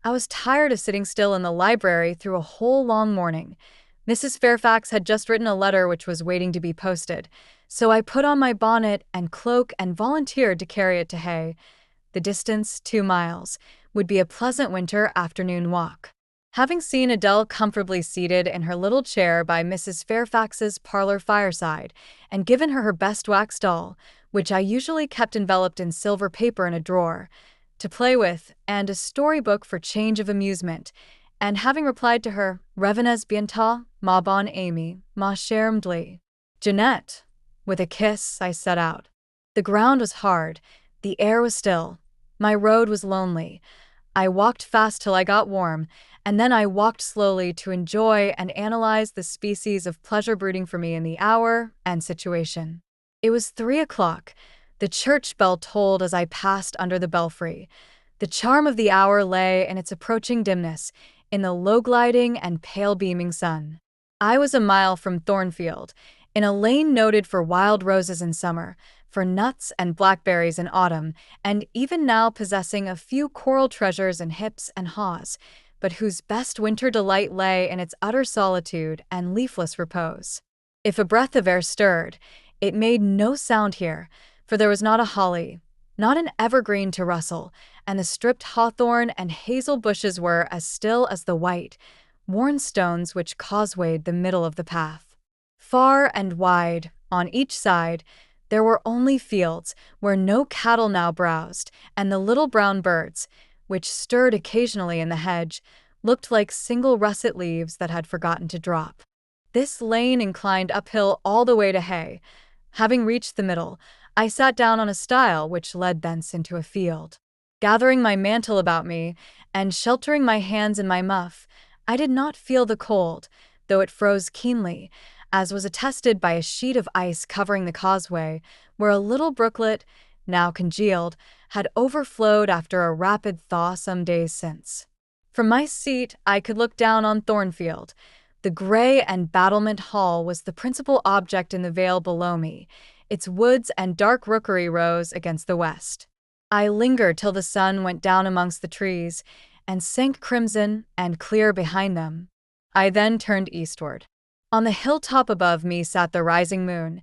I was tired of sitting still in the library through a whole long morning. Mrs. Fairfax had just written a letter which was waiting to be posted, so I put on my bonnet and cloak and volunteered to carry it to Hay. The distance, 2 miles, would be a pleasant winter afternoon walk. Having seen Adele comfortably seated in her little chair by Mrs. Fairfax's parlor fireside, and given her best wax doll, which I usually kept enveloped in silver paper in a drawer, to play with, and a storybook for change of amusement, and having replied to her, Revenez bientôt, ma bonne amie, ma chère Mdli, Jeanette, with a kiss, I set out. The ground was hard, the air was still, my road was lonely. I walked fast till I got warm, and then I walked slowly to enjoy and analyze the species of pleasure brooding for me in the hour and situation. It was 3 o'clock. The church bell tolled as I passed under the belfry. The charm of the hour lay in its approaching dimness, in the low-gliding and pale-beaming sun. I was a mile from Thornfield, in a lane noted for wild roses in summer, for nuts and blackberries in autumn, and even now possessing a few coral treasures in hips and haws, but whose best winter delight lay in its utter solitude and leafless repose. If a breath of air stirred, it made no sound here, for there was not a holly, not an evergreen to rustle, and the stripped hawthorn and hazel bushes were as still as the white, worn stones which causewayed the middle of the path. Far and wide, on each side, there were only fields where no cattle now browsed, and the little brown birds, which stirred occasionally in the hedge, looked like single russet leaves that had forgotten to drop. This lane inclined uphill all the way to Hay. Having reached the middle, I sat down on a stile which led thence into a field. Gathering my mantle about me, and sheltering my hands in my muff, I did not feel the cold, though it froze keenly, as was attested by a sheet of ice covering the causeway, where a little brooklet, now congealed, had overflowed after a rapid thaw some days since. From my seat I could look down on Thornfield. The grey and battlement hall was the principal object in the vale below me. Its woods and dark rookery rose against the west. I lingered till the sun went down amongst the trees, and sank crimson and clear behind them. I then turned eastward. On the hilltop above me sat the rising moon,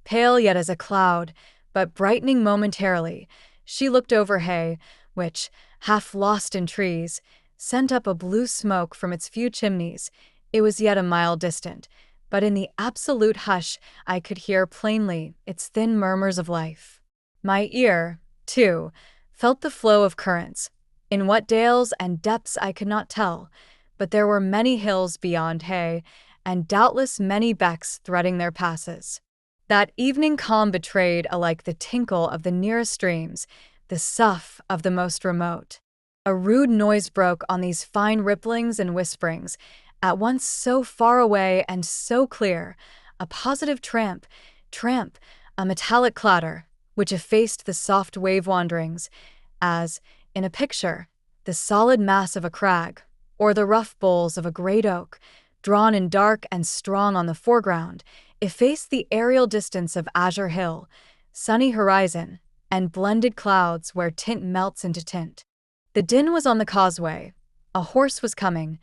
pale yet as a cloud, but brightening momentarily. She looked over Hay, which, half lost in trees, sent up a blue smoke from its few chimneys. It was yet a mile distant, but in the absolute hush I could hear plainly its thin murmurs of life. My ear, too, felt the flow of currents. In what dales and depths I could not tell, but there were many hills beyond Hay, and doubtless many becks threading their passes. That evening calm betrayed alike the tinkle of the nearest streams, the sough of the most remote. A rude noise broke on these fine ripplings and whisperings, at once so far away and so clear, a positive tramp, a metallic clatter, which effaced the soft wave wanderings, as, in a picture, the solid mass of a crag, or the rough boles of a great oak, drawn in dark and strong on the foreground, effaced the aerial distance of azure hill, sunny horizon, and blended clouds where tint melts into tint. The din was on the causeway. A horse was coming.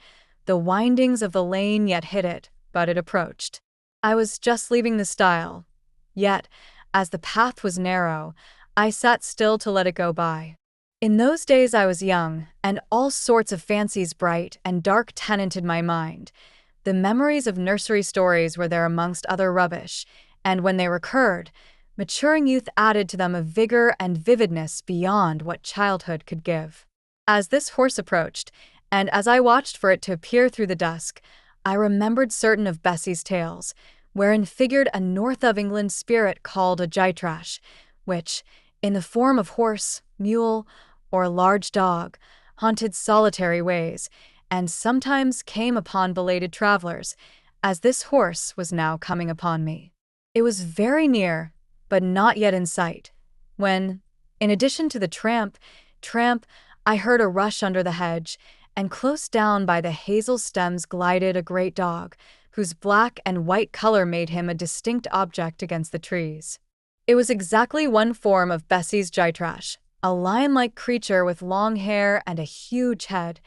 The windings of the lane yet hid it, but it approached. I was just leaving the stile. Yet, as the path was narrow, I sat still to let it go by. In those days I was young, and all sorts of fancies bright and dark tenanted my mind. The memories of nursery stories were there amongst other rubbish, and when they recurred, maturing youth added to them a vigor and vividness beyond what childhood could give. As this horse approached, and as I watched for it to appear through the dusk, I remembered certain of Bessie's tales, wherein figured a north of England spirit called a gytrash, which, in the form of horse, mule, or large dog, haunted solitary ways, and sometimes came upon belated travelers, as this horse was now coming upon me. It was very near, but not yet in sight, when, in addition to the tramp, I heard a rush under the hedge, and close down by the hazel stems glided a great dog, whose black and white color made him a distinct object against the trees. It was exactly one form of Bessie's gytrash, a lion-like creature with long hair and a huge head.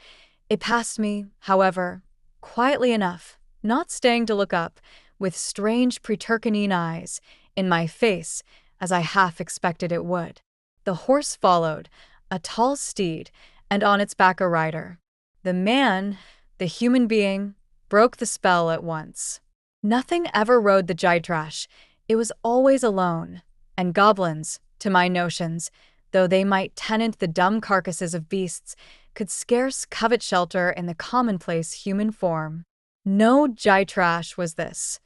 It passed me, however, quietly enough, not staying to look up, with strange pretercanine eyes, in my face, as I half expected it would. The horse followed, a tall steed, and on its back a rider. The man, the human being, broke the spell at once. Nothing ever rode the gytrash. It was always alone, and goblins, to my notions, though they might tenant the dumb carcasses of beasts, could scarce covet shelter in the commonplace human form. No gytrash was this,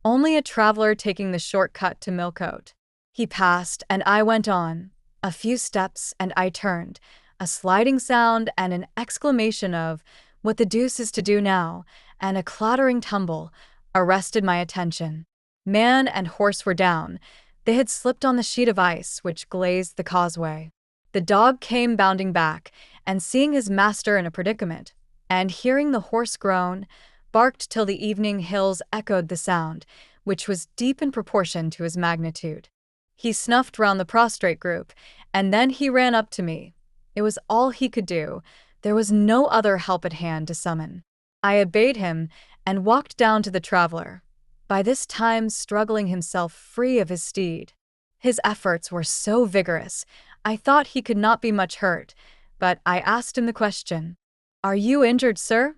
only a traveler taking the short cut to Millcote. He passed, and I went on. A few steps, and I turned. A sliding sound and an exclamation of, "What the deuce is to do now?" and a clattering tumble arrested my attention. Man and horse were down. They had slipped on the sheet of ice which glazed the causeway. The dog came bounding back, and seeing his master in a predicament, and hearing the horse groan, barked till the evening hills echoed the sound, which was deep in proportion to his magnitude. He snuffed round the prostrate group, and then he ran up to me. It was all he could do. There was no other help at hand to summon. I obeyed him, and walked down to the traveler, by this time struggling himself free of his steed. His efforts were so vigorous, I thought he could not be much hurt, but I asked him the question, "Are you injured, sir?"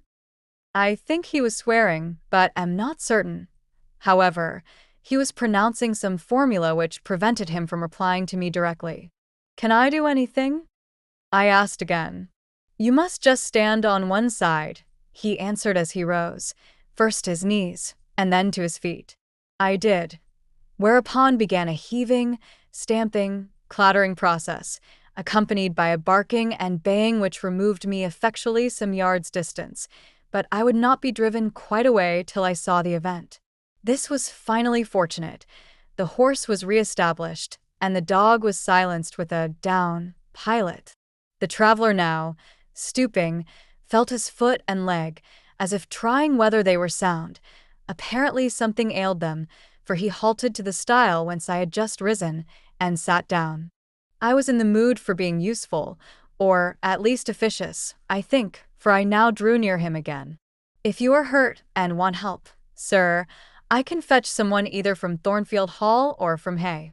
I think he was swearing, but am not certain. However, he was pronouncing some formula which prevented him from replying to me directly. "Can I do anything?" I asked again. "You must just stand on one side," he answered as he rose, first to his knees, and then to his feet. I did, whereupon began a heaving, stamping, clattering process, accompanied by a barking and baying which removed me effectually some yards' distance, but I would not be driven quite away till I saw the event. This was finally fortunate. The horse was re-established, and the dog was silenced with a "down, pilot." The traveler now, stooping, felt his foot and leg, as if trying whether they were sound. Apparently something ailed them, for he halted to the stile whence I had just risen, and sat down. I was in the mood for being useful, or at least officious, I think, for I now drew near him again. "If you are hurt and want help, sir, I can fetch someone either from Thornfield Hall or from Hay."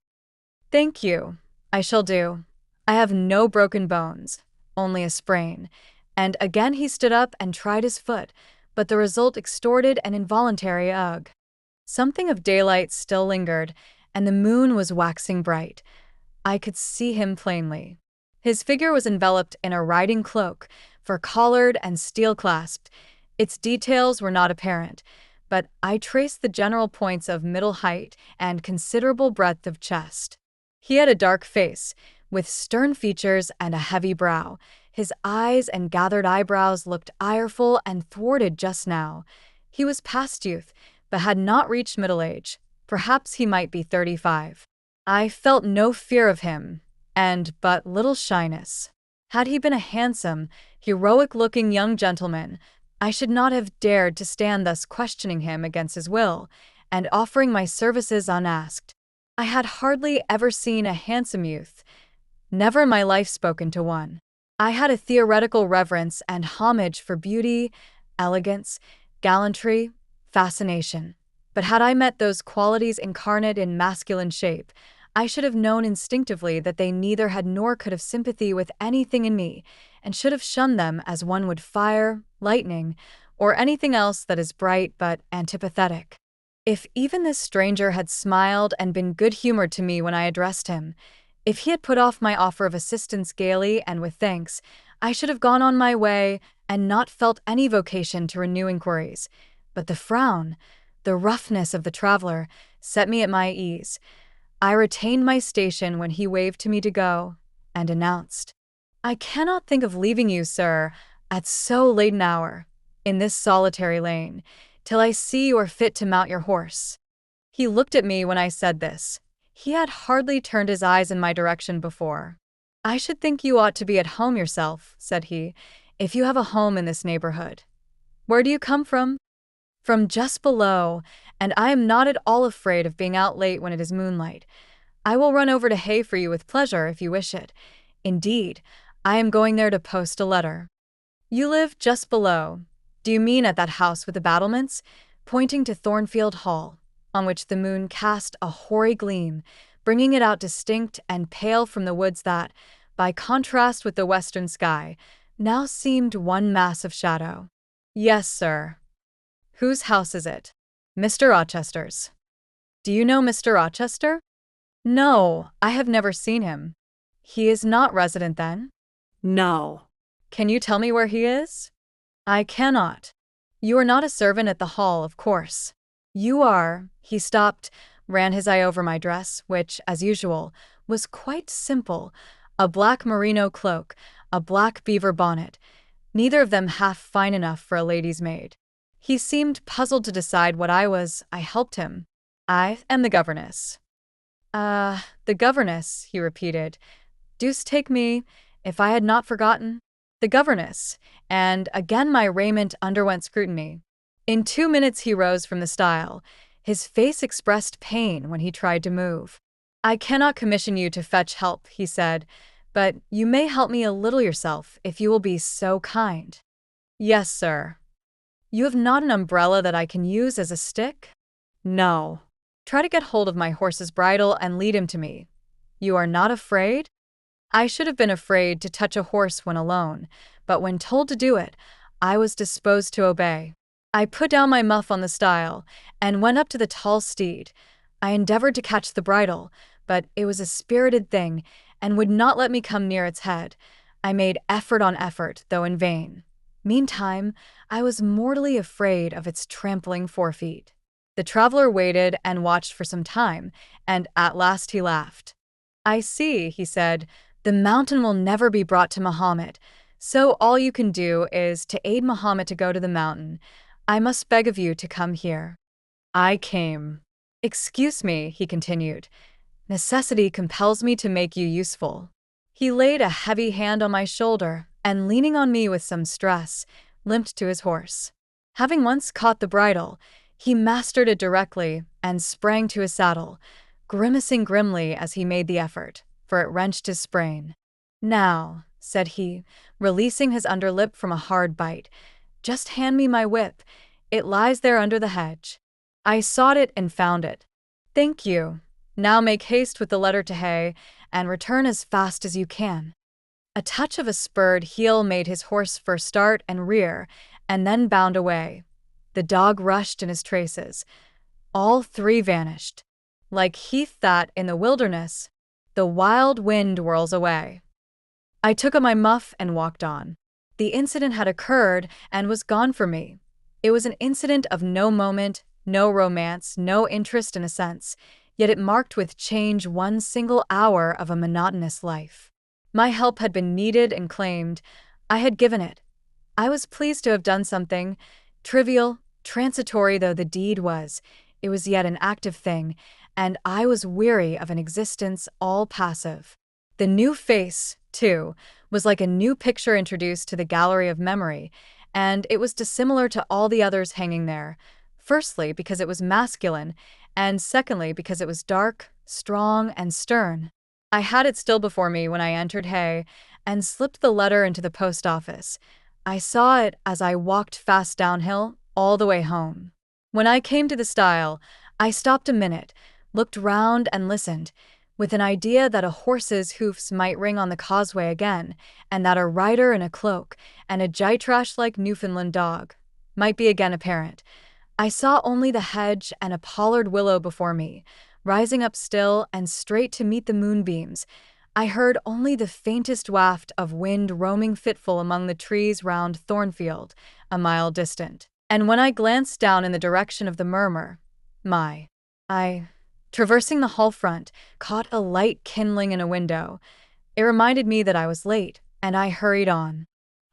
"Thank you, I shall do. I have no broken bones, only a sprain." And again he stood up and tried his foot, but the result extorted an involuntary ugh. Something of daylight still lingered, and the moon was waxing bright. I could see him plainly. His figure was enveloped in a riding cloak, fur-collared and steel-clasped. Its details were not apparent, but I traced the general points of middle height and considerable breadth of chest. He had a dark face, with stern features and a heavy brow. His eyes and gathered eyebrows looked ireful and thwarted just now. He was past youth, but had not reached middle age. Perhaps he might be 35. I felt no fear of him, and but little shyness. Had he been a handsome, heroic-looking young gentleman, I should not have dared to stand thus questioning him against his will, and offering my services unasked. I had hardly ever seen a handsome youth, never in my life spoken to one. I had a theoretical reverence and homage for beauty, elegance, gallantry, fascination. But had I met those qualities incarnate in masculine shape, I should have known instinctively that they neither had nor could have sympathy with anything in me, and should have shunned them as one would fire, lightning, or anything else that is bright but antipathetic. If even this stranger had smiled and been good-humored to me when I addressed him, if he had put off my offer of assistance gaily and with thanks, I should have gone on my way and not felt any vocation to renew inquiries. But the frown, the roughness of the traveler, set me at my ease. I retained my station when he waved to me to go, and announced, "I cannot think of leaving you, sir, at so late an hour, in this solitary lane, till I see you are fit to mount your horse." He looked at me when I said this. He had hardly turned his eyes in my direction before. "I should think you ought to be at home yourself," said he, "if you have a home in this neighborhood. Where do you come from?" "From just below, and I am not at all afraid of being out late when it is moonlight. I will run over to Hay for you with pleasure if you wish it. Indeed, I am going there to post a letter." "You live just below. Do you mean at that house with the battlements?" Pointing to Thornfield Hall, on which the moon cast a hoary gleam, bringing it out distinct and pale from the woods that, by contrast with the western sky, now seemed one mass of shadow. "Yes, sir." "Whose house is it?" "Mr. Rochester's." "Do you know Mr. Rochester?" "No, I have never seen him." "He is not resident then?" No. "Can you tell me where he is?" "I cannot." "You are not a servant at the hall, of course." "You are." He stopped, ran his eye over my dress, which, as usual, was quite simple, a black merino cloak, a black beaver bonnet, neither of them half fine enough for a lady's maid. He seemed puzzled to decide what I was. I helped him. "I am the governess." The governess," he repeated. "Deuce take me, if I had not forgotten. The governess," and again my raiment underwent scrutiny. In 2 minutes he rose from the stile. His face expressed pain when he tried to move. "I cannot commission you to fetch help," he said, "but you may help me a little yourself if you will be so kind." "Yes, sir." "You have not an umbrella that I can use as a stick?" "No." "Try to get hold of my horse's bridle and lead him to me. You are not afraid?" I should have been afraid to touch a horse when alone, but when told to do it, I was disposed to obey. I put down my muff on the stile, and went up to the tall steed. I endeavored to catch the bridle, but it was a spirited thing, and would not let me come near its head. I made effort on effort, though in vain. Meantime, I was mortally afraid of its trampling forefeet. The traveler waited and watched for some time, and at last he laughed. "I see," he said, "the mountain will never be brought to Mahomet, so all you can do is to aid Mahomet to go to the mountain. I must beg of you to come here." I came. "Excuse me," he continued. "Necessity compels me to make you useful." He laid a heavy hand on my shoulder, and leaning on me with some stress, limped to his horse. Having once caught the bridle, he mastered it directly and sprang to his saddle, grimacing grimly as he made the effort, for it wrenched his sprain. "Now," said he, releasing his underlip from a hard bite, "just hand me my whip. It lies there under the hedge." I sought it and found it. "Thank you. Now make haste with the letter to Hay, and return as fast as you can." A touch of a spurred heel made his horse first start and rear, and then bound away. The dog rushed in his traces. All three vanished. Like heath that, in the wilderness, the wild wind whirls away. I took up my muff and walked on. The incident had occurred and was gone from me. It was an incident of no moment, no romance, no interest in a sense, yet it marked with change one single hour of a monotonous life. My help had been needed and claimed. I had given it. I was pleased to have done something, trivial, Transitory though the deed was, it was yet an active thing, and I was weary of an existence all passive. The new face, too, was like a new picture introduced to the gallery of memory, and it was dissimilar to all the others hanging there, firstly because it was masculine, and secondly because it was dark, strong, and stern. I had it still before me when I entered Hay and slipped the letter into the post office. I saw it as I walked fast downhill all the way home. When I came to the stile, I stopped a minute, looked round and listened, with an idea that a horse's hoofs might ring on the causeway again, and that a rider in a cloak and a gytrash-like Newfoundland dog might be again apparent. I saw only the hedge and a pollard willow before me, rising up still and straight to meet the moonbeams. I heard only the faintest waft of wind roaming fitful among the trees round Thornfield, a mile distant. And when I glanced down in the direction of the murmur, traversing the hall front, caught a light kindling in a window. It reminded me that I was late, and I hurried on.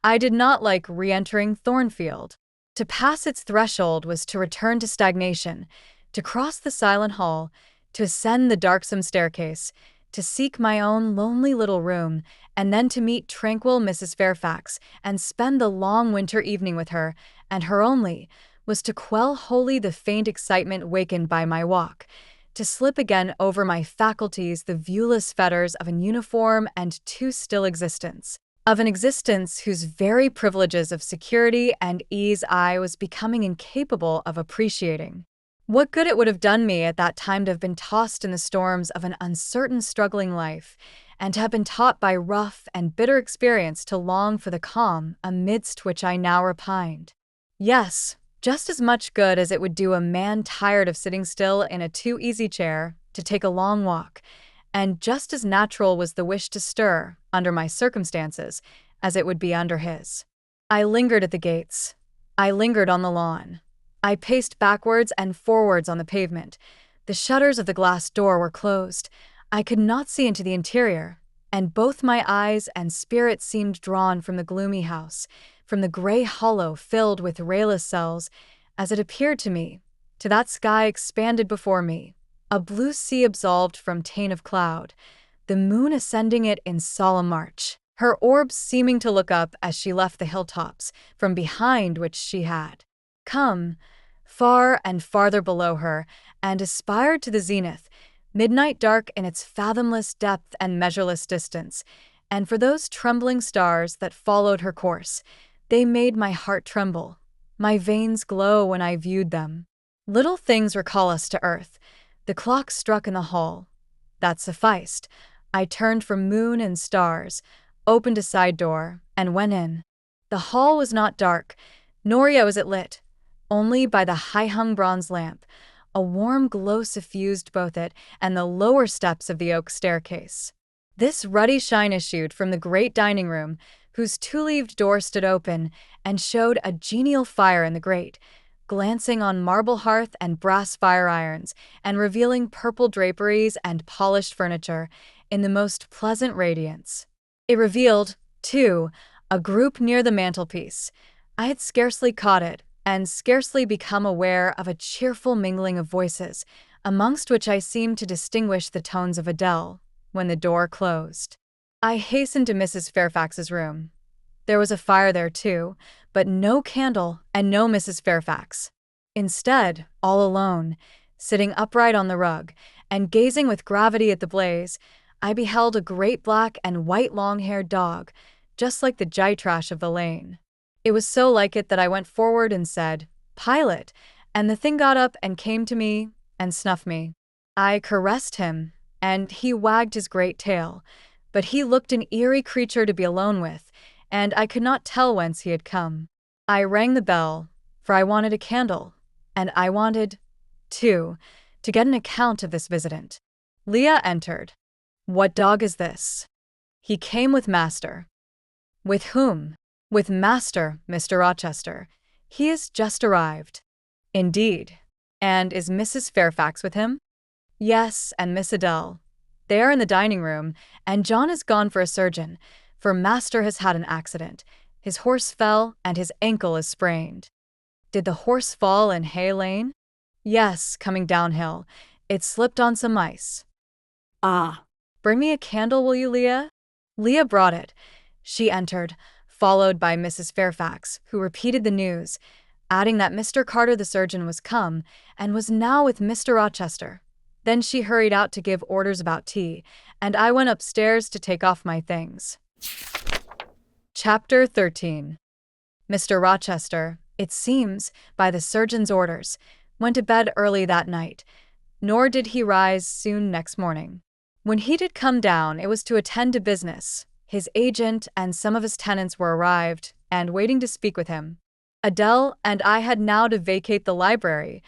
I did not like re-entering Thornfield. To pass its threshold was to return to stagnation, to cross the silent hall, to ascend the darksome staircase, to seek my own lonely little room, and then to meet tranquil Mrs. Fairfax and spend the long winter evening with her, and her only, was to quell wholly the faint excitement wakened by my walk, to slip again over my faculties the viewless fetters of an uniform and too still existence, of an existence whose very privileges of security and ease I was becoming incapable of appreciating. What good it would have done me at that time to have been tossed in the storms of an uncertain, struggling life, and to have been taught by rough and bitter experience to long for the calm amidst which I now repined. Yes, just as much good as it would do a man tired of sitting still in a too-easy chair to take a long walk, and just as natural was the wish to stir, under my circumstances, as it would be under his. I lingered at the gates. I lingered on the lawn. I paced backwards and forwards on the pavement. The shutters of the glass door were closed. I could not see into the interior, and both my eyes and spirit seemed drawn from the gloomy house, from the gray hollow filled with rayless cells, as it appeared to me, to that sky expanded before me, a blue sea absolved from taint of cloud, the moon ascending it in solemn march, her orbs seeming to look up as she left the hilltops, from behind which she had come, far and farther below her, and aspired to the zenith, midnight dark in its fathomless depth and measureless distance, and for those trembling stars that followed her course, they made my heart tremble, my veins glow when I viewed them. Little things recall us to earth. The clock struck in the hall. That sufficed. I turned from moon and stars, opened a side door, and went in. The hall was not dark, nor yet was it lit, only by the high-hung bronze lamp. A warm glow suffused both it and the lower steps of the oak staircase. This ruddy shine issued from the great dining room, whose two-leaved door stood open and showed a genial fire in the grate, glancing on marble hearth and brass fire-irons, and revealing purple draperies and polished furniture in the most pleasant radiance. It revealed, too, a group near the mantelpiece. I had scarcely caught it, and scarcely become aware of a cheerful mingling of voices, amongst which I seemed to distinguish the tones of Adele, when the door closed. I hastened to Mrs. Fairfax's room. There was a fire there, too, but no candle and no Mrs. Fairfax. Instead, all alone, sitting upright on the rug, and gazing with gravity at the blaze, I beheld a great black and white long-haired dog, just like the gytrash of the lane. It was so like it that I went forward and said, "Pilot," and the thing got up and came to me and snuffed me. I caressed him, and he wagged his great tail, but he looked an eerie creature to be alone with, and I could not tell whence he had come. I rang the bell, for I wanted a candle, and I wanted, too, to get an account of this visitant. Leah entered. "What dog is this?" "He came with master." "With whom?" "With master, Mr. Rochester. He is just arrived." "Indeed. And is Mrs. Fairfax with him?" "Yes, and Miss Adele. They are in the dining-room, and John is gone for a surgeon, for master has had an accident. His horse fell, and his ankle is sprained." Did the horse fall in Hay Lane? Yes, coming downhill. It slipped on some ice. Ah. Bring me a candle, will you, Leah? Leah brought it. She entered, followed by Mrs. Fairfax, who repeated the news, adding that Mr. Carter the surgeon was come, and was now with Mr. Rochester. Then she hurried out to give orders about tea, and I went upstairs to take off my things. Chapter 13. Mr. Rochester, it seems, by the surgeon's orders, went to bed early that night, nor did he rise soon next morning. When he did come down, it was to attend to business. His agent and some of his tenants were arrived and waiting to speak with him. Adele and I had now to vacate the library.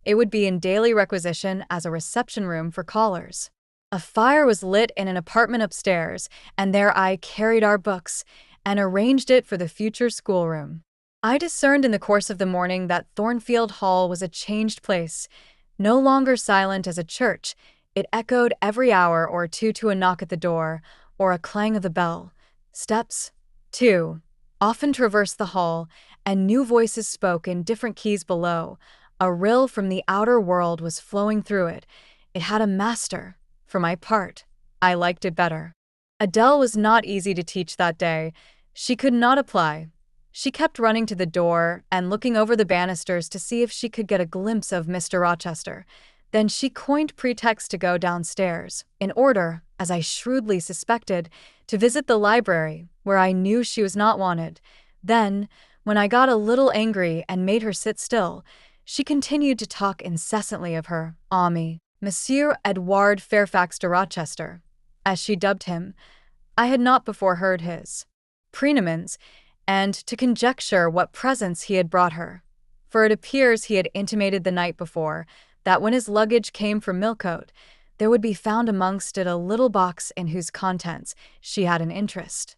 It would be in daily requisition as a reception room for callers. A fire was lit in an apartment upstairs, and there I carried our books and arranged it for the future schoolroom. I discerned in the course of the morning that Thornfield Hall was a changed place. No longer silent as a church, it echoed every hour or two to a knock at the door, or a clang of the bell. Steps, too, often traversed the hall, and new voices spoke in different keys below. A rill from the outer world was flowing through it. It had a master. For my part, I liked it better. Adele was not easy to teach that day. She could not apply. She kept running to the door and looking over the banisters to see if she could get a glimpse of Mr. Rochester. Then she coined pretext to go downstairs, in order, as I shrewdly suspected, to visit the library, where I knew she was not wanted. Then, when I got a little angry and made her sit still, she continued to talk incessantly of her ami, Monsieur Edouard Fairfax de Rochester, as she dubbed him. I had not before heard his praenomen, and to conjecture what presents he had brought her, for it appears he had intimated the night before that when his luggage came from Millcote, there would be found amongst it a little box in whose contents she had an interest.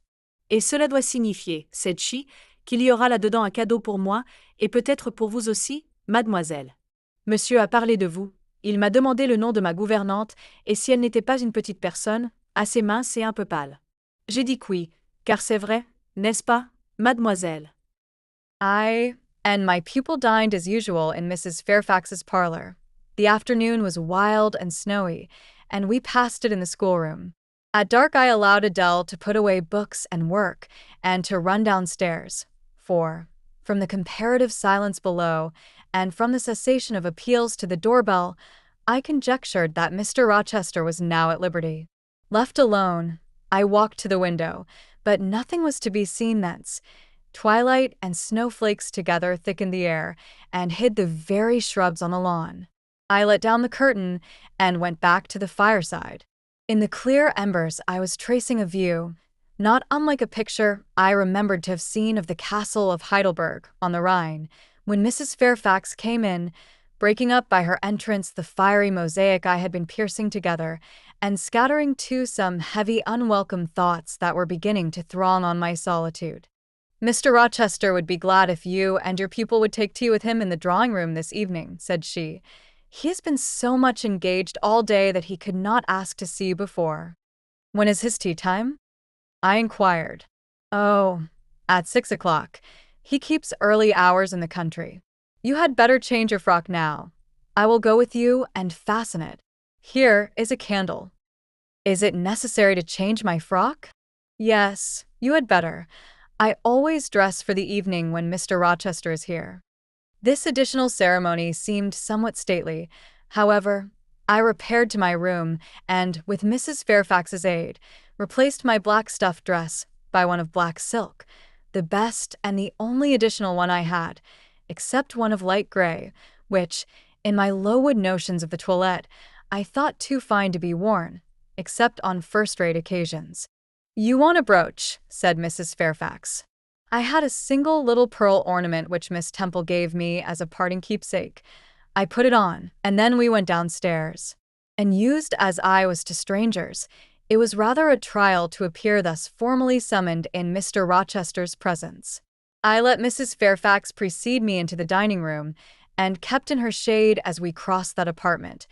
Et cela doit signifier, said she, qu'il y aura là-dedans un cadeau pour moi, et peut-être pour vous aussi, mademoiselle. Monsieur a parlé de vous. Il m'a demandé le nom de ma gouvernante, et si elle n'était pas une petite personne, assez mince et un peu pâle. J'ai dit que oui, car c'est vrai, n'est-ce pas, mademoiselle? I and my pupil dined as usual in Mrs. Fairfax's parlor. The afternoon was wild and snowy, and we passed it in the schoolroom. At dark I allowed Adele to put away books and work, and to run downstairs, for, from the comparative silence below, and from the cessation of appeals to the doorbell, I conjectured that Mr. Rochester was now at liberty. Left alone, I walked to the window, but nothing was to be seen thence. Twilight and snowflakes together thickened the air, and hid the very shrubs on the lawn. I let down the curtain and went back to the fireside. In the clear embers I was tracing a view, not unlike a picture I remembered to have seen of the castle of Heidelberg on the Rhine, when Mrs. Fairfax came in, breaking up by her entrance the fiery mosaic I had been piercing together, and scattering too some heavy unwelcome thoughts that were beginning to throng on my solitude. Mr. Rochester would be glad if you and your pupil would take tea with him in the drawing-room this evening, said she. He has been so much engaged all day that he could not ask to see you before. When is his tea time? I inquired. Oh, at 6 o'clock. He keeps early hours in the country. You had better change your frock now. I will go with you and fasten it. Here is a candle. Is it necessary to change my frock? Yes, you had better. I always dress for the evening when Mr. Rochester is here. This additional ceremony seemed somewhat stately. However, I repaired to my room and, with Mrs. Fairfax's aid, replaced my black stuff dress by one of black silk, the best and the only additional one I had, except one of light gray, which, in my Lowood notions of the toilette, I thought too fine to be worn, except on first-rate occasions. You want a brooch, said Mrs. Fairfax. I had a single little pearl ornament which Miss Temple gave me as a parting keepsake. I put it on, and then we went downstairs. And used as I was to strangers, it was rather a trial to appear thus formally summoned in Mr. Rochester's presence. I let Mrs. Fairfax precede me into the dining-room, and kept in her shade as we crossed that apartment,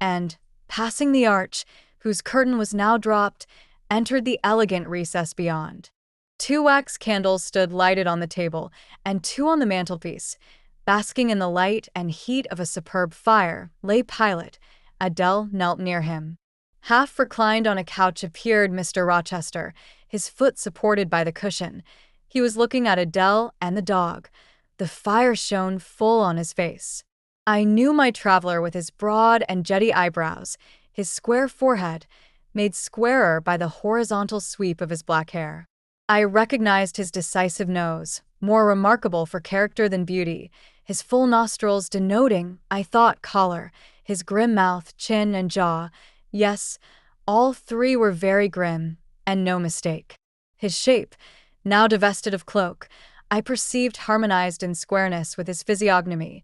and, passing the arch, whose curtain was now dropped, entered the elegant recess beyond. 2 wax candles stood lighted on the table, and 2 on the mantelpiece. Basking in the light and heat of a superb fire lay Pilot. Adele knelt near him. Half reclined on a couch appeared Mr. Rochester, his foot supported by the cushion. He was looking at Adele and the dog. The fire shone full on his face. I knew my traveler with his broad and jetty eyebrows, his square forehead, made squarer by the horizontal sweep of his black hair. I recognized his decisive nose, more remarkable for character than beauty, his full nostrils denoting, I thought, choler, his grim mouth, chin, and jaw. Yes, all three were very grim, and no mistake. His shape, now divested of cloak, I perceived harmonized in squareness with his physiognomy.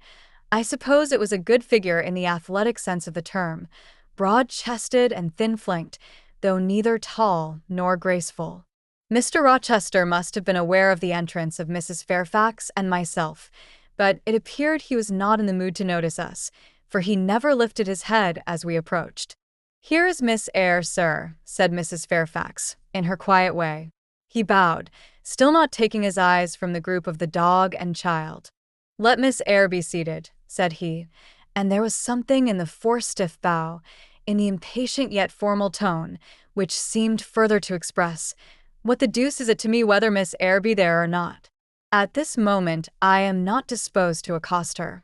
I suppose it was a good figure in the athletic sense of the term, broad-chested and thin-flanked, though neither tall nor graceful. Mr. Rochester must have been aware of the entrance of Mrs. Fairfax and myself, but it appeared he was not in the mood to notice us, for he never lifted his head as we approached. "Here is Miss Eyre, sir," said Mrs. Fairfax, in her quiet way. He bowed, still not taking his eyes from the group of the dog and child. "Let Miss Eyre be seated," said he, and there was something in the forced stiff bow, in the impatient yet formal tone, which seemed further to express, "What the deuce is it to me whether Miss Eyre be there or not? At this moment I am not disposed to accost her."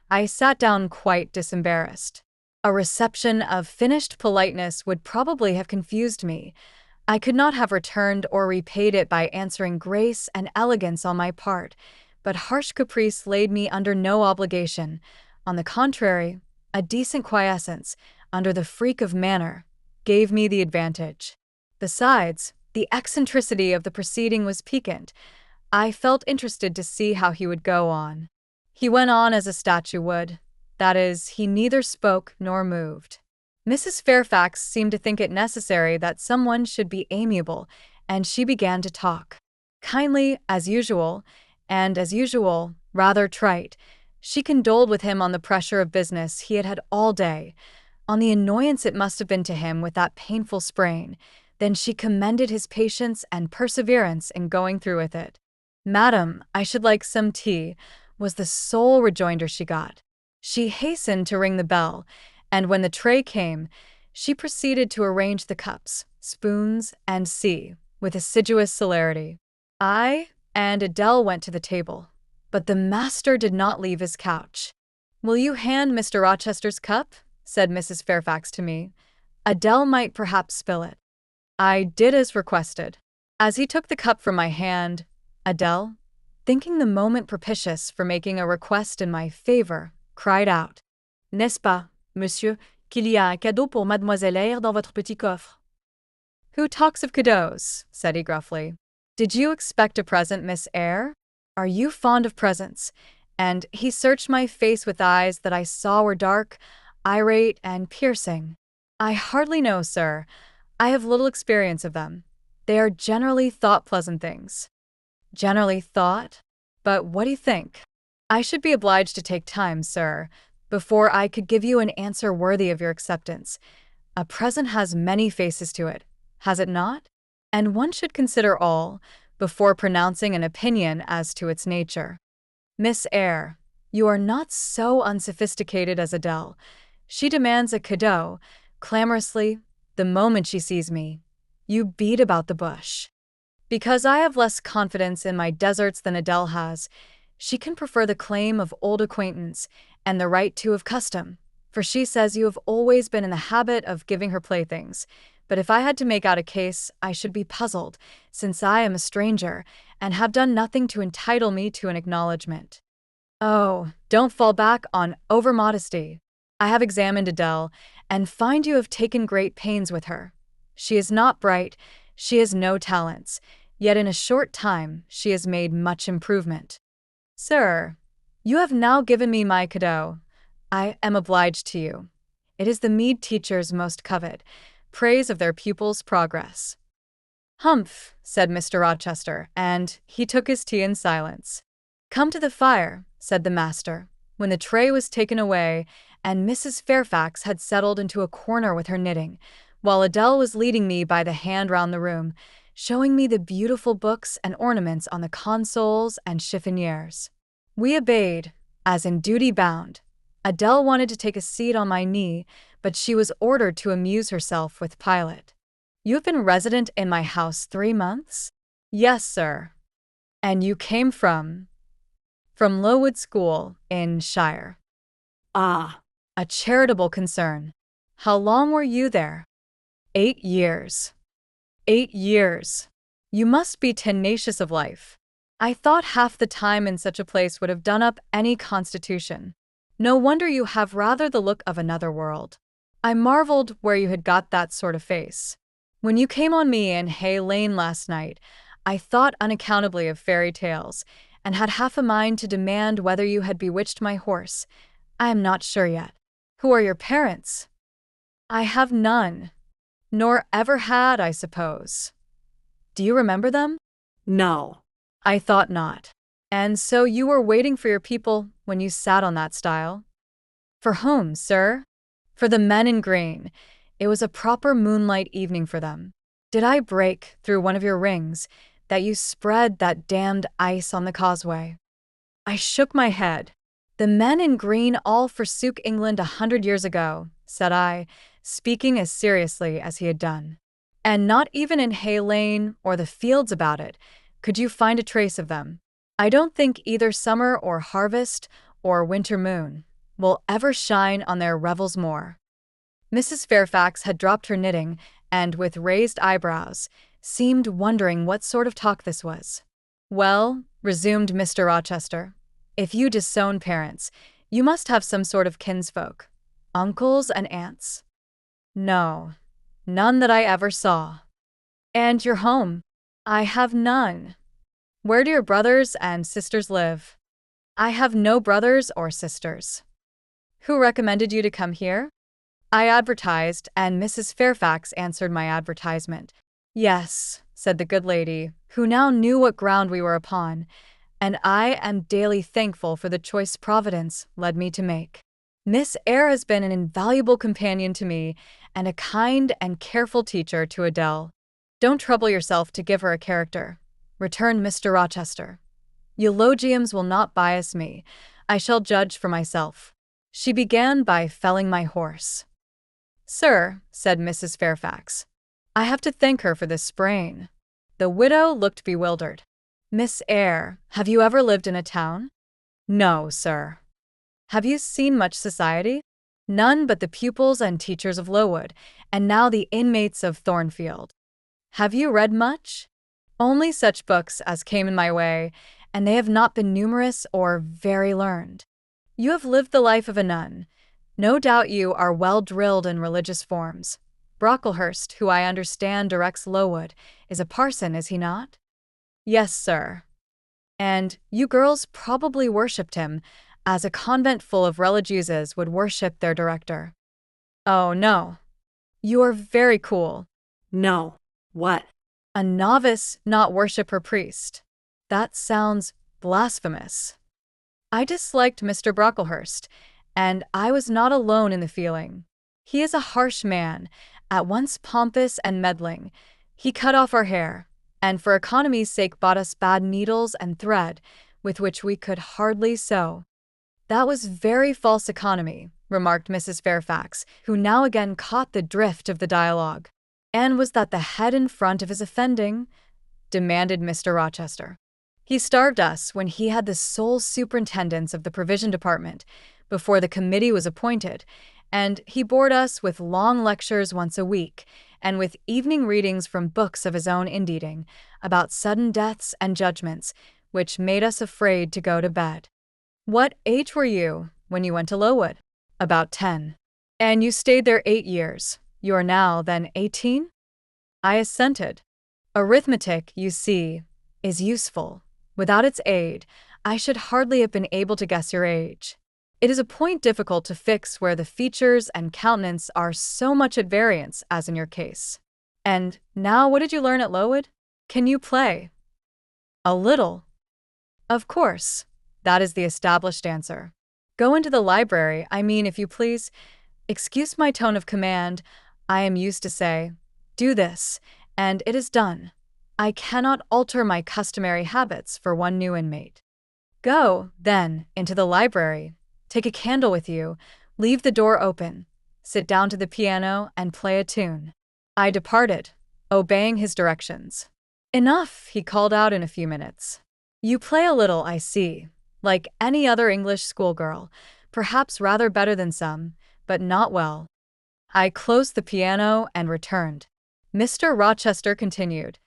I sat down quite disembarrassed. A reception of finished politeness would probably have confused me. I could not have returned or repaid it by answering grace and elegance on my part, but harsh caprice laid me under no obligation. On the contrary, a decent quiescence, under the freak of manner, gave me the advantage. Besides, the eccentricity of the proceeding was piquant. I felt interested to see how he would go on. He went on as a statue would. That is, he neither spoke nor moved. Mrs. Fairfax seemed to think it necessary that someone should be amiable, and she began to talk. Kindly, as usual, and as usual, rather trite, she condoled with him on the pressure of business he had had all day, on the annoyance it must have been to him with that painful sprain. Then she commended his patience and perseverance in going through with it. "Madam, I should like some tea," was the sole rejoinder she got. She hastened to ring the bell, and when the tray came, she proceeded to arrange the cups, spoons, and with assiduous celerity. I and Adele went to the table, but the master did not leave his couch. "Will you hand Mr. Rochester's cup?" said Mrs. Fairfax to me. "Adele might perhaps spill it." I did as requested. As he took the cup from my hand, Adele, thinking the moment propitious for making a request in my favor, cried out, "N'est-ce pas, monsieur, qu'il y a un cadeau pour Mademoiselle Eyre dans votre petit coffre?" "Who talks of cadeaux?" said he gruffly. "Did you expect a present, Miss Eyre? Are you fond of presents?" And he searched my face with eyes that I saw were dark, irate, and piercing. "I hardly know, sir. I have little experience of them. They are generally thought pleasant things." "Generally thought? But what do you think?" "I should be obliged to take time, sir, before I could give you an answer worthy of your acceptance. A present has many faces to it, has it not? And one should consider all, before pronouncing an opinion as to its nature. Miss Eyre, you are not so unsophisticated as Adele. She demands a cadeau, clamorously, the moment she sees me. You beat about the bush. Because I have less confidence in my deserts than Adele has, she can prefer the claim of old acquaintance and the right to of custom, for she says you have always been in the habit of giving her playthings. But if I had to make out a case, I should be puzzled, since I am a stranger, and have done nothing to entitle me to an acknowledgment. Oh, don't fall back on over-modesty. I have examined Adele, and find you have taken great pains with her. She is not bright, she has no talents, yet in a short time she has made much improvement. Sir, you have now given me my cadeau. I am obliged to you. It is the meed teachers most covet, praise of their pupils' progress." "Humph," said Mr. Rochester, and he took his tea in silence. "Come to the fire," said the master, when the tray was taken away and Mrs. Fairfax had settled into a corner with her knitting, while Adele was leading me by the hand round the room, showing me the beautiful books and ornaments on the consoles and chiffoniers. We obeyed, as in duty bound. Adele wanted to take a seat on my knee, but she was ordered to amuse herself with Pilot. "You've been resident in my house 3 months?" "Yes, sir." "And you came from?" "From Lowood School, in Shire." Ah, "A charitable concern. How long were you there?" 8 years. 8 years. You must be tenacious of life. I thought half the time in such a place would have done up any constitution. No wonder you have rather the look of another world. I marveled where you had got that sort of face. When you came on me in Hay Lane last night, I thought unaccountably of fairy tales, and had half a mind to demand whether you had bewitched my horse. I am not sure yet. Who are your parents? I have none. Nor ever had, I suppose. Do you remember them? no. I thought not. And so you were waiting for your people when you sat on that stile? For whom, sir? For the men in green. It was a proper moonlight evening for them. Did I break through one of your rings, that you spread that damned ice on the causeway? I shook my head. The men in green all forsook England 100 years ago, said I, speaking as seriously as he had done. And not even in Hay Lane or the fields about it could you find a trace of them. I don't think either summer or harvest or winter moon will ever shine on their revels more. Mrs. Fairfax had dropped her knitting and, with raised eyebrows, seemed wondering what sort of talk this was. "Well," resumed Mr. Rochester, "if you disown parents, you must have some sort of kinsfolk, uncles and aunts." "No, none that I ever saw." "And your home?" "I have none." "Where do your brothers and sisters live?" "I have no brothers or sisters." "Who recommended you to come here?" "I advertised, and Mrs. Fairfax answered my advertisement." "Yes," said the good lady, who now knew what ground we were upon, "and I am daily thankful for the choice Providence led me to make. Miss Eyre has been an invaluable companion to me, and a kind and careful teacher to Adele." "Don't trouble yourself to give her a character," returned Mr. Rochester. "Eulogiums will not bias me. I shall judge for myself. She began by felling my horse." "Sir," said Mrs. Fairfax, "I have to thank her for this sprain." The widow looked bewildered. "Miss Eyre, have you ever lived in a town?" "No, sir." "Have you seen much society?" "None but the pupils and teachers of Lowood, and now the inmates of Thornfield." "Have you read much?" "Only such books as came in my way, and they have not been numerous or very learned." "You have lived the life of a nun. No doubt you are well drilled in religious forms. Brocklehurst, who I understand directs Lowood, is a parson, is he not?" "Yes, sir." "And you girls probably worshipped him, as a convent full of religieuses would worship their director." "Oh, no." "You are very cool." No. What? "A novice not worship her priest. That sounds blasphemous." I disliked Mr. Brocklehurst, and I was not alone in the feeling. He is a harsh man, at once pompous and meddling. He cut off our hair, and for economy's sake bought us bad needles and thread, with which we could hardly sew. "That was very false economy," remarked Mrs. Fairfax, who now again caught the drift of the dialogue. "And was that the head and front of his offending?" demanded Mr. Rochester. "He starved us when he had the sole superintendence of the provision department, before the committee was appointed, and he bored us with long lectures once a week, and with evening readings from books of his own inditing, about sudden deaths and judgments, which made us afraid to go to bed." "What age were you when you went to Lowood?" "About 10. "And you stayed there 8 years. You are now, then, 18? I assented. "Arithmetic, you see, is useful. Without its aid, I should hardly have been able to guess your age. It is a point difficult to fix where the features and countenance are so much at variance as in your case. And now what did you learn at Lowood? Can you play?" "A little." "Of course. That is the established answer. Go into the library, I mean, if you please. Excuse my tone of command. I am used to say, 'Do this,' and it is done. I cannot alter my customary habits for one new inmate." Go, then, into the library. Take a candle with you, leave the door open, sit down to the piano, and play a tune. I departed, obeying his directions. Enough, he called out in a few minutes. You play a little, I see, like any other English schoolgirl, perhaps rather better than some, but not well. I closed the piano and returned. Mr. Rochester continued.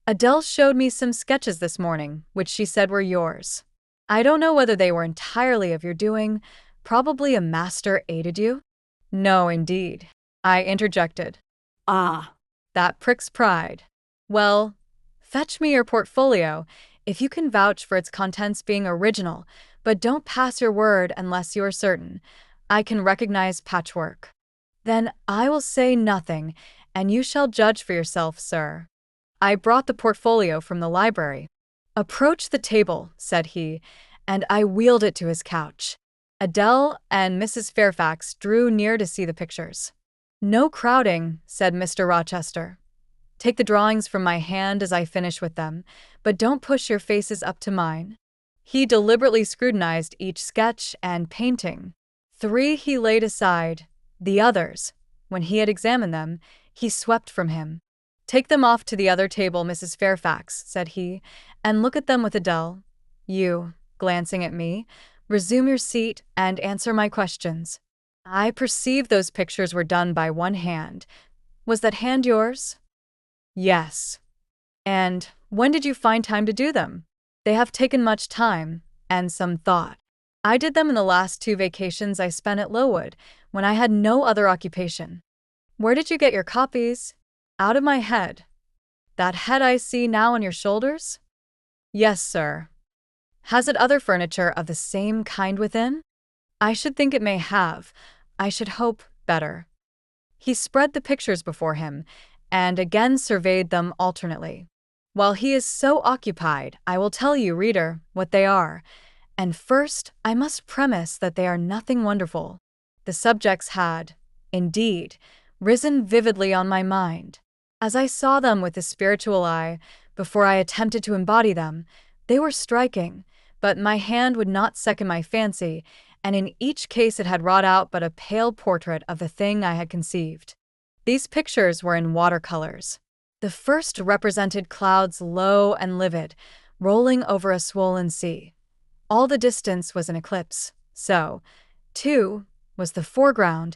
Adele showed me some sketches this morning, which she said were yours. I don't know whether they were entirely of your doing. Probably a master aided you? No, indeed, I interjected. Ah, That pricks pride. Well, fetch me your portfolio, if you can vouch for its contents being original, but don't pass your word unless you are certain. I can recognize patchwork. Then I will say nothing, and you shall judge for yourself, sir. I brought the portfolio from the library. Approach the table, said he, and I wheeled it to his couch. Adele and Mrs. Fairfax drew near to see the pictures. No crowding, said Mr. Rochester. Take the drawings from my hand as I finish with them, but don't push your faces up to mine. He deliberately scrutinized each sketch and painting. 3 he laid aside. The others, when he had examined them, he swept from him. Take them off to the other table, Mrs. Fairfax, said he, and look at them with Adele. You, glancing at me, resume your seat and answer my questions. I perceive those pictures were done by one hand. Was that hand yours? Yes. And when did you find time to do them? They have taken much time and some thought. I did them in the last 2 vacations I spent at Lowood, when I had no other occupation. Where did you get your copies? Out of my head. That head I see now on your shoulders? Yes, sir. Has it other furniture of the same kind within? I should think it may have. I should hope better. He spread the pictures before him, and again surveyed them alternately. While he is so occupied, I will tell you, reader, what they are. And first, I must premise that they are nothing wonderful. The subjects had, indeed, risen vividly on my mind. As I saw them with the spiritual eye, before I attempted to embody them, they were striking, but my hand would not second my fancy, and in each case it had wrought out but a pale portrait of the thing I had conceived. These pictures were in watercolors. The first represented clouds low and livid, rolling over a swollen sea. All the distance was an eclipse, so, too, was the foreground,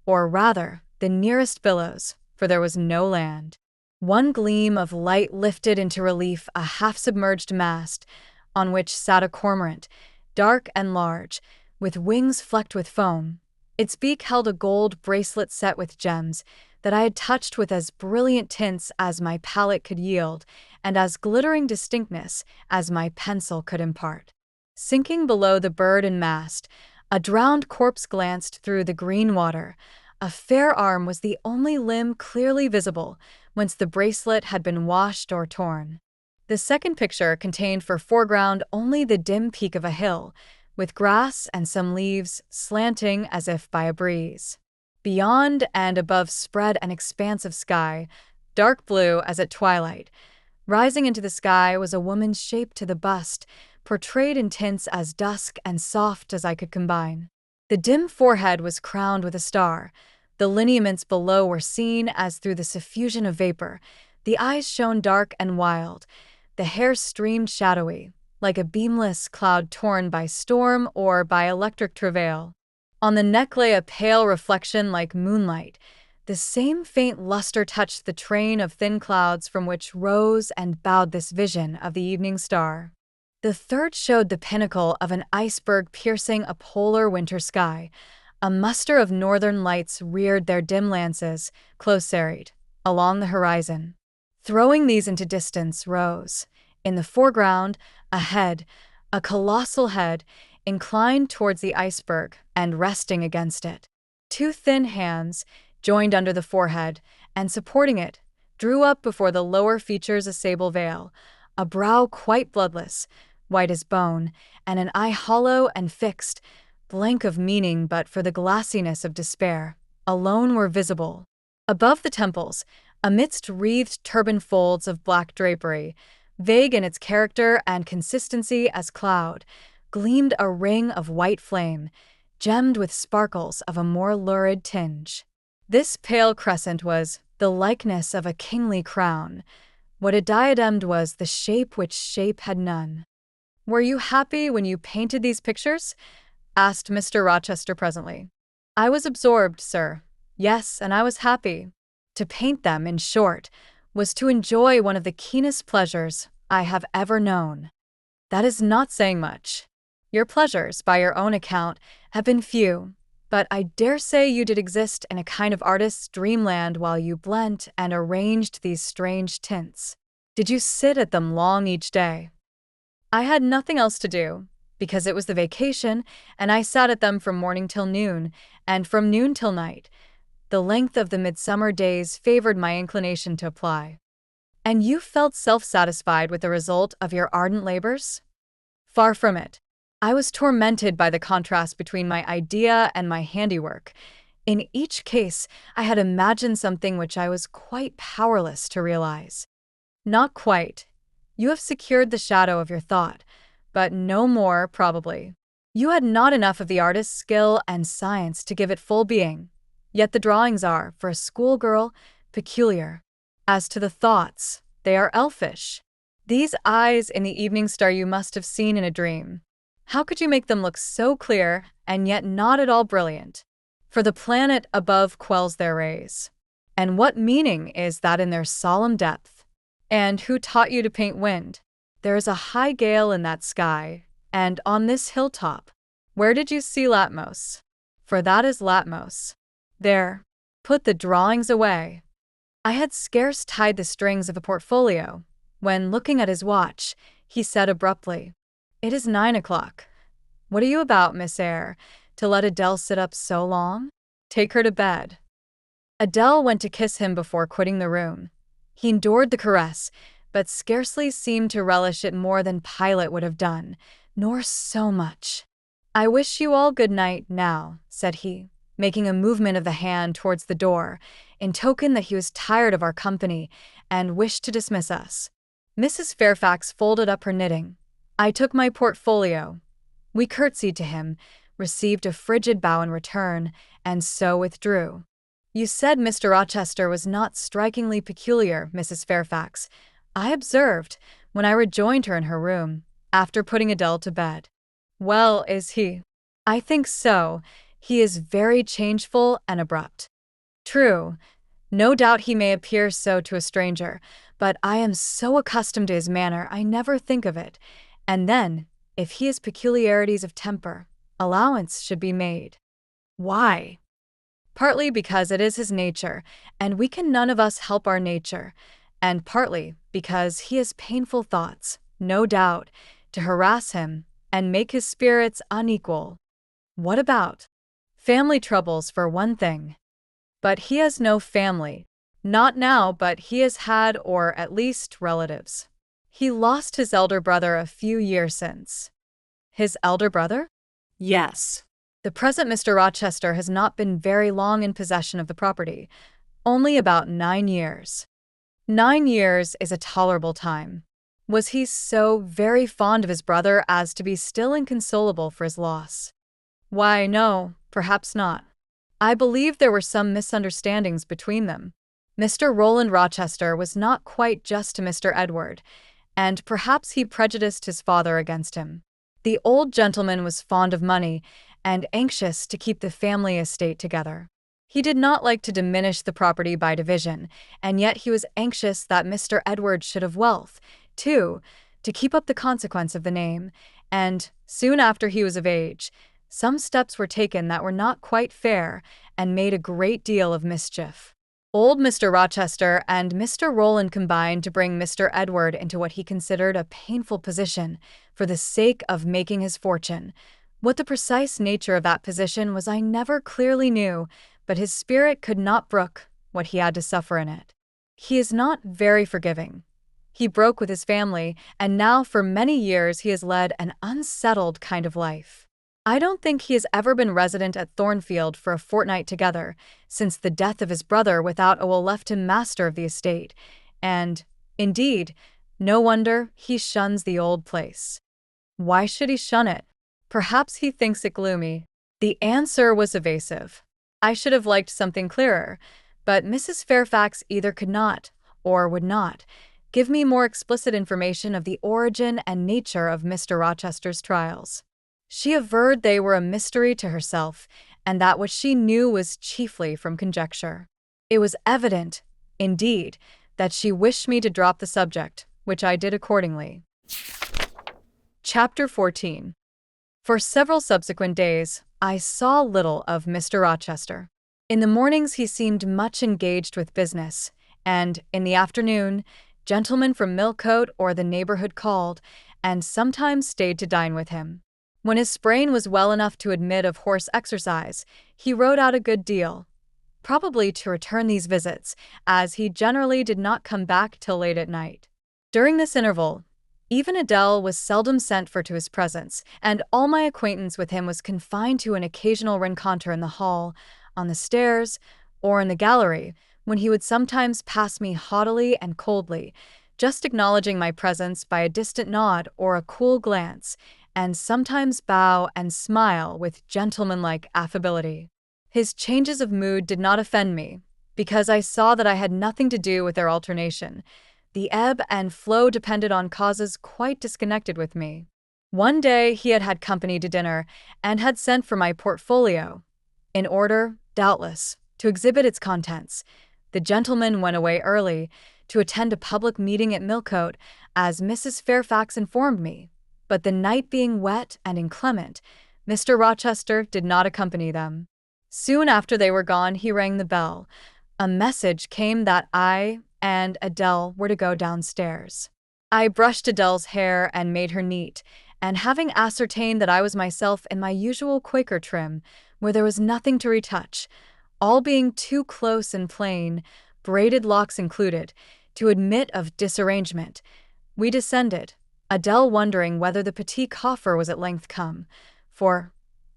or rather, the nearest billows, for there was no land. One gleam of light lifted into relief a half-submerged mast, on which sat a cormorant, dark and large, with wings flecked with foam. Its beak held a gold bracelet set with gems that I had touched with as brilliant tints as my palette could yield, and as glittering distinctness as my pencil could impart. Sinking below the bird and mast, a drowned corpse glanced through the green water. A fair arm was the only limb clearly visible, whence the bracelet had been washed or torn. The second picture contained for foreground only the dim peak of a hill, with grass and some leaves slanting as if by a breeze. Beyond and above spread an expanse of sky, dark blue as at twilight. Rising into the sky was a woman's shape to the bust, portrayed in tints as dusk and soft as I could combine. The dim forehead was crowned with a star. The lineaments below were seen as through the suffusion of vapor. The eyes shone dark and wild. The hair streamed shadowy, like a beamless cloud torn by storm or by electric travail. On the neck lay a pale reflection like moonlight. The same faint luster touched the train of thin clouds from which rose and bowed this vision of the evening star. The third showed the pinnacle of an iceberg piercing a polar winter sky. A muster of northern lights reared their dim lances, close-serried, along the horizon. Throwing these into distance rose, in the foreground, a head, a colossal head, inclined towards the iceberg and resting against it. 2 thin hands, joined under the forehead, and supporting it, drew up before the lower features a sable veil, a brow quite bloodless, white as bone, and an eye hollow and fixed, blank of meaning but for the glassiness of despair, alone were visible. Above the temples, amidst wreathed turban folds of black drapery, vague in its character and consistency as cloud, gleamed a ring of white flame, gemmed with sparkles of a more lurid tinge. This pale crescent was the likeness of a kingly crown. What it diademed was the shape which shape had none. "Were you happy when you painted these pictures?" asked Mr. Rochester presently. "I was absorbed, sir. Yes, and I was happy. To paint them, in short, was to enjoy one of the keenest pleasures I have ever known." "That is not saying much. Your pleasures, by your own account, have been few, but I dare say you did exist in a kind of artist's dreamland while you blent and arranged these strange tints. Did you sit at them long each day?" "I had nothing else to do, because it was the vacation, and I sat at them from morning till noon, and from noon till night. The length of the midsummer days favored my inclination to apply." "And you felt self-satisfied with the result of your ardent labors?" "Far from it. I was tormented by the contrast between my idea and my handiwork. In each case, I had imagined something which I was quite powerless to realize." "Not quite. You have secured the shadow of your thought, but no more, probably. You had not enough of the artist's skill and science to give it full being. Yet the drawings are, for a schoolgirl, peculiar. As to the thoughts, they are elfish. These eyes in the evening star you must have seen in a dream. How could you make them look so clear and yet not at all brilliant? For the planet above quells their rays. And what meaning is that in their solemn depth? And who taught you to paint wind? There is a high gale in that sky, and on this hilltop. Where did you see Latmos? For that is Latmos. There. Put the drawings away." I had scarce tied the strings of a portfolio, when, looking at his watch, he said abruptly, "It is 9 o'clock. What are you about, Miss Eyre, to let Adele sit up so long? Take her to bed." Adele went to kiss him before quitting the room. He endured the caress, but scarcely seemed to relish it more than Pilate would have done, nor so much. "I wish you all good night now," said he, making a movement of the hand towards the door, in token that he was tired of our company and wished to dismiss us. Mrs. Fairfax folded up her knitting. I took my portfolio. We curtsied to him, received a frigid bow in return, and so withdrew. "You said Mr. Rochester was not strikingly peculiar, Mrs. Fairfax," I observed, when I rejoined her in her room, after putting Adele to bed. "Well, is he?" "I think so. He is very changeful and abrupt." "True. No doubt he may appear so to a stranger, but I am so accustomed to his manner I never think of it. And then, if he has peculiarities of temper, allowance should be made." "Why?" "Partly because it is his nature, and we can none of us help our nature, and partly because he has painful thoughts, no doubt, to harass him and make his spirits unequal." "What about?" "Family troubles, for one thing." "But he has no family. Not now, but he has had, or at least relatives. He lost his elder brother a few years since." "His elder brother?" "Yes. The present Mr. Rochester has not been very long in possession of the property, only about 9 years. 9 years is a tolerable time. Was he so very fond of his brother as to be still inconsolable for his loss?" "Why, no, perhaps not. I believe there were some misunderstandings between them. Mr. Roland Rochester was not quite just to Mr. Edward, and perhaps he prejudiced his father against him. The old gentleman was fond of money and anxious to keep the family estate together. He did not like to diminish the property by division, and yet he was anxious that Mr. Edward should have wealth, too, to keep up the consequence of the name, and, soon after he was of age, some steps were taken that were not quite fair and made a great deal of mischief. Old Mr. Rochester and Mr. Roland combined to bring Mr. Edward into what he considered a painful position for the sake of making his fortune. What the precise nature of that position was I never clearly knew, but his spirit could not brook what he had to suffer in it. He is not very forgiving. He broke with his family, and now for many years he has led an unsettled kind of life. I don't think he has ever been resident at Thornfield for a fortnight together, since the death of his brother without a will left him master of the estate, and, indeed, no wonder he shuns the old place." "Why should he shun it?" Perhaps he thinks it gloomy. The answer was evasive. I should have liked something clearer, but Mrs. Fairfax either could not, or would not, give me more explicit information of the origin and nature of Mr. Rochester's trials. She averred they were a mystery to herself, and that what she knew was chiefly from conjecture. It was evident, indeed, that she wished me to drop the subject, which I did accordingly. Chapter 14. For several subsequent days, I saw little of Mr. Rochester. In the mornings he seemed much engaged with business, and, in the afternoon, gentlemen from Millcote or the neighborhood called, and sometimes stayed to dine with him. When his sprain was well enough to admit of horse exercise, he rode out a good deal, probably to return these visits, as he generally did not come back till late at night. During this interval, even Adele was seldom sent for to his presence, and all my acquaintance with him was confined to an occasional rencontre in the hall, on the stairs, or in the gallery, when he would sometimes pass me haughtily and coldly, just acknowledging my presence by a distant nod or a cool glance, and sometimes bow and smile with gentlemanlike affability. His changes of mood did not offend me, because I saw that I had nothing to do with their alternation. The ebb and flow depended on causes quite disconnected with me. One day he had had company to dinner, and had sent for my portfolio, in order, doubtless, to exhibit its contents. The gentleman went away early, to attend a public meeting at Millcote, as Mrs. Fairfax informed me, but the night being wet and inclement, Mr. Rochester did not accompany them. Soon after they were gone he rang the bell. A message came that I and Adele were to go downstairs. I brushed Adele's hair and made her neat, and having ascertained that I was myself in my usual Quaker trim, where there was nothing to retouch, all being too close and plain, braided locks included, to admit of disarrangement, we descended, Adele wondering whether the petit coffer was at length come, for,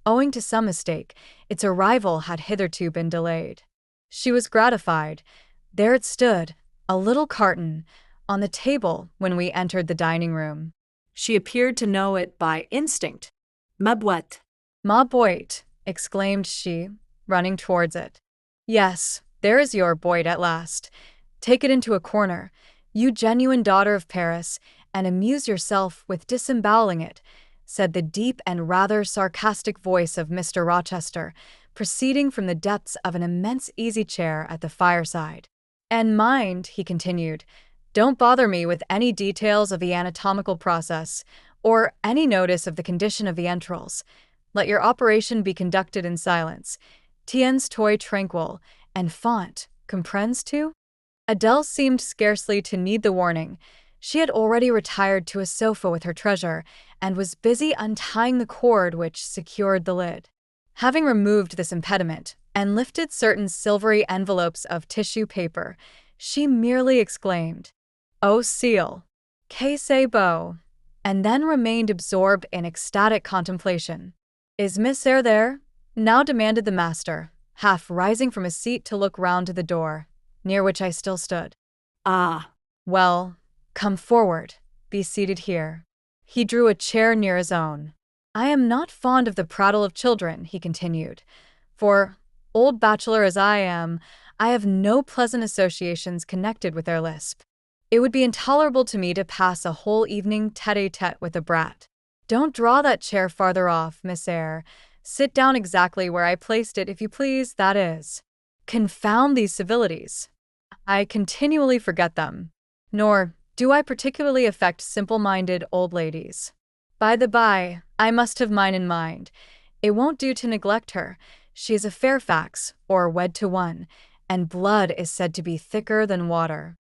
owing to some mistake, its arrival had hitherto been delayed. She was gratified. There it stood, a little carton, on the table when we entered the dining-room. She appeared to know it by instinct. Ma boîte. Ma boîte, exclaimed she, running towards it. Yes, there is your boîte at last. Take it into a corner, you genuine daughter of Paris, and amuse yourself with disemboweling it, said the deep and rather sarcastic voice of Mr. Rochester, proceeding from the depths of an immense easy-chair at the fireside. And mind, he continued, don't bother me with any details of the anatomical process, or any notice of the condition of the entrails. Let your operation be conducted in silence. Tiens toi tranquille, and font, comprends tu? Adele seemed scarcely to need the warning. She had already retired to a sofa with her treasure, and was busy untying the cord which secured the lid. Having removed this impediment, and lifted certain silvery envelopes of tissue paper, she merely exclaimed, "Oh, seal! Que c'est beau!" and then remained absorbed in ecstatic contemplation. "Is Miss Eyre there?" now demanded the master, half rising from his seat to look round to the door, near which I still stood. Ah, well, come forward, be seated here. He drew a chair near his own. I am not fond of the prattle of children, he continued, for, old bachelor as I am, I have no pleasant associations connected with their lisp. It would be intolerable to me to pass a whole evening tête-à-tête with a brat. Don't draw that chair farther off, Miss Eyre. Sit down exactly where I placed it, if you please, that is. Confound these civilities. I continually forget them. Nor do I particularly affect simple-minded old ladies. By the by, I must have mine in mind. It won't do to neglect her. She is a Fairfax, or wed to one, and blood is said to be thicker than water.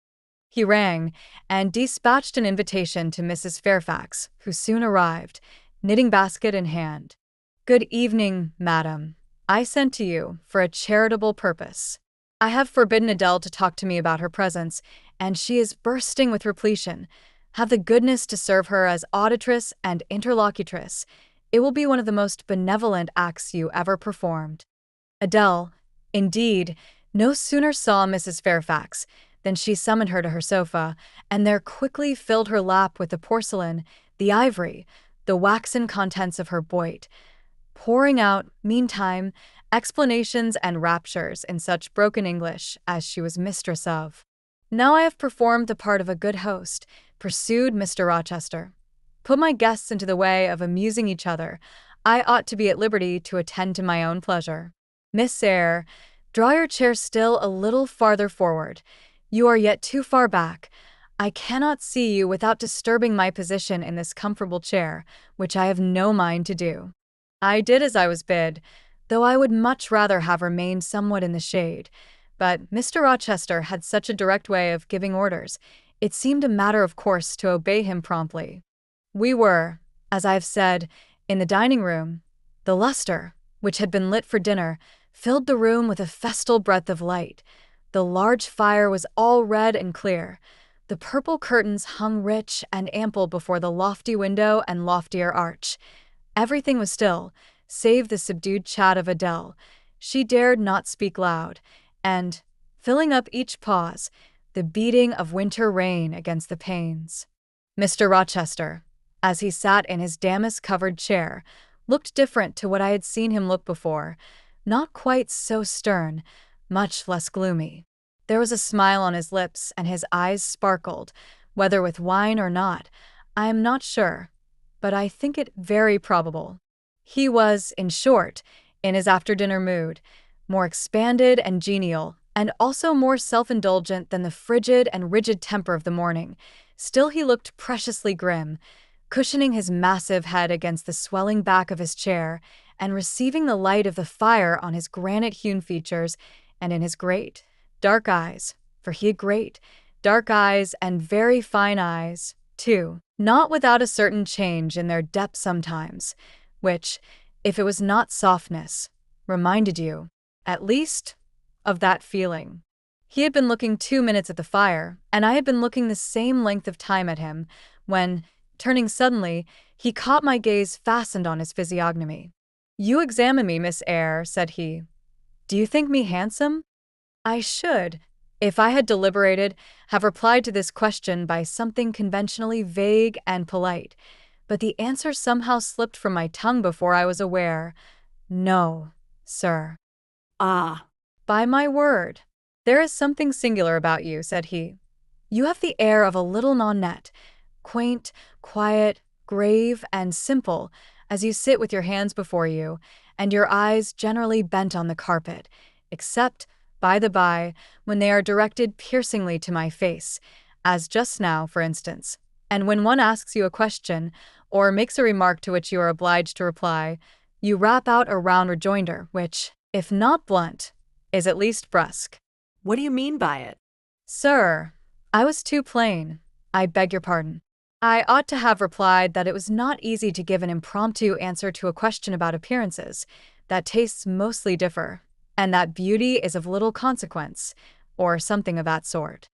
He rang, and dispatched an invitation to Mrs. Fairfax, who soon arrived, knitting basket in hand. Good evening, madam. I sent to you for a charitable purpose. I have forbidden Adele to talk to me about her presence, and she is bursting with repletion. Have the goodness to serve her as auditress and interlocutress. It will be one of the most benevolent acts you ever performed. Adele, indeed, no sooner saw Mrs. Fairfax than she summoned her to her sofa, and there quickly filled her lap with the porcelain, the ivory, the waxen contents of her boit, pouring out, meantime, explanations and raptures in such broken English as she was mistress of. "Now I have performed the part of a good host," pursued Mr. Rochester. "Put my guests into the way of amusing each other. I ought to be at liberty to attend to my own pleasure. Miss Eyre, draw your chair still a little farther forward. You are yet too far back. I cannot see you without disturbing my position in this comfortable chair, which I have no mind to do." I did as I was bid, though I would much rather have remained somewhat in the shade. But Mr. Rochester had such a direct way of giving orders, it seemed a matter of course to obey him promptly. We were, as I have said, in the dining room. The lustre, which had been lit for dinner, filled the room with a festal breadth of light. The large fire was all red and clear. The purple curtains hung rich and ample before the lofty window and loftier arch. Everything was still, save the subdued chat of Adele. She dared not speak loud, and, filling up each pause, the beating of winter rain against the panes. Mr. Rochester, as he sat in his damask-covered chair, looked different to what I had seen him look before, not quite so stern, much less gloomy. There was a smile on his lips, and his eyes sparkled, whether with wine or not, I am not sure, but I think it very probable. He was, in short, in his after-dinner mood, more expanded and genial, and also more self-indulgent than the frigid and rigid temper of the morning. Still he looked preciously grim, cushioning his massive head against the swelling back of his chair, and receiving the light of the fire on his granite-hewn features and in his great, dark eyes, for he had great, dark eyes and very fine eyes, too, not without a certain change in their depth sometimes, which, if it was not softness, reminded you, at least, of that feeling. He had been looking 2 minutes at the fire, and I had been looking the same length of time at him, when, turning suddenly, he caught my gaze fastened on his physiognomy. "You examine me, Miss Eyre," said he. "Do you think me handsome?" I should, if I had deliberated, have replied to this question by something conventionally vague and polite, but the answer somehow slipped from my tongue before I was aware. "No, sir." "Ah." "By my word, there is something singular about you," said he. "You have the air of a little nonnette, quaint, quiet, grave, and simple, as you sit with your hands before you, and your eyes generally bent on the carpet, except, by the by, when they are directed piercingly to my face, as just now, for instance, and when one asks you a question, or makes a remark to which you are obliged to reply, you rap out a round rejoinder, which, if not blunt, is at least brusque." "What do you mean by it?" "Sir, I was too plain. I beg your pardon. I ought to have replied that it was not easy to give an impromptu answer to a question about appearances, that tastes mostly differ, and that beauty is of little consequence, or something of that sort.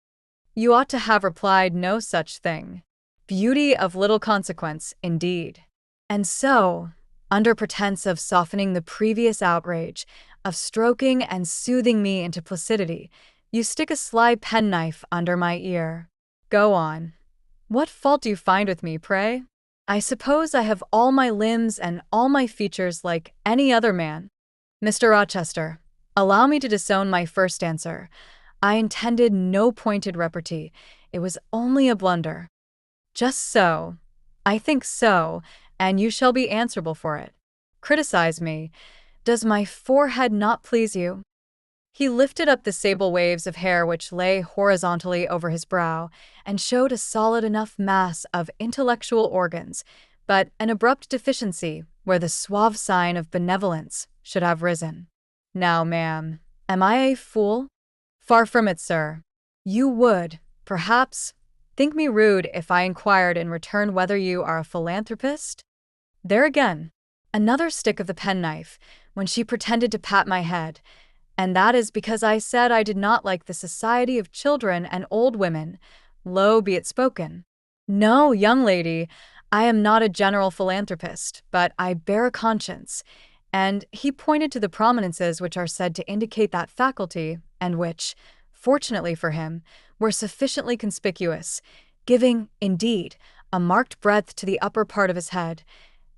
You ought to have replied no such thing. Beauty of little consequence, indeed. And so, under pretense of softening the previous outrage, of stroking and soothing me into placidity, you stick a sly penknife under my ear. Go on. What fault do you find with me, pray? I suppose I have all my limbs and all my features like any other man. Mr. Rochester, allow me to disown my first answer. I intended no pointed repartee. It was only a blunder. Just so. I think so, and you shall be answerable for it. Criticize me. Does my forehead not please you?" He lifted up the sable waves of hair which lay horizontally over his brow, and showed a solid enough mass of intellectual organs, but an abrupt deficiency where the suave sign of benevolence should have risen. "Now, ma'am, am I a fool?" "Far from it, sir. You would, perhaps, think me rude if I inquired in return whether you are a philanthropist?" There again, another stick of the penknife, when she pretended to pat my head, and that is because I said I did not like the society of children and old women. Low be it spoken. No, young lady, I am not a general philanthropist, but I bear a conscience, and he pointed to the prominences which are said to indicate that faculty, and which, fortunately for him, were sufficiently conspicuous, giving, indeed, a marked breadth to the upper part of his head,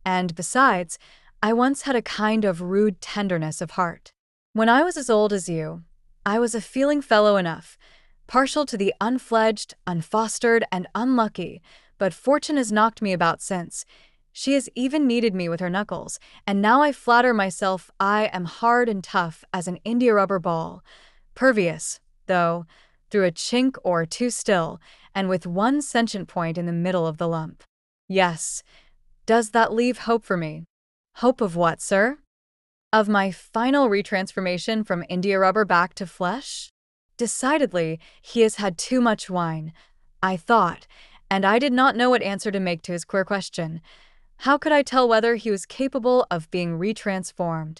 and besides, I once had a kind of rude tenderness of heart. When I was as old as you, I was a feeling fellow enough, partial to the unfledged, unfostered, and unlucky, but fortune has knocked me about since. She has even kneaded me with her knuckles, and now I flatter myself I am hard and tough as an india-rubber ball, pervious, though, through a chink or two still, and with one sentient point in the middle of the lump. Yes. Does that leave hope for me? Hope of what, sir? Of my final retransformation from india rubber back to flesh? Decidedly, he has had too much wine, I thought, and I did not know what answer to make to his queer question. How could I tell whether he was capable of being retransformed?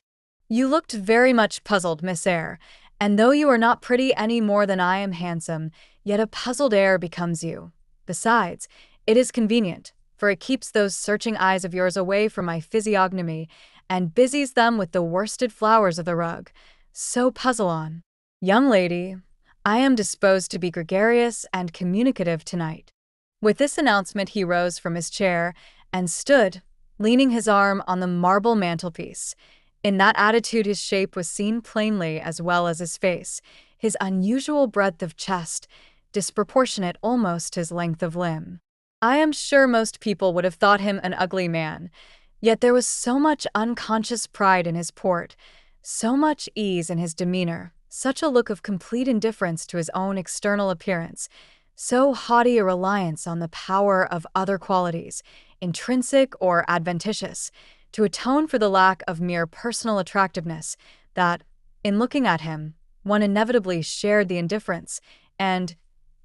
You looked very much puzzled, Miss Eyre, and though you are not pretty any more than I am handsome, yet a puzzled air becomes you. Besides, it is convenient, for it keeps those searching eyes of yours away from my physiognomy and busies them with the worsted flowers of the rug. So puzzle on. Young lady, I am disposed to be gregarious and communicative tonight. With this announcement he rose from his chair and stood, leaning his arm on the marble mantelpiece. In that attitude his shape was seen plainly as well as his face, his unusual breadth of chest, disproportionate almost to his length of limb. I am sure most people would have thought him an ugly man, yet there was so much unconscious pride in his port, so much ease in his demeanor, such a look of complete indifference to his own external appearance, so haughty a reliance on the power of other qualities, intrinsic or adventitious, to atone for the lack of mere personal attractiveness, that, in looking at him, one inevitably shared the indifference, and,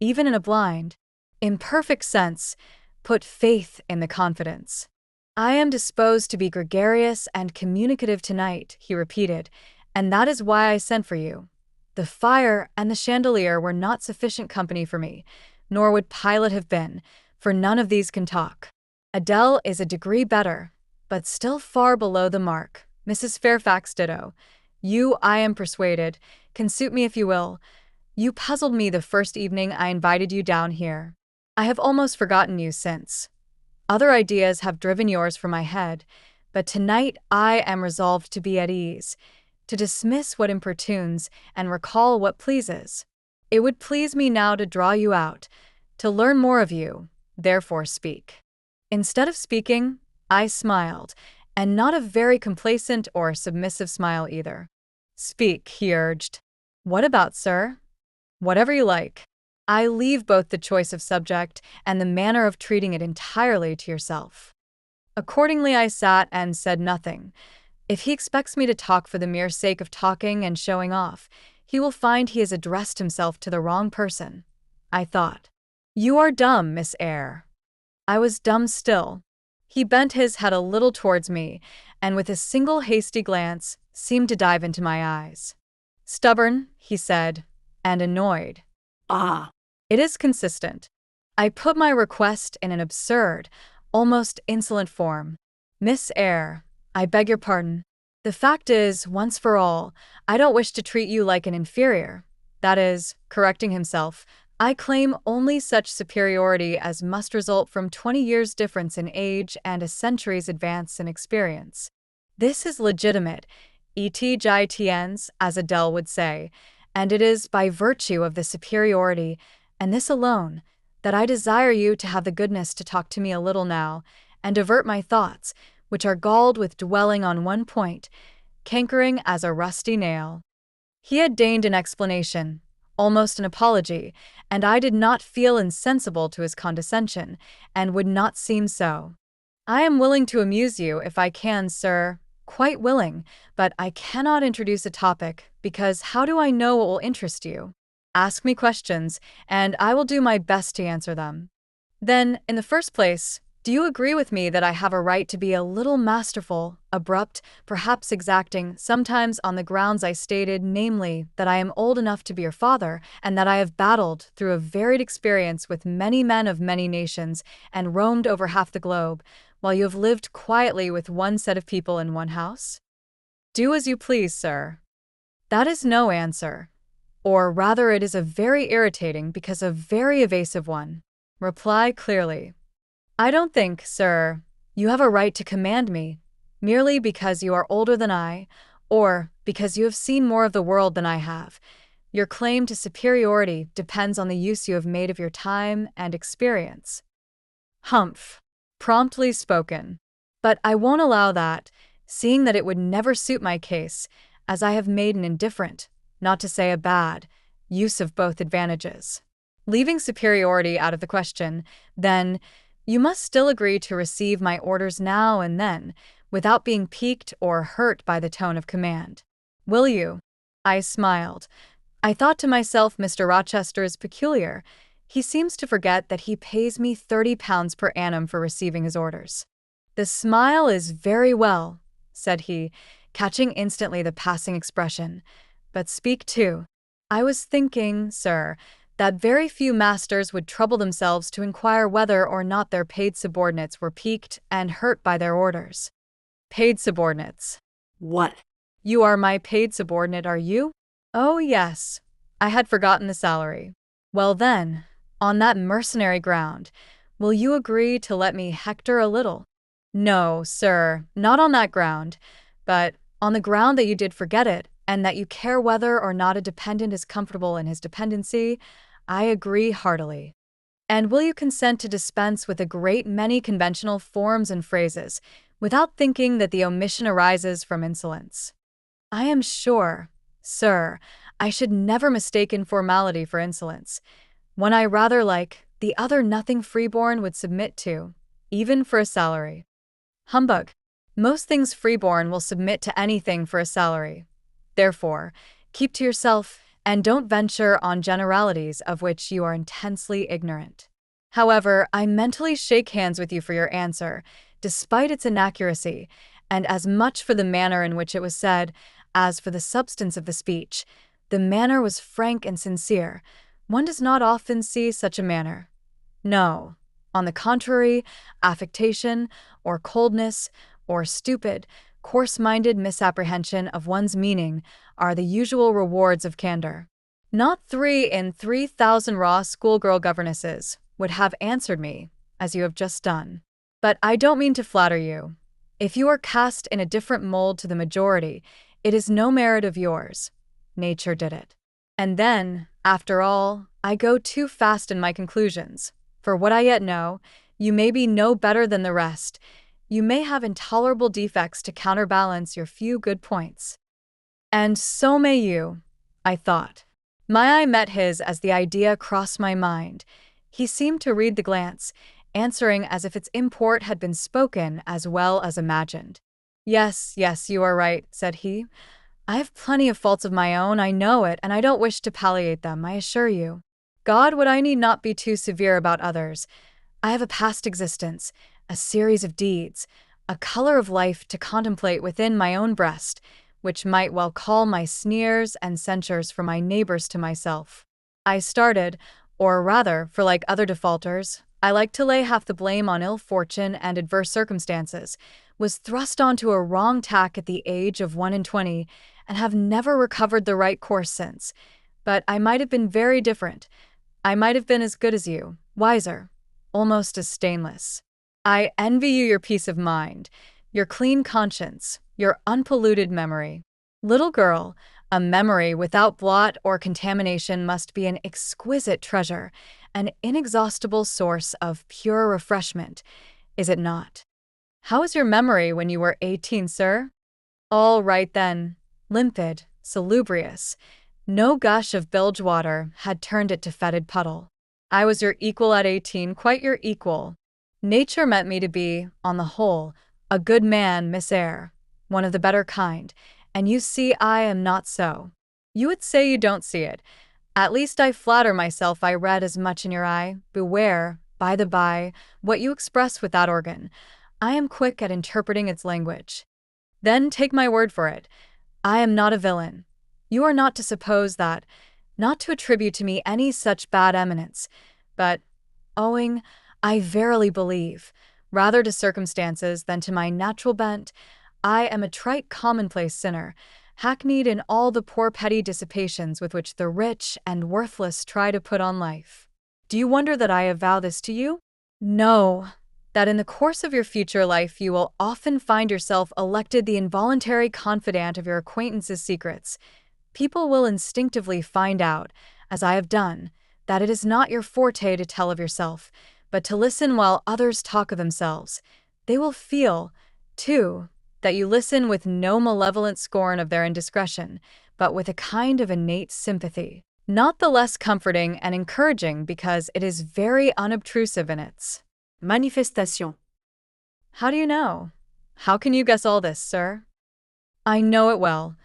even in a blind, imperfect sense, put faith in the confidence. I am disposed to be gregarious and communicative tonight, he repeated, and that is why I sent for you. The fire and the chandelier were not sufficient company for me, nor would Pilate have been, for none of these can talk. Adele is a degree better, but still far below the mark. Mrs. Fairfax ditto. You, I am persuaded, can suit me if you will. You puzzled me the first evening I invited you down here. I have almost forgotten you since. Other ideas have driven yours from my head, but tonight I am resolved to be at ease, to dismiss what importunes and recall what pleases. It would please me now to draw you out, to learn more of you, therefore speak. Instead of speaking, I smiled, and not a very complacent or submissive smile either. Speak, he urged. What about, sir? Whatever you like. I leave both the choice of subject and the manner of treating it entirely to yourself. Accordingly, I sat and said nothing. If he expects me to talk for the mere sake of talking and showing off, he will find he has addressed himself to the wrong person, I thought. You are dumb, Miss Eyre. I was dumb still. He bent his head a little towards me, and with a single hasty glance, seemed to dive into my eyes. Stubborn, he said, and annoyed. Ah. It is consistent. I put my request in an absurd, almost insolent form. Miss Eyre, I beg your pardon. The fact is, once for all, I don't wish to treat you like an inferior. That is, correcting himself, I claim only such superiority as must result from 20 years' difference in age and a century's advance in experience. This is legitimate, et as Adele would say, and it is by virtue of the superiority, and this alone, that I desire you to have the goodness to talk to me a little now, and divert my thoughts, which are galled with dwelling on one point, cankering as a rusty nail. He had deigned an explanation, almost an apology, and I did not feel insensible to his condescension, and would not seem so. I am willing to amuse you if I can, sir, quite willing, but I cannot introduce a topic, because how do I know what will interest you? Ask me questions, and I will do my best to answer them. Then, in the first place, do you agree with me that I have a right to be a little masterful, abrupt, perhaps exacting, sometimes on the grounds I stated, namely, that I am old enough to be your father, and that I have battled through a varied experience with many men of many nations, and roamed over half the globe, while you have lived quietly with one set of people in one house? Do as you please, sir. That is no answer. Or rather it is a very irritating because a very evasive one. Reply clearly. I don't think, sir, you have a right to command me, merely because you are older than I, or because you have seen more of the world than I have. Your claim to superiority depends on the use you have made of your time and experience. Humph. Promptly spoken. But I won't allow that, seeing that it would never suit my case, as I have made an indifferent, not to say a bad, use of both advantages. Leaving superiority out of the question, then, you must still agree to receive my orders now and then, without being piqued or hurt by the tone of command. Will you? I smiled. I thought to myself, Mr. Rochester is peculiar. He seems to forget that he pays me £30 per annum for receiving his orders. The smile is very well, said he, catching instantly the passing expression. But speak too. I was thinking, sir, that very few masters would trouble themselves to inquire whether or not their paid subordinates were piqued and hurt by their orders. Paid subordinates. What? You are my paid subordinate, are you? Oh, yes. I had forgotten the salary. Well then, on that mercenary ground, will you agree to let me hector a little? No, sir, not on that ground, but on the ground that you did forget it, and that you care whether or not a dependent is comfortable in his dependency, I agree heartily. And will you consent to dispense with a great many conventional forms and phrases, without thinking that the omission arises from insolence? I am sure, sir, I should never mistake informality for insolence. One I rather like, the other nothing freeborn would submit to, even for a salary. Humbug. Most things freeborn will submit to anything for a salary. Therefore, keep to yourself, and don't venture on generalities of which you are intensely ignorant. However, I mentally shake hands with you for your answer, despite its inaccuracy, and as much for the manner in which it was said, as for the substance of the speech. The manner was frank and sincere. One does not often see such a manner. No. On the contrary, affectation, or coldness, or stupid, coarse-minded misapprehension of one's meaning are the usual rewards of candor. Not 3 in 3,000 raw schoolgirl governesses would have answered me, as you have just done. But I don't mean to flatter you. If you are cast in a different mold to the majority, it is no merit of yours. Nature did it. And then, after all, I go too fast in my conclusions. For what I yet know, you may be no better than the rest. You may have intolerable defects to counterbalance your few good points. And so may you, I thought. My eye met his as the idea crossed my mind. He seemed to read the glance, answering as if its import had been spoken as well as imagined. Yes, you are right, said he. I have plenty of faults of my own, I know it, and I don't wish to palliate them, I assure you. God, would I need not be too severe about others. I have a past existence, a series of deeds, a color of life to contemplate within my own breast, which might well call my sneers and censures from my neighbors to myself. I started, or rather, for like other defaulters, I like to lay half the blame on ill fortune and adverse circumstances, was thrust onto a wrong tack at the age of 21, and have never recovered the right course since. But I might have been very different. I might have been as good as you, wiser, almost as stainless. I envy you your peace of mind, your clean conscience, your unpolluted memory. Little girl, a memory without blot or contamination must be an exquisite treasure, an inexhaustible source of pure refreshment, is it not? How was your memory when you were 18, sir? All right then, limpid, salubrious. No gush of bilge water had turned it to fetid puddle. I was your equal at 18, quite your equal. Nature meant me to be, on the whole, a good man, Miss Eyre, one of the better kind, and you see I am not so. You would say you don't see it. At least I flatter myself I read as much in your eye. Beware, by the by, what you express with that organ. I am quick at interpreting its language. Then take my word for it. I am not a villain. You are not to suppose that, not to attribute to me any such bad eminence, but, owing, I verily believe, rather to circumstances than to my natural bent, I am a trite commonplace sinner, hackneyed in all the poor petty dissipations with which the rich and worthless try to put on life. Do you wonder that I avow this to you? No, that in the course of your future life you will often find yourself elected the involuntary confidant of your acquaintances' secrets. People will instinctively find out, as I have done, that it is not your forte to tell of yourself, but to listen while others talk of themselves. They will feel, too, that you listen with no malevolent scorn of their indiscretion, but with a kind of innate sympathy, not the less comforting and encouraging because it is very unobtrusive in its manifestation. How do you know? How can you guess all this, sir? I know it well.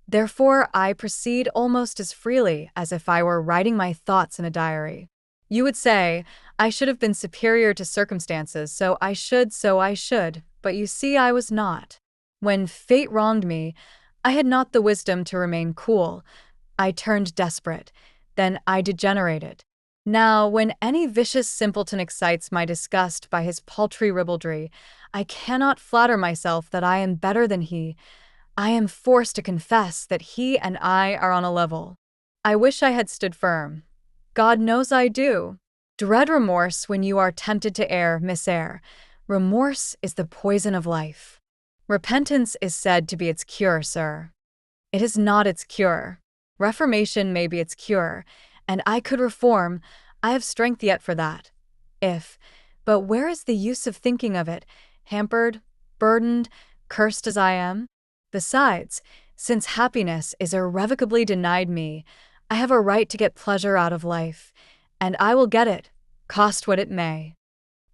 Therefore, I proceed almost as freely as if I were writing my thoughts in a diary. You would say, I should have been superior to circumstances, so I should, but you see I was not. When fate wronged me, I had not the wisdom to remain cool. I turned desperate. Then I degenerated. Now, when any vicious simpleton excites my disgust by his paltry ribaldry, I cannot flatter myself that I am better than he. I am forced to confess that he and I are on a level. I wish I had stood firm. God knows I do. Dread remorse when you are tempted to err, Miss Eyre. Remorse is the poison of life. Repentance is said to be its cure, sir. It is not its cure. Reformation may be its cure, and I could reform. I have strength yet for that. But where is the use of thinking of it, hampered, burdened, cursed as I am? Besides, since happiness is irrevocably denied me, I have a right to get pleasure out of life, and I will get it, cost what it may.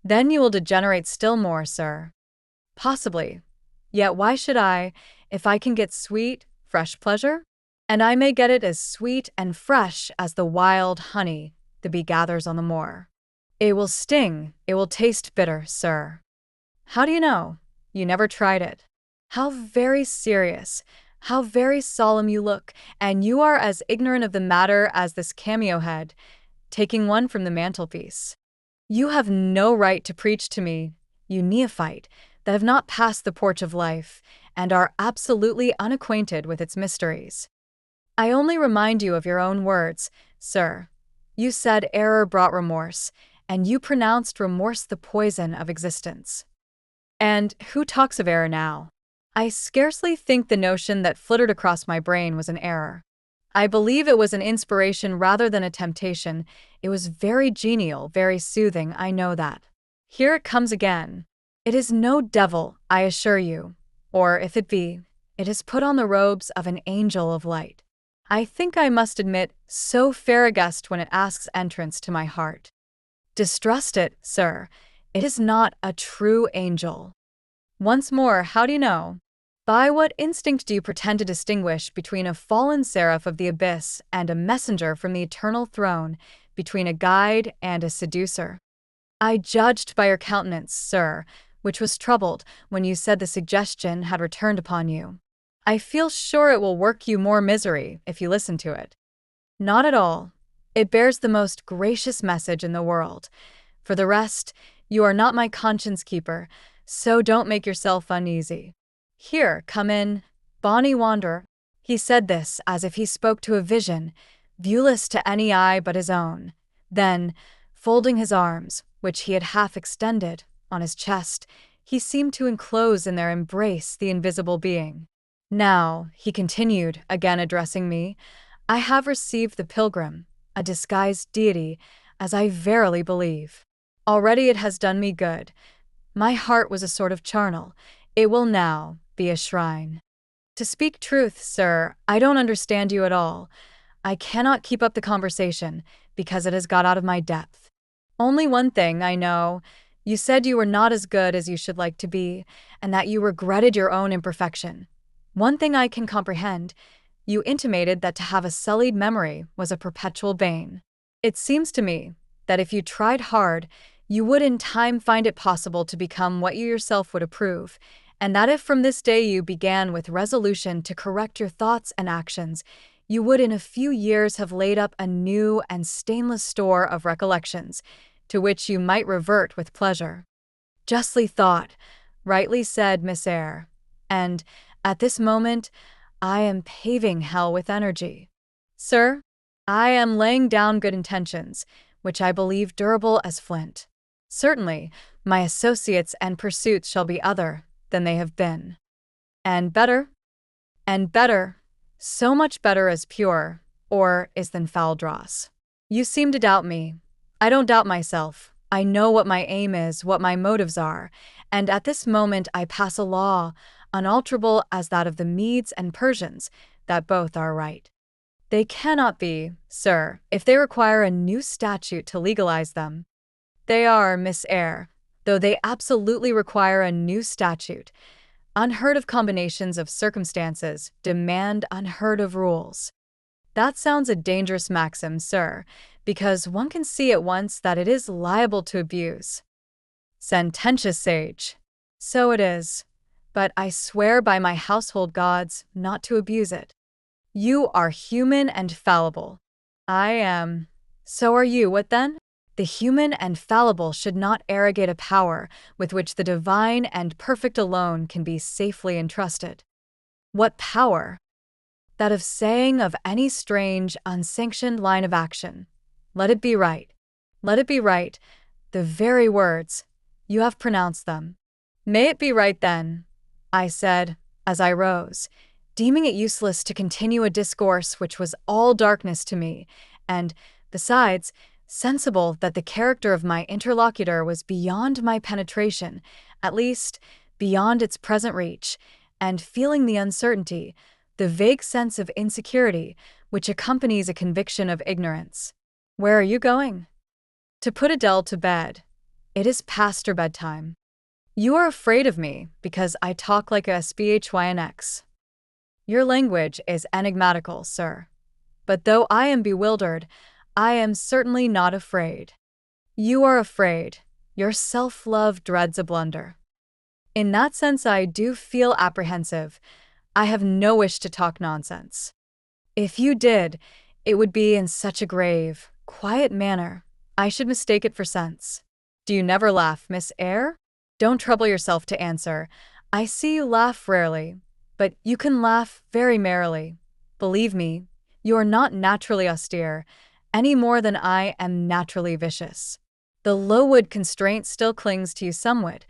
Then you will degenerate still more, sir. Possibly. Yet why should I, if I can get sweet, fresh pleasure? And I may get it as sweet and fresh as the wild honey the bee gathers on the moor. It will sting, it will taste bitter, sir. How do you know? You never tried it. How very serious, how very solemn you look, and you are as ignorant of the matter as this cameo head, taking one from the mantelpiece. You have no right to preach to me, you neophyte, that have not passed the porch of life, and are absolutely unacquainted with its mysteries. I only remind you of your own words, sir. You said error brought remorse, and you pronounced remorse the poison of existence. And who talks of error now? I scarcely think the notion that flittered across my brain was an error. I believe it was an inspiration rather than a temptation. It was very genial, very soothing, I know that. Here it comes again. It is no devil, I assure you. Or, if it be, it has put on the robes of an angel of light. I think I must admit so fair a guest when it asks entrance to my heart. Distrust it, sir. It is not a true angel. Once more, how do you know? By what instinct do you pretend to distinguish between a fallen seraph of the abyss and a messenger from the eternal throne, between a guide and a seducer? I judged by your countenance, sir, which was troubled when you said the suggestion had returned upon you. I feel sure it will work you more misery if you listen to it. Not at all. It bears the most gracious message in the world. For the rest, you are not my conscience keeper, so don't make yourself uneasy. Here, come in, bonny wanderer. He said this as if he spoke to a vision, viewless to any eye but his own. Then, folding his arms, which he had half extended, on his chest, he seemed to enclose in their embrace the invisible being. Now, he continued, again addressing me, I have received the pilgrim, a disguised deity, as I verily believe. Already it has done me good. My heart was a sort of charnel. It will now be a shrine. To speak truth, sir, I don't understand you at all. I cannot keep up the conversation, because it has got out of my depth. Only one thing I know. You said you were not as good as you should like to be, and that you regretted your own imperfection. One thing I can comprehend. You intimated that to have a sullied memory was a perpetual bane. It seems to me that if you tried hard, you would in time find it possible to become what you yourself would approve, and that if from this day you began with resolution to correct your thoughts and actions, you would in a few years have laid up a new and stainless store of recollections, to which you might revert with pleasure. Justly thought, rightly said, Miss Eyre, and, at this moment, I am paving hell with energy. Sir, I am laying down good intentions, which I believe durable as flint. Certainly, My associates and pursuits shall be other than they have been. And better, so much better as pure, or is than foul dross. You seem to doubt me. I don't doubt myself. I know what my aim is, what my motives are, and at this moment I pass a law, unalterable as that of the Medes and Persians, that both are right. They cannot be, sir, if they require a new statute to legalize them. They are, Miss Eyre, though they absolutely require a new statute. Unheard of combinations of circumstances demand unheard of rules. That sounds a dangerous maxim, sir, because one can see at once that it is liable to abuse. Sententious sage. So it is, but I swear by my household gods not to abuse it. You are human and fallible. I am. So are you, what then? The human and fallible should not arrogate a power with which the divine and perfect alone can be safely entrusted. What power? That of saying of any strange, unsanctioned line of action, "Let it be right. Let it be right," the very words. You have pronounced them. May it be right then, I said, as I rose, deeming it useless to continue a discourse which was all darkness to me, and, besides, sensible that the character of my interlocutor was beyond my penetration, at least, beyond its present reach, and feeling the uncertainty, the vague sense of insecurity which accompanies a conviction of ignorance. Where are you going? To put Adele to bed. It is past her bedtime. You are afraid of me because I talk like a SPHYNX. Your language is enigmatical, sir. But though I am bewildered, I am certainly not afraid. You are afraid. Your self-love dreads a blunder. In that sense I do feel apprehensive. I have no wish to talk nonsense. If you did, it would be in such a grave, quiet manner, I should mistake it for sense. Do you never laugh, Miss Eyre? Don't trouble yourself to answer. I see you laugh rarely, but you can laugh very merrily. Believe me, you are not naturally austere, any more than I am naturally vicious. The Lowood constraint still clings to you somewhat,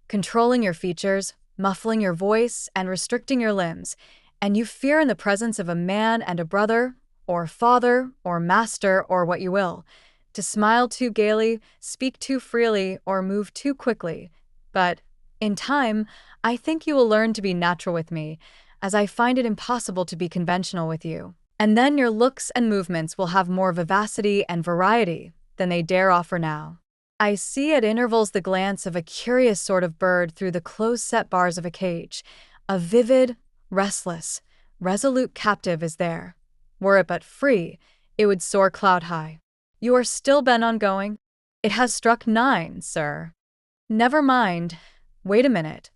controlling your features, muffling your voice, and restricting your limbs, and you fear in the presence of a man and a brother, or father, or master, or what you will, to smile too gaily, speak too freely, or move too quickly. But, in time, I think you will learn to be natural with me, as I find it impossible to be conventional with you. And then your looks and movements will have more vivacity and variety than they dare offer now. I see at intervals the glance of a curious sort of bird through the close-set bars of a cage. A vivid, restless, resolute captive is there. Were it but free, it would soar cloud-high. You are still bent on going? It has struck 9, sir. Never mind. Wait a minute.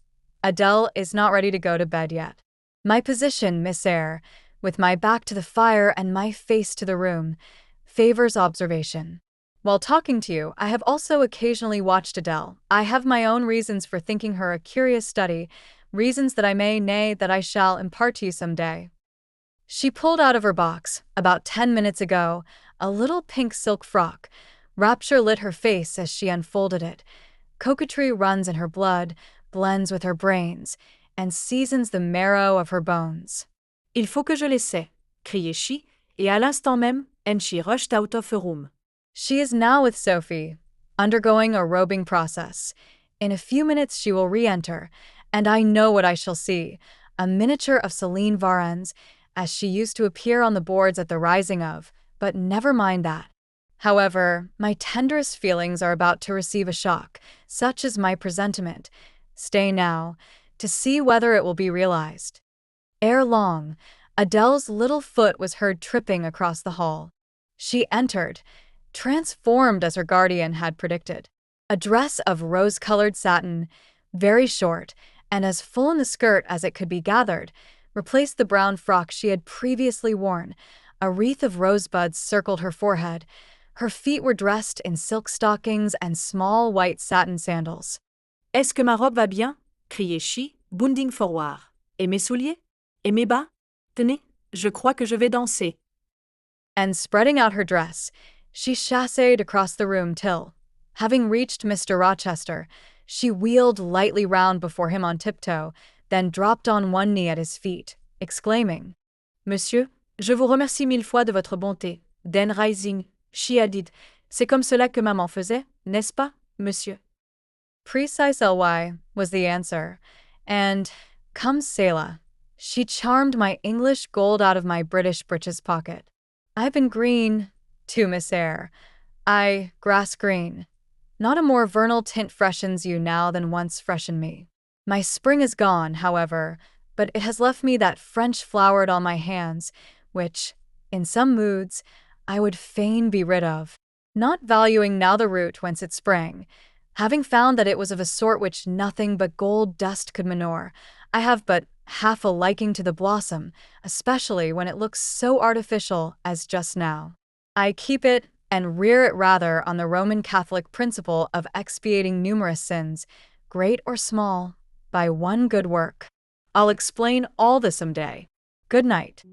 Adele is not ready to go to bed yet. My position, Miss Eyre, with my back to the fire and my face to the room, favors observation. While talking to you, I have also occasionally watched Adele. I have my own reasons for thinking her a curious study, reasons that I may, nay, that I shall impart to you some day. She pulled out of her box, about 10 minutes ago, a little pink silk frock. Rapture lit her face as she unfolded it. Coquetry runs in her blood, blends with her brains, and seasons the marrow of her bones. Il faut que je l'essaie, criait she, et à l'instant même, and she rushed out of her room. She is now with Sophie, undergoing a robing process. In a few minutes she will re-enter, and I know what I shall see, a miniature of Céline Varens, as she used to appear on the boards at the rising of, but never mind that. However, my tenderest feelings are about to receive a shock, such is my presentiment. Stay now, to see whether it will be realized. Ere long, Adele's little foot was heard tripping across the hall. She entered, transformed as her guardian had predicted. A dress of rose-colored satin, very short, and as full in the skirt as it could be gathered, replaced the brown frock she had previously worn. A wreath of rosebuds circled her forehead. Her feet were dressed in silk stockings and small white satin sandals. Est-ce que ma robe va bien? Criait she, bounding forward. Et mes souliers? Et mes bas? Tenez, je crois que je vais danser. And spreading out her dress, she chassed across the room till, Having reached Mr. Rochester, she wheeled lightly round before him on tiptoe, then dropped on one knee at his feet, exclaiming, Monsieur, je vous remercie mille fois de votre bonté. Then rising, she added, C'est comme cela que maman faisait, n'est-ce pas, monsieur? Precise Ly, was the answer, and, come Selah, she charmed my English gold out of my British breeches pocket. I've been green, too, Miss Eyre. Grass green. Not a more vernal tint freshens you now than once freshened me. My spring is gone, however, but it has left me that French floweret on my hands, which, in some moods, I would fain be rid of, not valuing now the root whence it sprang. Having found that it was of a sort which nothing but gold dust could manure, I have but half a liking to the blossom, especially when it looks so artificial as just now. I keep it and rear it rather on the Roman Catholic principle of expiating numerous sins, great or small, by one good work. I'll explain all this some day. Good night.